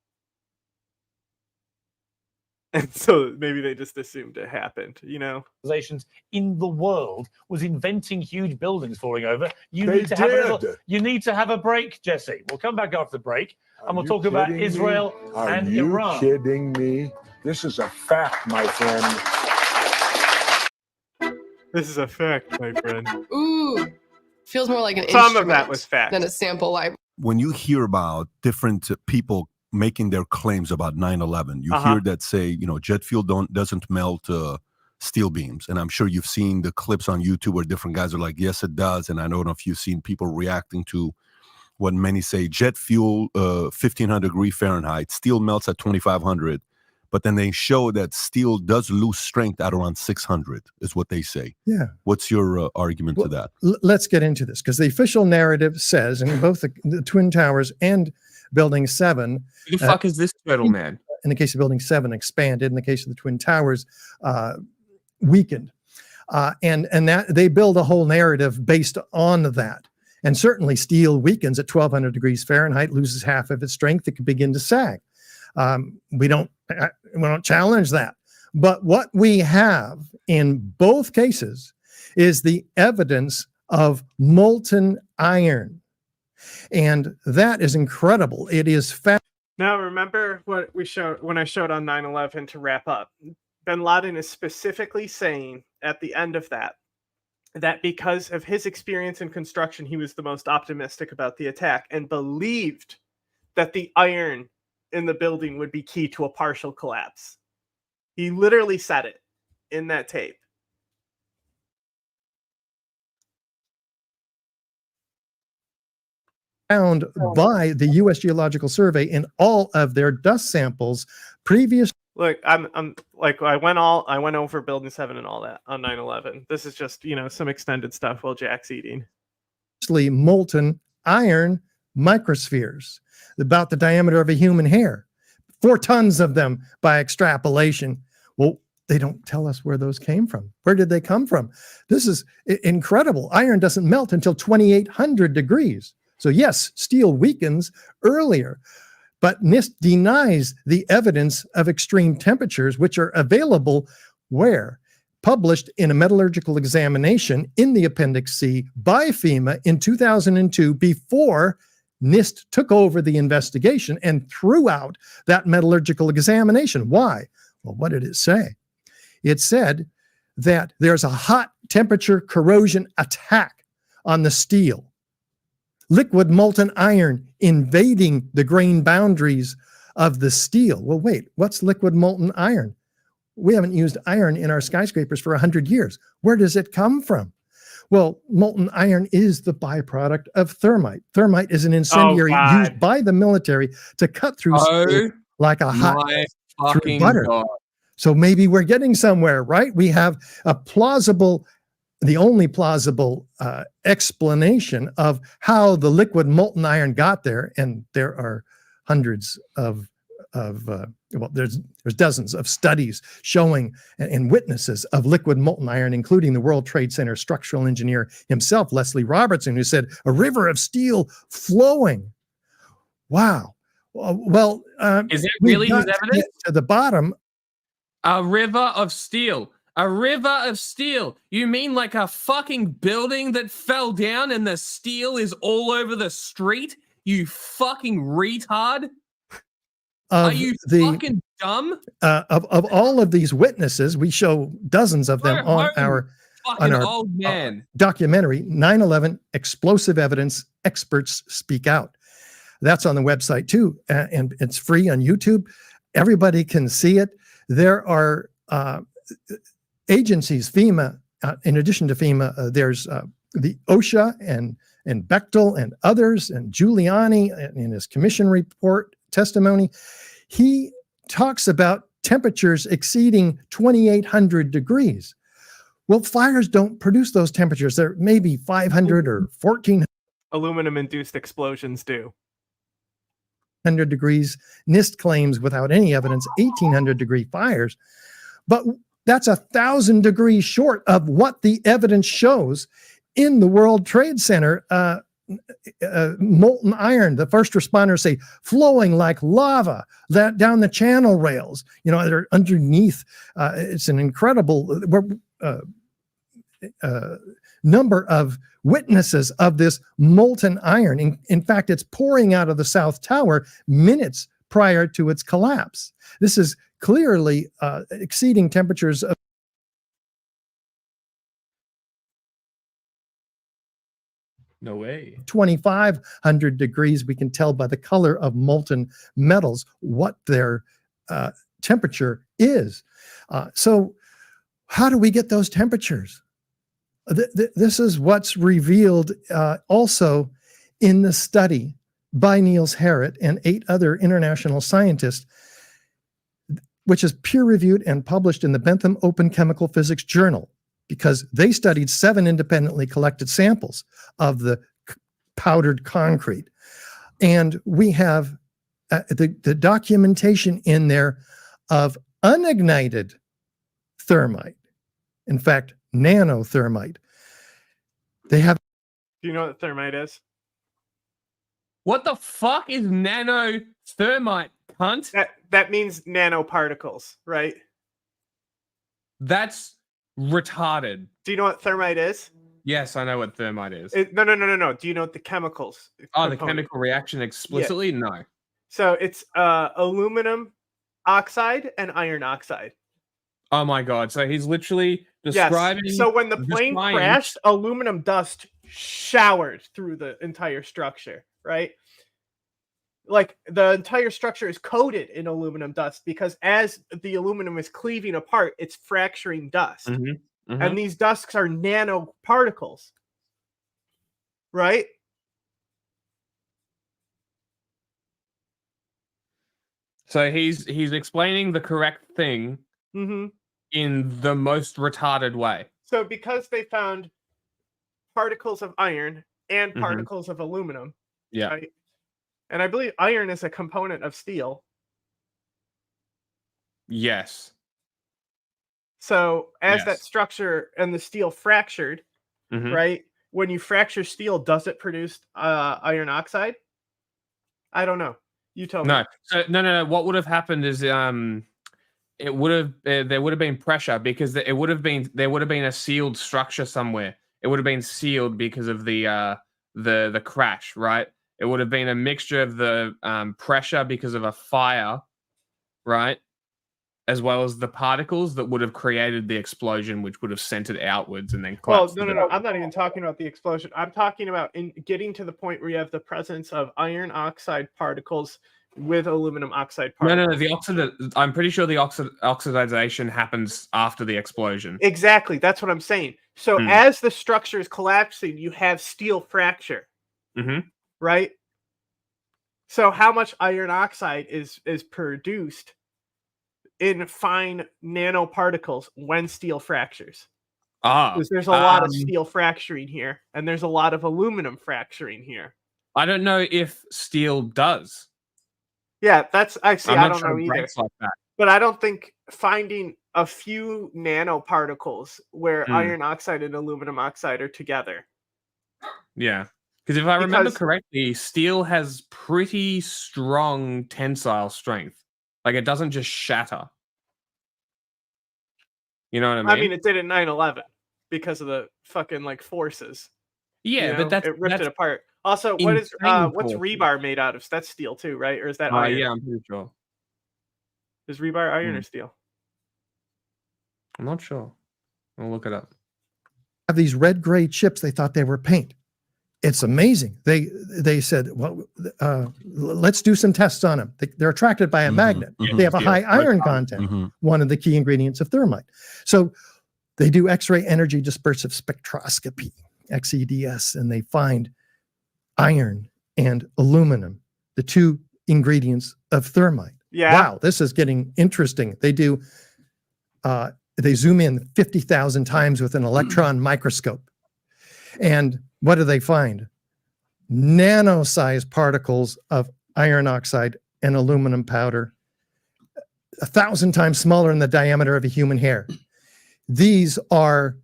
And so maybe they just assumed it happened, you know? Organizations in the world was inventing huge buildings falling over. You They need to have a little, did. you need to have a break, Jesse. We'll come back after the break and we'll talk about kidding Israel me? Are and you Iran. kidding me? This is a fact, my friend. This is a fact, my friend. Ooh, feels more like an Some of that instrument was fact. than a sample library. When you hear about different people making their claims about 9/11, you hear that say, you know, jet fuel doesn't melt steel beams. And I'm sure you've seen the clips on YouTube where different guys are like, yes, it does. And I don't know if you've seen people reacting to what many say, jet fuel, 1500 degree Fahrenheit, steel melts at 2500. But then they show that steel does lose strength at around 600, is what they say. Yeah. What's your argument to that? Let's get into this, because the official narrative says, in both the Twin Towers and Building 7. Who the fuck is this turtle man? In the case of Building 7, expanded. In the case of the Twin Towers, weakened. And that they build a whole narrative based on that. And certainly steel weakens at 1200 degrees Fahrenheit, loses half of its strength, it can begin to sag. We don't challenge that. But what we have in both cases is the evidence of molten iron. And that is incredible. It is Now, remember what we showed when I showed on 9/11 to wrap up. Bin Laden is specifically saying at the end of that because of his experience in construction, he was the most optimistic about the attack and believed that the iron in the building would be key to a partial collapse. He literally said it in that tape. found by the U.S. Geological Survey in all of their dust samples previous. Look, I'm like I went over Building 7 and all that on 9/11. This is just, you know, some extended stuff while Jack's eating. Molten iron microspheres about the diameter of a human hair, 4 tons of them by extrapolation. Well, they don't tell us where those came from. Where did they come from? This is incredible. Iron doesn't melt until 2800 degrees. So yes, steel weakens earlier, but NIST denies the evidence of extreme temperatures, which are available where? Published in a metallurgical examination in the Appendix C by FEMA in 2002, before NIST took over the investigation and threw out that metallurgical examination. Why? Well, what did it say? It said that there's a hot temperature corrosion attack on the steel. Liquid molten iron invading the grain boundaries of the steel. Well, wait, what's liquid molten iron? We haven't used iron in our skyscrapers for 100 years. Where does it come from? Well, molten iron is the byproduct of thermite. Thermite is an incendiary used by the military to cut through steel like a hot through butter. God. So maybe we're getting somewhere, right? We have a plausible, the only plausible explanation of how the liquid molten iron got there. And there are hundreds of well, there's dozens of studies showing and witnesses of liquid molten iron, including the World Trade Center structural engineer himself, Leslie Robertson, who said a river of steel flowing. Wow. Well, is it really his evidence? To the bottom. A river of steel. A river of steel. You mean like a fucking building that fell down and the steel is all over the street? You fucking retard. Are you fucking dumb? Of all of these witnesses, we show dozens of them on our Old man. documentary, 9/11 Explosive Evidence Experts Speak Out. That's on the website too, and it's free on YouTube. Everybody can see it. There are agencies, FEMA, in addition to FEMA, there's the OSHA and Bechtel and others, and Giuliani in his commission report testimony. He talks about temperatures exceeding 2,800 degrees. Well, fires don't produce those temperatures. They're maybe 500 or 1,400. Aluminum-induced explosions do. 100 degrees. NIST claims without any evidence 1,800 degree fires. But that's 1,000 degrees short of what the evidence shows in the World Trade Center. Molten iron, the first responders say, flowing like lava that down the channel rails, they're underneath. It's an incredible number of witnesses of this molten iron. In fact, it's pouring out of the South Tower minutes prior to its collapse. This is clearly exceeding temperatures of No way. 2,500 degrees. We can tell by the color of molten metals what their temperature is. So how do we get those temperatures? This is what's revealed also in the study by Niels Harrit and 8 other international scientists, which is peer-reviewed and published in the Bentham Open Chemical Physics Journal, because they studied 7 independently collected samples of the powdered concrete. And we have the documentation in there of unignited thermite. In fact, nanothermite. They have. Do you know what thermite is? What the fuck is nanothermite, cunt? That means nanoparticles, right? That's retarded. Do you know what thermite is? Yes, I know what thermite is. No. Do you know what the chemicals? The chemical reaction explicitly? Yeah. No. So it's aluminum oxide and iron oxide. Oh my god! So he's literally describing. Yes. So when the plane crashed, aluminum dust showered through the entire structure, right? Like the entire structure is coated in aluminum dust because as the aluminum is cleaving apart, it's fracturing dust. And these dusts are nanoparticles, right? So he's explaining the correct thing in the most retarded way. So because they found particles of iron and particles of aluminum, yeah, right? And I believe iron is a component of steel. Yes. So as that structure and the steel fractured, right? When you fracture steel, does it produce iron oxide? I don't know. You tell me. No. So no. What would have happened is it would have there would have been pressure because there would have been a sealed structure somewhere. It would have been sealed because of the crash, right? It would have been a mixture of the pressure because of a fire, right? As well as the particles that would have created the explosion, which would have sent it outwards and then collapsed. Well, no. I'm not even talking about the explosion. I'm talking about in getting to the point where you have the presence of iron oxide particles with aluminum oxide particles. No. I'm pretty sure the oxidization happens after the explosion. Exactly. That's what I'm saying. So as the structure is collapsing, you have steel fracture. Right? So how much iron oxide is produced in fine nanoparticles when steel fractures? Because there's a lot of steel fracturing here, and there's a lot of aluminum fracturing here. I don't know if steel does. Yeah, I don't know either. Like that. But I don't think finding a few nanoparticles where iron oxide and aluminum oxide are together. Yeah. Because if I remember correctly, steel has pretty strong tensile strength. Like it doesn't just shatter. You know what I mean? I mean, it did in 9/11 because of the fucking like forces. Yeah, You but know? It ripped it apart. Also, what's insane what's forces. rebar made out of? That's steel too, right? Or is that iron? Yeah, I'm pretty sure. Is rebar iron or steel? I'm not sure. I'll look it up. Have these red gray chips. They thought they were paint. It's amazing. They said, well, let's do some tests on them. They're attracted by a magnet. They have a high iron content, one of the key ingredients of thermite. So they do X-ray energy dispersive spectroscopy, XEDS, and they find iron and aluminum, the two ingredients of thermite. Yeah. Wow, this is getting interesting. They do, they zoom in 50,000 times with an electron microscope. And what do they find? Nano-sized particles of iron oxide and aluminum powder, 1,000 times smaller than the diameter of a human hair. These are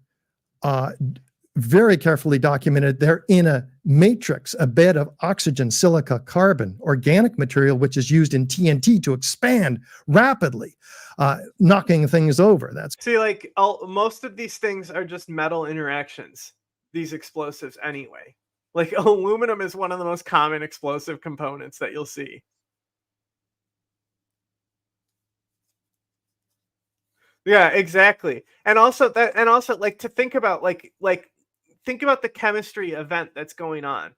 very carefully documented. They're in a matrix, a bed of oxygen, silica, carbon, organic material, which is used in TNT to expand rapidly, knocking things over. That's See, like most of these things are just metal interactions. These explosives, anyway. Like aluminum is one of the most common explosive components that you'll see. Yeah, exactly. And also like to think about think about the chemistry event that's going on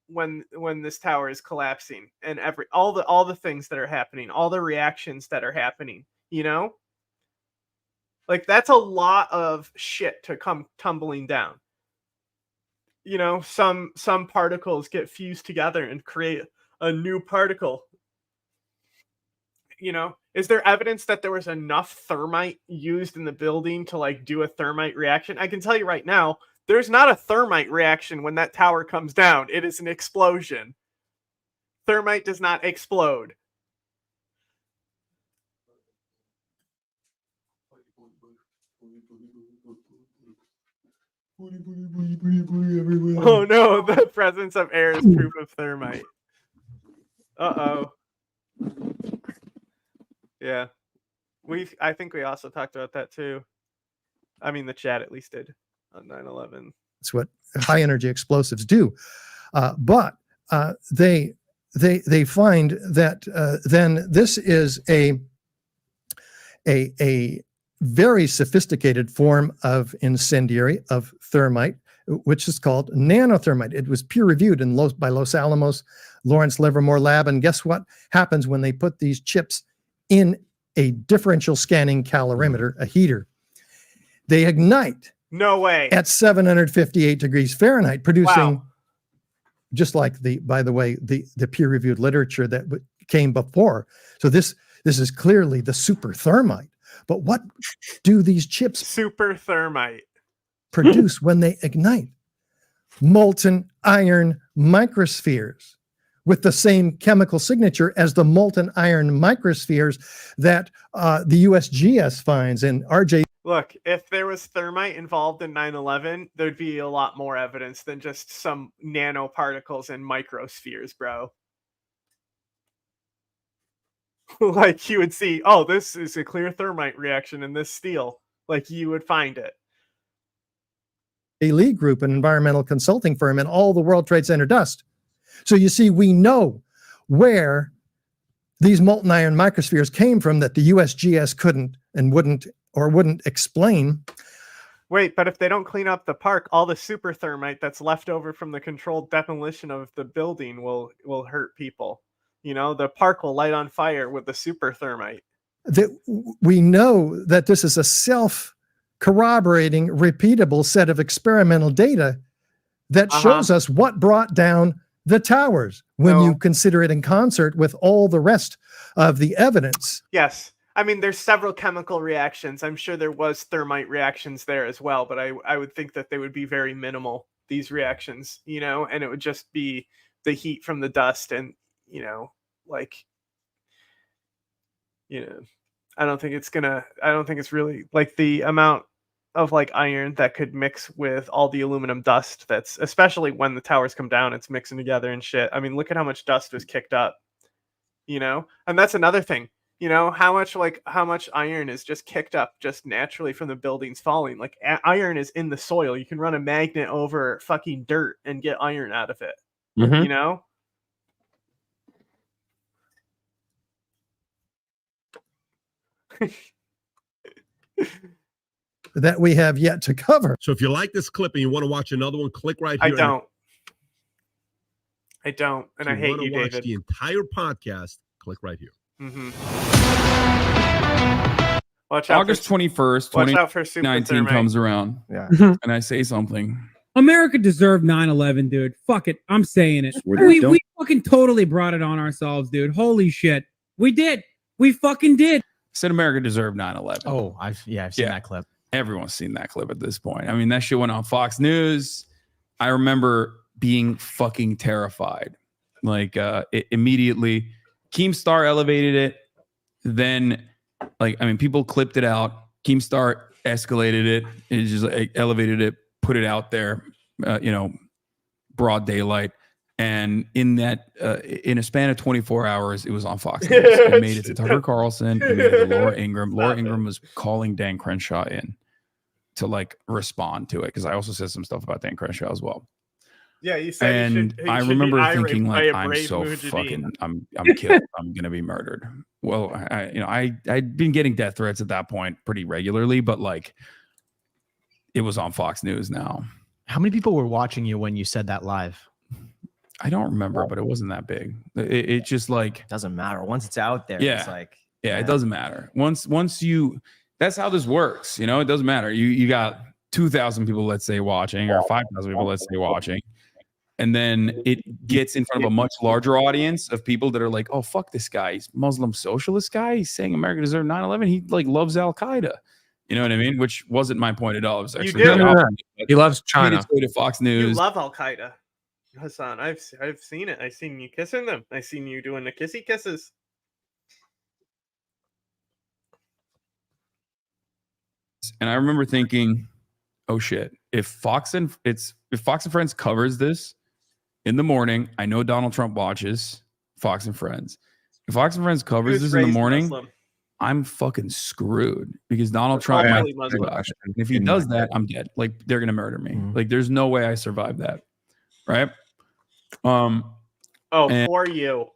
when this tower is collapsing and all the things that are happening, all the reactions that are happening, you know? Like that's a lot of shit to come tumbling down. You know, some particles get fused together and create a new particle. You know, is there evidence that there was enough thermite used in the building to like do a thermite reaction? I can tell you right now, there's not a thermite reaction when that tower comes down. It is an explosion. Thermite does not explode. Oh no, the presence of air is proof of thermite. Uh-oh. Yeah. I think we also talked about that too. I mean, the chat at least did on 9/11. That's what high energy explosives do. But they find that then this is a very sophisticated form of incendiary of thermite, which is called nanothermite. It was peer reviewed by Los Alamos, Lawrence Livermore Lab. And guess what happens when they put these chips in a differential scanning calorimeter, a heater? They ignite. No way. At 758 degrees Fahrenheit, producing, just like by the way, the peer-reviewed literature that came before. So this is clearly the super thermite. But what do these chips super thermite produce when they ignite? Molten iron microspheres with the same chemical signature as the molten iron microspheres that the USGS finds in RJ. Look, if there was thermite involved in 9/11, there'd be a lot more evidence than just some nanoparticles and microspheres, bro. Like you would see, oh, this is a clear thermite reaction in this steel. Like you would find it. A Lee Group, an environmental consulting firm, and all the World Trade Center dust. So you see, we know where these molten iron microspheres came from that the USGS couldn't and wouldn't explain. Wait, but if they don't clean up the park, all the super thermite that's left over from the controlled demolition of the building will hurt people. You know, the park will light on fire with the super thermite. We know that this is a self-corroborating, repeatable set of experimental data that shows us what brought down the towers when you consider it in concert with all the rest of the evidence. Yes. I mean, there's several chemical reactions. I'm sure there was thermite reactions there as well, but I would think that they would be very minimal, these reactions, you know, and it would just be the heat from the dust and, you know, like, you know, I don't think it's really like the amount of like iron that could mix with all the aluminum dust that's, especially when the towers come down, it's mixing together and shit. I mean, look at how much dust was kicked up, you know, and that's another thing. You know how much iron is just kicked up just naturally from the buildings falling. Like iron is in the soil. You can run a magnet over fucking dirt and get iron out of it. Mhm. You know. that we have yet to cover. So if you like this clip and you want to watch another one, click right I here. don't. And I If hate want to you, watch David. the entire podcast, click right here. Mm-hmm. Watch out August 21st, watch out for Super 2019 Thermite. comes around. Yeah. And I say something. America deserved 9/11, dude. Fuck it. I'm saying it. We fucking totally brought it on ourselves, dude. Holy shit. We did. We fucking did. Said America deserved 9/11. Oh, I've seen that clip. Everyone's seen that clip at this point. I mean, that shit went on Fox News. I remember being fucking terrified. Like immediately, Keemstar elevated it. Then, people clipped it out. Keemstar escalated it. It just elevated it, put it out there. Broad daylight. And in that, in a span of 24 hours, it was on Fox News. It made it to Tucker Carlson. It made it to Laura Ingraham. Laura Ingraham was calling Dan Crenshaw in to respond to it, because I also said some stuff about Dan Crenshaw as well. Yeah, you said And he I should remember be thinking irate by like, a I'm brave so Mujahideen. fucking, I'm killed. I'm gonna be murdered. Well, I'd been getting death threats at that point pretty regularly, but it was on Fox News now. How many people were watching you when you said that live? I don't remember, but it wasn't that big. It just doesn't matter once it's out there. Yeah. It's it doesn't matter. Once you, that's how this works. It doesn't matter. You got 2,000 people, let's say, watching, or 5,000 people, let's say, watching. And then it gets in front of a much larger audience of people that are like, oh, fuck this guy. He's Muslim socialist guy. He's saying America deserved 9/11. He loves Al-Qaeda. You know what I mean? Which wasn't my point at all. It was actually do. the opposite. He loves He made China. its way to Fox You News. love Al Qaeda, Hassan. I've seen it. I've seen you kissing them. I've seen you doing the kissy kisses. And I remember thinking, oh shit, if Fox and Friends covers this in the morning, I know Donald Trump watches Fox and Friends. If Fox and Friends covers this in the morning, Muslim. I'm fucking screwed, because Donald Trump might watch it. And if he does that, I'm dead. They're gonna murder me. There's no way I survive that. Right? For you.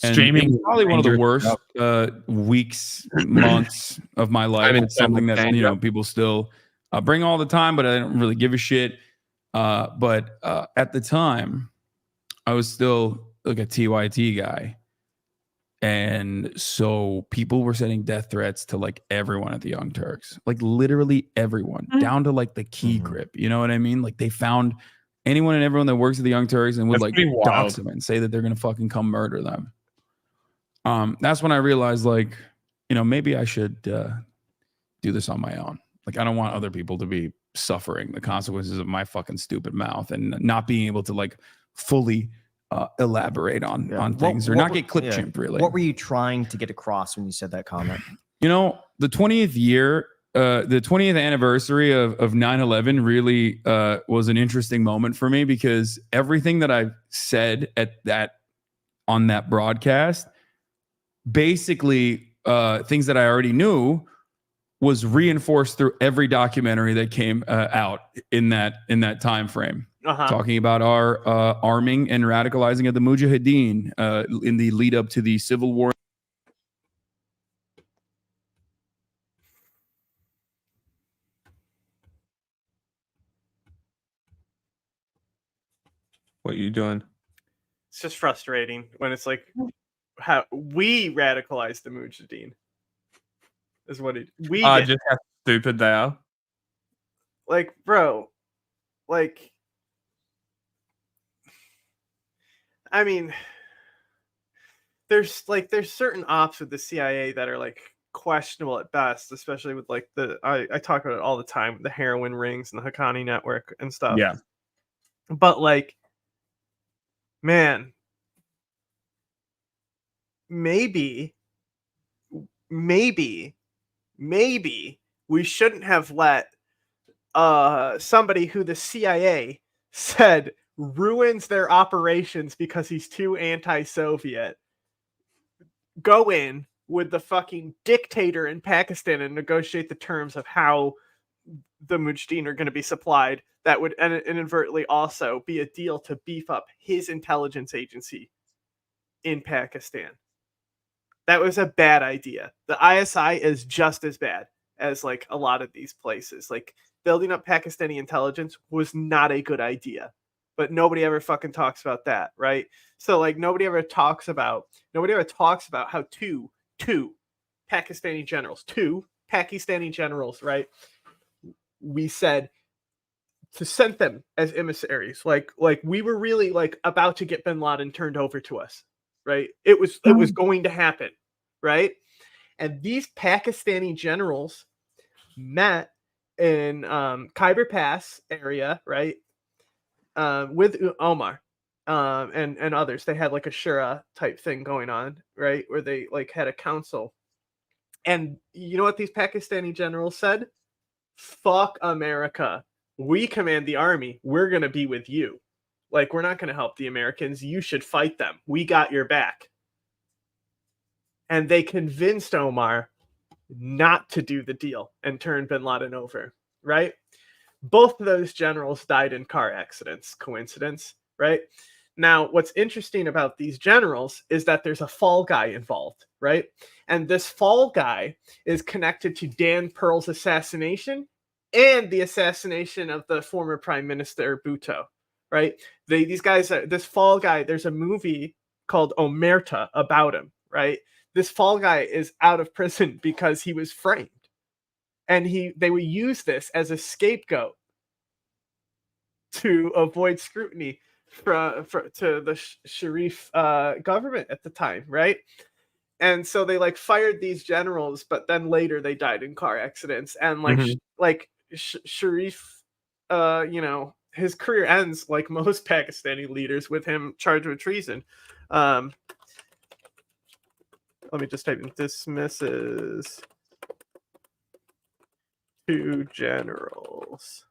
And Streaming it was probably one of the dangerous worst weeks, months of my life. It's something that people still bring all the time, but I don't really give a shit. But at the time, I was still a TYT guy, and so people were sending death threats to everyone at the Young Turks, literally everyone, down to the key grip. You know what I mean? They found anyone and everyone that works at the Young Turks and would That's pretty dox wild. them and say that they're gonna fucking come murder them. That's when I realized, maybe I should do this on my own. I don't want other people to be suffering the consequences of my fucking stupid mouth and not being able to fully elaborate on things or not get clip chimped. Really, What were you trying to get across when you said that comment? the 20th year, the 20th anniversary of 9/11 really was an interesting moment for me, because everything that I've said on that broadcast, basically things that I already knew, was reinforced through every documentary that came out in that time frame. Talking about our arming and radicalizing of the Mujahideen in the lead up to the Civil War. What are you doing? It's just frustrating when it's how we radicalized the Mujahideen. Is what we did. Just how stupid they are. Bro, I mean, there's certain ops with the CIA that are questionable at best, especially with I talk about it all the time, the heroin rings and the Haqqani network and stuff. Yeah. But man, maybe we shouldn't have let somebody who the CIA said ruins their operations because he's too anti-Soviet go in with the fucking dictator in Pakistan and negotiate the terms of how the Mujahideen are going to be supplied. That would inadvertently also be a deal to beef up his intelligence agency in Pakistan. That was a bad idea. The ISI is just as bad as like a lot of these places. Like building up Pakistani intelligence was not a good idea, but nobody ever fucking talks about that, right? So like nobody ever talks about how two Pakistani generals, right? We said to send them as emissaries. Like we were really like about to get bin Laden turned over to us, right? It was going to happen, right? And these Pakistani generals met in Khyber Pass area, right? With Omar and others. They had like a shura type thing going on, right? Where they like had a council. And you know what these Pakistani generals said? Fuck America. We command the army. We're going to be with you. Like, we're not going to help the Americans. You should fight them. We got your back. And they convinced Omar not to do the deal and turn bin Laden over, right? Both of those generals died in car accidents. Coincidence, right? Now, what's interesting about these generals is that there's a fall guy involved, right? And this fall guy is connected to Dan Pearl's assassination and the assassination of the former Prime Minister Bhutto, right? These guys, this fall guy, there's a movie called Omerta about him, right? This fall guy is out of prison because he was framed. And they would use this as a scapegoat to avoid scrutiny to the Sharif government at the time, right? And so they like fired these generals, but then later they died in car accidents. And like Sharif, you know, his career ends like most Pakistani leaders with him charged with treason. Let me just type in dismisses 2 generals.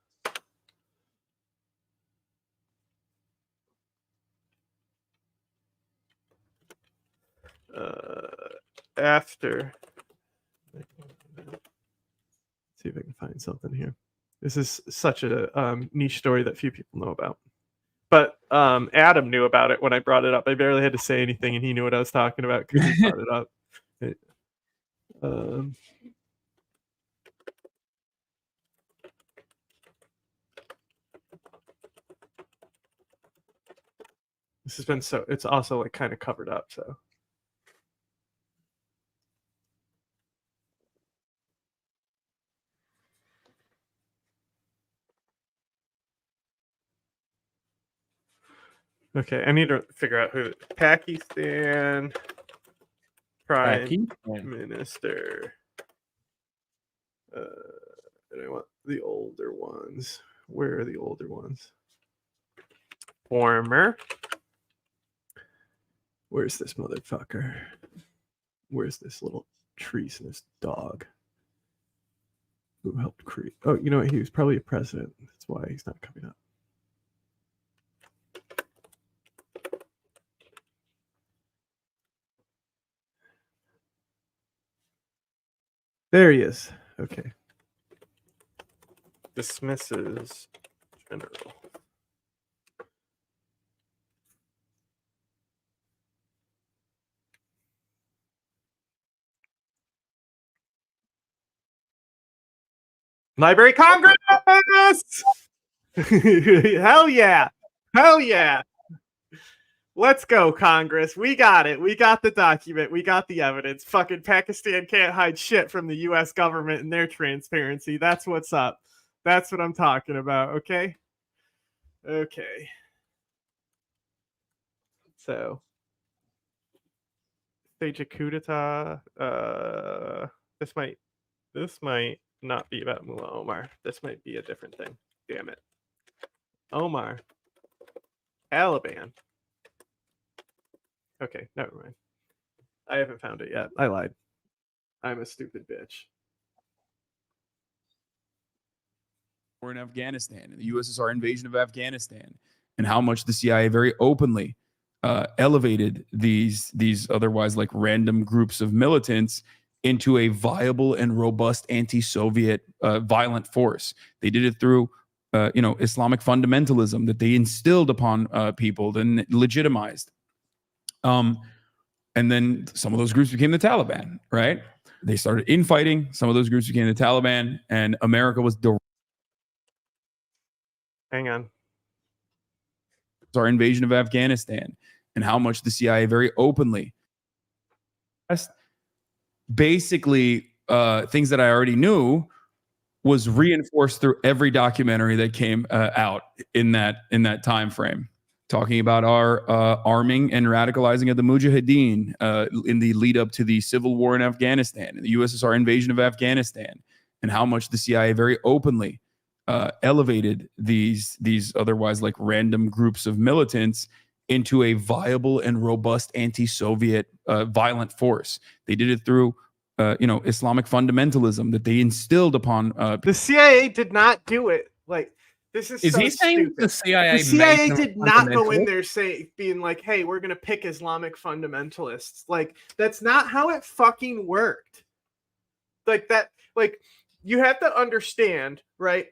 After, let's see if I can find something here. This is such a niche story that few people know about. But Adam knew about it when I brought it up. I barely had to say anything, and he knew what I was talking about because he brought it up. This has been it's also like kind of covered up, so. Okay, I need to figure out who Pakistan Prime Minister. And I want the older ones. Where are the older ones? Former. Where's this motherfucker? Where's this little treasonous dog who helped create? Oh, you know what? He was probably a president. That's why he's not coming up. There he is. Okay. Dismisses general. Library Congress! Hell yeah. Hell yeah. Let's go, Congress. We got it. We got the document. We got the evidence. Fucking Pakistan can't hide shit from the US government and their transparency. That's what's up. That's what I'm talking about, okay? Okay. So, stage a coup d'etat. This might not be about Mullah Omar. This might be a different thing. Damn it. Omar. Taliban. Okay, never mind. I haven't found it yet. I lied. I'm a stupid bitch. Or in Afghanistan, in the USSR invasion of Afghanistan, and how much the CIA very openly elevated these otherwise like random groups of militants into a viable and robust anti-Soviet violent force. They did it through Islamic fundamentalism that they instilled upon people, then legitimized. And then some of those groups became the Taliban, right? They started infighting. Some of those groups became the Taliban, and America was Hang on. our invasion of Afghanistan, and how much the CIA very openly, basically things that I already knew, was reinforced through every documentary that came out in that time frame, talking about our arming and radicalizing of the Mujahideen in the lead up to the civil war in Afghanistan and the USSR invasion of Afghanistan, and how much the CIA very openly elevated these otherwise like random groups of militants into a viable and robust anti-Soviet violent force. They did it through Islamic fundamentalism that they instilled upon the CIA did not do it. Like, this is so he saying stupid. the CIA CIA made them did not go in fundamental? there being like, hey, we're gonna pick Islamic fundamentalists. Like, that's not how it fucking worked. Like that, like, you have to understand, right?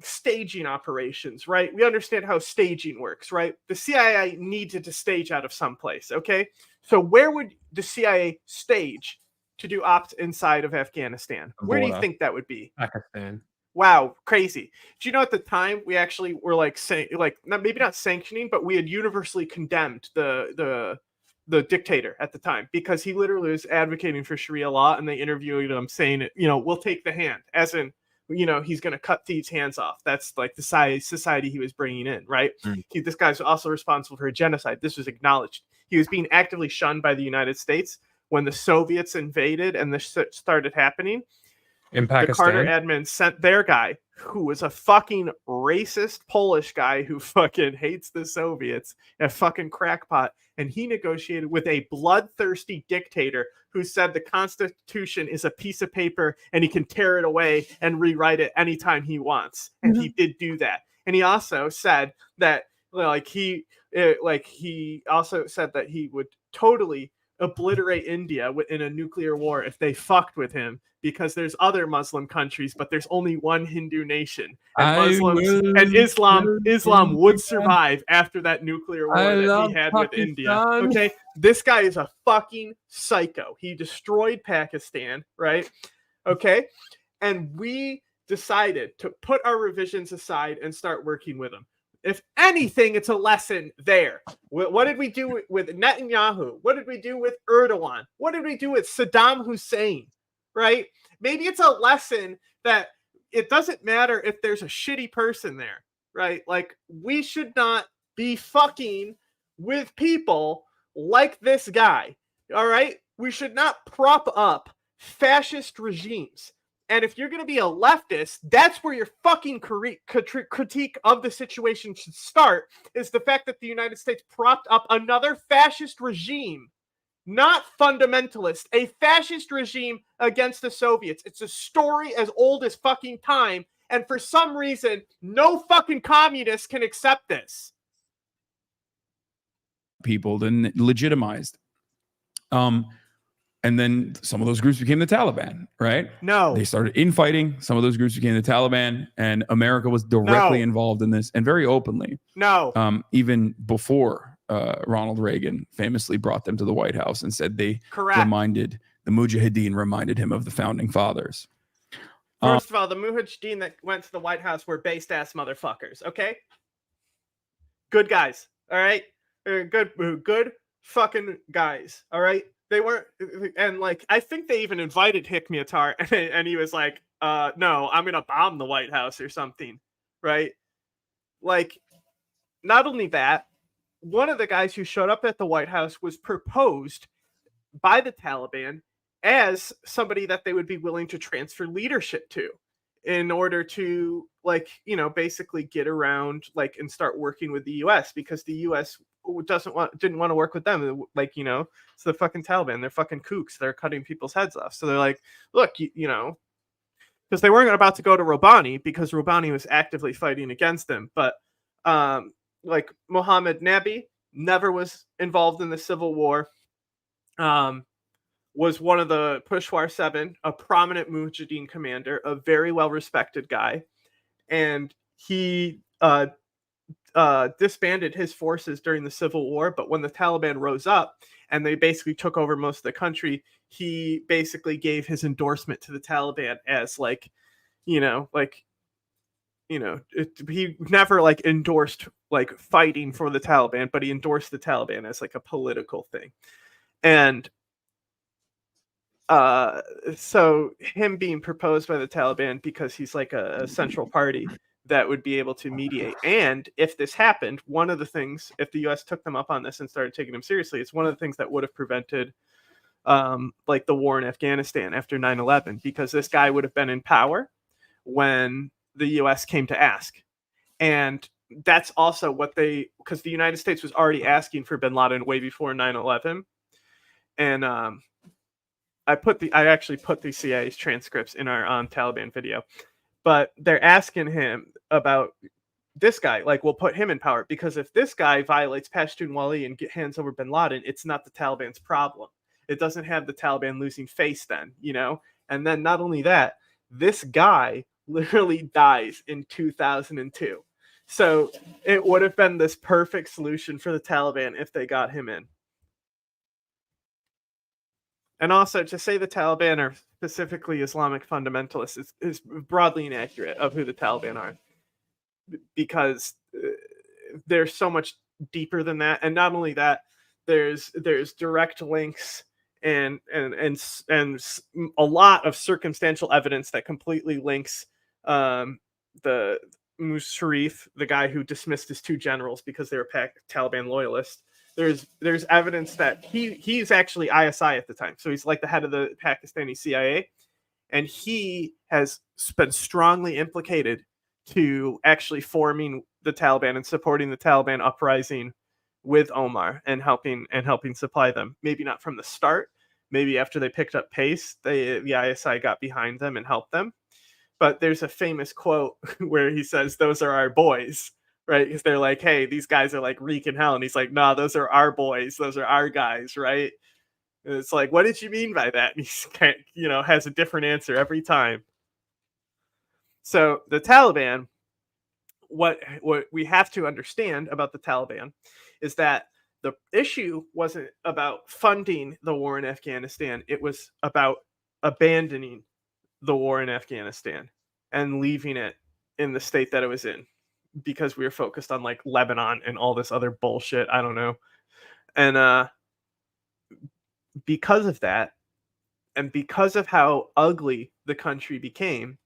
Staging operations, right? We understand how staging works, right? The CIA needed to stage out of someplace, okay? So where would the CIA stage to do ops inside of Afghanistan? Where do you Border. think that would be? Pakistan. Wow, crazy. Do you know at the time we actually were like saying, like, maybe not sanctioning, but we had universally condemned the dictator at the time, because he literally was advocating for Sharia law, and they interviewed him saying, we'll take the hand, as in, he's going to cut thieves' hands off. That's like the society he was bringing in, right? This guy's also responsible for a genocide. This was acknowledged. He was being actively shunned by the United States when the Soviets invaded and this started happening. In The Carter Pakistan. admin sent their guy, who was a fucking racist Polish guy who fucking hates the Soviets, a fucking crackpot, and he negotiated with a bloodthirsty dictator who said the Constitution is a piece of paper and he can tear it away and rewrite it anytime he wants. And he did do that. And he also said that, he also said that he would totally obliterate India in a nuclear war if they fucked with him, because there's other Muslim countries, but there's only one Hindu nation, and Islam would survive after that nuclear war that he had with India. Okay, this guy is a fucking psycho. He destroyed Pakistan, right? Okay, and we decided to put our revisions aside and start working with him. If anything, it's a lesson there. What did we do with Netanyahu? What did we do with Erdogan? What did we do with Saddam Hussein? Right? Maybe it's a lesson that it doesn't matter if there's a shitty person there, right? Like, we should not be fucking with people like this guy, all right? We should not prop up fascist regimes. And if you're going to be a leftist, that's where your fucking critique of the situation should start, is the fact that the United States propped up another fascist regime, not fundamentalist, a fascist regime against the Soviets. It's a story as old as fucking time. And for some reason, no fucking communist can accept this. People, then legitimized. And then some of those groups became the Taliban, right? No. They started infighting. Some of those groups became the Taliban, and America was directly involved in this, and very openly. No. Even before Ronald Reagan famously brought them to the White House and said the Mujahideen reminded him of the founding fathers. First of all, the Mujahideen that went to the White House were based-ass motherfuckers, okay? Good guys, all right? Good fucking guys, all right? They weren't, and like, I think they even invited Hikmatyar, and he was like, no, I'm gonna bomb the White House or something, right? Like, not only that, one of the guys who showed up at the White House was proposed by the Taliban as somebody that they would be willing to transfer leadership to, in order to, like, basically get around, like, and start working with the U.S., because the U.S. didn't want to work with them. Like, it's the fucking Taliban. They're fucking kooks. They're cutting people's heads off. So they're like, look, because they weren't about to go to Robani, because Robani was actively fighting against them. But like Mohammed Nabi, never was involved in the Civil War, was one of the Peshawar 7, a prominent Mujahideen commander, a very well-respected guy, and he disbanded his forces during the Civil War, but when the Taliban rose up and they basically took over most of the country, he basically gave his endorsement to the Taliban as he never endorsed fighting for the Taliban, but he endorsed the Taliban as a political thing. And so him being proposed by the Taliban because he's a central party that would be able to mediate. And if this happened, one of the things, if the US took them up on this and started taking them seriously, it's one of the things that would have prevented the war in Afghanistan after 9/11, because this guy would have been in power when the US came to ask. And that's also because the United States was already asking for bin Laden way before 9/11. And I actually put the CIA's transcripts in our Taliban video, but they're asking him about this guy, we'll put him in power, because if this guy violates Pashtunwali and hands over bin Laden, it's not the Taliban's problem. It doesn't have the Taliban losing face then, And then not only that, this guy literally dies in 2002. So it would have been this perfect solution for the Taliban if they got him in. And also, to say the Taliban are specifically Islamic fundamentalists is broadly inaccurate of who the Taliban are, because they're so much deeper than that. And not only that, there's direct links and a lot of circumstantial evidence that completely links the Musharraf, the guy who dismissed his 2 generals because they were Taliban loyalists. There's evidence that he's actually ISI at the time, so he's the head of the Pakistani CIA, and he has been strongly implicated to actually forming the Taliban and supporting the Taliban uprising with Omar and helping supply them. Maybe not from the start, maybe after they picked up pace, the ISI got behind them and helped them. But there's a famous quote where he says, "Those are our boys." Right? Because they're hey, these guys are wreaking hell. And he's "Nah, those are our boys. Those are our guys," right? And it's what did you mean by that? And he's has a different answer every time. So the Taliban, what we have to understand about the Taliban is that the issue wasn't about funding the war in Afghanistan. It was about abandoning the war in Afghanistan and leaving it in the state that it was in, because we were focused on Lebanon and all this other bullshit. I don't know. And because of that, and because of how ugly the country became,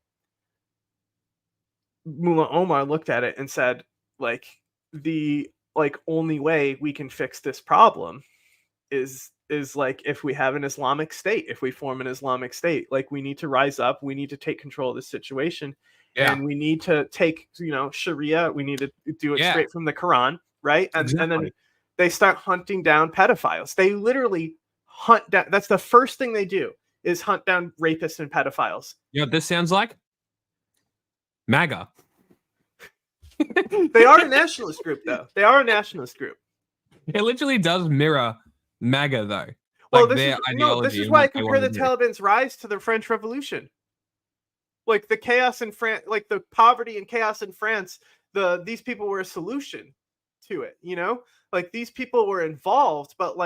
Mullah Omar looked at it and said, the only way we can fix this problem is if we have an Islamic state, if we form an Islamic state, we need to rise up, we need to take control of the situation. Yeah. And we need to take, Sharia. We need to do it straight from the Quran, right? And then they start hunting down pedophiles. They literally hunt down. That's the first thing they do, is hunt down rapists and pedophiles. You know what this sounds like? MAGA. They are a nationalist group, though. They are a nationalist group. It literally does mirror MAGA, though. Well, this is why I compare the Taliban's rise to the French Revolution. The chaos in France, the poverty and chaos in France, these people were a solution to it, these people were involved, but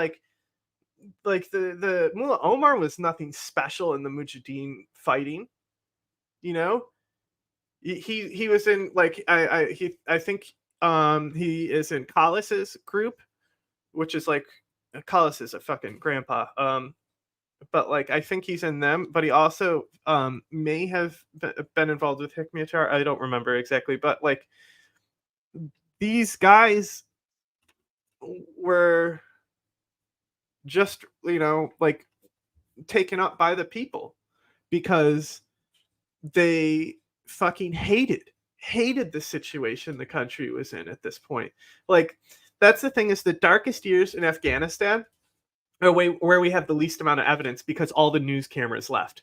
the Mullah Omar was nothing special in the Mujahideen fighting, He was in I think he is in Collis's group, which is Collis is a fucking grandpa. But I think he's in them, but he also may have been involved with Hikmatyar. I don't remember exactly, but these guys were just taken up by the people because they fucking hated the situation the country was in at this point. That's the thing, is the darkest years in Afghanistan where we have the least amount of evidence, because all the news cameras left.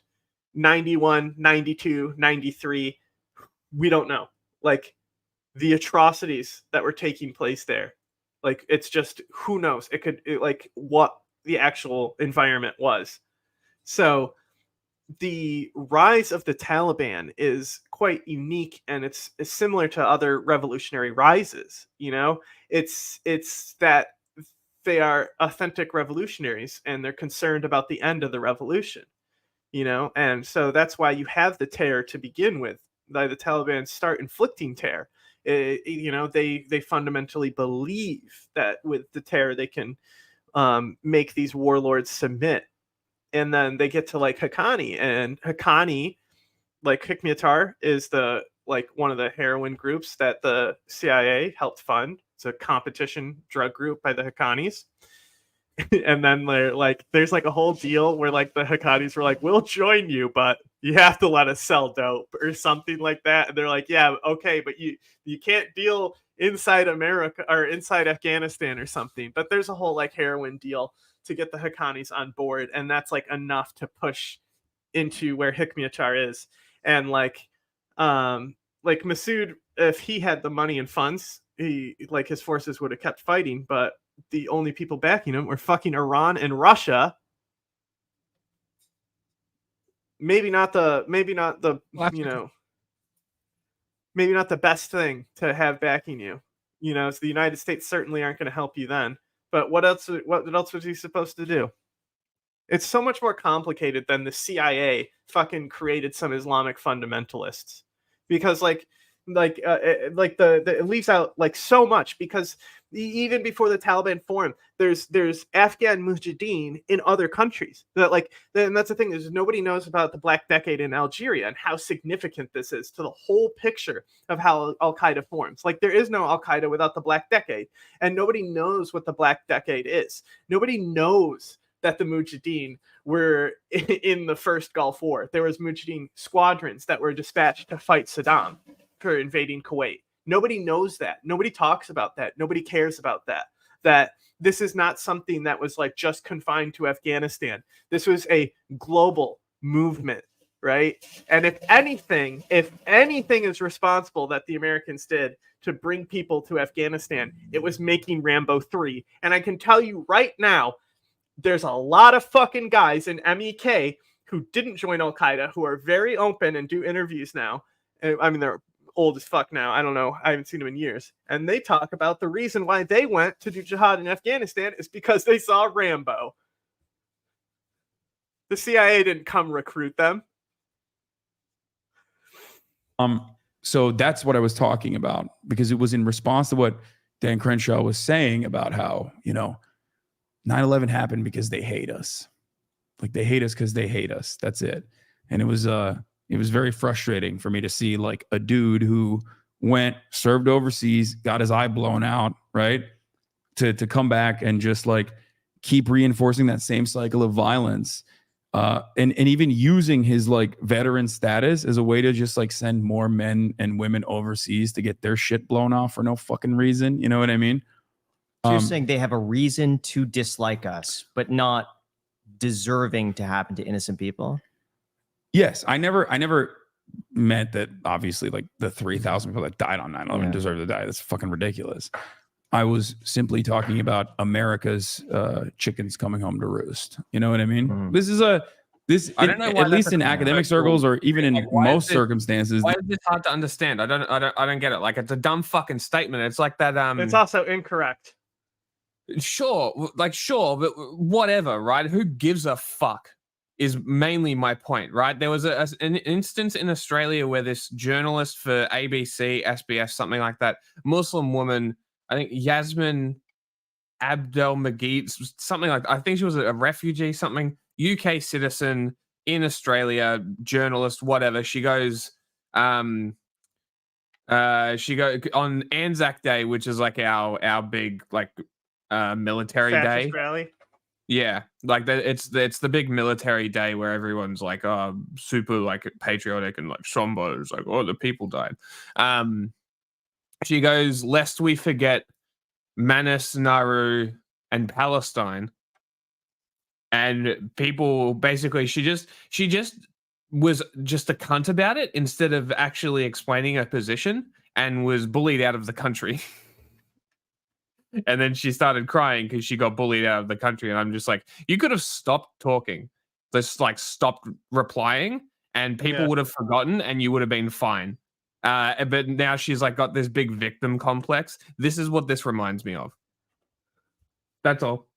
91, 92, 93, we don't know. The atrocities that were taking place there. Like it's just who knows? Like what the actual environment was. So the rise of the Taliban is quite unique, and it's similar to other revolutionary rises. You know, it's that they are authentic revolutionaries and they're concerned about the end of the revolution. You know, and so that's why you have the terror to begin with. By the Taliban start inflicting terror, you know, they fundamentally believe that with the terror they can make these warlords submit. And then they get to like Haqqani, and Haqqani, like Hikmatar, is the like one of the heroin groups that the CIA helped fund. It's a competition drug group by the Haqqanis. And then they're like, there's like a whole deal where like the Haqqanis were like, we'll join you, but you have to let us sell dope or something like that. And they're like, yeah, okay, but you can't deal inside America or inside Afghanistan or something. But there's a whole like heroin deal to get the Haqqanis on board, and that's like enough to push into where Hikmatar is. And like Masood, if he had the money and funds, he like his forces would have kept fighting, but the only people backing him were fucking Iran and Russia. Maybe not the you know, maybe not the best thing to have backing you. You know, so the United States certainly aren't going to help you then. But what else was he supposed to do? It's so much more complicated than the CIA fucking created some Islamic fundamentalists, because it leaves out like so much, because even before the Taliban formed, there's Afghan mujahideen in other countries that and that's the thing, is nobody knows about the Black Decade in Algeria and how significant this is to the whole picture of how Al Qaeda forms. Like there is no Al Qaeda without the Black Decade, and nobody knows what the Black Decade is. Nobody knows that the Mujahideen were in the first Gulf War. There was Mujahideen squadrons that were dispatched to fight Saddam for invading Kuwait. Nobody knows that. Nobody talks about that. Nobody cares about that. That this is not something that was like just confined to Afghanistan. This was a global movement, right? And if anything is responsible that the Americans did to bring people to Afghanistan, it was making Rambo 3. And I can tell you right now, there's a lot of fucking guys in MEK who didn't join Al Qaeda, who are very open and do interviews now. I mean, they're old as fuck now. I don't know. I haven't seen them in years. And they talk about the reason why they went to do jihad in Afghanistan is because they saw Rambo. The CIA didn't come recruit them. So that's what I was talking about, because it was in response to what Dan Crenshaw was saying about how, you know, 9/11 happened because they hate us. Like they hate us because they hate us. That's it. And it was very frustrating for me to see like a dude who went, served overseas, got his eye blown out, right? To come back and just like keep reinforcing that same cycle of violence. And even using his like veteran status as a way to just like send more men and women overseas to get their shit blown off for no fucking reason. You know what I mean? So you're saying they have a reason to dislike us, but not deserving to happen to innocent people? Yes, I never meant that. Obviously, like the 3,000 people that died on 9/11 deserve to die. That's fucking ridiculous. I was simply talking about America's chickens coming home to roost. You know what I mean? This is I don't know, at least in academic circles or even in most circumstances. Why is this hard to understand? I don't get it. Like it's a dumb fucking statement. It's like that. It's also incorrect. Sure, but whatever, right? Who gives a fuck is mainly my point, right? There was an instance in Australia where this journalist for ABC, SBS, something like that, Muslim woman, I think Yasmin Abdel Magid, something like that. I think she was a refugee, something, UK citizen in Australia, journalist, whatever. She goes on Anzac Day, which is like our big like military Fascist day rally. Yeah, like it's the big military day where everyone's like super like patriotic and like somber. It's like, oh, the people died. She goes, lest we forget Manus, Nauru, and Palestine. And people basically, she just was just a cunt about it instead of actually explaining her position, and was bullied out of the country. And then she started crying because she got bullied out of the country. And I'm just like, you could have stopped talking, just like stopped replying, and people would have forgotten, and you would have been fine. But now she's like got this big victim complex. This is what this reminds me of. That's all.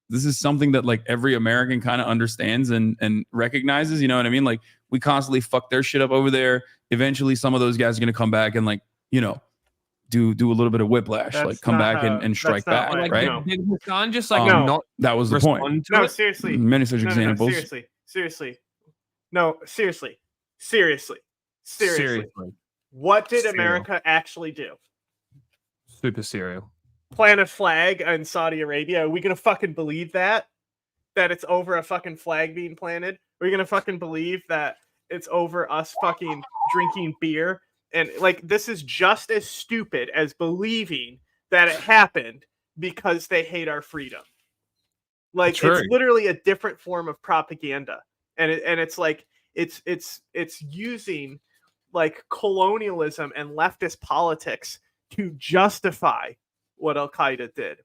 This is something that like every American kind of understands and recognizes, you know what I mean? Like we constantly fuck their shit up over there. Eventually some of those guys are going to come back and like, you know, do a little bit of whiplash, That's like come not back how- and strike that's not back, like, right? no. Did Hassan just like No. not That was the respond point. to No, it? seriously. Many such No, examples. Seriously. No, seriously. Seriously. What did Cereal. America actually do? Super cereal. Plant a flag in Saudi Arabia? Are we gonna fucking believe that? That it's over a fucking flag being planted? Are we gonna fucking believe that it's over us fucking drinking beer? And like, this is just as stupid as believing that it happened because they hate our freedom. Like, True. it's literally a different form of propaganda, and it's like it's using like colonialism and leftist politics to justify what Al Qaeda did,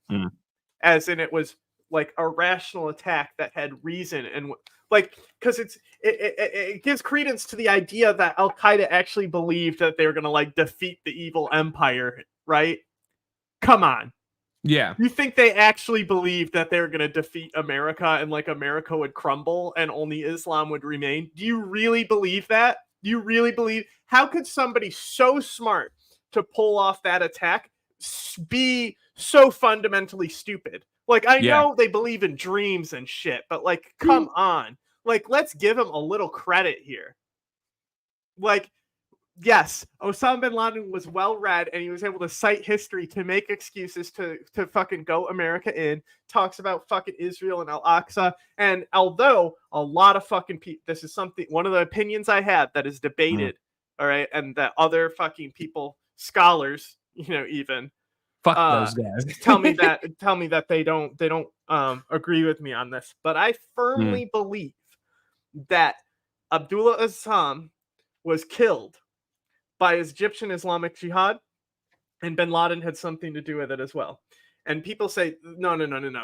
as in it was like a rational attack that had reason, and like, because it gives credence to the idea that Al Qaeda actually believed that they were gonna like defeat the evil empire, right? Come on. Yeah. You think they actually believed that they were going to defeat America and like America would crumble and only Islam would remain? Do you really believe that? Do you really believe? How could somebody so smart to pull off that attack be so fundamentally stupid? Like, I know they believe in dreams and shit, but like, come on. Like, let's give them a little credit here. Like, yes, Osama bin Laden was well read, and he was able to cite history to make excuses to fucking go America in. Talks about fucking Israel and Al-Aqsa. And although a lot of fucking people, this is one of the opinions I have that is debated, all right, and that other fucking people, scholars, you know, even fuck those guys, tell me that they don't agree with me on this. But I firmly believe that Abdullah Azzam was killed by Egyptian Islamic Jihad, and bin Laden had something to do with it as well. And people say, no.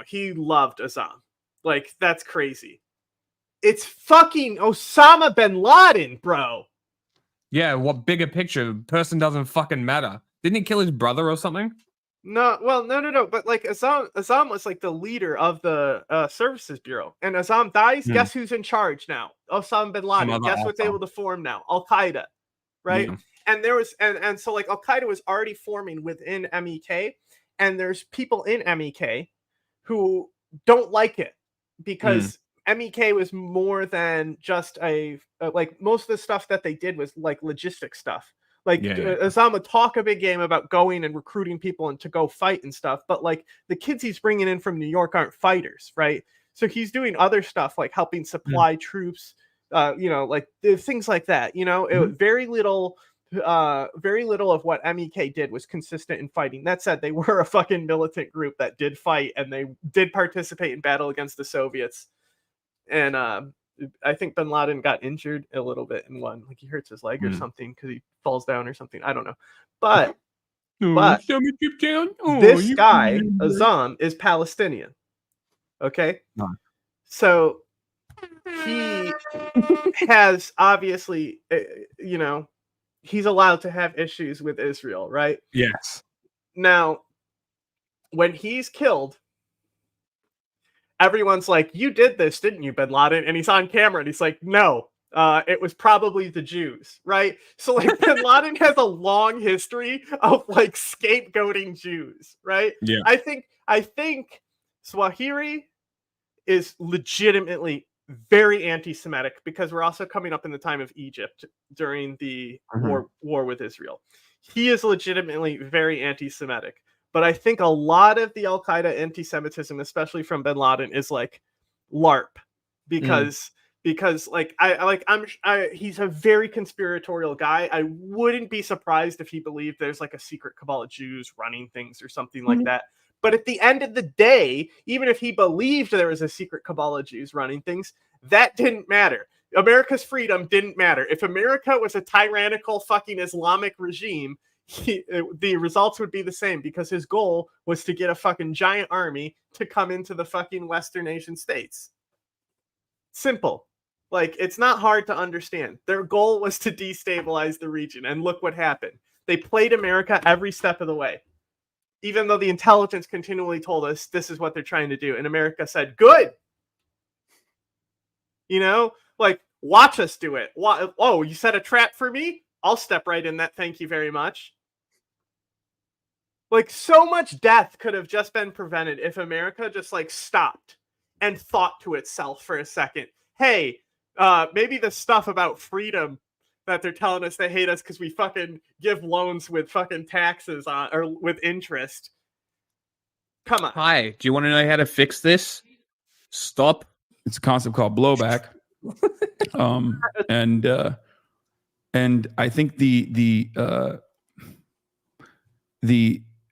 He loved Azzam. Like, that's crazy. It's fucking Osama bin Laden, bro. Yeah, what bigger picture? Person doesn't fucking matter. Didn't he kill his brother or something? No. But like, Azzam was like the leader of the Services Bureau. And Azzam dies. Guess who's in charge now? Osama bin Laden. Guess what's able to form now? Al-Qaeda. Right? Yeah. And there was, and so like Al Qaeda was already forming within MEK, and there's people in MEK who don't like it because MEK was more than just like, most of the stuff that they did was like logistic stuff. Like, Azzam would talk a big game about going and recruiting people and to go fight and stuff, but like the kids he's bringing in from New York aren't fighters, right? So he's doing other stuff like helping supply troops, you know, like things like that. You know, very little of what MEK did was consistent in fighting. That said, they were a fucking militant group that did fight, and they did participate in battle against the Soviets. And I think bin Laden got injured a little bit in one, like he hurts his leg or something because he falls down or something. I don't know. But this guy, Azzam, is Palestinian. Okay? So he has obviously, you know, he's allowed to have issues with Israel, right? Yes. Now, when he's killed, everyone's like, you did this, didn't you, bin Laden? And he's on camera and he's like, no, it was probably the Jews, right? So like, bin Laden has a long history of like scapegoating Jews, right? Yeah. I think Swahili is legitimately very anti-Semitic because we're also coming up in the time of Egypt during the war with Israel. He is legitimately very anti-Semitic. But I think a lot of the Al-Qaeda anti-Semitism, especially from bin Laden, is like LARP, because like he's a very conspiratorial guy. I wouldn't be surprised if he believed there's like a secret cabal of Jews running things or something like that. But at the end of the day, even if he believed there was a secret cabal of Jews running things, that didn't matter. America's freedom didn't matter. If America was a tyrannical fucking Islamic regime, the results would be the same, because his goal was to get a fucking giant army to come into the fucking Western nation states. Simple. Like, it's not hard to understand. Their goal was to destabilize the region, and look what happened. They played America every step of the way, even though the intelligence continually told us this is what they're trying to do. And America said, good. You know, like, watch us do it. Oh, you set a trap for me? I'll step right in that. Thank you very much. Like, so much death could have just been prevented if America just, like, stopped and thought to itself for a second. Hey, maybe the stuff about freedom that they're telling us they hate us because we fucking give loans with fucking taxes on, or with interest. Come on. Hi, do you want to know how to fix this? Stop. It's a concept called blowback. And I think the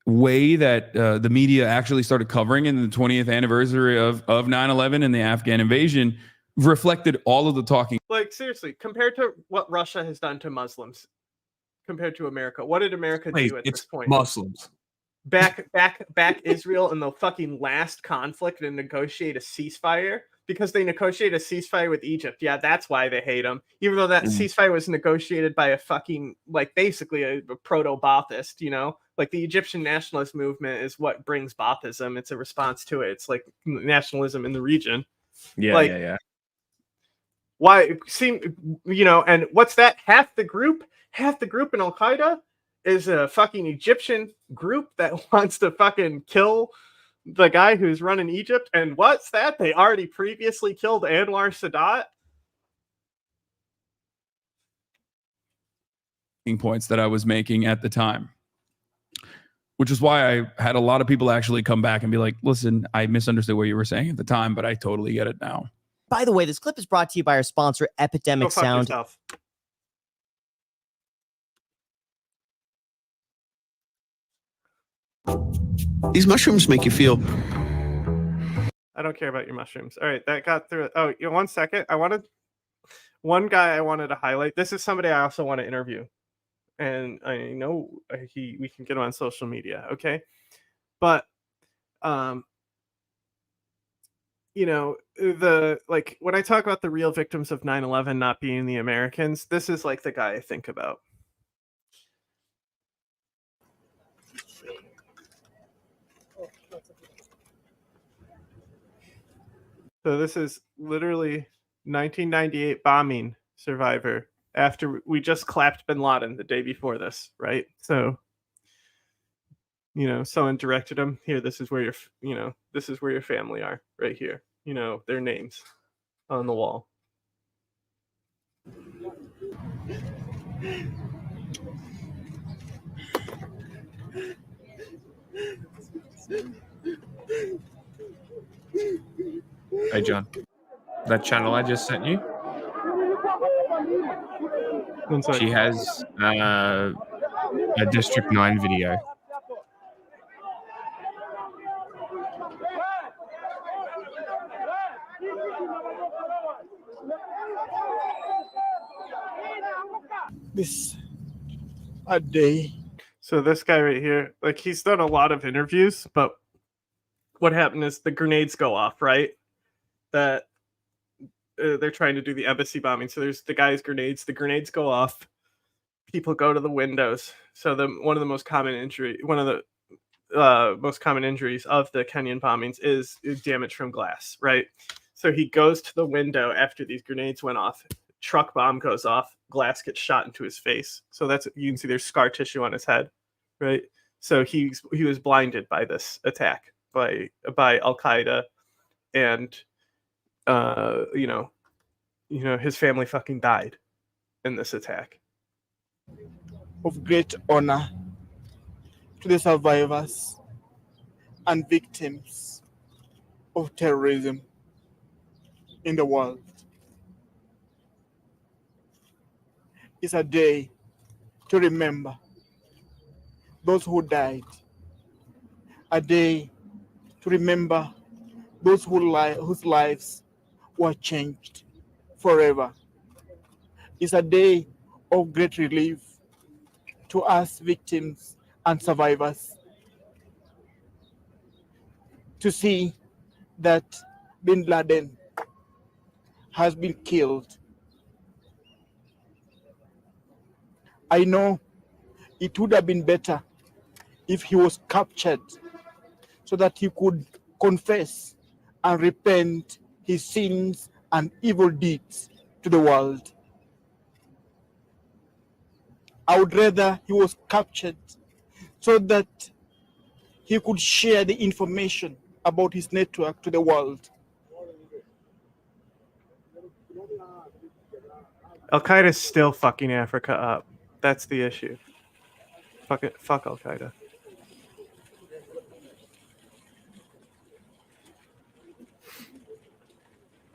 way that the media actually started covering in the 20th anniversary of 9/11 and the Afghan invasion reflected all of the talking. Like, seriously, compared to what Russia has done to Muslims, compared to America, what did America do at this point? Muslims. Back Israel in the fucking last conflict and negotiate a ceasefire, because they negotiated a ceasefire with Egypt. Yeah, that's why they hate them. Even though that ceasefire was negotiated by a fucking, like, basically a proto-Baathist, you know? Like, the Egyptian nationalist movement is what brings Baathism. It's a response to it. It's like nationalism in the region. Yeah, like, yeah. Why you know, and what's that? Half the group in Al-Qaeda is a fucking Egyptian group that wants to fucking kill the guy who's running Egypt. And what's that? They already previously killed Anwar Sadat. Points that I was making at the time, which is why I had a lot of people actually come back and be like, listen, I misunderstood what you were saying at the time, but I totally get it now. By the way, this clip is brought to you by our sponsor, Epidemic Go fuck Sound. yourself. These mushrooms make you feel. I don't care about your mushrooms. All right, that got through it. Oh, you know, 1 second. One guy I wanted to highlight. This is somebody I also want to interview, and I know we can get him on social media. Okay, but you know, when I talk about the real victims of 9/11 not being the Americans, this is like the guy I think about. So this is literally 1998 bombing survivor after we just clapped bin Laden the day before this, right? So, you know, someone directed him here. This is where your family are, right here. You know, their names on the wall. Hey, John. That channel I just sent you? She has a District 9 video. This a day. So this guy right here, like, he's done a lot of interviews, but what happened is the grenades go off, right? That they're trying to do the embassy bombing. So there's the guy's grenades. The grenades go off. People go to the windows. So one of the most common injuries of the Kenyan bombings is damage from glass, right? So he goes to the window after these grenades went off. Truck bomb goes off. Glass gets shot into his face. So you can see there's scar tissue on his head, right? So he was blinded by this attack by Al-Qaeda, and you know his family fucking died in this attack. Of great honor to the survivors and victims of terrorism in the world. It's a day to remember those who died, a day to remember those whose lives were changed forever. is a day of great relief to us victims and survivors to see that bin Laden has been killed. I know it would have been better if he was captured so that he could confess and repent his sins and evil deeds to the world. I would rather he was captured so that he could share the information about his network to the world. Al Qaeda's still fucking Africa up. That's the issue. Fuck it. Fuck Al Qaeda.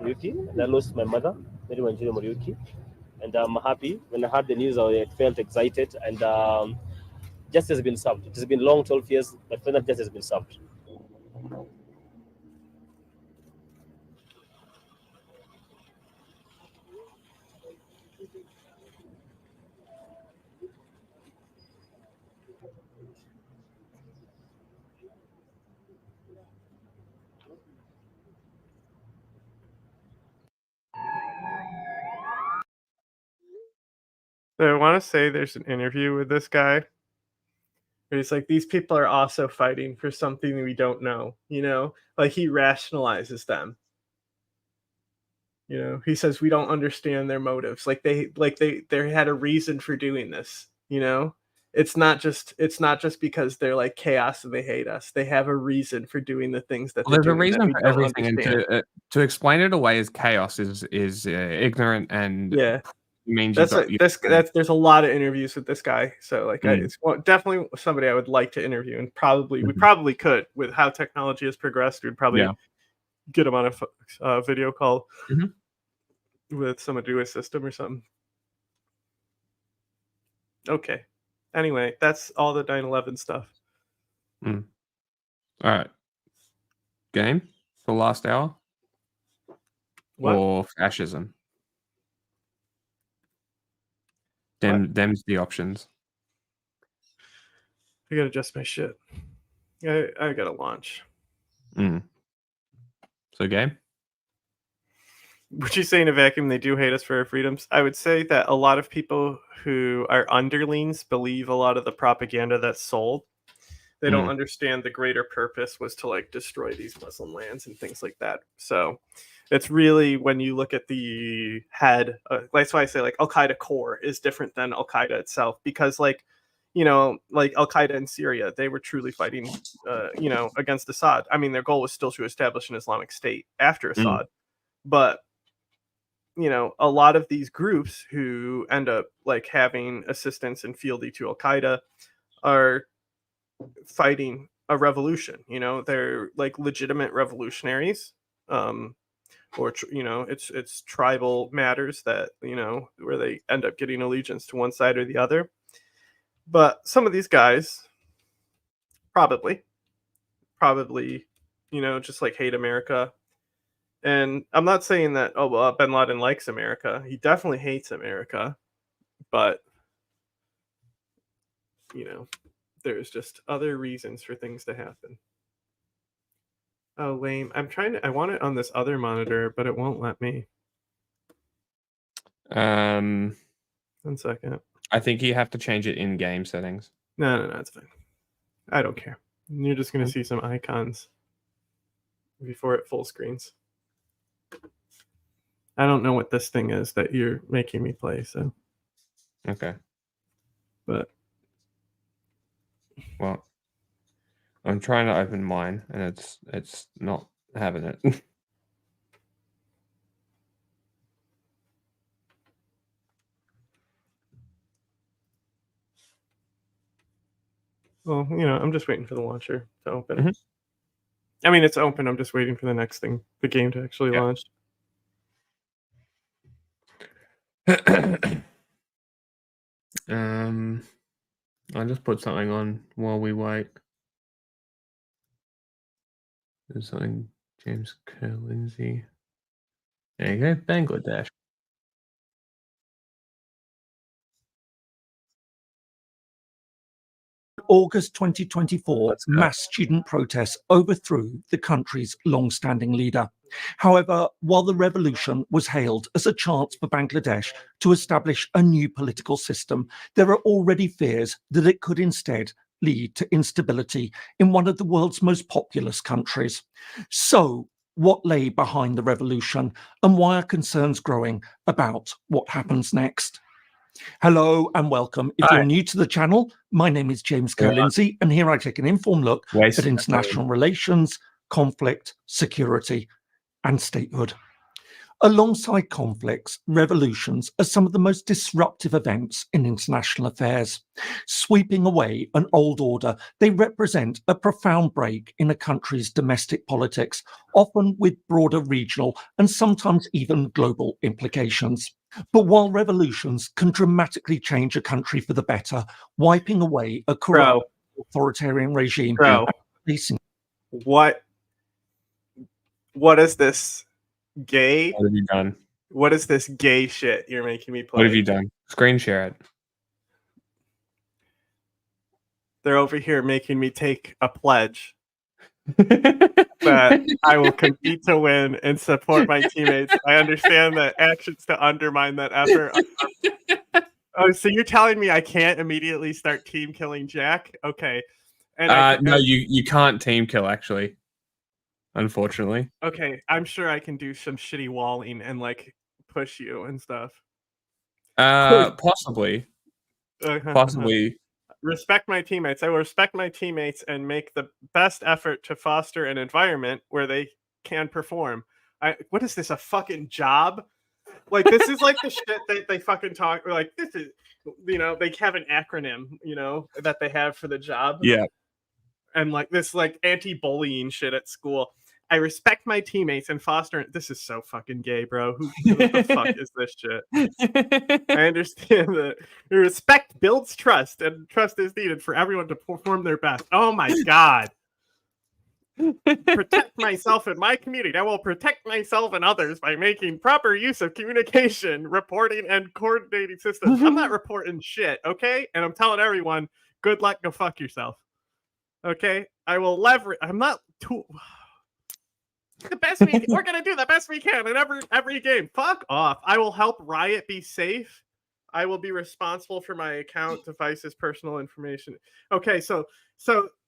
Muriuki, and I lost my mother, Mary Wanjiru Muriuki. And I'm happy. When I heard the news, I felt excited, and justice has been served. It has been long, 12 years, but final justice has been served. So I want to say there's an interview with this guy where he's like, these people are also fighting for something we don't know, you know? Like he rationalizes them. You know, he says we don't understand their motives. Like they had a reason for doing this, you know? It's not just because they're like chaos and they hate us. They have a reason for doing the things that Well, they're there's a doing that reason we for don't everything, and understand. to explain it away as chaos is ignorant and Yeah. means That's you've like got that's there's a lot of interviews with this guy. So like Mm. it's definitely somebody I would like to interview, and we Mhm. probably could with how technology has progressed. We'd probably Yeah. get him on a video call Mhm. with someone to do a system or something. Okay. Anyway, that's all the 9/11 stuff. Mm. All right. Game for last hour What? or fascism? Them's the options. I gotta adjust my shit. I gotta launch. Mm. So game. Would you say in a vacuum they do hate us for our freedoms? I would say that a lot of people who are underlings believe a lot of the propaganda that's sold. They don't Mm. understand the greater purpose was to like destroy these Muslim lands and things like that. So it's really when you look at the head, that's why I say like Al Qaeda core is different than Al Qaeda itself, because like, you know, like Al Qaeda in Syria, they were truly fighting, you know, against Assad. I mean, their goal was still to establish an Islamic State after Assad, but you know, a lot of these groups who end up like having assistance and fealty to Al Qaeda are fighting a revolution. You know, they're like legitimate revolutionaries, or you know, it's tribal matters that, you know, where they end up getting allegiance to one side or the other. But some of these guys probably, you know, just like hate America. And I'm not saying that, oh, well, Bin Laden likes America. He definitely hates America. But, you know, there's just other reasons for things to happen. Oh, lame. I want it on this other monitor, but it won't let me. 1 second. I think you have to change it in game settings. No, it's fine. I don't care. You're just going to see some icons before it full screens. I don't know what this thing is that you're making me play, so. Okay. But. Well, I'm trying to open mine and it's not having it. Well, you know, I'm just waiting for the launcher to open. I mean, it's open. I'm just waiting for the next thing, the game to actually launch. I'll just put something on while we wait. There's something. James Kerr Lindsay. There you go, Bangladesh. August 2024, mass student protests overthrew the country's long-standing leader. However, while the revolution was hailed as a chance for Bangladesh to establish a new political system, there are already fears that it could instead lead to instability in one of the world's most populous countries. So, what lay behind the revolution, and why are concerns growing about what happens next? Hello and welcome. If you're new to the channel, my name is James Kerr-Lindsay, and here I take an informed look at international relations, conflict, security, and statehood. Alongside conflicts, revolutions are some of the most disruptive events in international affairs. Sweeping away an old order, they represent a profound break in a country's domestic politics, often with broader regional and sometimes even global implications. But while revolutions can dramatically change a country for the better, wiping away a corrupt authoritarian regime, what is this gay? What have you done? What is this gay shit you're making me play? What have you done? Screen share it. They're over here making me take a pledge that I will compete to win and support my teammates. I understand that actions to undermine that effort. Oh, so you're telling me I can't immediately start team killing Jack? Okay. And No, you can't team kill, actually. Unfortunately. Okay, I'm sure I can do some shitty walling and like push you and stuff. Possibly. Possibly. Respect my teammates. I will respect my teammates and make the best effort to foster an environment where they can perform. What is this, a fucking job? Like, this is like the shit that they fucking talk, like, this is, you know, they have an acronym, you know, that they have for the job. Yeah. And like this like anti-bullying shit at school. I respect my teammates and foster. This is so fucking gay, bro. Who the fuck is this shit? I understand that respect builds trust, and trust is needed for everyone to perform their best. Oh my god. Protect myself and my community. I will protect myself and others by making proper use of communication, reporting, and coordinating systems. I'm not reporting shit, okay? And I'm telling everyone, good luck, go fuck yourself. Okay? I will leverage. I'm not too. The best we're gonna do the best we can in every game. Fuck off. I will help Riot be safe. I will be responsible for my account devices, personal information. Okay, so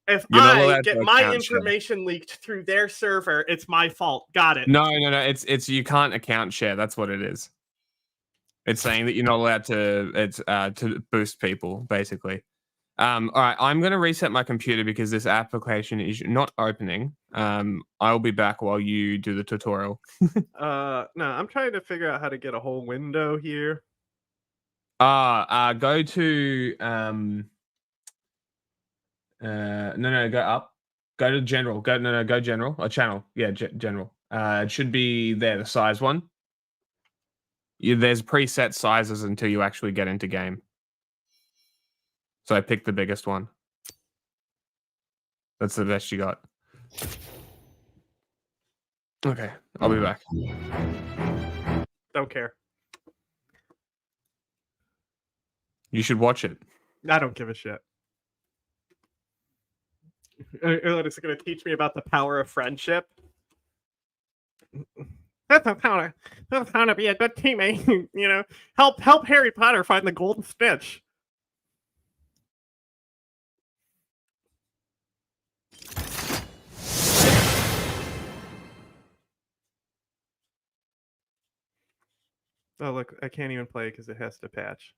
if I get my information leaked through their server, it's my fault. Got it. No. It's you can't account share. That's what it is. It's saying that you're not allowed to boost people, basically. All right, I'm going to reset my computer because this application is not opening. I'll be back while you do the tutorial. No, I'm trying to figure out how to get a whole window here. Go to no, go up. Go to general. Go general. A channel. Yeah, general. It should be there, the size one. There's preset sizes until you actually get into game. So I picked the biggest one. That's the best you got. Okay, I'll be back. Don't care. You should watch it. I don't give a shit. It's going to teach me about the power of friendship. That's how to be a good teammate. You know, help Harry Potter find the golden snitch. Oh, look, I can't even play because it has to patch.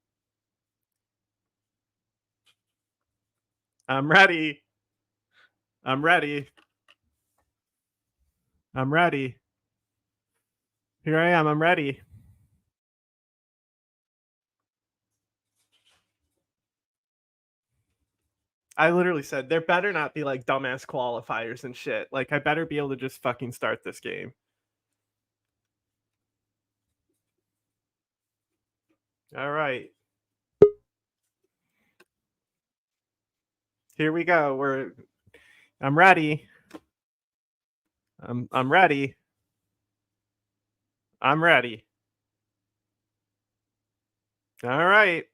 I'm ready. I'm ready. I'm ready. Here I am. I'm ready. I literally said, there better not be like dumbass qualifiers and shit. Like, I better be able to just fucking start this game. All right. Here we go. I'm ready. I'm ready. I'm ready. All right.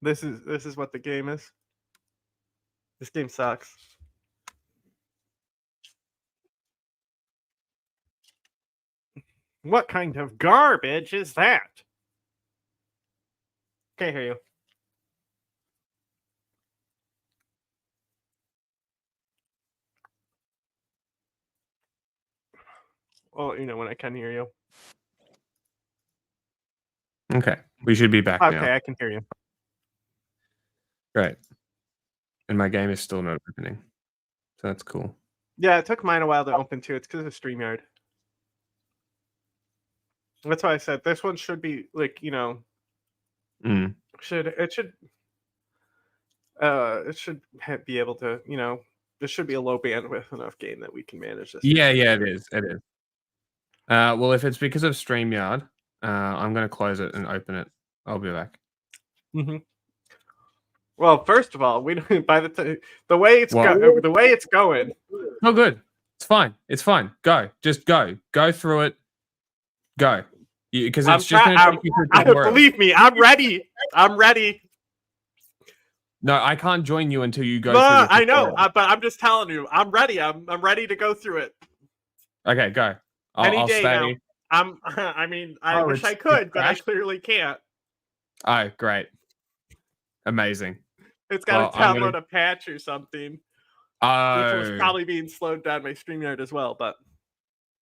This is what the game is. This game sucks. What kind of garbage is that? Can't hear you. Well, you know when I can hear you. Okay, we should be back Okay, now. I can hear you. Great. And my game is still not opening. So that's cool. Yeah, it took mine a while to open too. It's because of StreamYard. That's why I said this one should be like, you know, Mm. it should be able to, you know, this should be a low bandwidth enough game that we can manage this. Yeah, it is. It is. Well, if it's because of StreamYard, I'm going to close it and open it. I'll be back. Mm-hmm. Well, first of all, we don't, by the way it's going. Oh, good. It's fine. It's fine. Go. Just go. Go through it. Go. Because it's just going to take you through. Believe me, I'm ready. I'm ready. No, I can't join you until you go. No, through I know, but I'm just telling you, I'm ready. I'm ready to go through it. Okay, go. Any I'll day stay. now. I mean, I wish I could, but I clearly can't. Oh, great. Amazing. It's got to download a patch or something. Which was probably being slowed down by StreamYard as well, but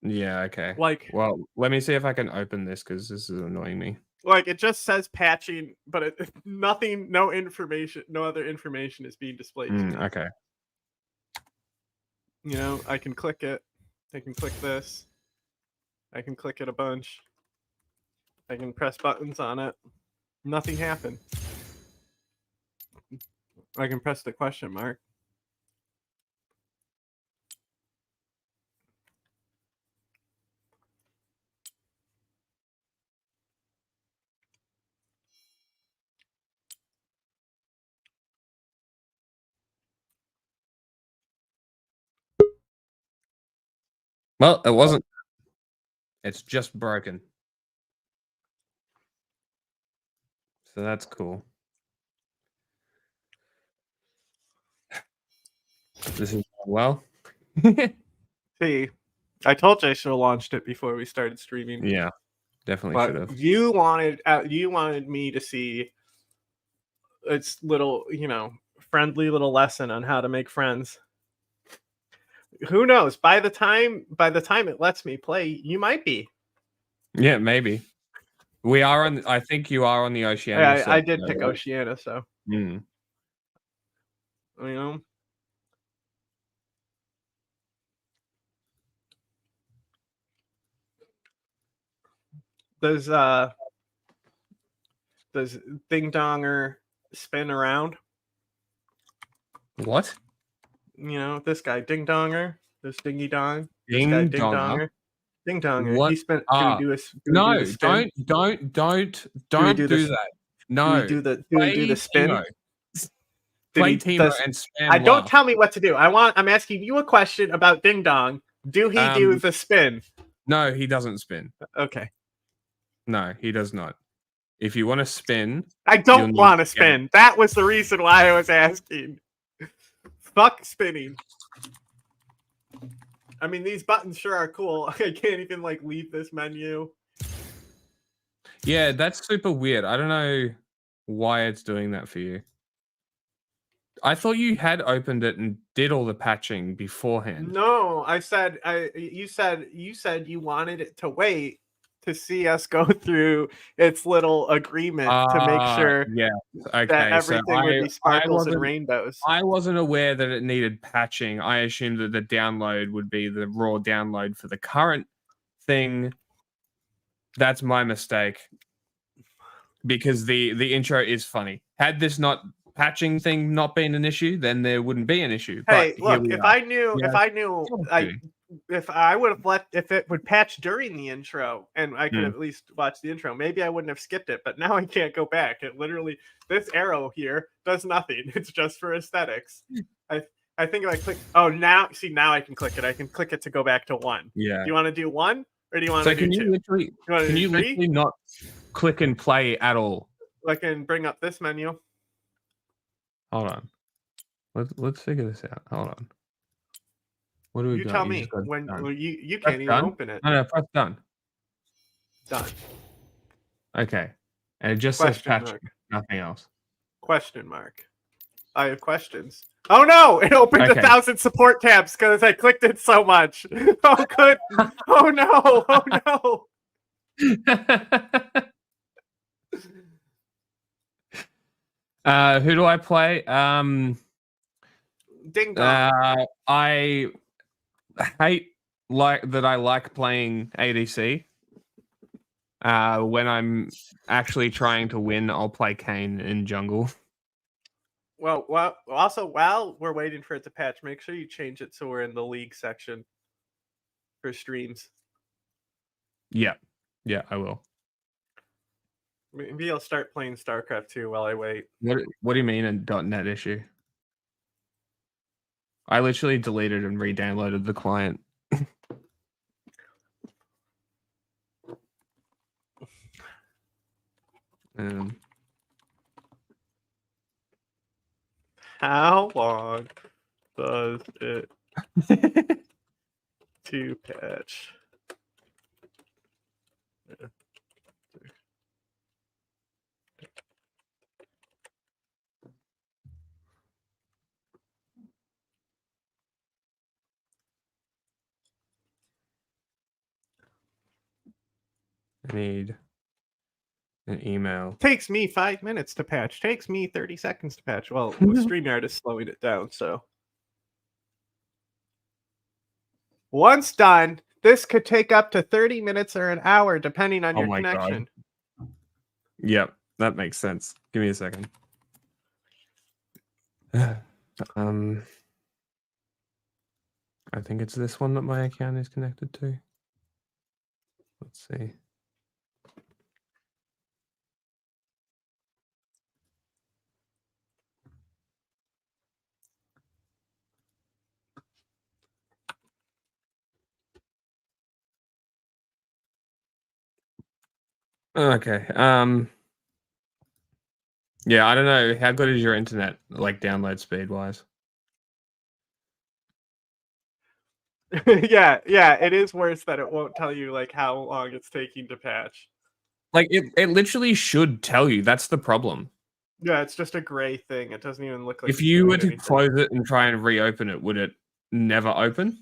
yeah, okay. Like, well, let me see if I can open this because this is annoying me. Like, it just says patching, but nothing, no information, no other information is being displayed. Okay. You know, I can click it. I can click this. I can click it a bunch. I can press buttons on it. Nothing happened. I can press the question mark. Well, it wasn't. It's just broken. So that's cool. This is well. See, I told you I should have launched it before we started streaming. Yeah, definitely should have. You wanted me to see its little, you know, friendly little lesson on how to make friends. Who knows? By the time it lets me play, you might be. Yeah, maybe. We are on. I think you are on the Oceania. Yeah, I did pick Oceania, so. Mm. You know. Does Ding Donger spin around? What? You know, this guy Ding Donger, this Dingy Dong, Ding this guy Donger. Ding Donger. What? He spent. No, do that. No. Do the spin. Timo. Play Timo and spam. I don't tell me what to do. I'm asking you a question about Ding Dong. Do he do the spin? No, he doesn't spin. Okay. No, he does not. If you want to spin, I don't want to spin. That was the reason why I was asking. Fuck spinning. I mean, these buttons sure are cool. I can't even like leave this menu. Yeah, that's super weird. I don't know why it's doing that for you. I thought you had opened it and did all the patching beforehand. No, you said you wanted it to wait to see us go through its little agreement to make sure that everything would be sparkles and rainbows. I wasn't aware that it needed patching. I assumed that the download would be the raw download for the current thing. That's my mistake. Because the intro is funny. Had this patching thing not been an issue, then there wouldn't be an issue. Hey, but look, if I knew, I would have if it would patch during the intro and I could at least watch the intro, maybe I wouldn't have skipped it, but now I can't go back. It literally, this arrow here does nothing. It's just for aesthetics. I think if I click, now I can click it. I can click it to go back to 1. Yeah. Do you want to do 1 or do you want to do 2? Can you literally not click and play at all? I can bring up this menu. Hold on. Let's figure this out. Hold on. What do we You got? tell You me just got when done. well, you Press can't even done? open it. No, press done. Done. Okay. And it just says Question patch, mark. nothing else. Question mark. I have questions. Oh no! It opened Okay. 1,000 support tabs because I clicked it so much. Oh good. Oh no! Oh no! Who do I play? Ding dong. I hate that I like playing ADC. When I'm actually trying to win, I'll play Kane in jungle. Well, also while we're waiting for it to patch, make sure you change it so we're in the league section for streams. Yeah, I will. Maybe I'll start playing StarCraft 2 while I wait. What do you mean a .NET issue? I literally deleted and re-downloaded the client. How long does it to patch? I need an email. Takes me 5 minutes to patch. Takes me 30 seconds to patch. Well, StreamYard is slowing it down, so. Once done, this could take up to 30 minutes or an hour, depending on Oh your my God. connection. Yep, that makes sense. Give me a second. I think it's this one that my account is connected to. Let's see. Okay. Yeah, I don't know. How good is your internet, like download speed wise? yeah, it is worse that it won't tell you like how long it's taking to patch. Like it literally should tell you. That's the problem. Yeah, it's just a gray thing. It doesn't even look like If it's you doing were to anything. close it and try and reopen it, would it never open?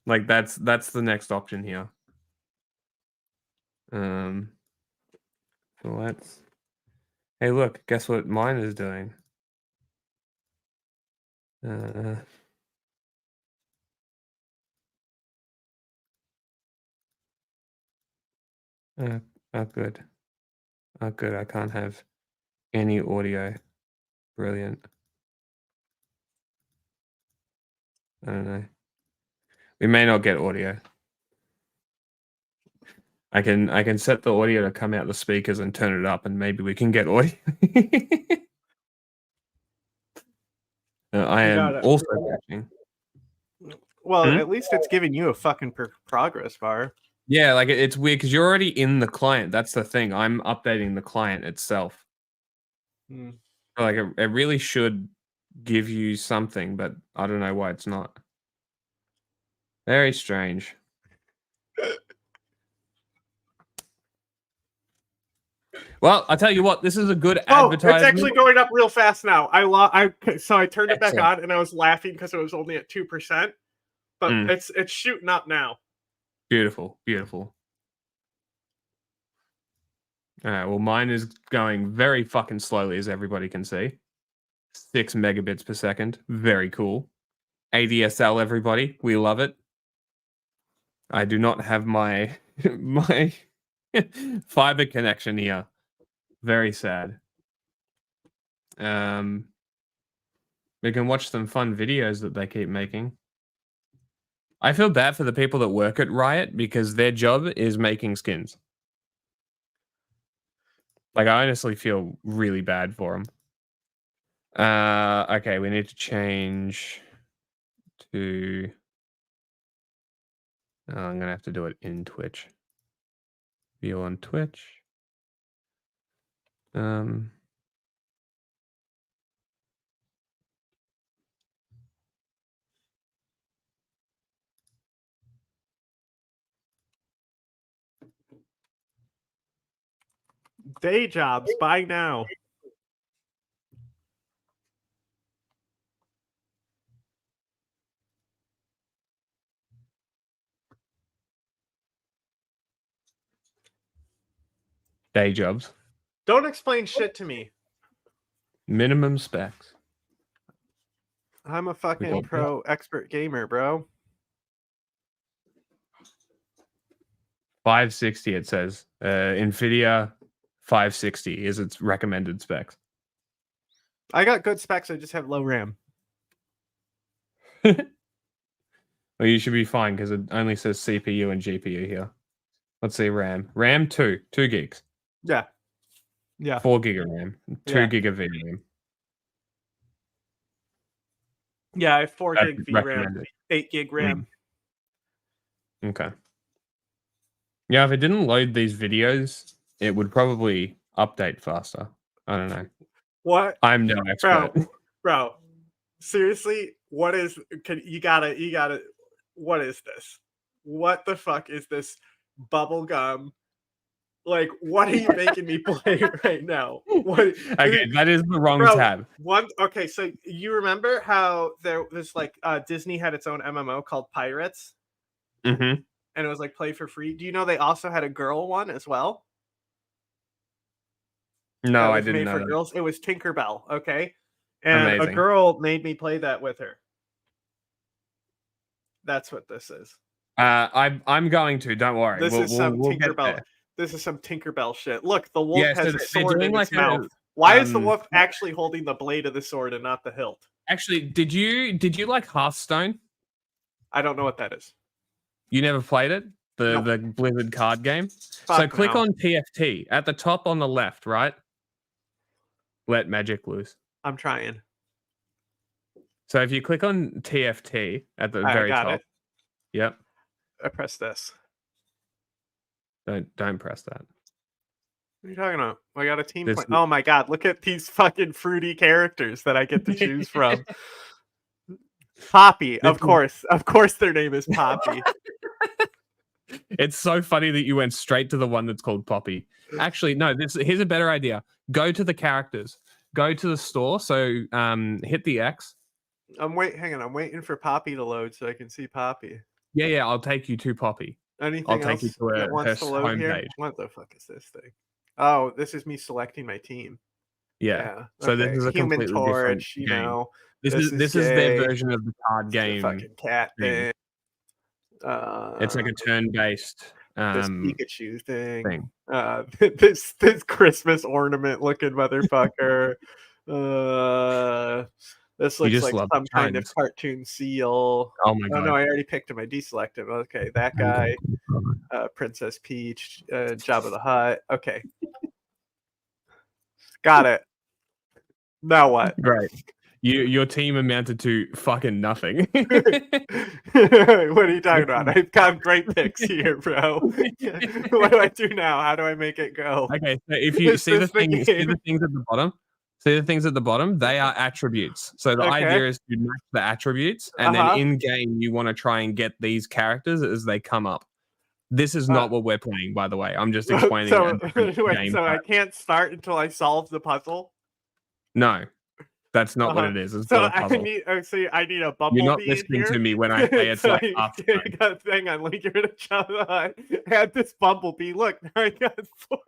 Like that's the next option here. So let's. Hey, look! Guess what mine is doing? Oh, good. Oh, good. I can't have any audio. Brilliant. I don't know. We may not get audio. I can set the audio to come out the speakers and turn it up, and maybe we can get audio. I am also patching. Well, at least it's giving you a fucking progress bar. Yeah, like it's weird because you're already in the client. That's the thing. I'm updating the client itself. Like it really should give you something, but I don't know why it's not. Very strange. Well, I'll tell you what, this is a good advertisement. It's actually going up real fast now. So I turned it back on and I was laughing because it was only at 2%, but it's shooting up now. Beautiful. All right, well, mine is going very fucking slowly, as everybody can see. 6 megabits per second. Very cool. ADSL, everybody. We love it. I do not have my my fiber connection here. Very sad. We can watch some fun videos that they keep making. I feel bad for the people that work at Riot because their job is making skins. Like, I honestly feel really bad for them. Okay, we need to change to... Oh, I'm going to have to do it in Twitch. View on Twitch. Day jobs. Buy now. Day jobs. Don't explain shit to me. Minimum specs. I'm a fucking pro expert gamer, bro. 560 it says. Nvidia 560 is its recommended specs. I got good specs, I just have low RAM. Well, you should be fine because it only says CPU and GPU here. Let's see RAM. RAM 2 gigs. Yeah. Yeah. 4 gig of RAM. 2 Yeah. gig of VRAM. Yeah, I have 4 That's gig VRAM, recommended. 8 gig RAM. Okay. Yeah, if it didn't load these videos, it would probably update faster. I don't know. What? I'm no expert. Bro. Seriously, what is you gotta what is this? What the fuck is this bubble gum? Like, what are you making me play right now? What Okay, that is the wrong tab. Okay, so you remember how there was like Disney had its own MMO called Pirates? Mm-hmm. And it was like play for free. Do you know they also had a girl one as well? No, I was didn't made know for that. girls. It was Tinkerbell, okay? And Amazing. a girl made me play that with her. That's what this is. I'm going to. Don't worry. This is some we'll get Tinkerbell. there. This is some Tinkerbell shit. Look, the wolf Yeah, so has a they're sword doing in like its mouth. Why is the wolf actually holding the blade of the sword and not the hilt? Actually, did you like Hearthstone? I don't know what that is. You never played it? The Blizzard card game? So Fuck click no. on TFT at the top on the left, right? Let magic loose. I'm trying. So if you click on TFT at the I very got top. it. Yep. I press this. Don't press that. What are you talking about? I got a team This- plan. Oh my god, look at these fucking fruity characters that I get to choose from. Poppy, of course. Of course their name is Poppy. It's so funny that you went straight to the one that's called Poppy. Actually, no, here's a better idea. Go to the characters. Go to the store. So hit the X. Hang on, I'm waiting for Poppy to load so I can see Poppy. Yeah, I'll take you to Poppy. Anything I'll take you else to that her wants to load here? homepage. What the fuck is this thing? Oh, this is me selecting my team. Yeah. So this okay. is a Human completely Torch, different you game. know. This is their gay. version of the card It's the game. fucking cat thing. It's like a turn-based this Pikachu thing. thing. This Christmas ornament looking motherfucker. This You looks just like love some kind of tones. cartoon seal. Oh my no, God. I already picked him. I deselected him. Okay, that guy. Princess Peach, Jabba the Hutt. Okay. Got it. Now what? Great. Your team amounted to fucking nothing. What are you talking about? I've got great picks here, bro. What do I do now? How do I make it go? Okay, so if you Is see the this the things, see game? the things at the bottom. See the things at the bottom. They are attributes. So the Okay. idea is to match the attributes, and Uh-huh. then in game you want to try and get these characters as they come up. This is not what we're playing, by the way. I'm just explaining. So, a different wait, game so I type. can't start until I solve the puzzle? No, that's not what Uh-huh. it is. It's So not a I puzzle. need. Oh, so I need a bumblebee. You're not in listening here? to me when I say it's So like after. hang on, let me get rid of Jabba the Hutt. I had this bumblebee. Look, now I got 4.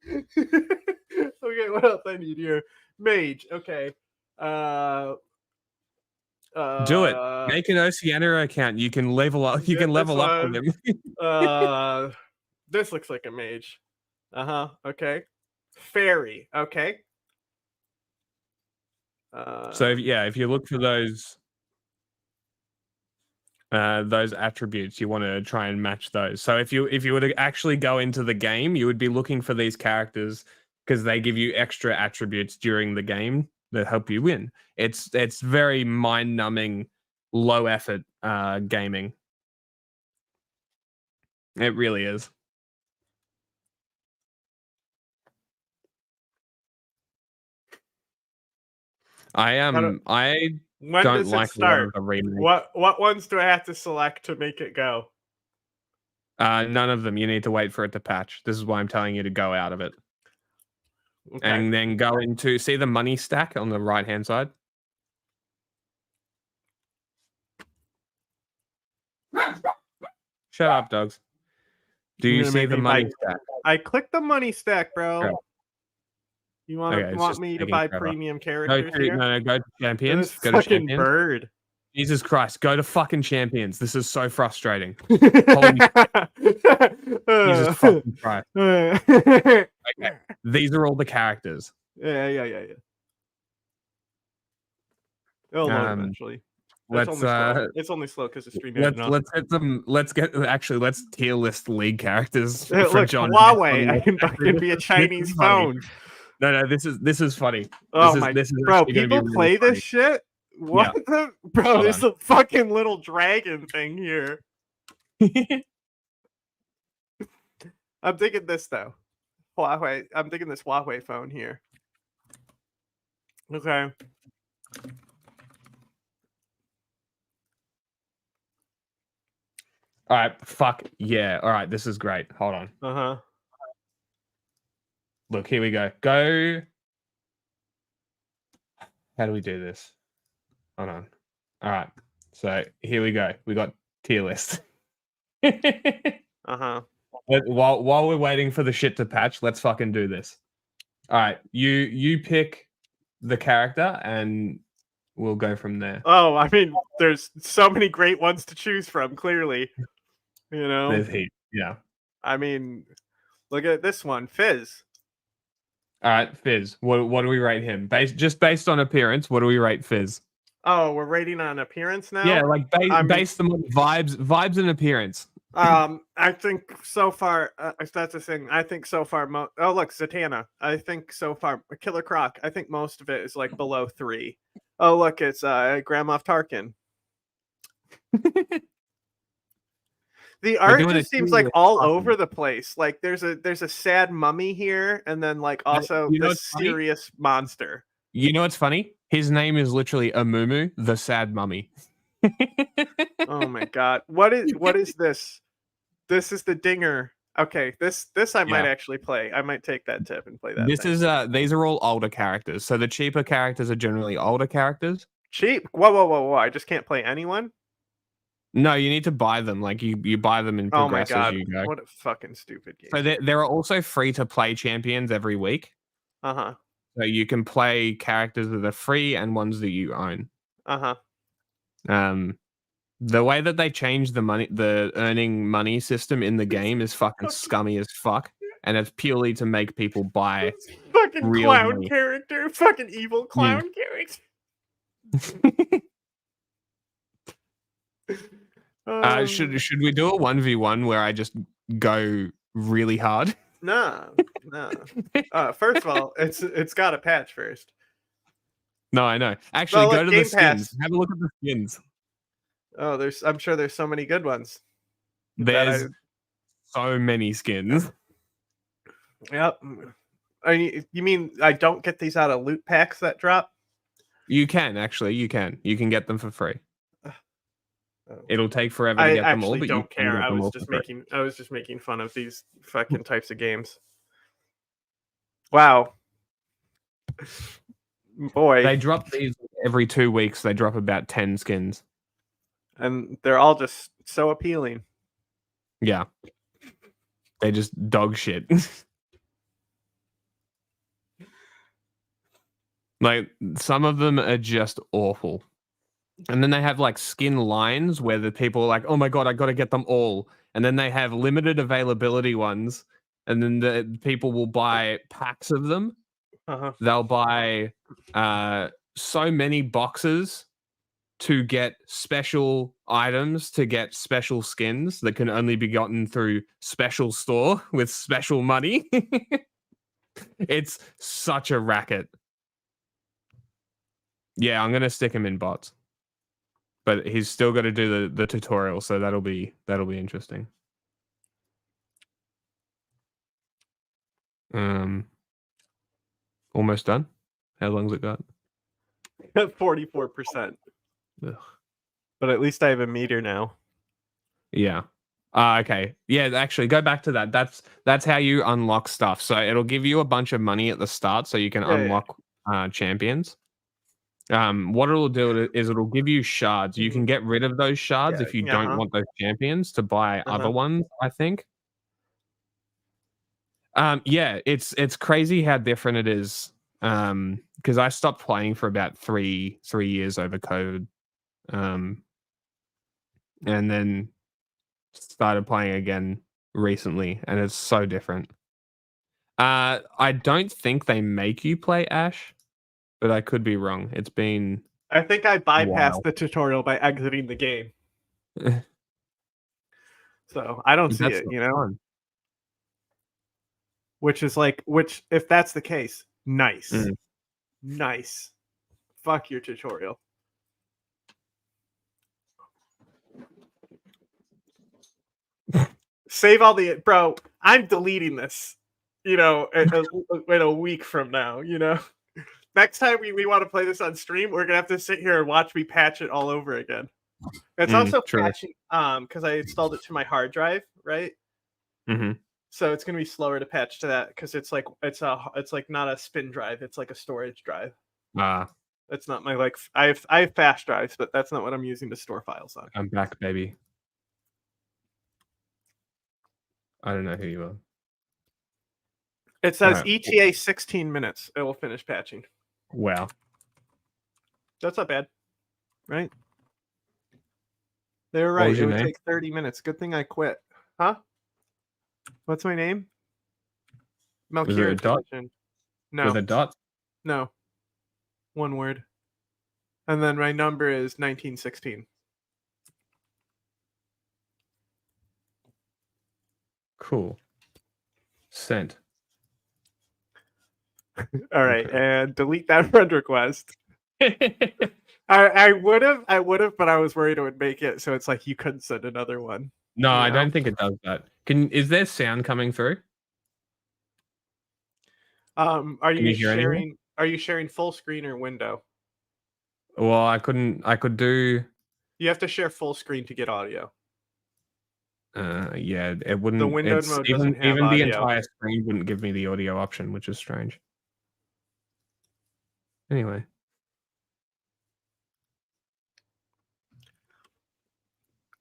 Okay, what else I need here? Mage. Okay. Do it. Make an Oceania account. You can level up. You can level up with him. This looks like a mage. Okay. Fairy. Okay. So if you look for those attributes, you want to try and match those. So if you were to actually go into the game, you would be looking for these characters because they give you extra attributes during the game that help you win. It's very mind-numbing, low effort gaming. It really is. I When don't does like it a lot start? of the remakes. What ones do I have to select to make it go? None of them. You need to wait for it to patch. This is why I'm telling you to go out of it. Okay. And then go into, see the money stack on the right-hand side? Shut up, dogs. Do you You're gonna see make the me money buy- stack? I clicked the money stack, bro. Okay. You want Okay, it's want just me to taking buy forever. premium Go characters to, here? no, go to champions. This Go to fucking champions. bird. Jesus Christ, go to fucking champions. This is so frustrating. Holy Jesus fucking Christ. Okay, these are all the characters. Yeah. It'll load eventually. Let's It's only slow because the stream had enough. let's hit them. Let's tier list league characters Look, for John. Huawei. I can be a Chinese phone. No, this is funny. Oh this is bro, actually gonna be people really play funny. this shit? What Yeah. the bro, Hold there's on. a fucking little dragon thing here. I'm digging this though. Huawei. I'm digging this Huawei phone here. Okay. All right, fuck yeah. All right, this is great. Hold on. Uh-huh. Look, here we go. Go. How do we do this? Hold on. All right. So here we go. We got tier list. Uh-huh. While we're waiting for the shit to patch, let's fucking do this. All right. You pick the character and we'll go from there. Oh, I mean, there's so many great ones to choose from, clearly. You know? There's heat. Yeah. I mean, look at this one, Fizz. All right, Fizz. What do we rate him? Based on appearance, what do we rate Fizz? Oh, we're rating on appearance now? Yeah, like based on vibes and appearance. I think so far, that's the thing. I think so far, oh look, Zatanna. I think so far, Killer Croc. I think most of it is like below 3. Oh look, it's Grand Moff Tarkin. The art just seems like all over the place. Like there's a sad mummy here, and then like also You know the what's funny? serious monster. You know what's funny? His name is literally Amumu, the sad mummy. Oh my god. What is this? This is the dinger. Okay, this I might Yeah. actually play. I might take that tip and play that. This thing. is these are all older characters. So the cheaper characters are generally older characters. Cheap. Whoa. I just can't play anyone? No, you need to buy them. Like you buy them in Oh my progress god. as you go. What a fucking stupid game. So there are also free to play champions every week. Uh-huh. So you can play characters that are free and ones that you own. Uh-huh. The way that they change the earning money system in the game is fucking scummy as fuck, and it's purely to make people buy Fucking real clown money. character. Fucking evil clown character. Should we do a 1v1 where I just go really hard? No. First of all, it's got a patch first. No, I know. Actually, No, go look, to the Game skins. Pass. Have a look at the skins. Oh, I'm sure there's so many good ones. There's so many skins. Yep. You mean I don't get these out of loot packs that drop? You can actually. You can get them for free. It'll take forever to I get them all, actually but don't you can care. get I them all was for just free. making fun of these fucking types of games. Wow. Boy. They drop these every 2 weeks. They drop about 10 skins. And they're all just so appealing. Yeah. They just dog shit. Like some of them are just awful. And then they have like skin lines where the people are like, oh my god, I got to get them all. And then they have limited availability ones. And then the people will buy packs of them. Uh-huh. They'll buy so many boxes to get special items, to get special skins that can only be gotten through special store with special money. It's such a racket. Yeah, I'm gonna stick him in bots, but he's still got to do the tutorial, so that'll be interesting. Almost done. How long's it got? 44%. Ugh. But at least I have a meter now. Yeah. Okay. Yeah, actually, go back to that. That's how you unlock stuff. So it'll give you a bunch of money at the start, so you can unlock champions. What it'll do is it'll give you shards. You can get rid of those shards if you don't want those champions to buy other ones, I think. Yeah, it's crazy how different it is. Because I stopped playing for about three years over COVID. And then started playing again recently, and it's so different. I don't think they make you play Ash, but I could be wrong. It's been I think I bypassed Wow. the tutorial by exiting the game. So I don't see That's it, not you know? fun. Which is like, if that's the case, nice. Nice. Fuck your tutorial. Save all the, bro, I'm deleting this, you know, in a week from now, you know? Next time we want to play this on stream, we're gonna have to sit here and watch me patch it all over again. It's also true. patching, because I installed it to my hard drive, right? So it's gonna be slower to patch to that because it's like not a spin drive, it's like a storage drive. That's not my I have fast drives, but that's not what I'm using to store files on. I'm back, baby. I don't know who you are. It says Alright. ETA 16 minutes. It will finish patching. Wow. That's not bad, right? They were What right. was It your would name? take 30 minutes. Good thing I quit. Huh? What's my name? Was there a dot? No. With a dot? No. One word. And then my number is 1916. Cool. Sent. All right, and delete that friend request. I would have, but I was worried it would make it so it's like you couldn't send another one. No, you I know? don't think it does that. Is there sound coming through? Are Can you you hear anything? sharing? Are you sharing full screen or window? Well, I could do. You have to share full screen to get audio. Yeah, it wouldn't. The windowed It's mode doesn't have even the audio. entire screen wouldn't give me the audio option, which is strange. Anyway.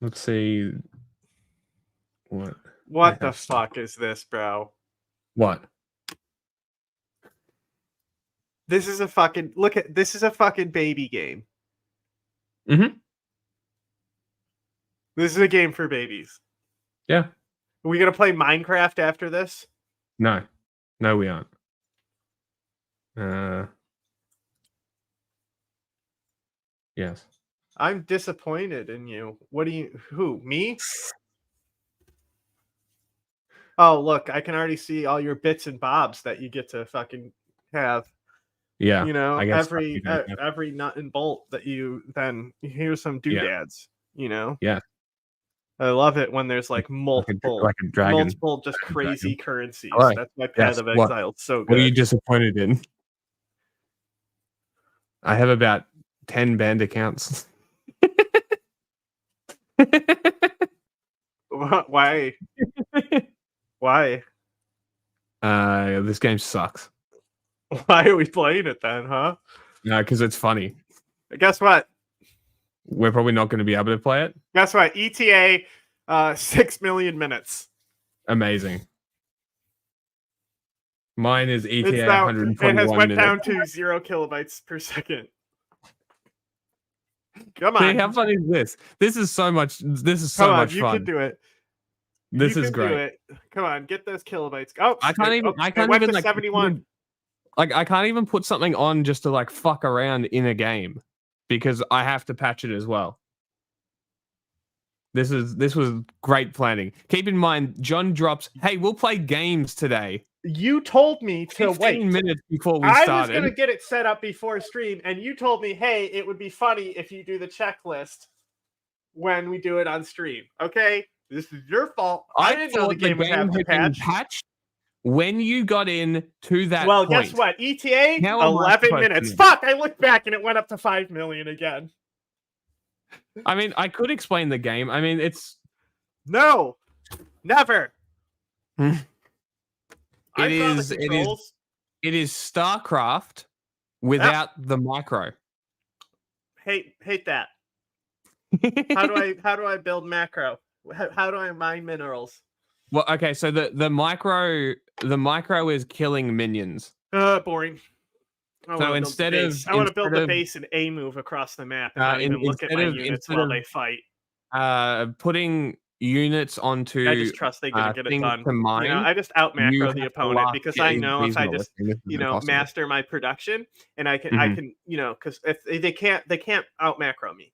Let's see. What the fuck is this, bro? What? This is a fucking this is a fucking baby game. Mm-hmm. This is a game for babies. Yeah. Are we gonna play Minecraft after this? No, we aren't. Yes. I'm disappointed in you. What do you? Who? Me? Oh, look! I can already see all your bits and bobs that you get to fucking have. Yeah. You know, I guess every nut and bolt that you then here's some doodads. You know. Yeah. I love it when there's like multiple, like a dragon. multiple just crazy currencies. Hello. That's my Path Yes. of What? Exile. It's so good. What are you disappointed in? I have about 10 banned accounts. Why? Why? This game sucks. Why are we playing it then, huh? No, because it's funny. Guess what? We're probably not going to be able to play it. Guess what? ETA 6 million minutes. Amazing. Mine is ETA It's now, 121 it has went minutes. down to 0 kilobytes per second. Come on. See, how fun is this? This is so much. This is so Come on, much you fun. can do it. This You is can great. do it. Come on, get those kilobytes. Oh, I can't even. I can't it went even to like 71. Like I can't even put something on just to like fuck around in a game because I have to patch it as well. This was great planning. Keep in mind, John drops, "Hey, we'll play games today." You told me to 15 wait. minutes before we I started. was going to get it set up before stream, and you told me, hey, it would be funny if you do the checklist when we do it on stream. Okay? This is your fault. I didn't know the game would have to had been patch. patched when you got in to that Well, point. guess what? ETA, How am I 11 supposed to minutes. know? Fuck, I looked back and it went up to 5 million again. I mean, I could explain the game. I mean, No, never. It is. It is StarCraft without the micro. Hate that. How do I build macro? How do I mine minerals? Well, okay, so the micro is killing minions. Boring. So instead of I want to build the base and A move across the map and not even look at my units while they fight. Putting units onto I just trust they're gonna get it done. to mine, I just out macro the opponent because I know if I just master my production and I can because if they can't out macro me,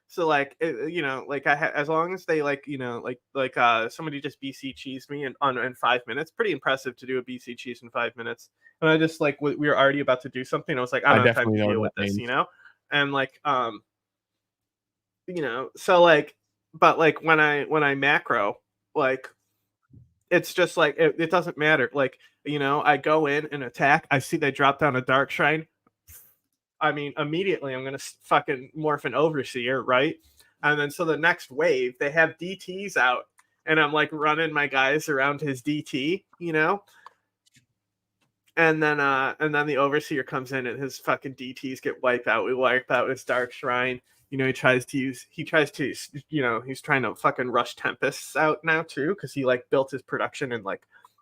So like as long as they somebody just BC cheesed me in 5 minutes, pretty impressive to do a BC cheese in 5 minutes. And I just we were already about to do something. I was like, I don't have time to deal with this, and so but when I macro, it's just it doesn't matter. I go in and attack. I see they drop down a dark shrine. I mean, immediately I'm gonna fucking morph an overseer, right? And then so the next wave, they have DTs out, and I'm running my guys around his DT, And then the overseer comes in and his fucking DTs get wiped out. We wipe out his dark shrine. He's trying to fucking rush Tempests out now too, because he built his production in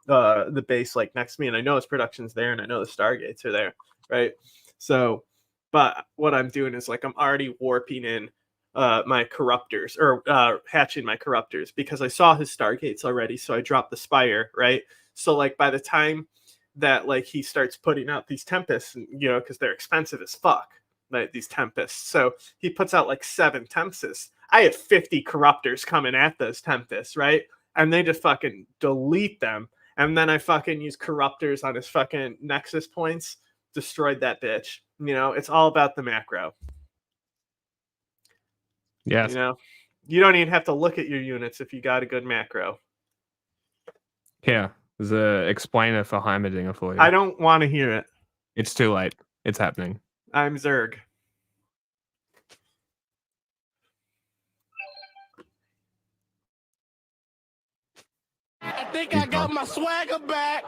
the base next to me, and I know his production's there, and I know the Stargates are there, right? So, but what I'm doing is I'm already warping in my corruptors or hatching my corruptors because I saw his Stargates already, so I dropped the Spire, right? So by the time that he starts putting out these Tempests, because they're expensive as fuck, these Tempests. So he puts out 7 Tempests. I have 50 corruptors coming at those Tempests, right? And they just fucking delete them. And then I fucking use corruptors on his fucking Nexus points, destroyed that bitch. It's all about the macro. Yes. You don't even have to look at your units if you got a good macro. Here, there's a explainer for Heimerdinger for you. I don't want to hear it. It's too late. It's happening. I'm Zerg. I think I got my swagger back.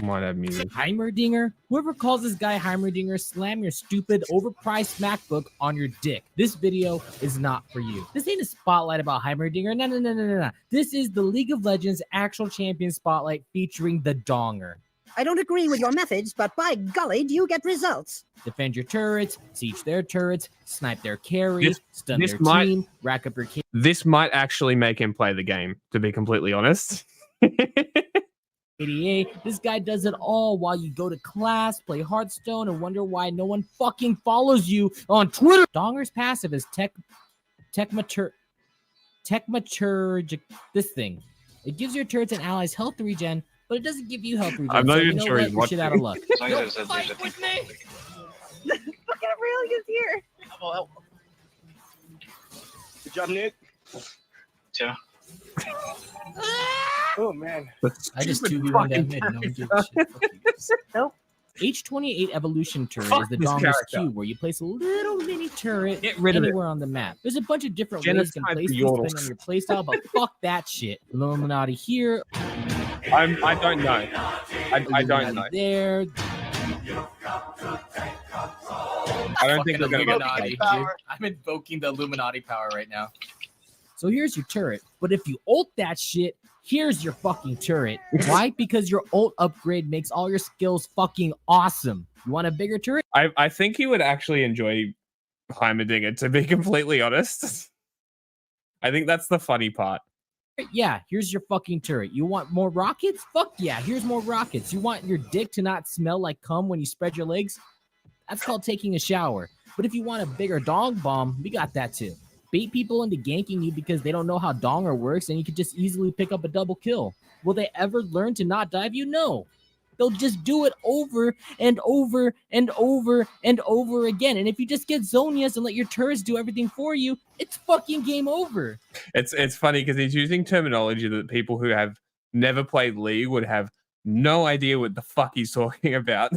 Might have music. Heimerdinger? Whoever calls this guy Heimerdinger, slam your stupid, overpriced MacBook on your dick. This video is not for you. This ain't a spotlight about Heimerdinger. No. This is the League of Legends actual champion spotlight featuring the Donger. I don't agree with your methods, but by golly, do you get results? Defend your turrets, siege their turrets, snipe their carry, stun their team, rack up your... This might actually make him play the game, to be completely honest. ADA, this guy does it all while you go to class, play Hearthstone, and wonder why no one fucking follows you on Twitter. Donger's passive is this thing. It gives your turrets and allies health regen, but it doesn't give you health regen. I'm not even sure he's watching. Shit out of luck. Don't fight with me! Fucking really is here. Good job, Nick. Yeah. Oh man, I just 2v1 that mid. No one gives a shit. Nope. H28 evolution turret is the Donger's Q, where you place a little mini turret anywhere on the map. There's a bunch of different ways you can place these depending on your playstyle, but fuck that shit. Illuminati here. I don't know. I don't know. There. I don't think they're gonna get Illuminati power. I'm invoking the Illuminati power right now. So here's your turret, but if you ult that shit, here's your fucking turret. Why? Because your ult upgrade makes all your skills fucking awesome. You want a bigger turret? I think he would actually enjoy Heimerdinger, to be completely honest. I think that's the funny part. Yeah, here's your fucking turret. You want more rockets? Fuck yeah, here's more rockets. You want your dick to not smell like cum when you spread your legs? That's called taking a shower. But if you want a bigger dong bomb, we got that too. Bait people into ganking you because they don't know how Donger works, and you can just easily pick up a double kill. Will they ever learn to not dive you? No. They'll just do it over and over and over and over again. And if you just get Zonias and let your turrets do everything for you, it's fucking game over. It's funny because he's using terminology that people who have never played League would have no idea what the fuck he's talking about.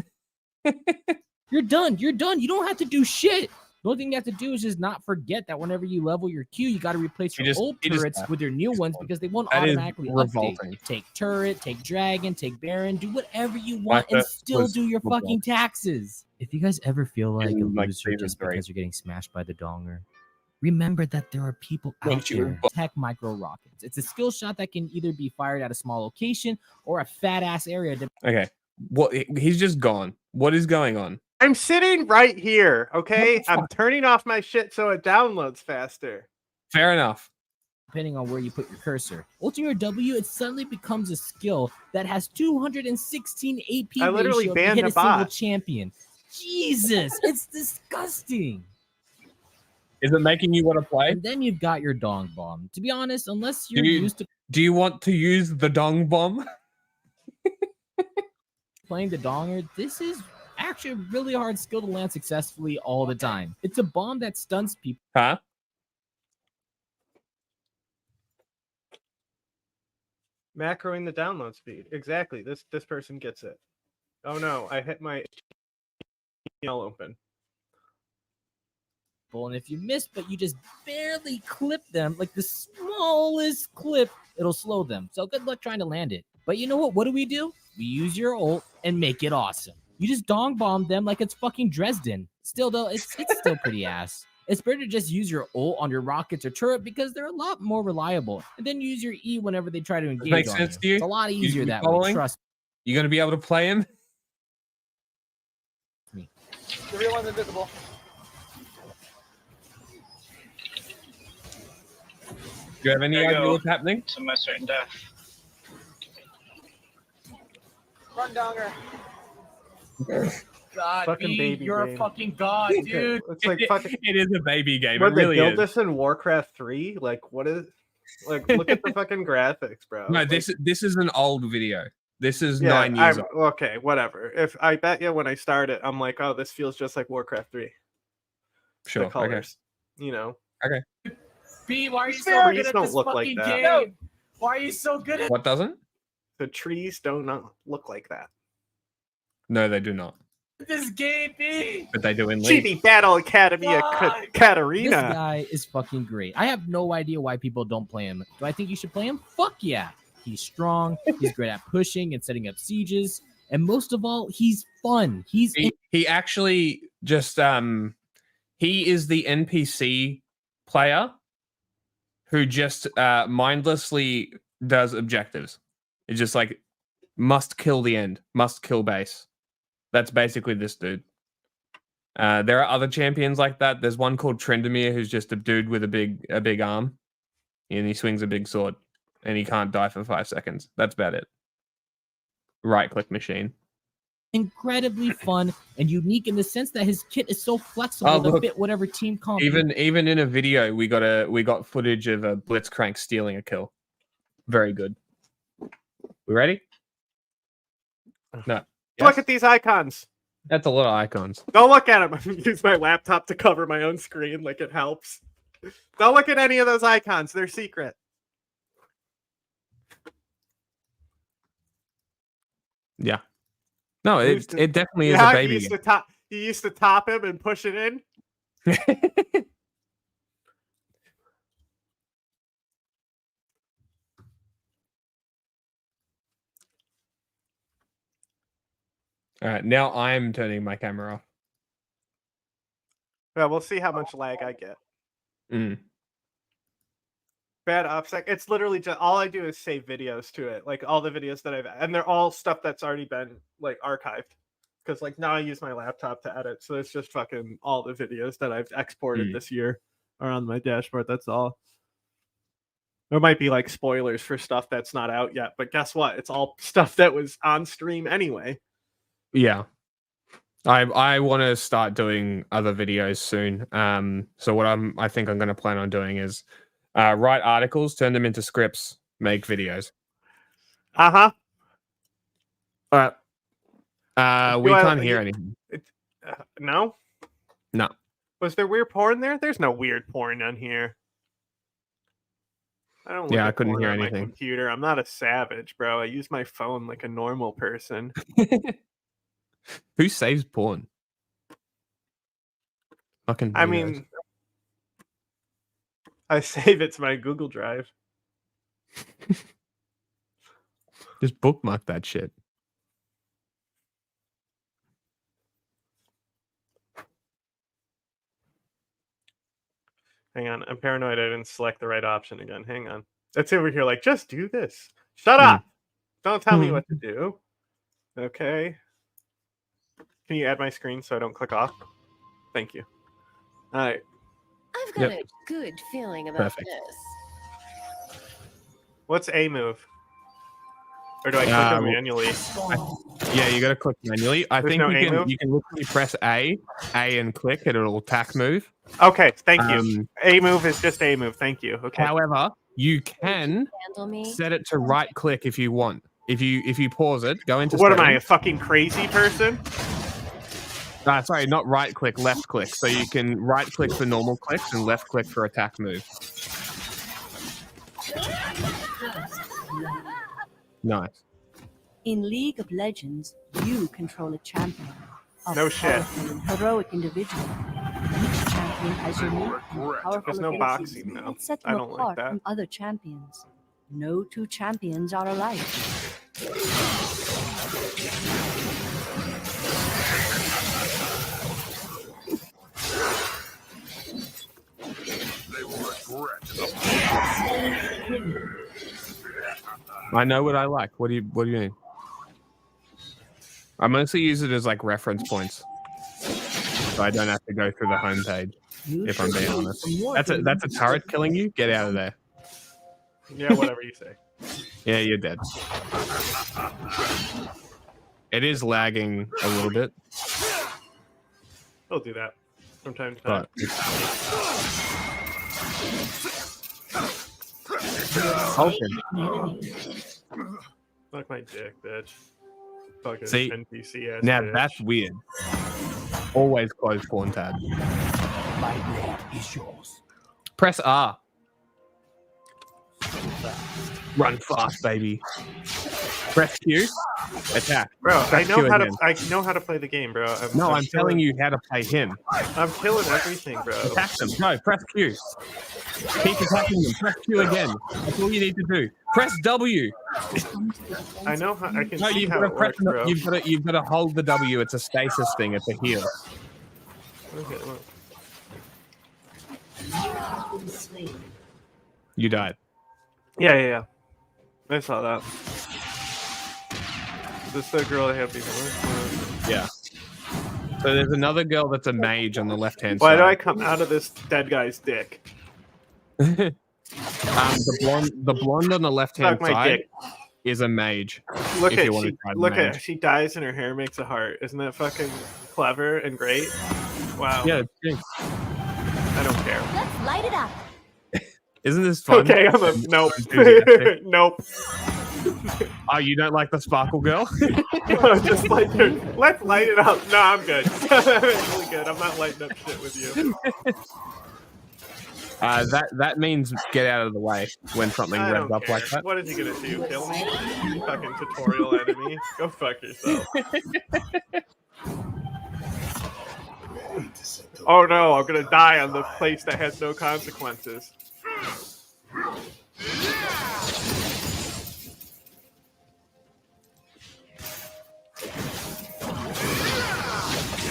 You're done. You're done. You don't have to do shit. The only thing you have to do is just not forget that whenever you level your queue, you got to replace your old turrets with your new ones because they won't automatically update. Take turret, take dragon, take baron, do whatever you want and still do your fucking taxes. If you guys ever feel like a loser just because you're getting smashed by the donger, remember that there are people out there who tech micro rockets. It's a skill shot that can either be fired at a small location or a fat ass area. Okay. What? He's just gone. What is going on? I'm sitting right here, okay? I'm turning off my shit so it downloads faster. Fair enough. Depending on where you put your cursor. Ulting your W, it suddenly becomes a skill that has 216 AP I literally ratio to banned hit a a single bot. champion. Jesus, it's disgusting. Is it making you want to play? And then you've got your dong bomb. To be honest, unless you're Do you, used to do you want to use the dong bomb? playing the donger, this is actually a really hard skill to land successfully all the time. It's a bomb that stuns people. Huh? Macroing the download speed. Exactly. This person gets it. Oh no, I hit my email open. And if you miss, but you just barely clip them, like the smallest clip, it'll slow them. So good luck trying to land it. But you know what? What do? We use your ult and make it awesome. You just dong bomb them like it's fucking Dresden. Still though, it's still pretty ass. It's better to just use your ult on your rockets or turret because they're a lot more reliable. And then use your E whenever they try to engage Makes on sense you. to you? It's a lot You easier that following? way. Trust You gonna be able to play him? me. The real one's invisible. Do you have any idea what's happening? To my certain death. Run donger. God, Fucking B, baby you're game. a fucking god, dude. It's like fucking. It is a baby game. What, It they really built is. this in Warcraft 3? Like, what is? Like, look at the fucking graphics, bro. No, Like, this is an old video. This is yeah, 9 years old. okay, whatever. If I bet you when I start it, I'm like, oh, this feels just like Warcraft 3. Sure. The colors, you know. Okay. B, why are you so Trees good at don't this look like fucking that. game? Why are you so good at What doesn't? The trees do not look like that. No, they do not. this game, B? But they do in League. Chibi Battle Academy of This Katarina. guy is fucking great. I have no idea why people don't play him. Do I think you should play him? Fuck yeah. He's strong. He's great at pushing and setting up sieges. And most of all, he's fun. He actually just he is the NPC player who just mindlessly does objectives. It's just like must kill the end, must kill base. That's basically this dude. There are other champions like that. There's one called Trendemir who's just a dude with a big arm, and he swings a big sword, and he can't die for 5 seconds. That's about it. Right click machine. Incredibly fun and unique in the sense that his kit is so flexible to look, fit whatever team comp. Even in a video, we got footage of a Blitzcrank stealing a kill. Very good. We ready? No. Look at these icons. That's a lot of icons. Don't look at them. I'm gonna use my laptop to cover my own screen, like it helps. Don't look at any of those icons. They're secret. Yeah. No, it definitely is a baby You used to top him and push it in. All right, now I'm turning my camera off. Yeah, we'll see how much lag I get. Bad upsec. It's literally just all I do is save videos to it, like all the videos that and they're all stuff that's already been like archived. Because like now I use my laptop to edit, so it's just fucking all the videos that I've exported this year are on my dashboard. That's all. There might be like spoilers for stuff that's not out yet, but guess what? It's all stuff that was on stream anyway. Yeah. I want to start doing other videos soon. So what I think I'm going to plan on doing is write articles, turn them into scripts, make videos. Uh-huh. All right. We can't hear anything. No? No. Was there weird porn there? There's no weird porn on here. I don't look I at couldn't porn hear on my anything. computer. I'm not a savage, bro. I use my phone like a normal person. Who saves porn? Fucking. I weirdos. mean, I save it to my Google Drive. Just bookmark that shit. Hang on, I'm paranoid I didn't select the right option again. Hang on. It's over here like, just do this. Shut up! Don't tell me what to do. Okay. Can you add my screen so I don't click off? Thank you. All right. I've got a good feeling about Perfect. this. What's A move? Or do I click it manually? Yeah, you got to click manually. I There's think no you A can move? you can literally press A and click, and it'll attack move. Okay, thank you. A move is just A move. Thank you. Okay. However, you can Handle me. set it to right click if you want. If you pause it, go into What am I, a settings. fucking crazy person? Sorry, not right click, left click. So you can right click for normal clicks and left click for attack move. Nice. In League of Legends, you control a champion. A No shit. powerful and heroic individual. Each champion has unique and powerful There's no abilities boxing, though. that set I them don't like apart that. from other champions. No two champions are alike. I know what I like. What do you mean? I mostly use it as like reference points, so I don't have to go through the homepage. If I'm being honest, that's a turret killing you. Get out of there. Yeah, whatever you say. Yeah, you're dead. It is lagging a little bit, I'll do that from time to time. Fuck my dick, bitch. Fucking See, NPC ass now bitch. that's weird. Always close pawn tab. My blade is yours. Press R. Run fast, baby. Press Q. Attack. Bro, Press I Q know how to. again. I know how to play the game, bro. I'm telling you how to play him. I'm killing everything, bro. Attack them. No, press Q. Keep attacking them. Press Q again. That's all you need to do. Press W. I know how. I can No, see you've how got it to press. works, bro. You've got to hold the W. It's a stasis thing. It's a heal. Okay, look. You died. Yeah. I saw that. Is this the girl I have before? Yeah. So there's another girl that's a mage on the left-hand Why side. do I come out of this dead guy's dick? The blonde on the left-hand Suck my side dick. is a mage. Look if at you want to she. try the Look mage. at she dies and her hair makes a heart. Isn't that fucking clever and great? Wow. Yeah, it's good. I don't care. Let's light it up. Isn't this fun? Okay, I'm a nope. Enthusiastic. Nope. Oh, you don't like the sparkle girl? Just like her. Let's light it up. No, I'm good. I'm really good. I'm not lighting up shit with you. That means get out of the way when something I revs don't up care. like that. What is he gonna do? Kill me? Fucking tutorial enemy. Go fuck yourself. Oh no, I'm gonna die on the place that has no consequences.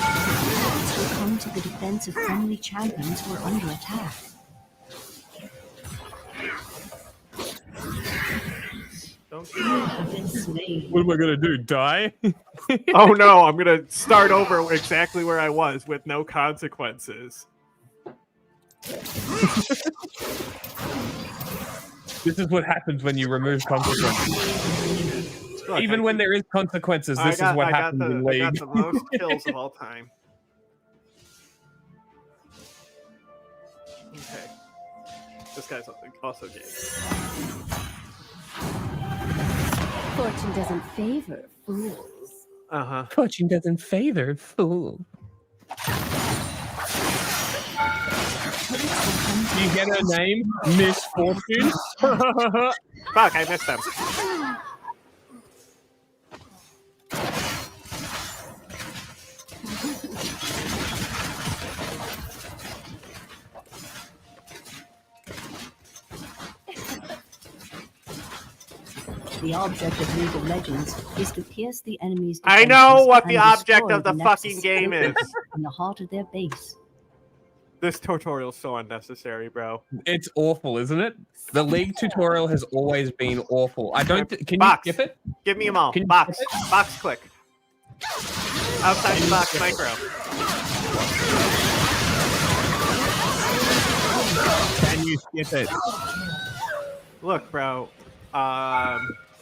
Come to the defense of friendly champions who are under attack. What am I gonna do? Die? Oh no, I'm gonna start over exactly where I was with no consequences. This is what happens when you remove consequences. Look, Even when there is consequences, this is what happens in I League. got the most kills of all time. Okay. This guy's also gay. Fortune doesn't favor fools. Uh-huh. Fortune doesn't favor fool. You get her name? Miss Fortune? Fuck, I missed them. The object of League of Legends is to pierce the enemy's I know defenses what and the object destroy of the Nexus fucking game is. in the heart of their base. This tutorial is so unnecessary, bro. It's awful, isn't it? The League tutorial has always been awful. I don't. Can Box. you skip it? Give me them all. Can you Box. skip it? Box click. Outside the box micro. Can you skip it? Look, bro.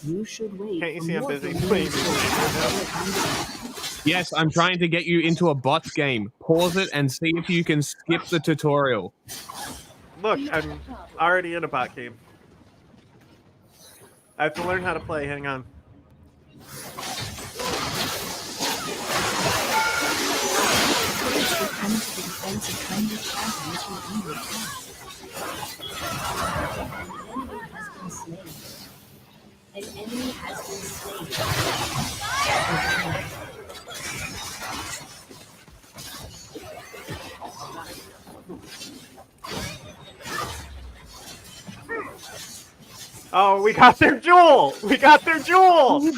You should wait. Can't you for see I'm more busy from playing League this game? Yes, I'm trying to get you into a bots game. Pause it and see if you can skip the tutorial. Look, I'm already in a bot game. I have to learn how to play. Hang on. An enemy has been Oh, we got their jewel! We got their jewel!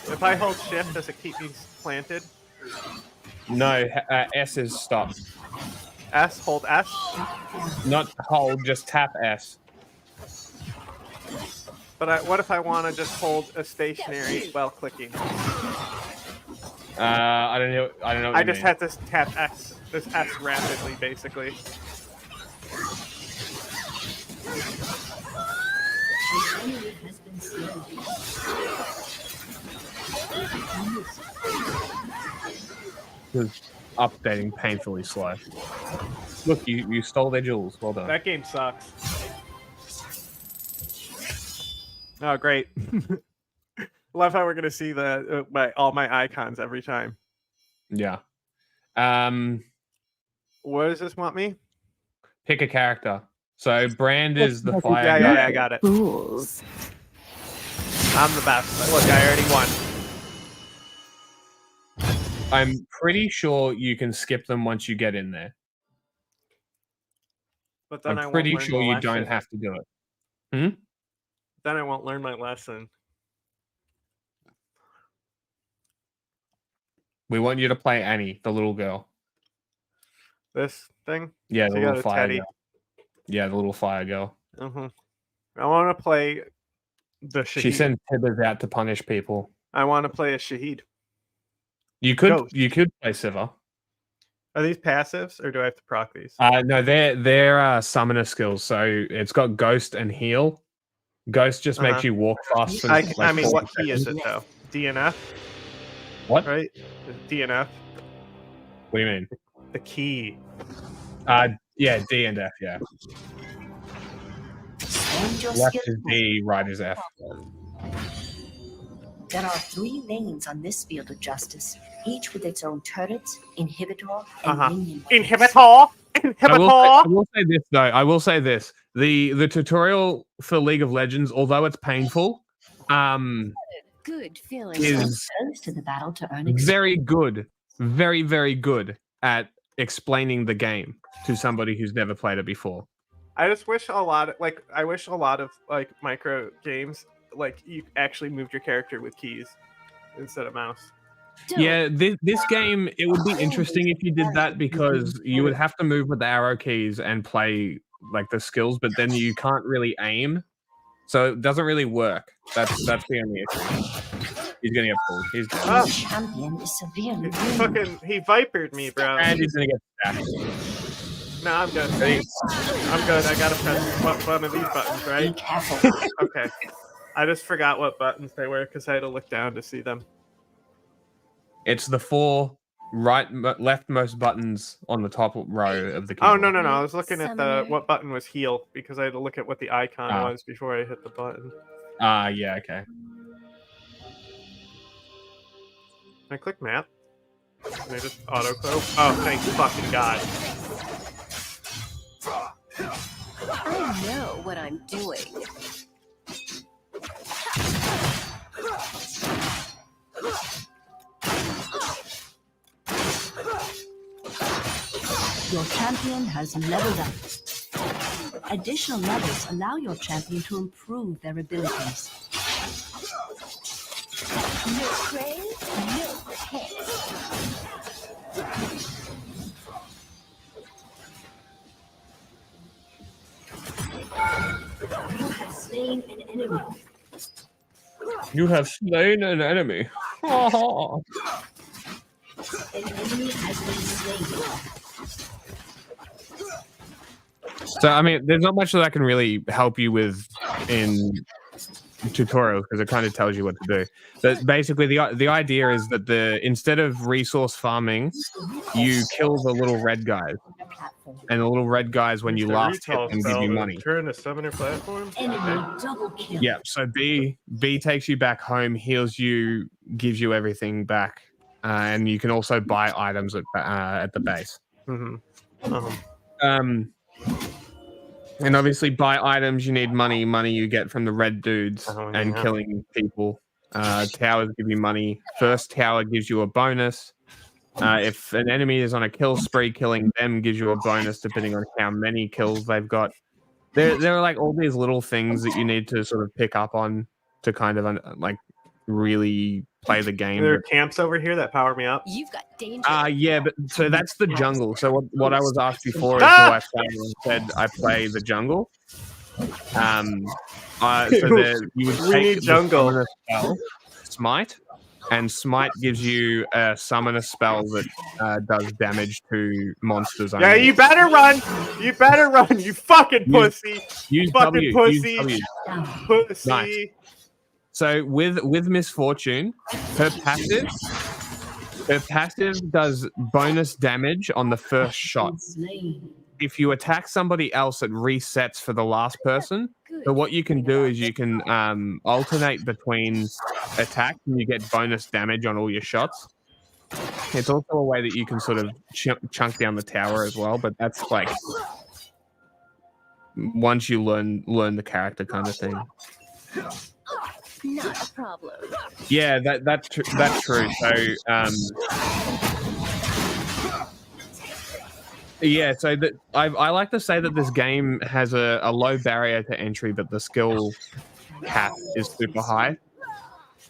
If I hold shift, does it keep me planted? No, S is stop. S, hold S? Not hold, just tap S. But what if I want to just hold a stationary while clicking? I don't know. I don't know. What I you just mean. had to tap S, this S rapidly, basically. It's updating painfully slow. Look, you stole their jewels. Well done. That game sucks. Oh, great. Love how we're gonna see the all my icons every time. Yeah. What does this want me? Pick a character. So Brand is the fire. Yeah, guy. I got it. Fools. I'm the best. Look, I already won. I'm pretty sure you can skip them once you get in there. But then I'm pretty sure you don't have to do it. Hmm? Then I won't learn my lesson. We want you to play Annie, the little girl. This thing? Yeah, So the you little got a fire teddy. girl. Yeah, the little fire girl. I want to play the Shahid. She sends Tibbers out to punish people. I want to play a Shahid. You could Ghost. you could play Siva. Are these passives, or do I have to proc these? No, they're summoner skills. So it's got Ghost and Heal. Ghost just makes you walk fast. For, I mean, 40 what key is seconds. it, though? DNF? What? Right? DNF? What do you mean? The key. Yeah, D and F, yeah. Stand your Left skill. is D, right is F. There are 3 lanes on this field of justice, each with its own turrets, inhibitor, and minion. Inhibitor! I will say this though. I will say this. The tutorial for League of Legends, although it's painful, Good feeling. is Close to the battle to earn very good. Very, very good at explaining the game to somebody who's never played it before. I just wish a lot of, I wish a lot of, micro games, you actually moved your character with keys instead of mouse. Yeah, this game, it would be interesting if you did that because you would have to move with the arrow keys and play the skills, but then you can't really aim, so it doesn't really work. That's the only issue. He's gonna get pulled. He's dead. Oh. champion is severely He vipered me, bro. And he's gonna get stacked. No, I'm good. I'm good. I gotta press one of these buttons, right? Be careful. Okay. I just forgot what buttons they were because I had to look down to see them. It's the 4 leftmost buttons on the top row of the Oh, keyboard. no. I was looking at what button was heal because I had to look at what the icon was before I hit the button. Yeah, okay. Can I click map? Can I just auto-close? Oh, thank fucking God. I know what I'm doing. Your champion has leveled up. Additional levels allow your champion to improve their abilities. No praise, no pets. You have slain an enemy. You have slain an enemy. An enemy has been slain. So I mean, there's not much that I can really help you with in tutorials because it kind of tells you what to do. But basically, the idea is that instead of resource farming, you kill the little red guys, and the little red guys when you last hit them give you money. Turn a summoner platform. Enemy double kill. Yeah. So B takes you back home, heals you, gives you everything back, and you can also buy items at the base. And obviously, buy items, you need money. Money you get from the red dudes and killing people. Towers give you money. First tower gives you a bonus. If an enemy is on a kill spree, killing them gives you a bonus depending on how many kills they've got. There are like all these little things that you need to sort of pick up on to kind of like really play the game. There are camps over here that power me up. You've got danger. Yeah, but so that's the jungle. So what I was asked before is do I play? I said I play the jungle. So you would take jungle the spell, smite, and smite gives you a summoner spell that does damage to monsters. Yeah, you better run. You better run. You fucking pussy. Use fucking W, pussy. use W. Pussy. Nice. So with Misfortune, her passive does bonus damage on the first shot. If you attack somebody else, it resets for the last person. So what you can do is you can alternate between attacks and you get bonus damage on all your shots. It's also a way that you can sort of chunk down the tower as well, but that's like once you learn the character kind of thing. Not a problem. Yeah, that's true. So, yeah, so I like to say that this game has a low barrier to entry, but the skill cap is super high.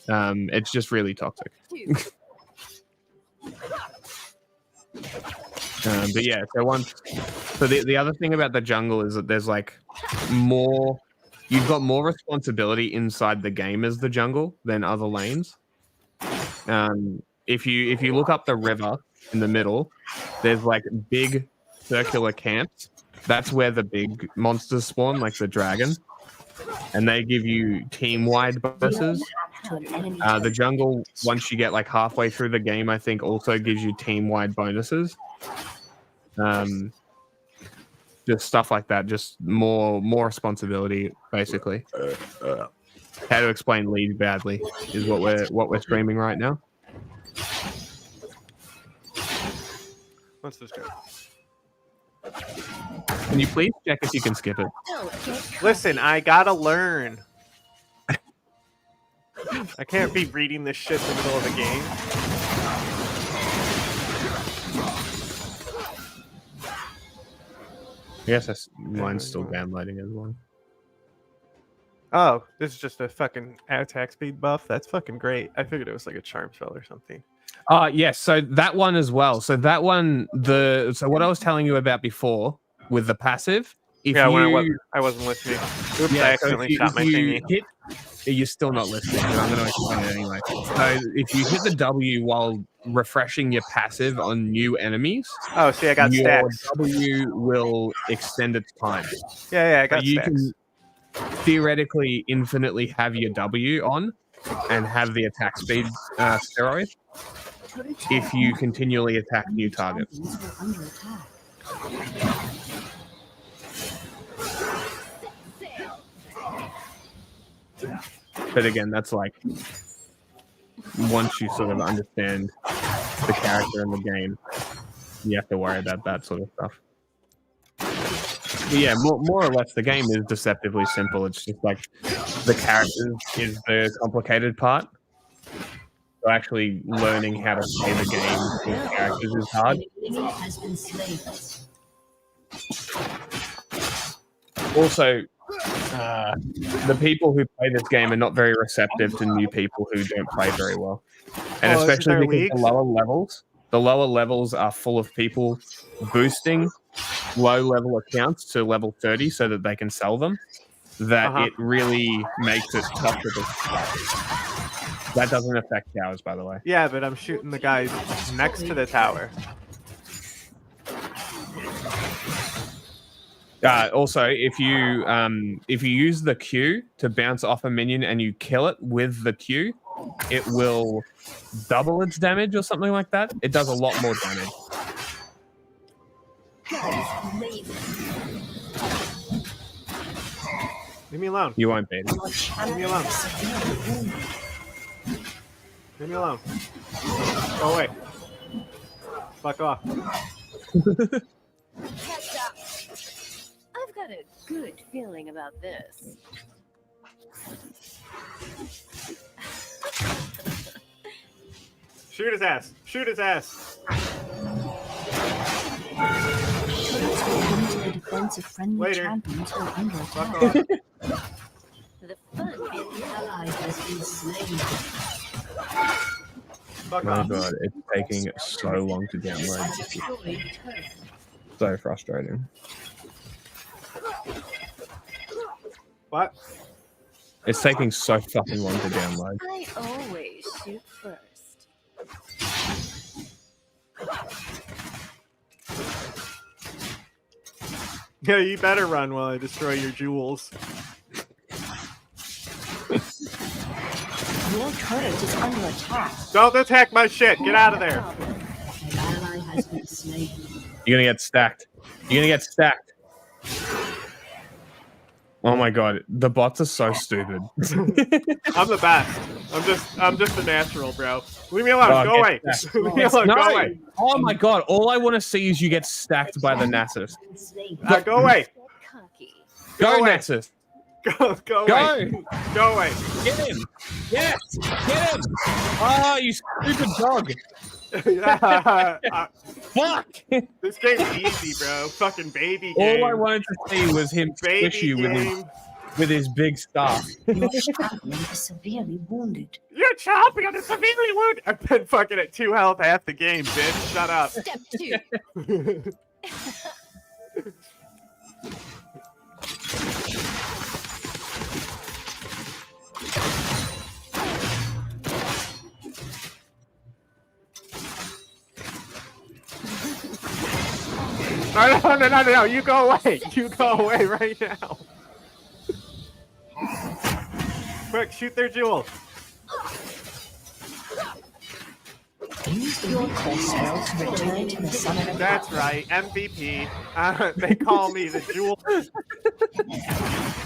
It's just really toxic. But yeah, so the other thing about the jungle is that there's like more. You've got more responsibility inside the game as the jungle than other lanes. If you look up the river in the middle, there's like big circular camps. That's where the big monsters spawn, like the dragon, and they give you team-wide bonuses. The jungle, once you get like halfway through the game, I think also gives you team-wide bonuses. Just stuff like that, just more responsibility, basically. How to explain lead badly is what we're streaming right now. What's this go? Can you please check if you can skip it? Listen, I gotta learn. I can't be reading this shit in the middle of the game. Yes, mine's still downloading as well. Oh, this is just a fucking attack speed buff. That's fucking great. I figured it was like a charm spell or something. Yes, so that one as well. So that one, so what I was telling you about before with the passive. I wasn't listening. Oops, I accidentally shot my thingy. You're still not listening, but I'm going to explain it anyway. So if you hit the W while refreshing your passive on new enemies, I got your stacks. W will extend its time. Yeah, I got you stacks. Can theoretically infinitely have your W on and have the attack speed steroid if you continually attack new targets. But again, that's like once you sort of understand the character in the game, you have to worry about that sort of stuff. But yeah, more or less, the game is deceptively simple. It's just like the characters is the complicated part. So actually learning how to play the game with characters is hard. Also, the people who play this game are not very receptive to new people who don't play very well, and Oh, isn't especially there because leagues? the lower levels are full of people boosting low-level accounts to level 30 so that they can sell them. That it really makes it tough to discuss. That doesn't affect towers, by the way. Yeah, but I'm shooting the guys next to the tower. Also, if you use the Q to bounce off a minion and you kill it with the Q, it will double its damage or something like that. It does a lot more damage. Leave me alone. You won't beat it. Leave me alone. Leave me alone. Go away. Fuck off. I've got a good feeling about this. Shoot his ass. Shoot his ass. The defense of friendly Later. champions who are under Fuck attack. off. The fun An ally has been slain. Fuck My off. God, it's taking so long to download. So frustrating. What? It's taking so fucking long to download. I always shoot first. Yeah, you better run while I destroy your jewels. Your turret is under attack. Don't attack my shit. Get out of there. An ally has been slain. You're gonna get stacked. You're gonna get stacked. Oh my God, the bots are so stupid. I'm the best. I'm just a natural, bro. Leave me alone. Oh, Go get away. stacked. Leave me alone. No. Go away. Oh my God, all I want to see is you get stacked by the Nasus. Go away. Go, away. Nasus. Go away. Go away. Get him. Yes. Get him. Oh, you stupid dog. Fuck. This game's easy, bro. Fucking baby game. All I wanted to see was him Baby squish you game. with his big staff. Your champion is severely wounded. Your champion is severely wounded. I've been fucking at 2 health half the game, bitch. Shut up. Step 2. No. You go away. You go away right now. Quick, shoot their jewels. Use your core spell to return to the summon of That's right, MVP. They call me the jewel. Go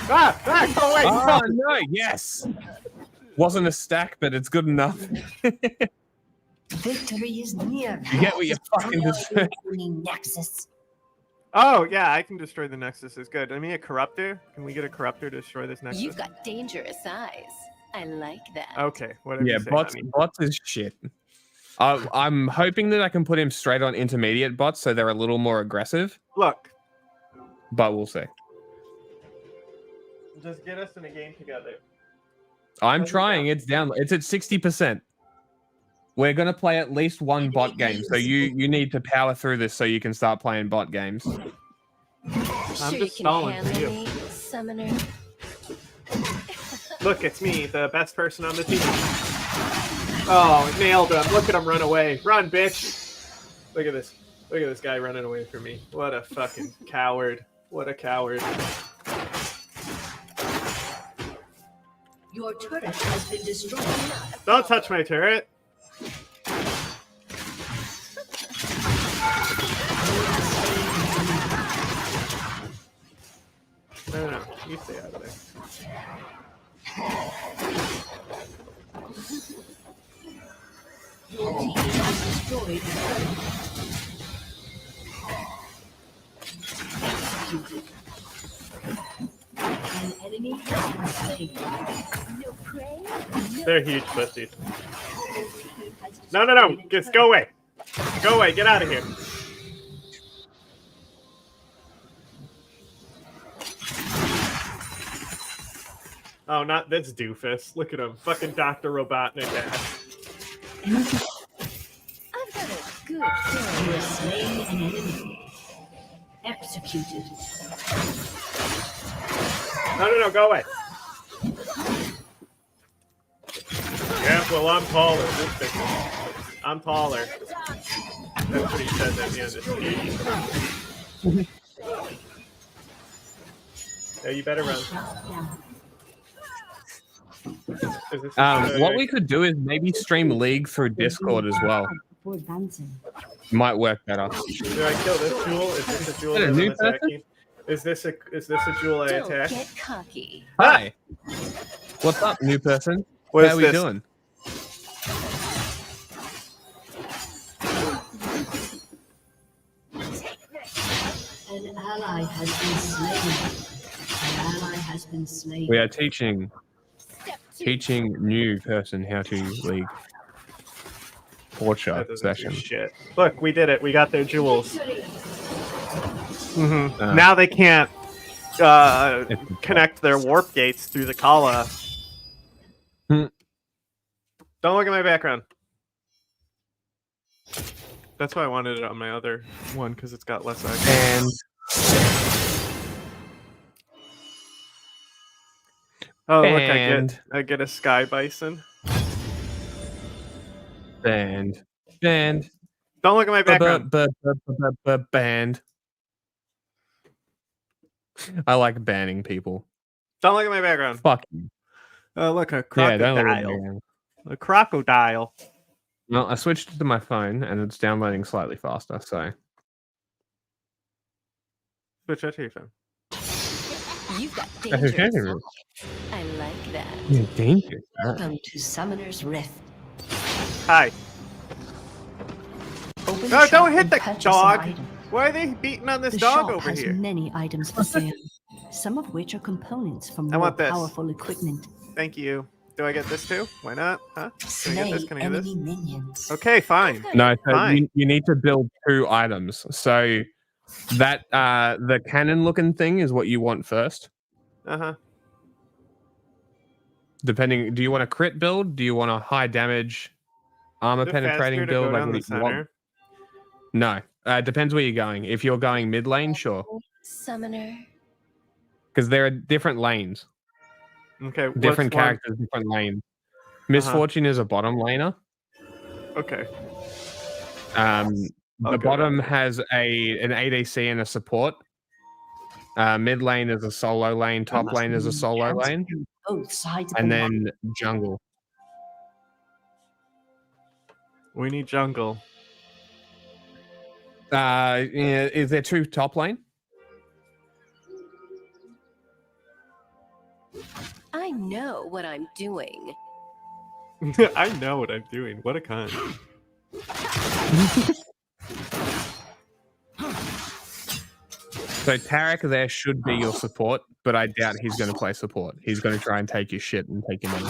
away. Oh no! Yes. Wasn't a stack, but it's good enough. victory is near. You get what you fucking deserve. Nexus. Oh, yeah, I can destroy the Nexus. Is good. I mean, a Corruptor? Can we get a Corruptor to destroy this Nexus? You've got dangerous eyes. I like that. Okay, whatever Yeah, you say, bots. honey. Bots is shit. I'm hoping that I can put him straight on intermediate bots, so they're a little more aggressive. Look. But we'll see. Just get us in a game together. I'm trying. It's down. It's at 60%. We're gonna play at least one bot game, so you need to power through this so you can start playing bot games. I'm Sure just you can stalling for handle you. me, summoner. Look, it's me, the best person on the team. Oh, nailed him. Look at him run away. Run, bitch. Look at this. Look at this guy running away from me. What a fucking coward. What a coward. Your turret has been destroyed. Don't touch my turret. No. You stay out of there. Your team has destroyed the turret. Executed. An enemy has been slain. No prey. They're huge pussies. No. Just go away. Go away. Get out of here. Oh, not this doofus. Look at him. Fucking Dr. Robotnik ass. I've got a good You have slain an enemy. Executed. No, go away. Yeah, well, I'm taller. I'm taller. That's what he says at the end of the Yeah, you better run. Is this What we could do is maybe stream League through Discord as well. Before advancing. Might work better. Do I kill this jewel? Is this a jewel Is that a that new I'm attacking? Is this a jewel I Don't attack? get cocky. Hi. What's up, new person? What How is we this? doing? An ally has been slain. An ally has been slain. We are teaching new person how to League. Torture That doesn't do session. shit. Look, we did it. We got their jewels. Uh, Now they can't connect their warp gates through the Kala. Don't look at my background. That's why I wanted it on my other one, because it's got less icons. And oh, look, and- I get a sky bison. band. Don't look at my background. Band. I like banning people. Don't look at my background. Fuck you. Oh, look, a Yeah, don't look at my crocodile. background. A crocodile. No, I switched it to my phone and it's downloading slightly faster, so. Switch that to your phone. You've got That's okay. dangerous. I like that. Yeah, dangerous. Welcome to Summoner's Rift. Hi. Open No, shop don't hit and the purchase dog. an item. Why are they beating on this The dog shop over has here? many items for sale, some of which are components from I more want this. powerful equipment. Thank you. Do I get this too? Why not? Huh? Can I Slay get this? Can I get this? enemy minions. Okay, fine. No, so Fine. you need to build 2 items. So that the cannon looking thing is what you want first. Uh-huh. Depending, do you want a crit build? Do you want a high damage armor Is it penetrating faster to build? go Like, down what the do you want? center? No, depends where you're going. If you're going mid lane, sure, Summoner. because there are different lanes, Okay. different what's one- characters, different lanes. Misfortune is a bottom laner. Okay. The go bottom has an ADC and a support. Mid lane is a solo lane. Top must lane is a be solo counted lane, on both sides of and the then jungle. We need jungle. Yeah, is there 2 top lane? I know what I'm doing. I know what I'm doing. What a cunt. So Tarek there should be your support, but I doubt he's going to play support. He's going to try and take your shit and take your money.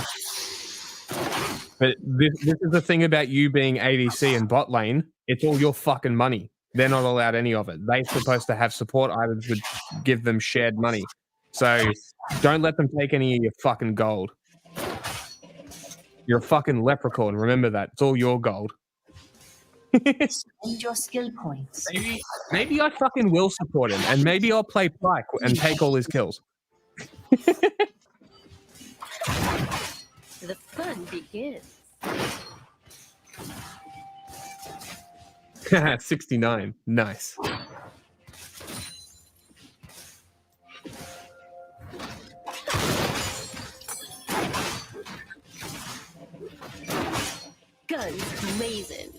But this is the thing about you being ADC and bot lane. It's all your fucking money. They're not allowed any of it. They're supposed to have support items which give them shared money. So don't let them take any of your fucking gold. You're a fucking leprechaun. Remember that. It's all your gold. Spend your skill points. Maybe I fucking will support him, and maybe I'll play Pike and take all his kills. The fun begins. 69. Nice. Guns blazing.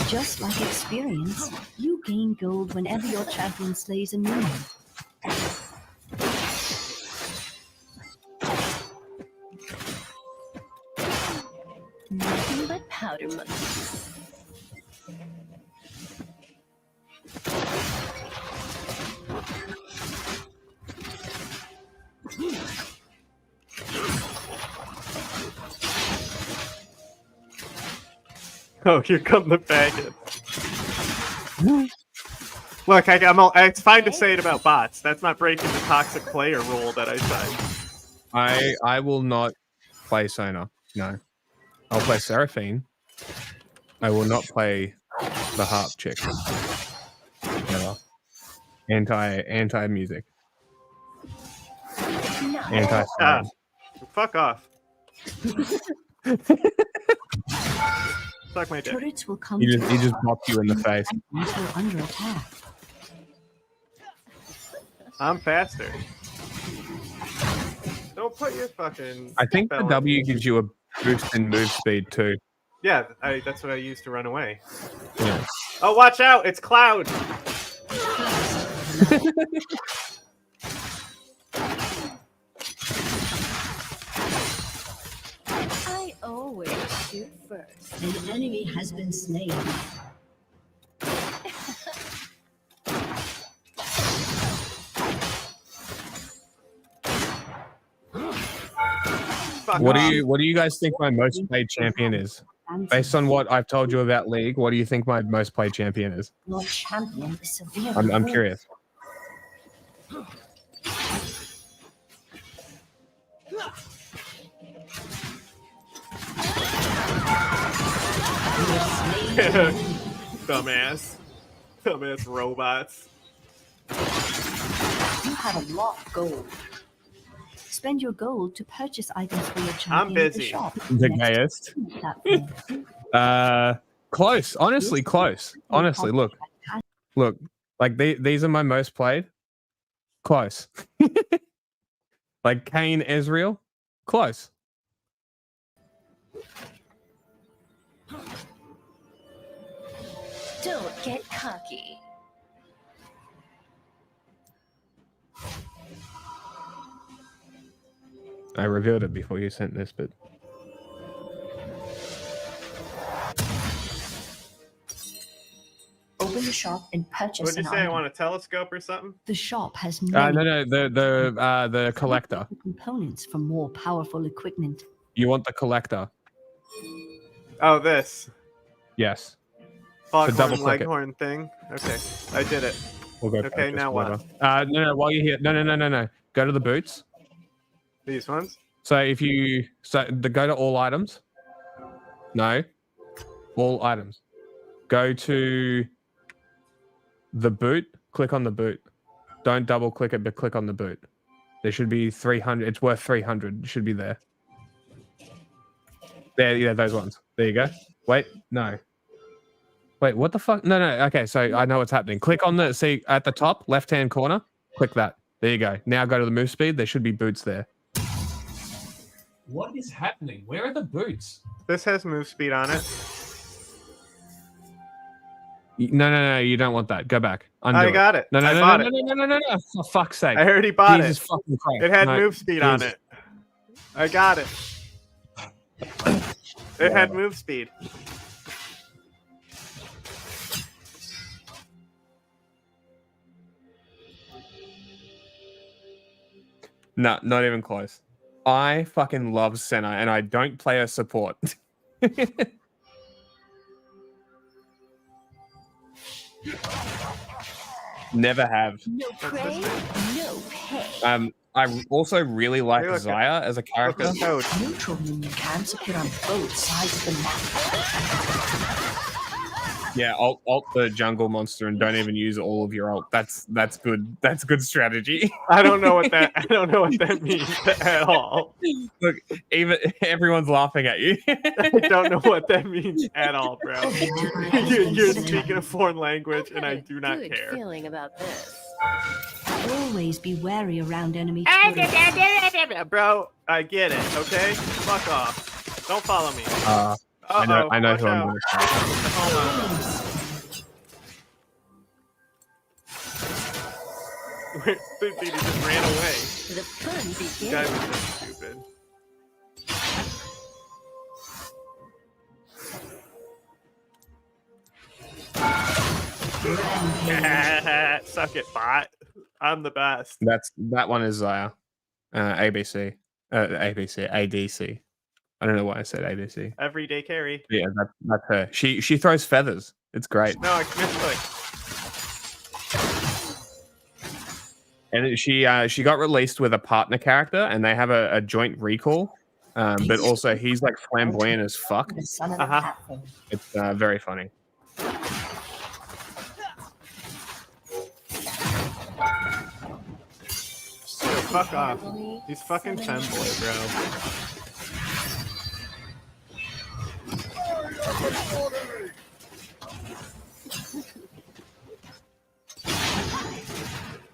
Just like experience, you gain gold whenever your champion slays a minion. Nothing but powder monkeys. Oh, here come the faggots. Look, it's fine to say it about bots. That's not breaking the toxic player rule that I said. I will not play Sona. No. I'll play Seraphine. I will not play the harp chick. Never. Anti music. Anti fuck off. Suck my dick. Turrets will come He just popped you in the face. until under attack. I'm faster. Don't put your fucking. I think the W gives you a boost in move speed too. Yeah, that's what I used to run away. Yeah. Oh, watch out! It's Cloud. I always shoot first. An enemy has been slain. What do you guys think my most played champion is? Based on what I've told you about League, what do you think my most played champion is? Your champion is severely I'm curious. Dumbass robots. You have a lot of gold. Spend your gold to purchase items for your champion. I'm busy. At the shop. The gayest. Close. Honestly, close. Honestly, look. Like these are my most played. Close. Like Kane, Ezreal. Close. Don't get cocky. I revealed it before you sent this, but Open the shop and purchase. What'd you an say? I item. want a telescope or something? The shop has no, many the collector. components for more powerful equipment. You want the collector? Oh, this. Yes. Foghorn double click it. Leghorn thing. Okay, I did it. We'll go Okay, purchase, now what? whatever. No. While you're here, no. Go to the boots. These ones? So if you go to all items. No, all items. Go to the boot. Click on the boot. Don't double click it, but click on the boot. There should be 300. It's worth 300. It should be there. There, yeah, those ones. There you go. Wait, no. Wait, what the fuck? No. Okay, so I know what's happening. Click on the see at the top left-hand corner. Click that. There you go. Now go to the move speed. There should be boots there. What is happening? Where are the boots? This has move speed on it. No. You don't want that. Go back. Undo I got it. No. I bought it. No. For fuck's sake. I already bought Jesus it. fucking Christ. It had No, move speed on Jesus. it. I got it. It had move speed. No, not even close. I fucking love Senna, and I don't play a support. Never have. No prey, no pay. I also really like Zaya as a character. Neutral minion camps appear on both sides of the map. Yeah, alt the jungle monster and don't even use all of your ult. That's good. That's good strategy. I don't know what that means at all. Look, even everyone's laughing at you. I don't know what that means at all, bro. You're speaking a foreign language, and I do not Good care. feeling about this. Always be wary around enemy Bro, I get it. Okay, fuck off. Don't follow me. I know who I'm with. Hold on. Dude, he just ran away. The fun This begins. guy was so stupid. Suck it, bot. I'm the best. That one is Zaya. ABC. ADC. I don't know why I said ADC. Everyday carry. Yeah, that's her. She throws feathers. It's great. No, I misclicked. And she got released with a partner character, and they have a joint recall. But also he's like flamboyant as fuck. It's very funny. Dude, fuck off. He's fucking femboy, bro.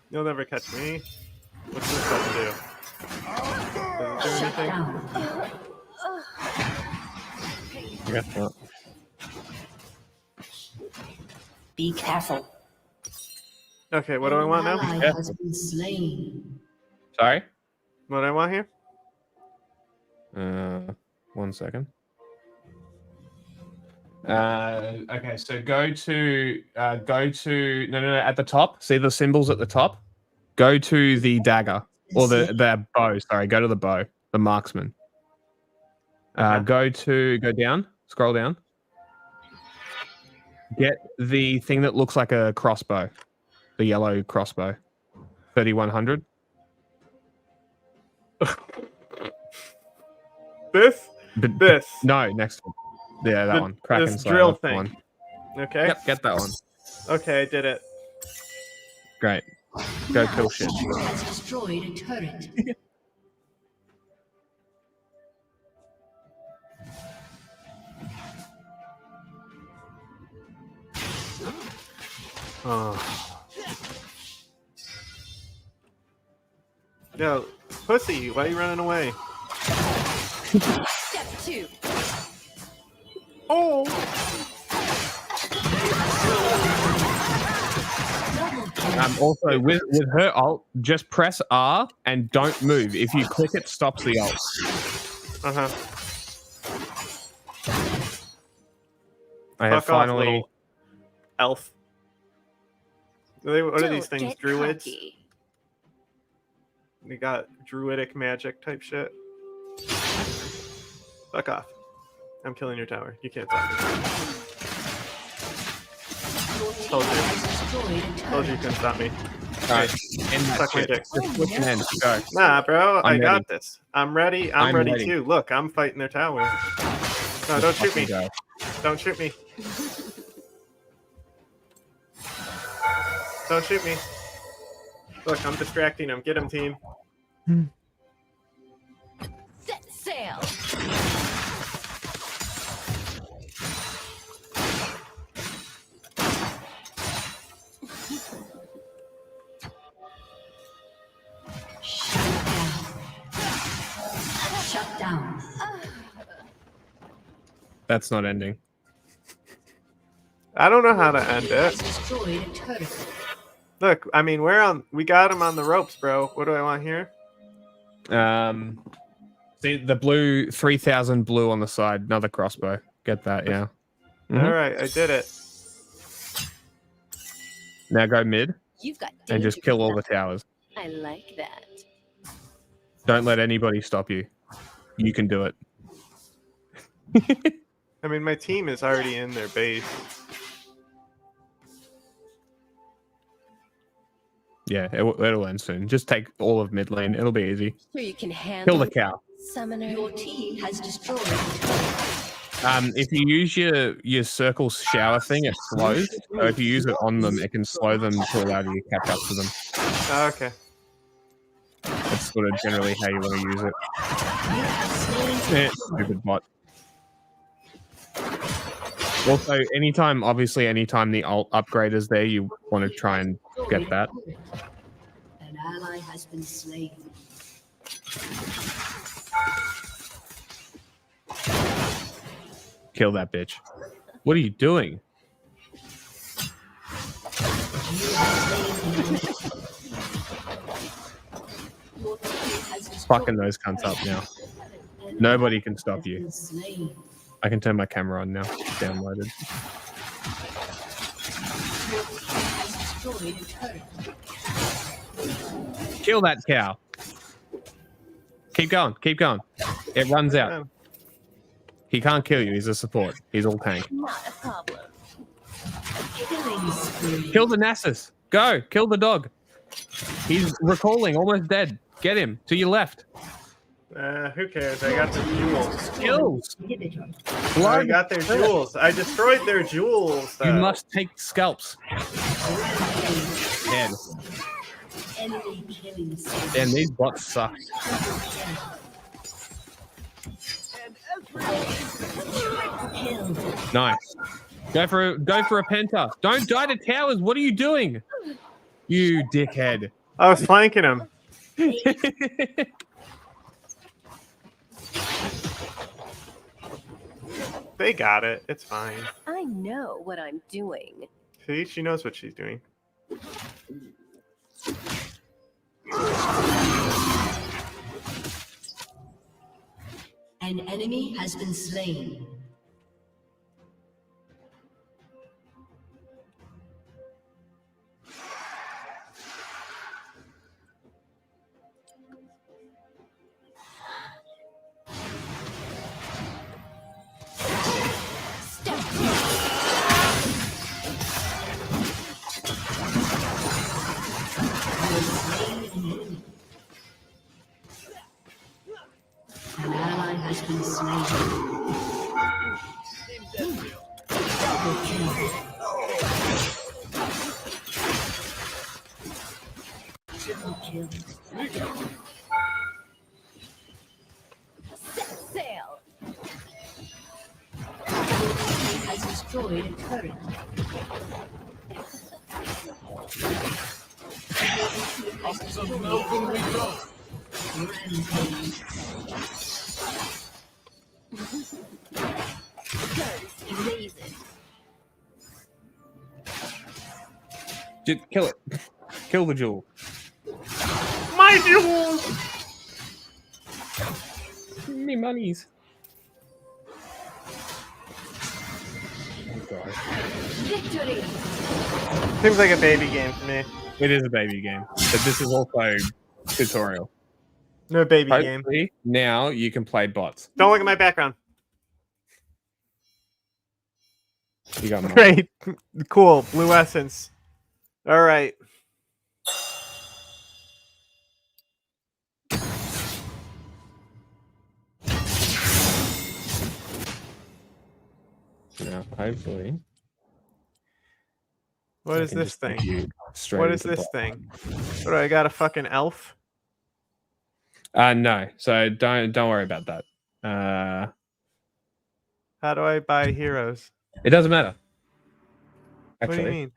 You'll never catch me. What's this button do? Does it do anything? I guess not. Be careful. Okay, what do I want now? Ally has been slain. Sorry? What do I want here? 1 second. Okay, so go to no, at the top. See the symbols at the top? Go to the dagger or the bow. Sorry, go to the bow, the marksman. Go down, scroll down. Get the thing that looks like a crossbow, the yellow crossbow, 3100. This? No, next one. Yeah, that one. Kraken this Slayer, drill that's the thing. one. Okay. Yep, get that one. Okay, I did it. Great. Go kill shit. Has destroyed a turret. Oh. Yo, pussy, why are you running away? Step 2. Oh! Also, with her ult, just press R and don't move. If you click it, stops the ult. I have Fuck off, finally... little elf. What are these things? Get Druids? cocky. They got druidic magic type shit. Fuck off. I'm killing your tower. You can't stop me. Told you you couldn't stop me. Alright, end that Suck my shit. dick. Just flip an end. Go. Nah, bro, I I'm got ready. this. I'm ready. I'm ready too. Look, I'm fighting their tower. No, don't shoot me. Go. Don't shoot me. Don't shoot me. Look, I'm distracting him. Get him, team. Set sail. Shut down. That's not ending. I don't know how to end it. Destroyed a turret. Look, I mean, we got him on the ropes, bro. What do I want here? See the blue 3000 blue on the side, another crossbow. Get that, yeah. All right, I did it. Now go mid You've got and just kill all the towers. I like that. Don't let anybody stop you. You can do it. I mean, my team is already in their base. Yeah, it'll end soon. Just take all of mid lane. It'll be easy. Sure you can handle Kill the cow. Summoner. Your team has destroyed a turret. If you use your circle shower thing, it slows. So if you use it on them, it can slow them to allow you to catch up to them. Okay. That's sort of generally how you want to use it. Stupid bot. Also, anytime the ult upgrade is there, you want to try and get that. An ally has been slain. Kill that bitch. What are you doing? Fucking those cunts up now. Nobody can stop you. I can turn my camera on now. It's downloaded. Kill that cow. Keep going. Keep going. It runs out. He can't kill you. He's a support. He's all tank. Not a problem. Kill the Nasus. Go. Kill the dog. He's recalling, almost dead. Get him to your left. Who cares? I got the jewels. Kills. I got their jewels. I destroyed their jewels. You must take scalps. Dead. Enemy killing. And these bots suck. Nice. Go for a penta. Don't die to towers. What are you doing? You dickhead. I was flanking him. They got it. It's fine. I know what I'm doing. See, she knows what she's doing. An enemy has been slain. An ally has been slain. Double kill. Triple kill. Set sail. Has destroyed a turret. Rampage. Blazing. Just kill it. Kill the jewel. My jewels! Me monies. Victory. Seems like a baby game to me. It is a baby game, but this is also tutorial. No baby game. Hopefully, now you can play bots. Don't look at my background. You got mine. Great. Cool. Blue essence. All right. Now, hopefully. What I is can this just put thing? you straight What is into this bot. thing? What do I got? A fucking elf? No. So don't worry about that. How do I buy heroes? It doesn't matter. What do you Actually. mean?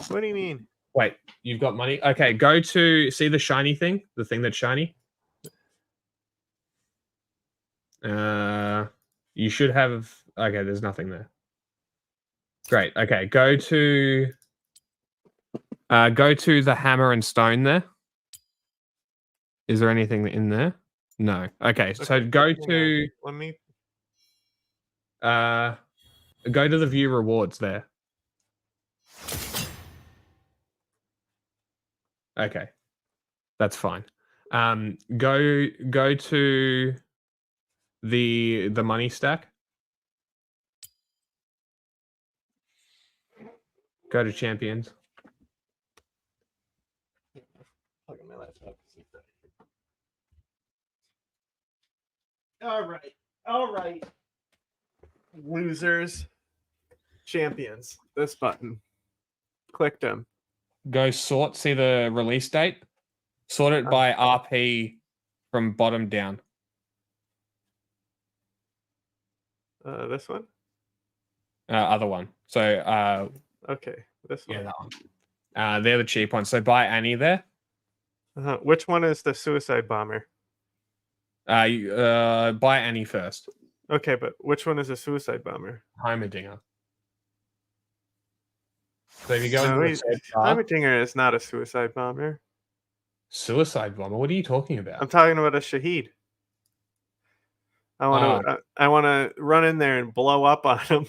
What do you mean? Wait, you've got money? Okay, go to see the shiny thing, the thing that's shiny. You should have. Okay, there's nothing there. Great. Okay, go to the hammer and stone there. Is there anything in there? No. Okay, so go hang to on. Let me. go to the view rewards there. Okay, that's fine. Go to the money stack. Go to champions. All right. All right. Losers. Champions. This button. Clicked them. Go sort. See the release date. Sort it by RP from bottom down. This one? Other one. So Okay. This one. yeah, that one. They're the cheap ones. So buy Annie there. Which one is the suicide bomber? Buy Annie first. Okay, but which one is a suicide bomber? Heimerdinger. So if you go No, into the search bar, Heimerdinger is not a suicide bomber. suicide bomber. What are you talking about? I'm talking about a Shahid. I want to. I want to run in there and blow up on him.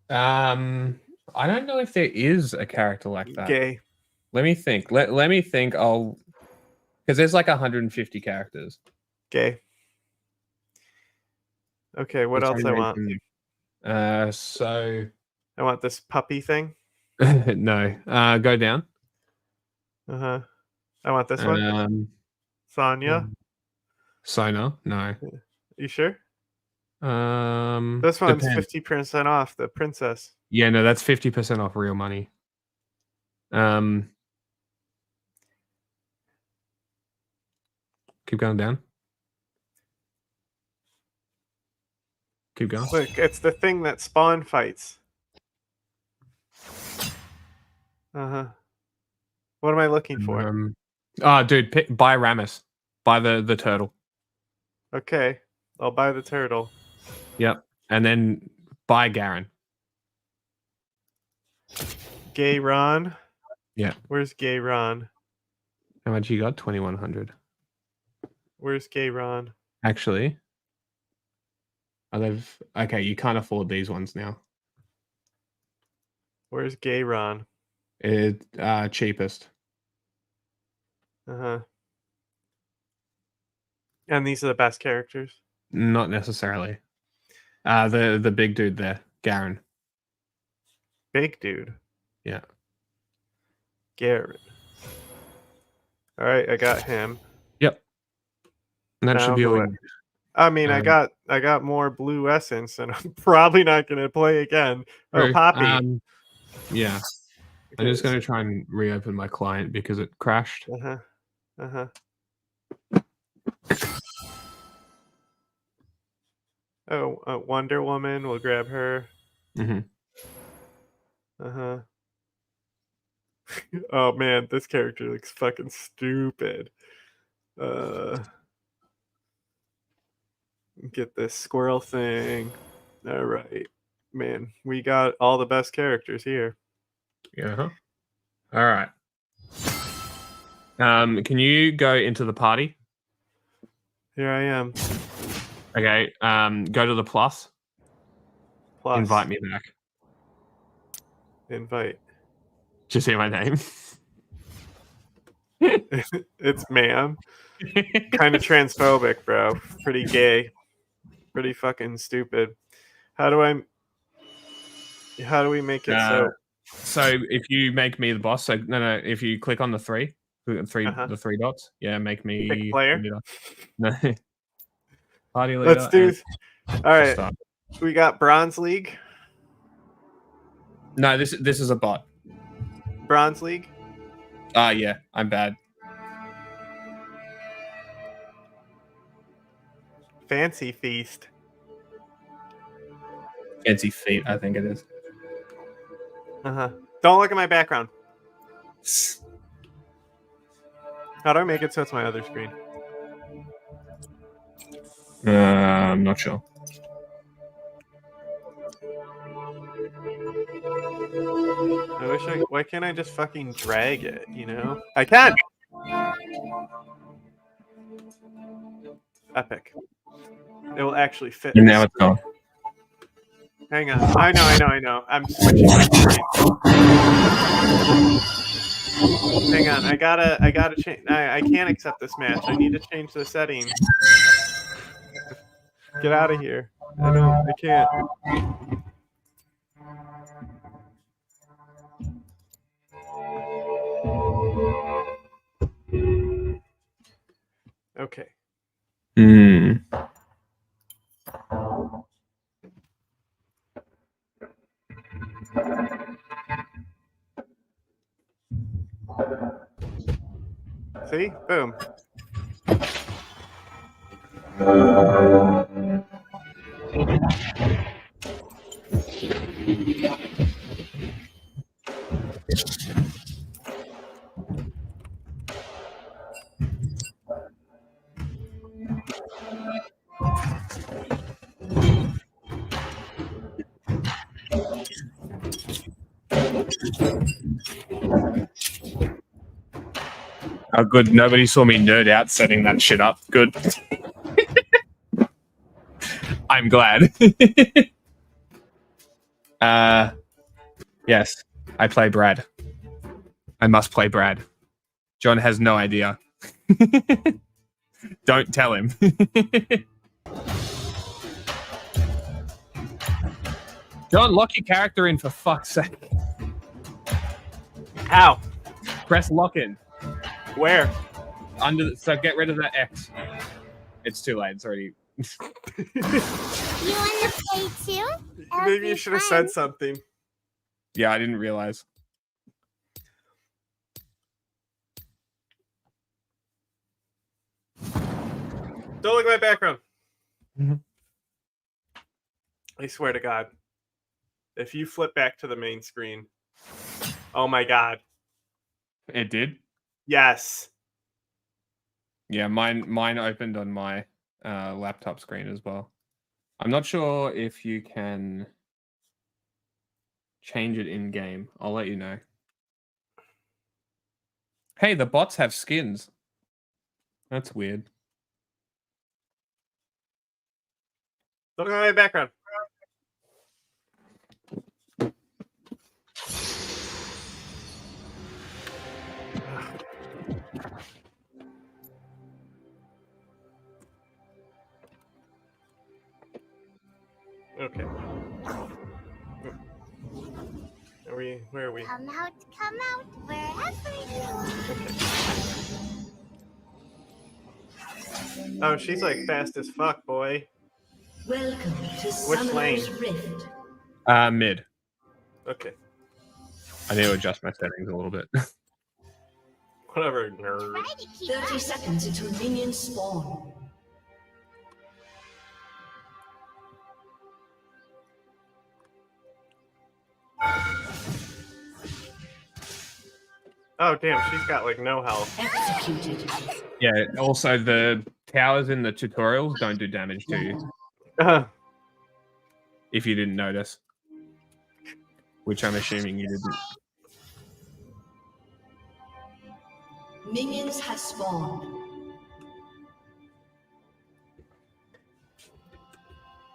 I don't know if there is a character like that. Gay. Let me think. Let me think. Because there's like 150 characters. Gay. Okay, what else I want? So I want this puppy thing. no. Go down. I want this one. Sonya. Sona? No. You sure? This This one's 50% off. The princess. Yeah, no, that's 50% off real money. Keep going down. Keep going. Look, it's the thing that Spawn fights. What am I looking for? Dude, buy Rammus. Buy the turtle. Okay, I'll buy the turtle. Yep, and then buy Garen. Gay Ron. Yeah. Where's Gay Ron? How much you got? 2,100. Where's Gay Ron? Actually, okay. You can't afford these ones now. Where's Gay Ron? It cheapest. And these are the best characters? Not necessarily. The big dude there, Garen. Big dude. Yeah. Garen. All right, I got him. Yep. And that should be all. I mean, I got more blue essence, and I'm probably not going to play again. Oh, Poppy. Yeah. I'm just going to try and reopen my client because it crashed. Oh, Wonder Woman. We'll grab her. Oh man, this character looks fucking stupid. Get this squirrel thing. All right, man, we got all the best characters here. Yeah. All right. Can you go into the party? Here I am. Okay. Go to the plus. Invite me back. Invite. Did you see my name? It's man. Kind of transphobic, bro. Pretty gay. Pretty fucking stupid. How do we make it so? So if you make me the boss, so no, if you click on the three dots, yeah, make me Pick player. Leader. No. Party leader. Let's do. All right, we got Bronze League. No, this is a bot. Bronze League. Yeah, I'm bad. Fancy Feast. Fancy Feet, I think it is. Don't look at my background. How do I make it so it's my other screen? I'm not sure. Why can't I just fucking drag it, you know? I can! Epic. It will actually fit. And now it's gone. Hang on. I know. I'm switching my screen. Hang on. I gotta change. I can't accept this match. I need to change the settings. Get out of here. I can't. Okay. See? Boom. Oh, good. Nobody saw me nerd out setting that shit up. Good. I'm glad. Yes, I play Brad. I must play Brad. John has no idea. Don't tell him. John, lock your character in for fuck's sake. How? Press lock in. Where? So get rid of that X. It's too late. It's already. You want to play too? Maybe you should have said something. Yeah, I didn't realize. Don't look at my background. I swear to God. If you flip back to the main screen. Oh my God. It did? Yes. Yeah, mine opened on my laptop screen as well. I'm not sure if you can change it in game. I'll let you know. Hey, the bots have skins. That's weird. Look at my background. Okay. Where are we? Come out, wherever you are. Okay. Oh, she's like fast as fuck, boy. Welcome to Which lane? Summoner's Rift. Mid. Okay. I need to adjust my settings a little bit. Whatever, nerd. 30 seconds until minions spawn. Oh damn, she's got like no health. Executed. Yeah, also the towers in the tutorials don't do damage to you. If you didn't notice. Which I'm assuming you didn't. Minions have spawned.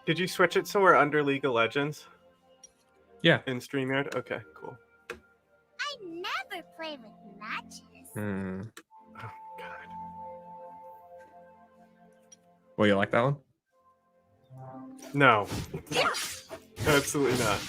Did you switch it so we're under League of Legends? Yeah. In StreamYard? Okay, cool. I never play with matches. Hmm. Oh God. Well, you like that one? No. Absolutely not.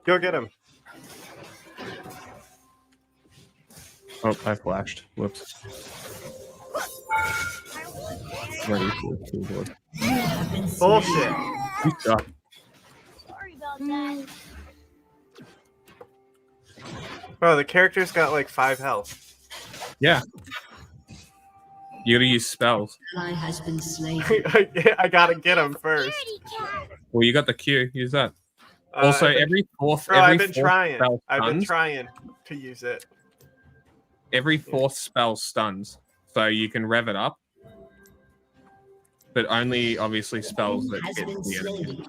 Go get him. Oh, I flashed. Whoops. Ready for the keyboard. Bullshit. You suck. Sorry about that. Bro, the character's got like 5 health. Yeah. You gotta use spells. Ally has been slain. I gotta get him first. Well, you got the Q. Use that. Also, every fourth. Bro, every I've been fourth trying. spell I've been stuns. trying to use it. Every fourth spell stuns, so you can rev it up, but only obviously spells that hit the enemy.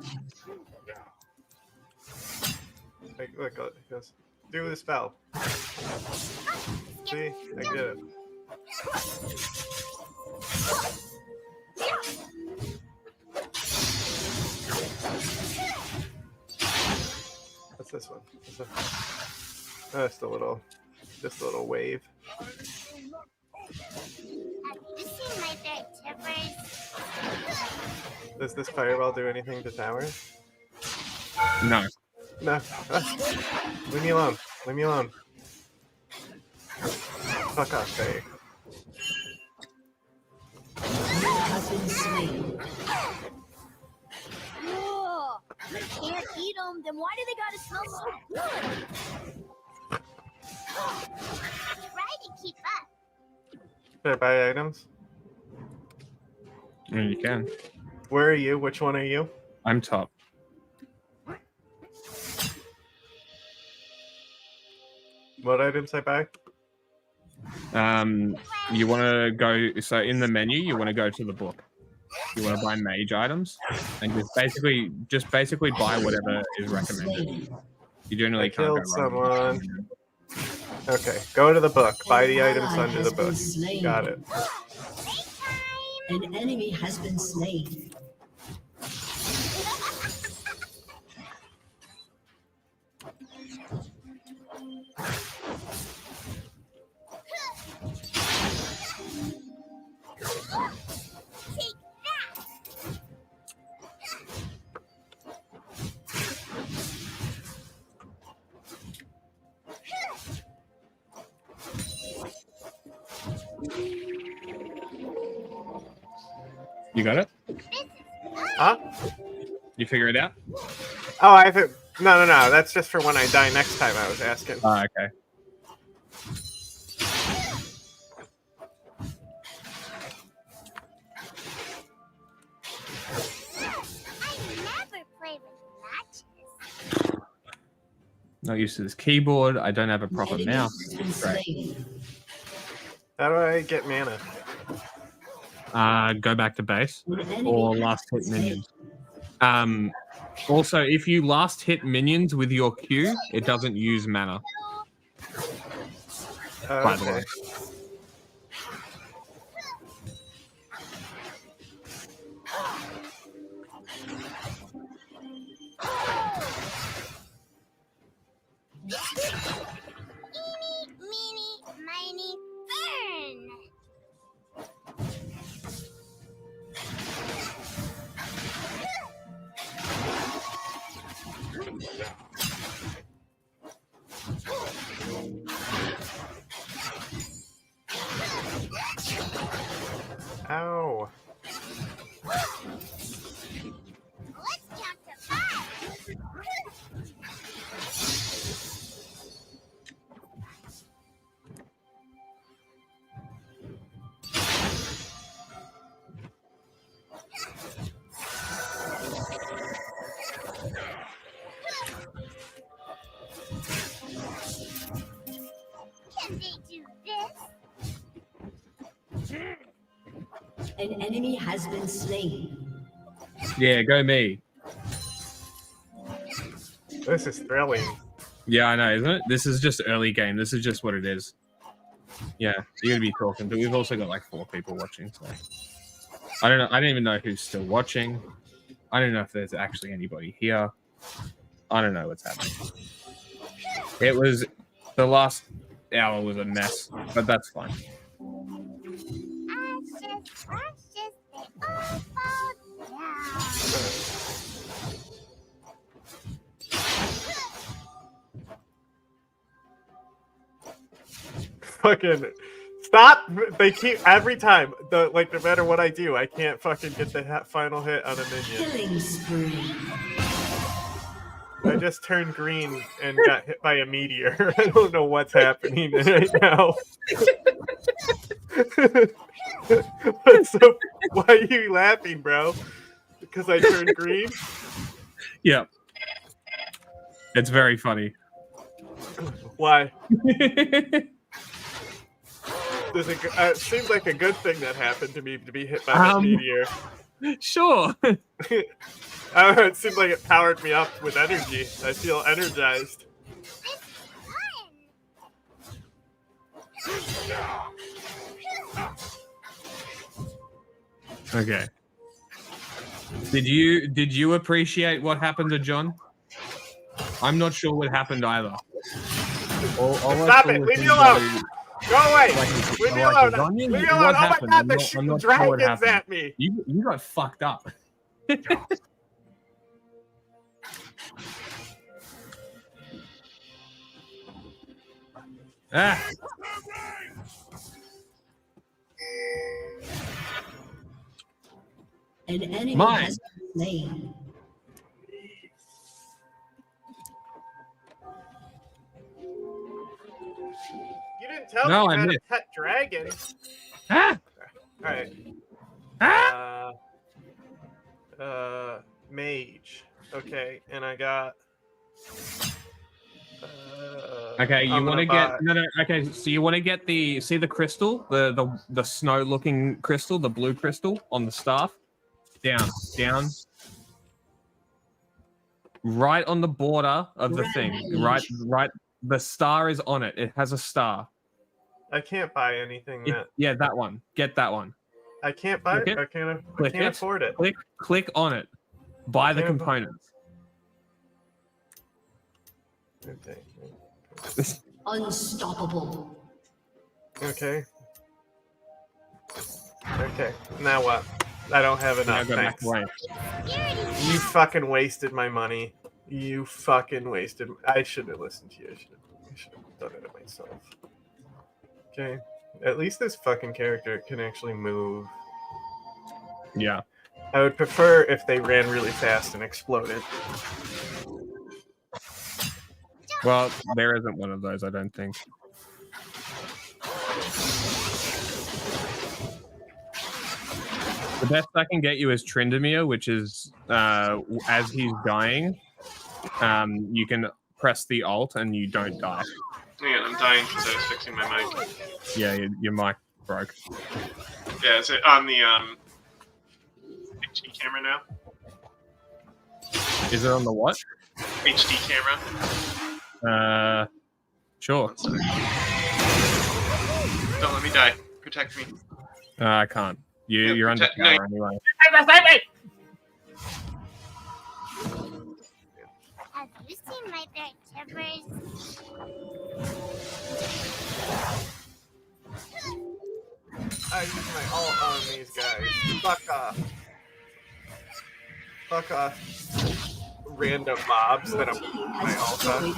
Look, it goes. Do the spell. See, I did it. What's this one? Oh, just a little wave. Have you seen my bed tippers? Does this fireball do anything to towers? No. No. Leave me alone. Leave me alone. Fuck off, Faye. Has been slain. Whoa! Can't eat them. Then why do they gotta smell so good? Try to keep up. Should I buy items? I mean, you can. Where are you? Which one are you? I'm top. What items I buy? You want to go. So in the menu, you want to go to the book. You want to buy mage items, and just basically buy whatever is recommended. You generally can't go Killed wrong. someone. Okay, go to the book. Buy the items under the book. Got it. An enemy has been slain. You got it? Huh? You figure it out? Oh, I think no. That's just for when I die next time. I was asking. Oh, okay. Not used to this keyboard. I don't have a proper mouse. Great. How do I get mana? Go back to base or last hit minions. Also, if you last hit minions with your Q, it doesn't use mana. By the way. Ow. Can they do this? An enemy has been slain. Yeah, go me. This is thrilling. Yeah, I know, isn't it? This is just early game. This is just what it is. Yeah, you're gonna be talking, but we've also got like 4 people watching. So I don't know. I don't even know who's still watching. I don't know if there's actually anybody here. I don't know what's happening. It was the last hour was a mess, but that's fine. Fucking stop! They keep every time. No matter what I do, I can't fucking get the final hit on a minion. Killing spree. I just turned green and got hit by a meteor. I don't know what's happening right now. So why are you laughing, bro? Because I turned green? Yeah. It's very funny. Why? It seems like a good thing that happened to me to be hit by that meteor. Sure. It seems like it powered me up with energy. I feel energized. Okay. Did you appreciate what happened to John? I'm not sure what happened either. Stop it! Leave me alone! Go away! Leave me alone! Leave me alone! Oh my god, they're shooting dragons at me! You got fucked up. Ah. An enemy Mine. has been slain. You didn't tell No, me I you had missed. a pet dragon. Ah! Alright. Mage. Okay, and I got... Okay, you I'm want to gonna get no. Okay, so you want to get the crystal, the snow looking crystal, the blue crystal on the staff. Down. Right on the border of the thing. Right. The star is on it. It has a star. I can't buy anything that... Yeah, that one. Get that one. I can't buy it. I can't afford it. Click on it. Buy the components. Okay. Unstoppable. Okay. Now what? I don't have enough. Now go back Thanks. away. You fucking wasted my money. You fucking wasted. I shouldn't have listened to you. I should have done it myself. Okay. At least this fucking character can actually move. Yeah. I would prefer if they ran really fast and exploded. Well, there isn't one of those, I don't think. The best I can get you is Tryndamere, which is as he's dying, you can press the alt and you don't die. Yeah, I'm dying because I was fixing my mic. Yeah, your mic broke. Yeah, is it on the HD camera now? Is it on the what? HD camera. Sure. Don't let me die. Protect me. I can't. You're under power anyway. Have you seen my bear timbers? I use my ult on these guys. Fuck off. Fuck off. Random mobs that I'm my ult on.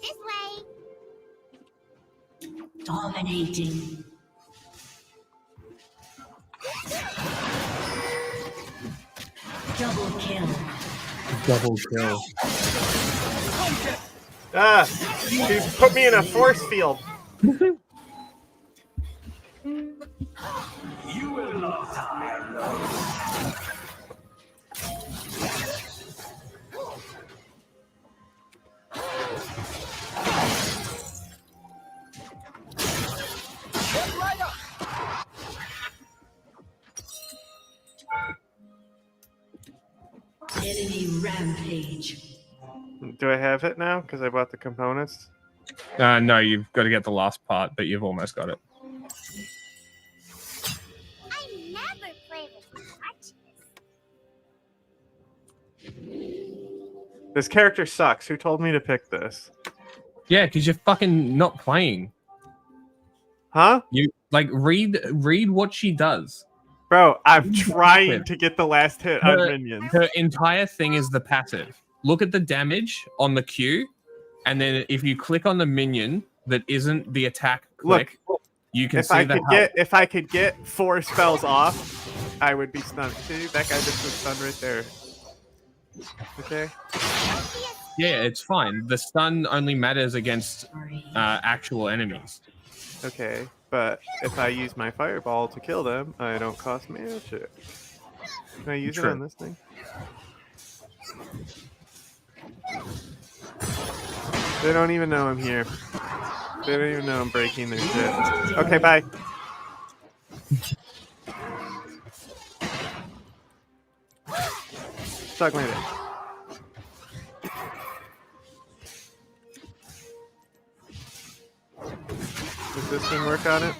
This way. Dominating. Double kill. Double kill. Ah! She's put me in a force field. You will not die alone. Enemy rampage. Do I have it now? Because I bought the components? No, you've got to get the last part, but you've almost got it. I never play with matches. This character sucks. Who told me to pick this? Yeah, because you're fucking not playing. Huh? You read what she does. Bro, I'm trying to get the last hit on minions. Her entire thing is the passive. Look at the damage on the Q, and then if you click on the minion that isn't the attack click, you can see if I could get 4 spells off, I would be stunned. See, that guy just was stunned right there. Okay. Yeah, it's fine. The stun only matters against actual enemies. Okay, but if I use my fireball to kill them, I don't cost mana shit. Can I use it on this thing? They don't even know I'm here. They don't even know I'm breaking their shit. Okay, bye. Suck my dick. Does this thing work on it?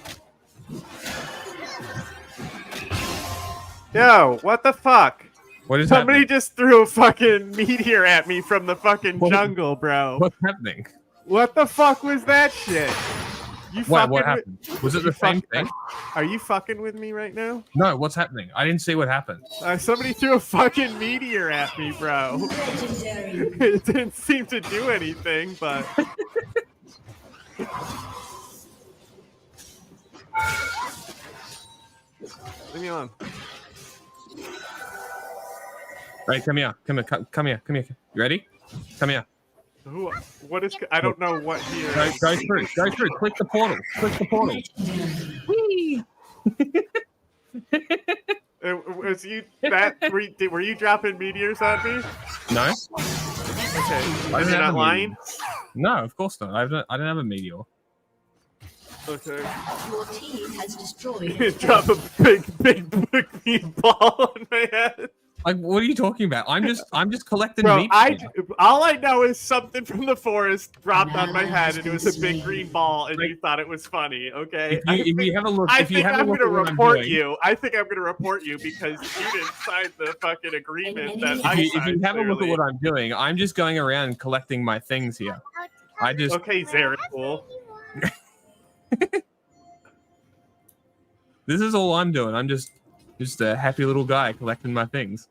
Yo, what the fuck? What is Somebody happening? just threw a fucking meteor at me from the fucking jungle, bro. What's happening? What the fuck was that shit? You What fucking happened? Was it the same thing? Are you fucking with me right now? No, what's happening? I didn't see what happened. Somebody threw a fucking meteor at me, bro. It didn't seem to do anything, but... Leave me alone. Right, come here. Come here. You ready? Come here. Who? What is? I don't know what here. Go through. Click the portal. Whee! Was you that? Were you dropping meteors on me? No. Okay. Are you not lying? No, of course not. I don't have a meteor. Okay. Your team has destroyed. Drop a big ball on my head. Like, what are you talking about? I'm just collecting Bro, meat. all I know is something from the forest dropped on my head, and it was a big green ball, and you thought it was funny. Okay. If you have a look, I think I'm going to report you. I think I'm going to report you because you didn't sign the fucking agreement that I signed. If you have a look at what I'm doing, I'm just going around and collecting my things here. Okay, Zeratul. This is all I'm doing. I'm just a happy little guy collecting my things.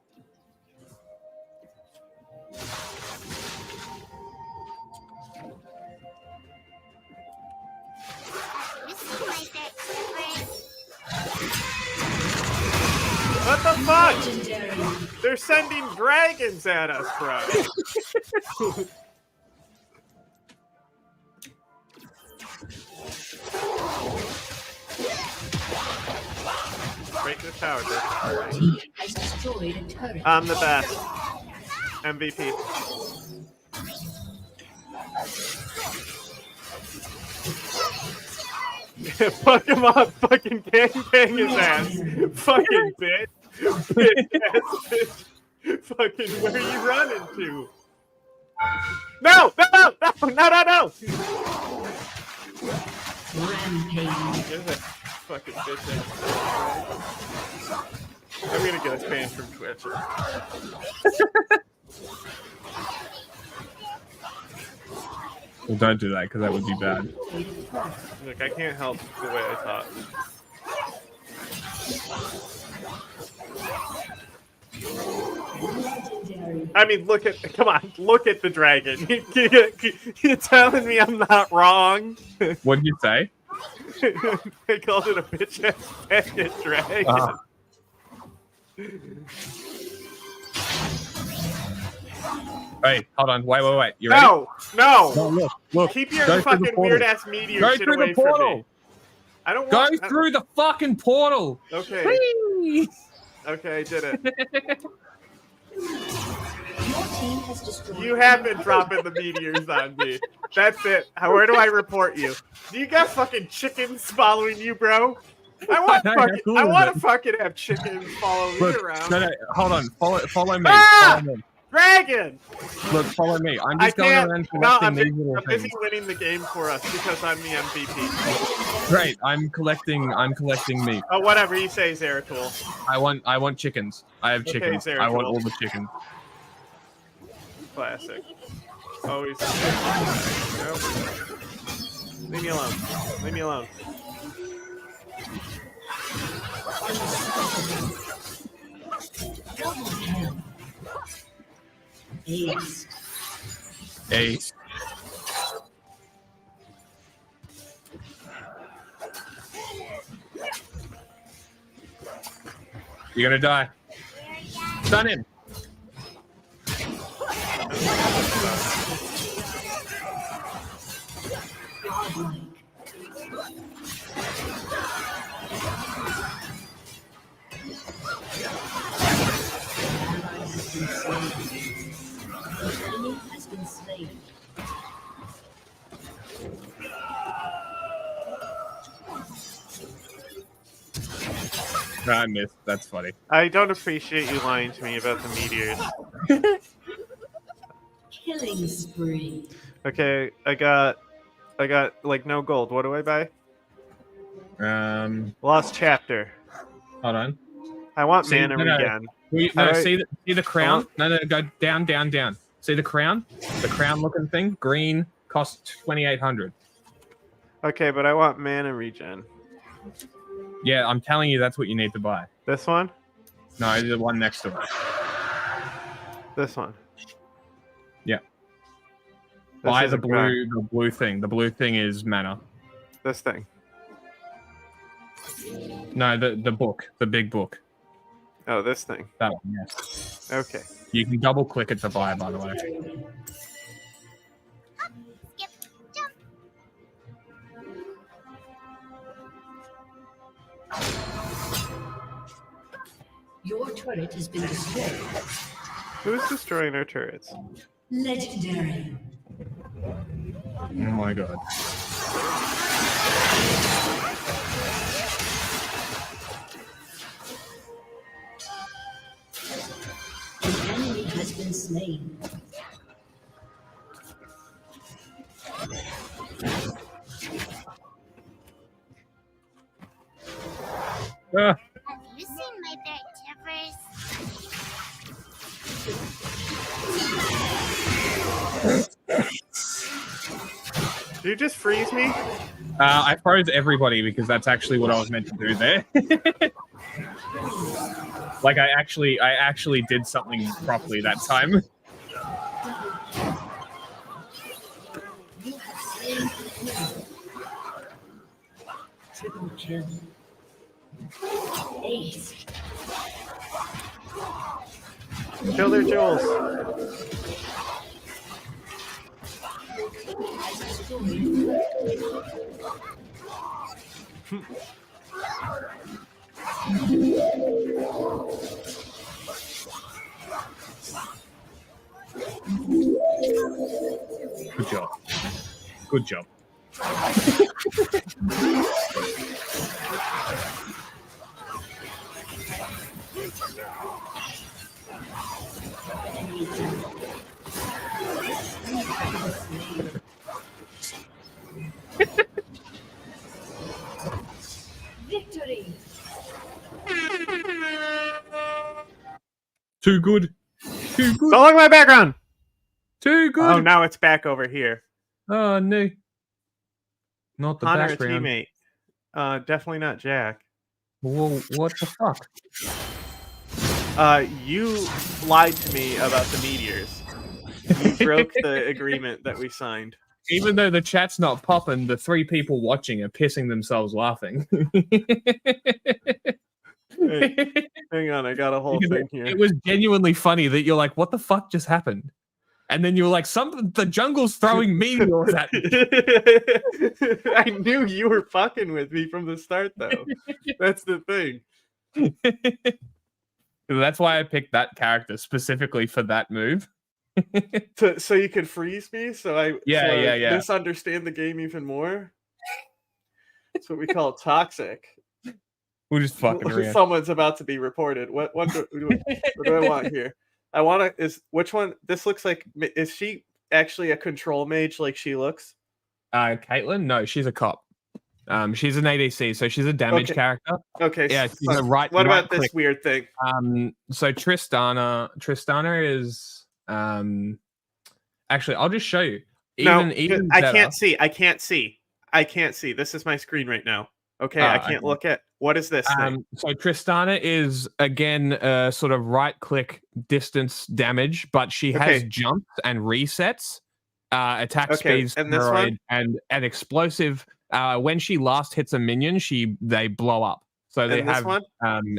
What the fuck? They're sending dragons at us, bro. Break this tower, bitch. Has destroyed a turret. I'm the best. MVP. Fuck him up, fucking gangbang his ass. Fucking bitch. Bitch ass bitch. Fucking where are you running to? No! No! No! No! No! No! Rampage. There's that fucking bitch ass. I'm gonna get us banned from Twitch. Well, don't do that because that would be bad. Look, I can't help the way I thought. I mean, look at, come on, look at the dragon. You're telling me I'm not wrong? What did you say? They called it a bitch ass faggot dragon. Wait, hold on. Wait. You ready? No! No, look. Keep your Go through the fucking portal. weird ass meteor Go shit through away the from portal. me. I don't Go want. through the fucking portal. Okay. Whee! Okay, I did it. Your team has destroyed. You have been dropping the meteors on me. That's it. Where do I report you? Do you got fucking chickens following you, bro? I want to fucking have chickens follow me around. No, hold on. Follow me. Ah! Follow me. Dragon! Look, follow me. I'm I just going can't. around No, collecting I'm these little busy things. winning the game for us because I'm the MVP. Great. I'm collecting meat. Oh, whatever you say, Zeratul. I want chickens. I have chickens. Okay, I want Zeratul. all the chickens. Classic. Always. Nope. Leave me alone. Leave me alone. Double kill. Ace. Ace. You're gonna die. Stun him. Enemy has been slain. No, I missed. That's funny. I don't appreciate you lying to me about the meteors. Killing spree. Okay, I got like no gold. What do I buy? Lost chapter. Hold on. I want See, mana regen. See the crown? No, go down. See the crown? The crown looking thing? Green, costs 2,800. Okay, but I want mana regen. Yeah, I'm telling you that's what you need to buy. This one? No, the one next to it. This one. Yeah. This Buy is the a crown. blue thing. The blue thing is mana. This thing. No, the book. The big book. Oh, this thing. That one, yes. Okay. You can double click it to buy, by the way. Your turret has been destroyed. Who's destroying our turrets? Legendary. Oh my god. An enemy has been slain. Ah. Have you seen my bear tippers? Did you just freeze me? I froze everybody because that's actually what I was meant to do there. Like I actually did something properly that time. You have slain triple kill. Ace. Kill their jewels. Good job. Good job. Victory. Too good. Too good. Don't look at my background. Too good. Oh, now it's back over here. Oh no. Not the Hunter, a background. teammate. Definitely not Jack. Well, what the fuck? You lied to me about the meteors. You broke the agreement that we signed. Even though the chat's not popping, the 3 people watching are pissing themselves laughing. Hey, hang on, I got a whole thing here. It was genuinely funny that you're like, what the fuck just happened? And then you were like, the jungle's throwing meteors at me. I knew you were fucking with me from the start, though. That's the thing. That's why I picked that character specifically for that move. So you could freeze me, so I misunderstand the game even more. That's what we call toxic. We're just fucking around. Someone's about to be reported. What do I want here? I want to which one? This looks like, is she actually a control mage like she looks? Caitlyn? No, she's a cop. She's an ADC, so she's a damage character. Okay. Yeah, she's a right. What right about this click. weird thing? So Tristana is actually, I'll just show you. Even I better. can't see. This is my screen right now. Okay, I can't look at. What is this thing? So Tristana is again sort of right click distance damage, but she has jumps and resets, attack speeds, and this one? and explosive. When she last hits a minion, they blow up. So they have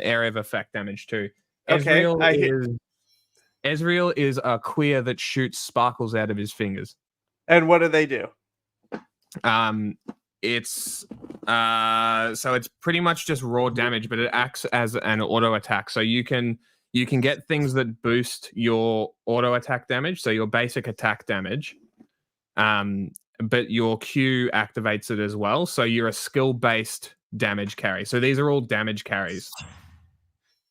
area of effect damage too. Okay, Ezreal is a queer that shoots sparkles out of his fingers. And what do they do? It's so it's pretty much just raw damage, but it acts as an auto attack. So you can get things that boost your auto attack damage, so your basic attack damage. But your Q activates it as well. So you're a skill-based damage carry. So these are all damage carries.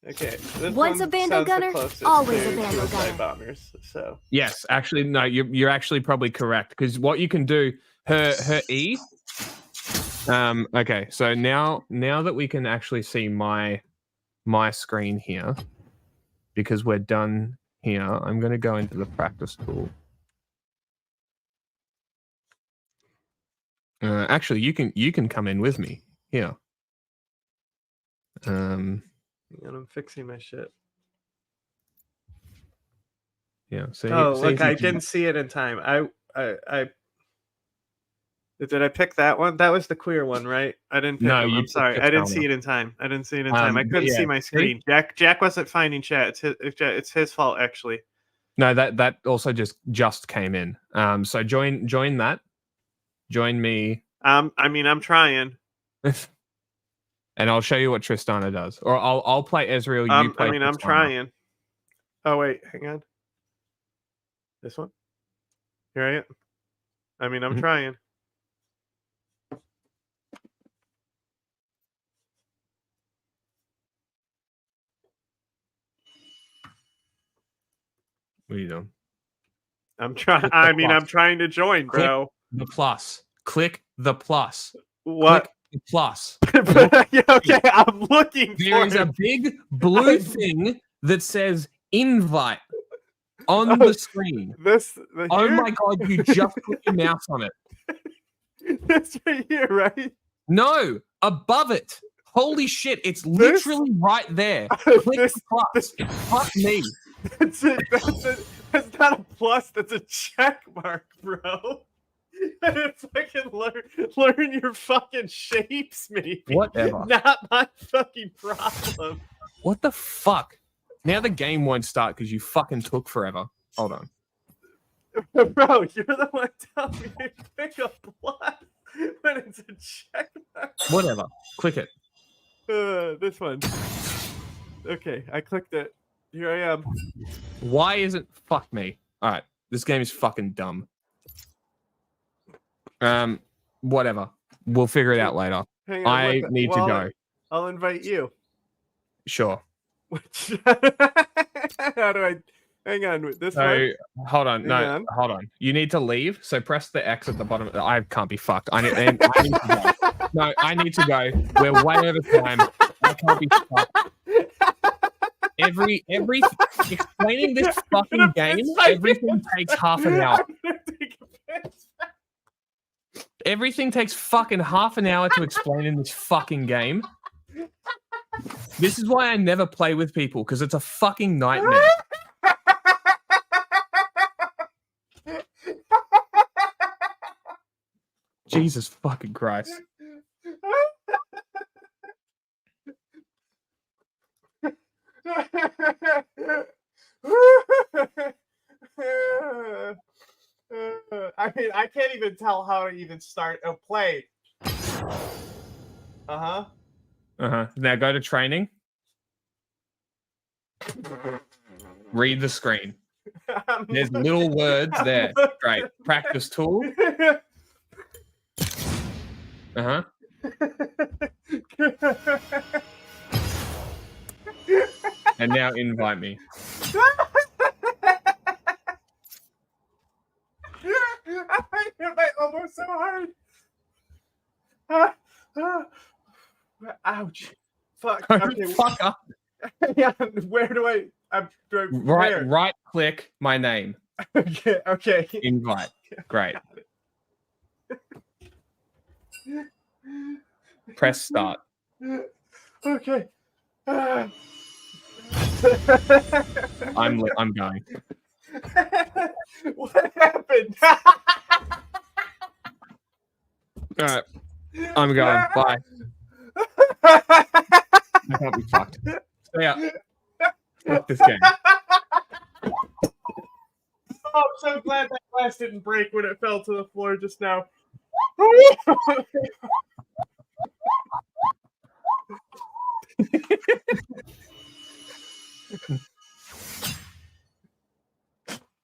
Okay. Once a Vandal Gunner, always a Vandal Gunner. Bombers, so. Yes, actually, no, you're actually probably correct, because what you can do, her E. Okay, so now that we can actually see my screen here, because we're done here, I'm going to go into the practice tool. Actually, you can come in with me here. And I'm fixing my shit. Yeah. So look, I didn't see it in time. I did I pick that one? That was the queer one, right? I didn't pick him. I'm sorry. I didn't see it in time. I couldn't see my screen. Jack wasn't finding chat. It's his fault, actually. No, that also just came in. So join that. Join me. I'm trying. And I'll show you what Tristana does. Or I'll play Ezreal, you play Tristana. I'm trying. Oh wait, hang on. This one? Here I am. I'm trying. What are you doing? I'm trying. I'm trying to join, bro. The plus. Click the plus. What? Click the plus. Yeah, okay, I'm looking. There is a big blue thing that says invite on the screen. Oh my god! You just put your mouse on it. That's right here, right? No, above it. Holy shit! It's literally right there. Click the plus. Fuck me. That's not a plus. That's a check mark, bro. Fucking learn your fucking shapes, maybe. Whatever. Not my fucking problem. What the fuck? Now the game won't start because you fucking took forever. Hold on. Bro, you're the one telling me to pick a plus when it's a check mark. Whatever. Click it. This one. Okay, I clicked it. Here I am. Why isn't... Fuck me. All right. This game is fucking dumb. Whatever. We'll figure it out later. Hang on, I need to go. I'll invite you. Sure. How do I... Hang on. This So, one? hold on. Hang No, on. hold on. You need to leave. So press the X at the bottom. I can't be fucked. I need to go. No, I need to go. We're way over time. I can't be fucked. Explaining this fucking game, everything takes half an hour. Everything takes fucking half an hour to explain in this fucking game. This is why I never play with people, because it's a fucking nightmare. Jesus fucking Christ. I mean, I can't even tell how to even start a play. Uh-huh. Uh-huh. Now go to training. Read the screen. There's little words there. Great. Practice tool. Uh-huh. And now invite me. I hit my elbow so hard. Ouch. Fuck. Okay. Fuck up. Yeah, where do I... Right click my name. Okay. Invite. Great. Press start. Okay. I'm going. What happened? All right. I'm going. Bye. I can't be fucked. Stay up. Fuck this game. Oh, I'm so glad that glass didn't break when it fell to the floor just now.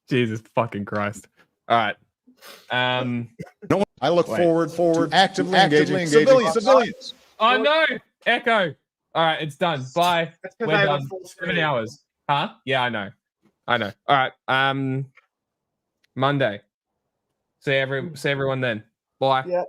Jesus fucking Christ. All right. No, I look forward to actively engaging civilians. Oh no, Echo. All right, it's done. Bye. We're I have a done. full 7 screen. hours. Huh? Yeah, I know. All right. Monday. See everyone then. Bye. Yeah.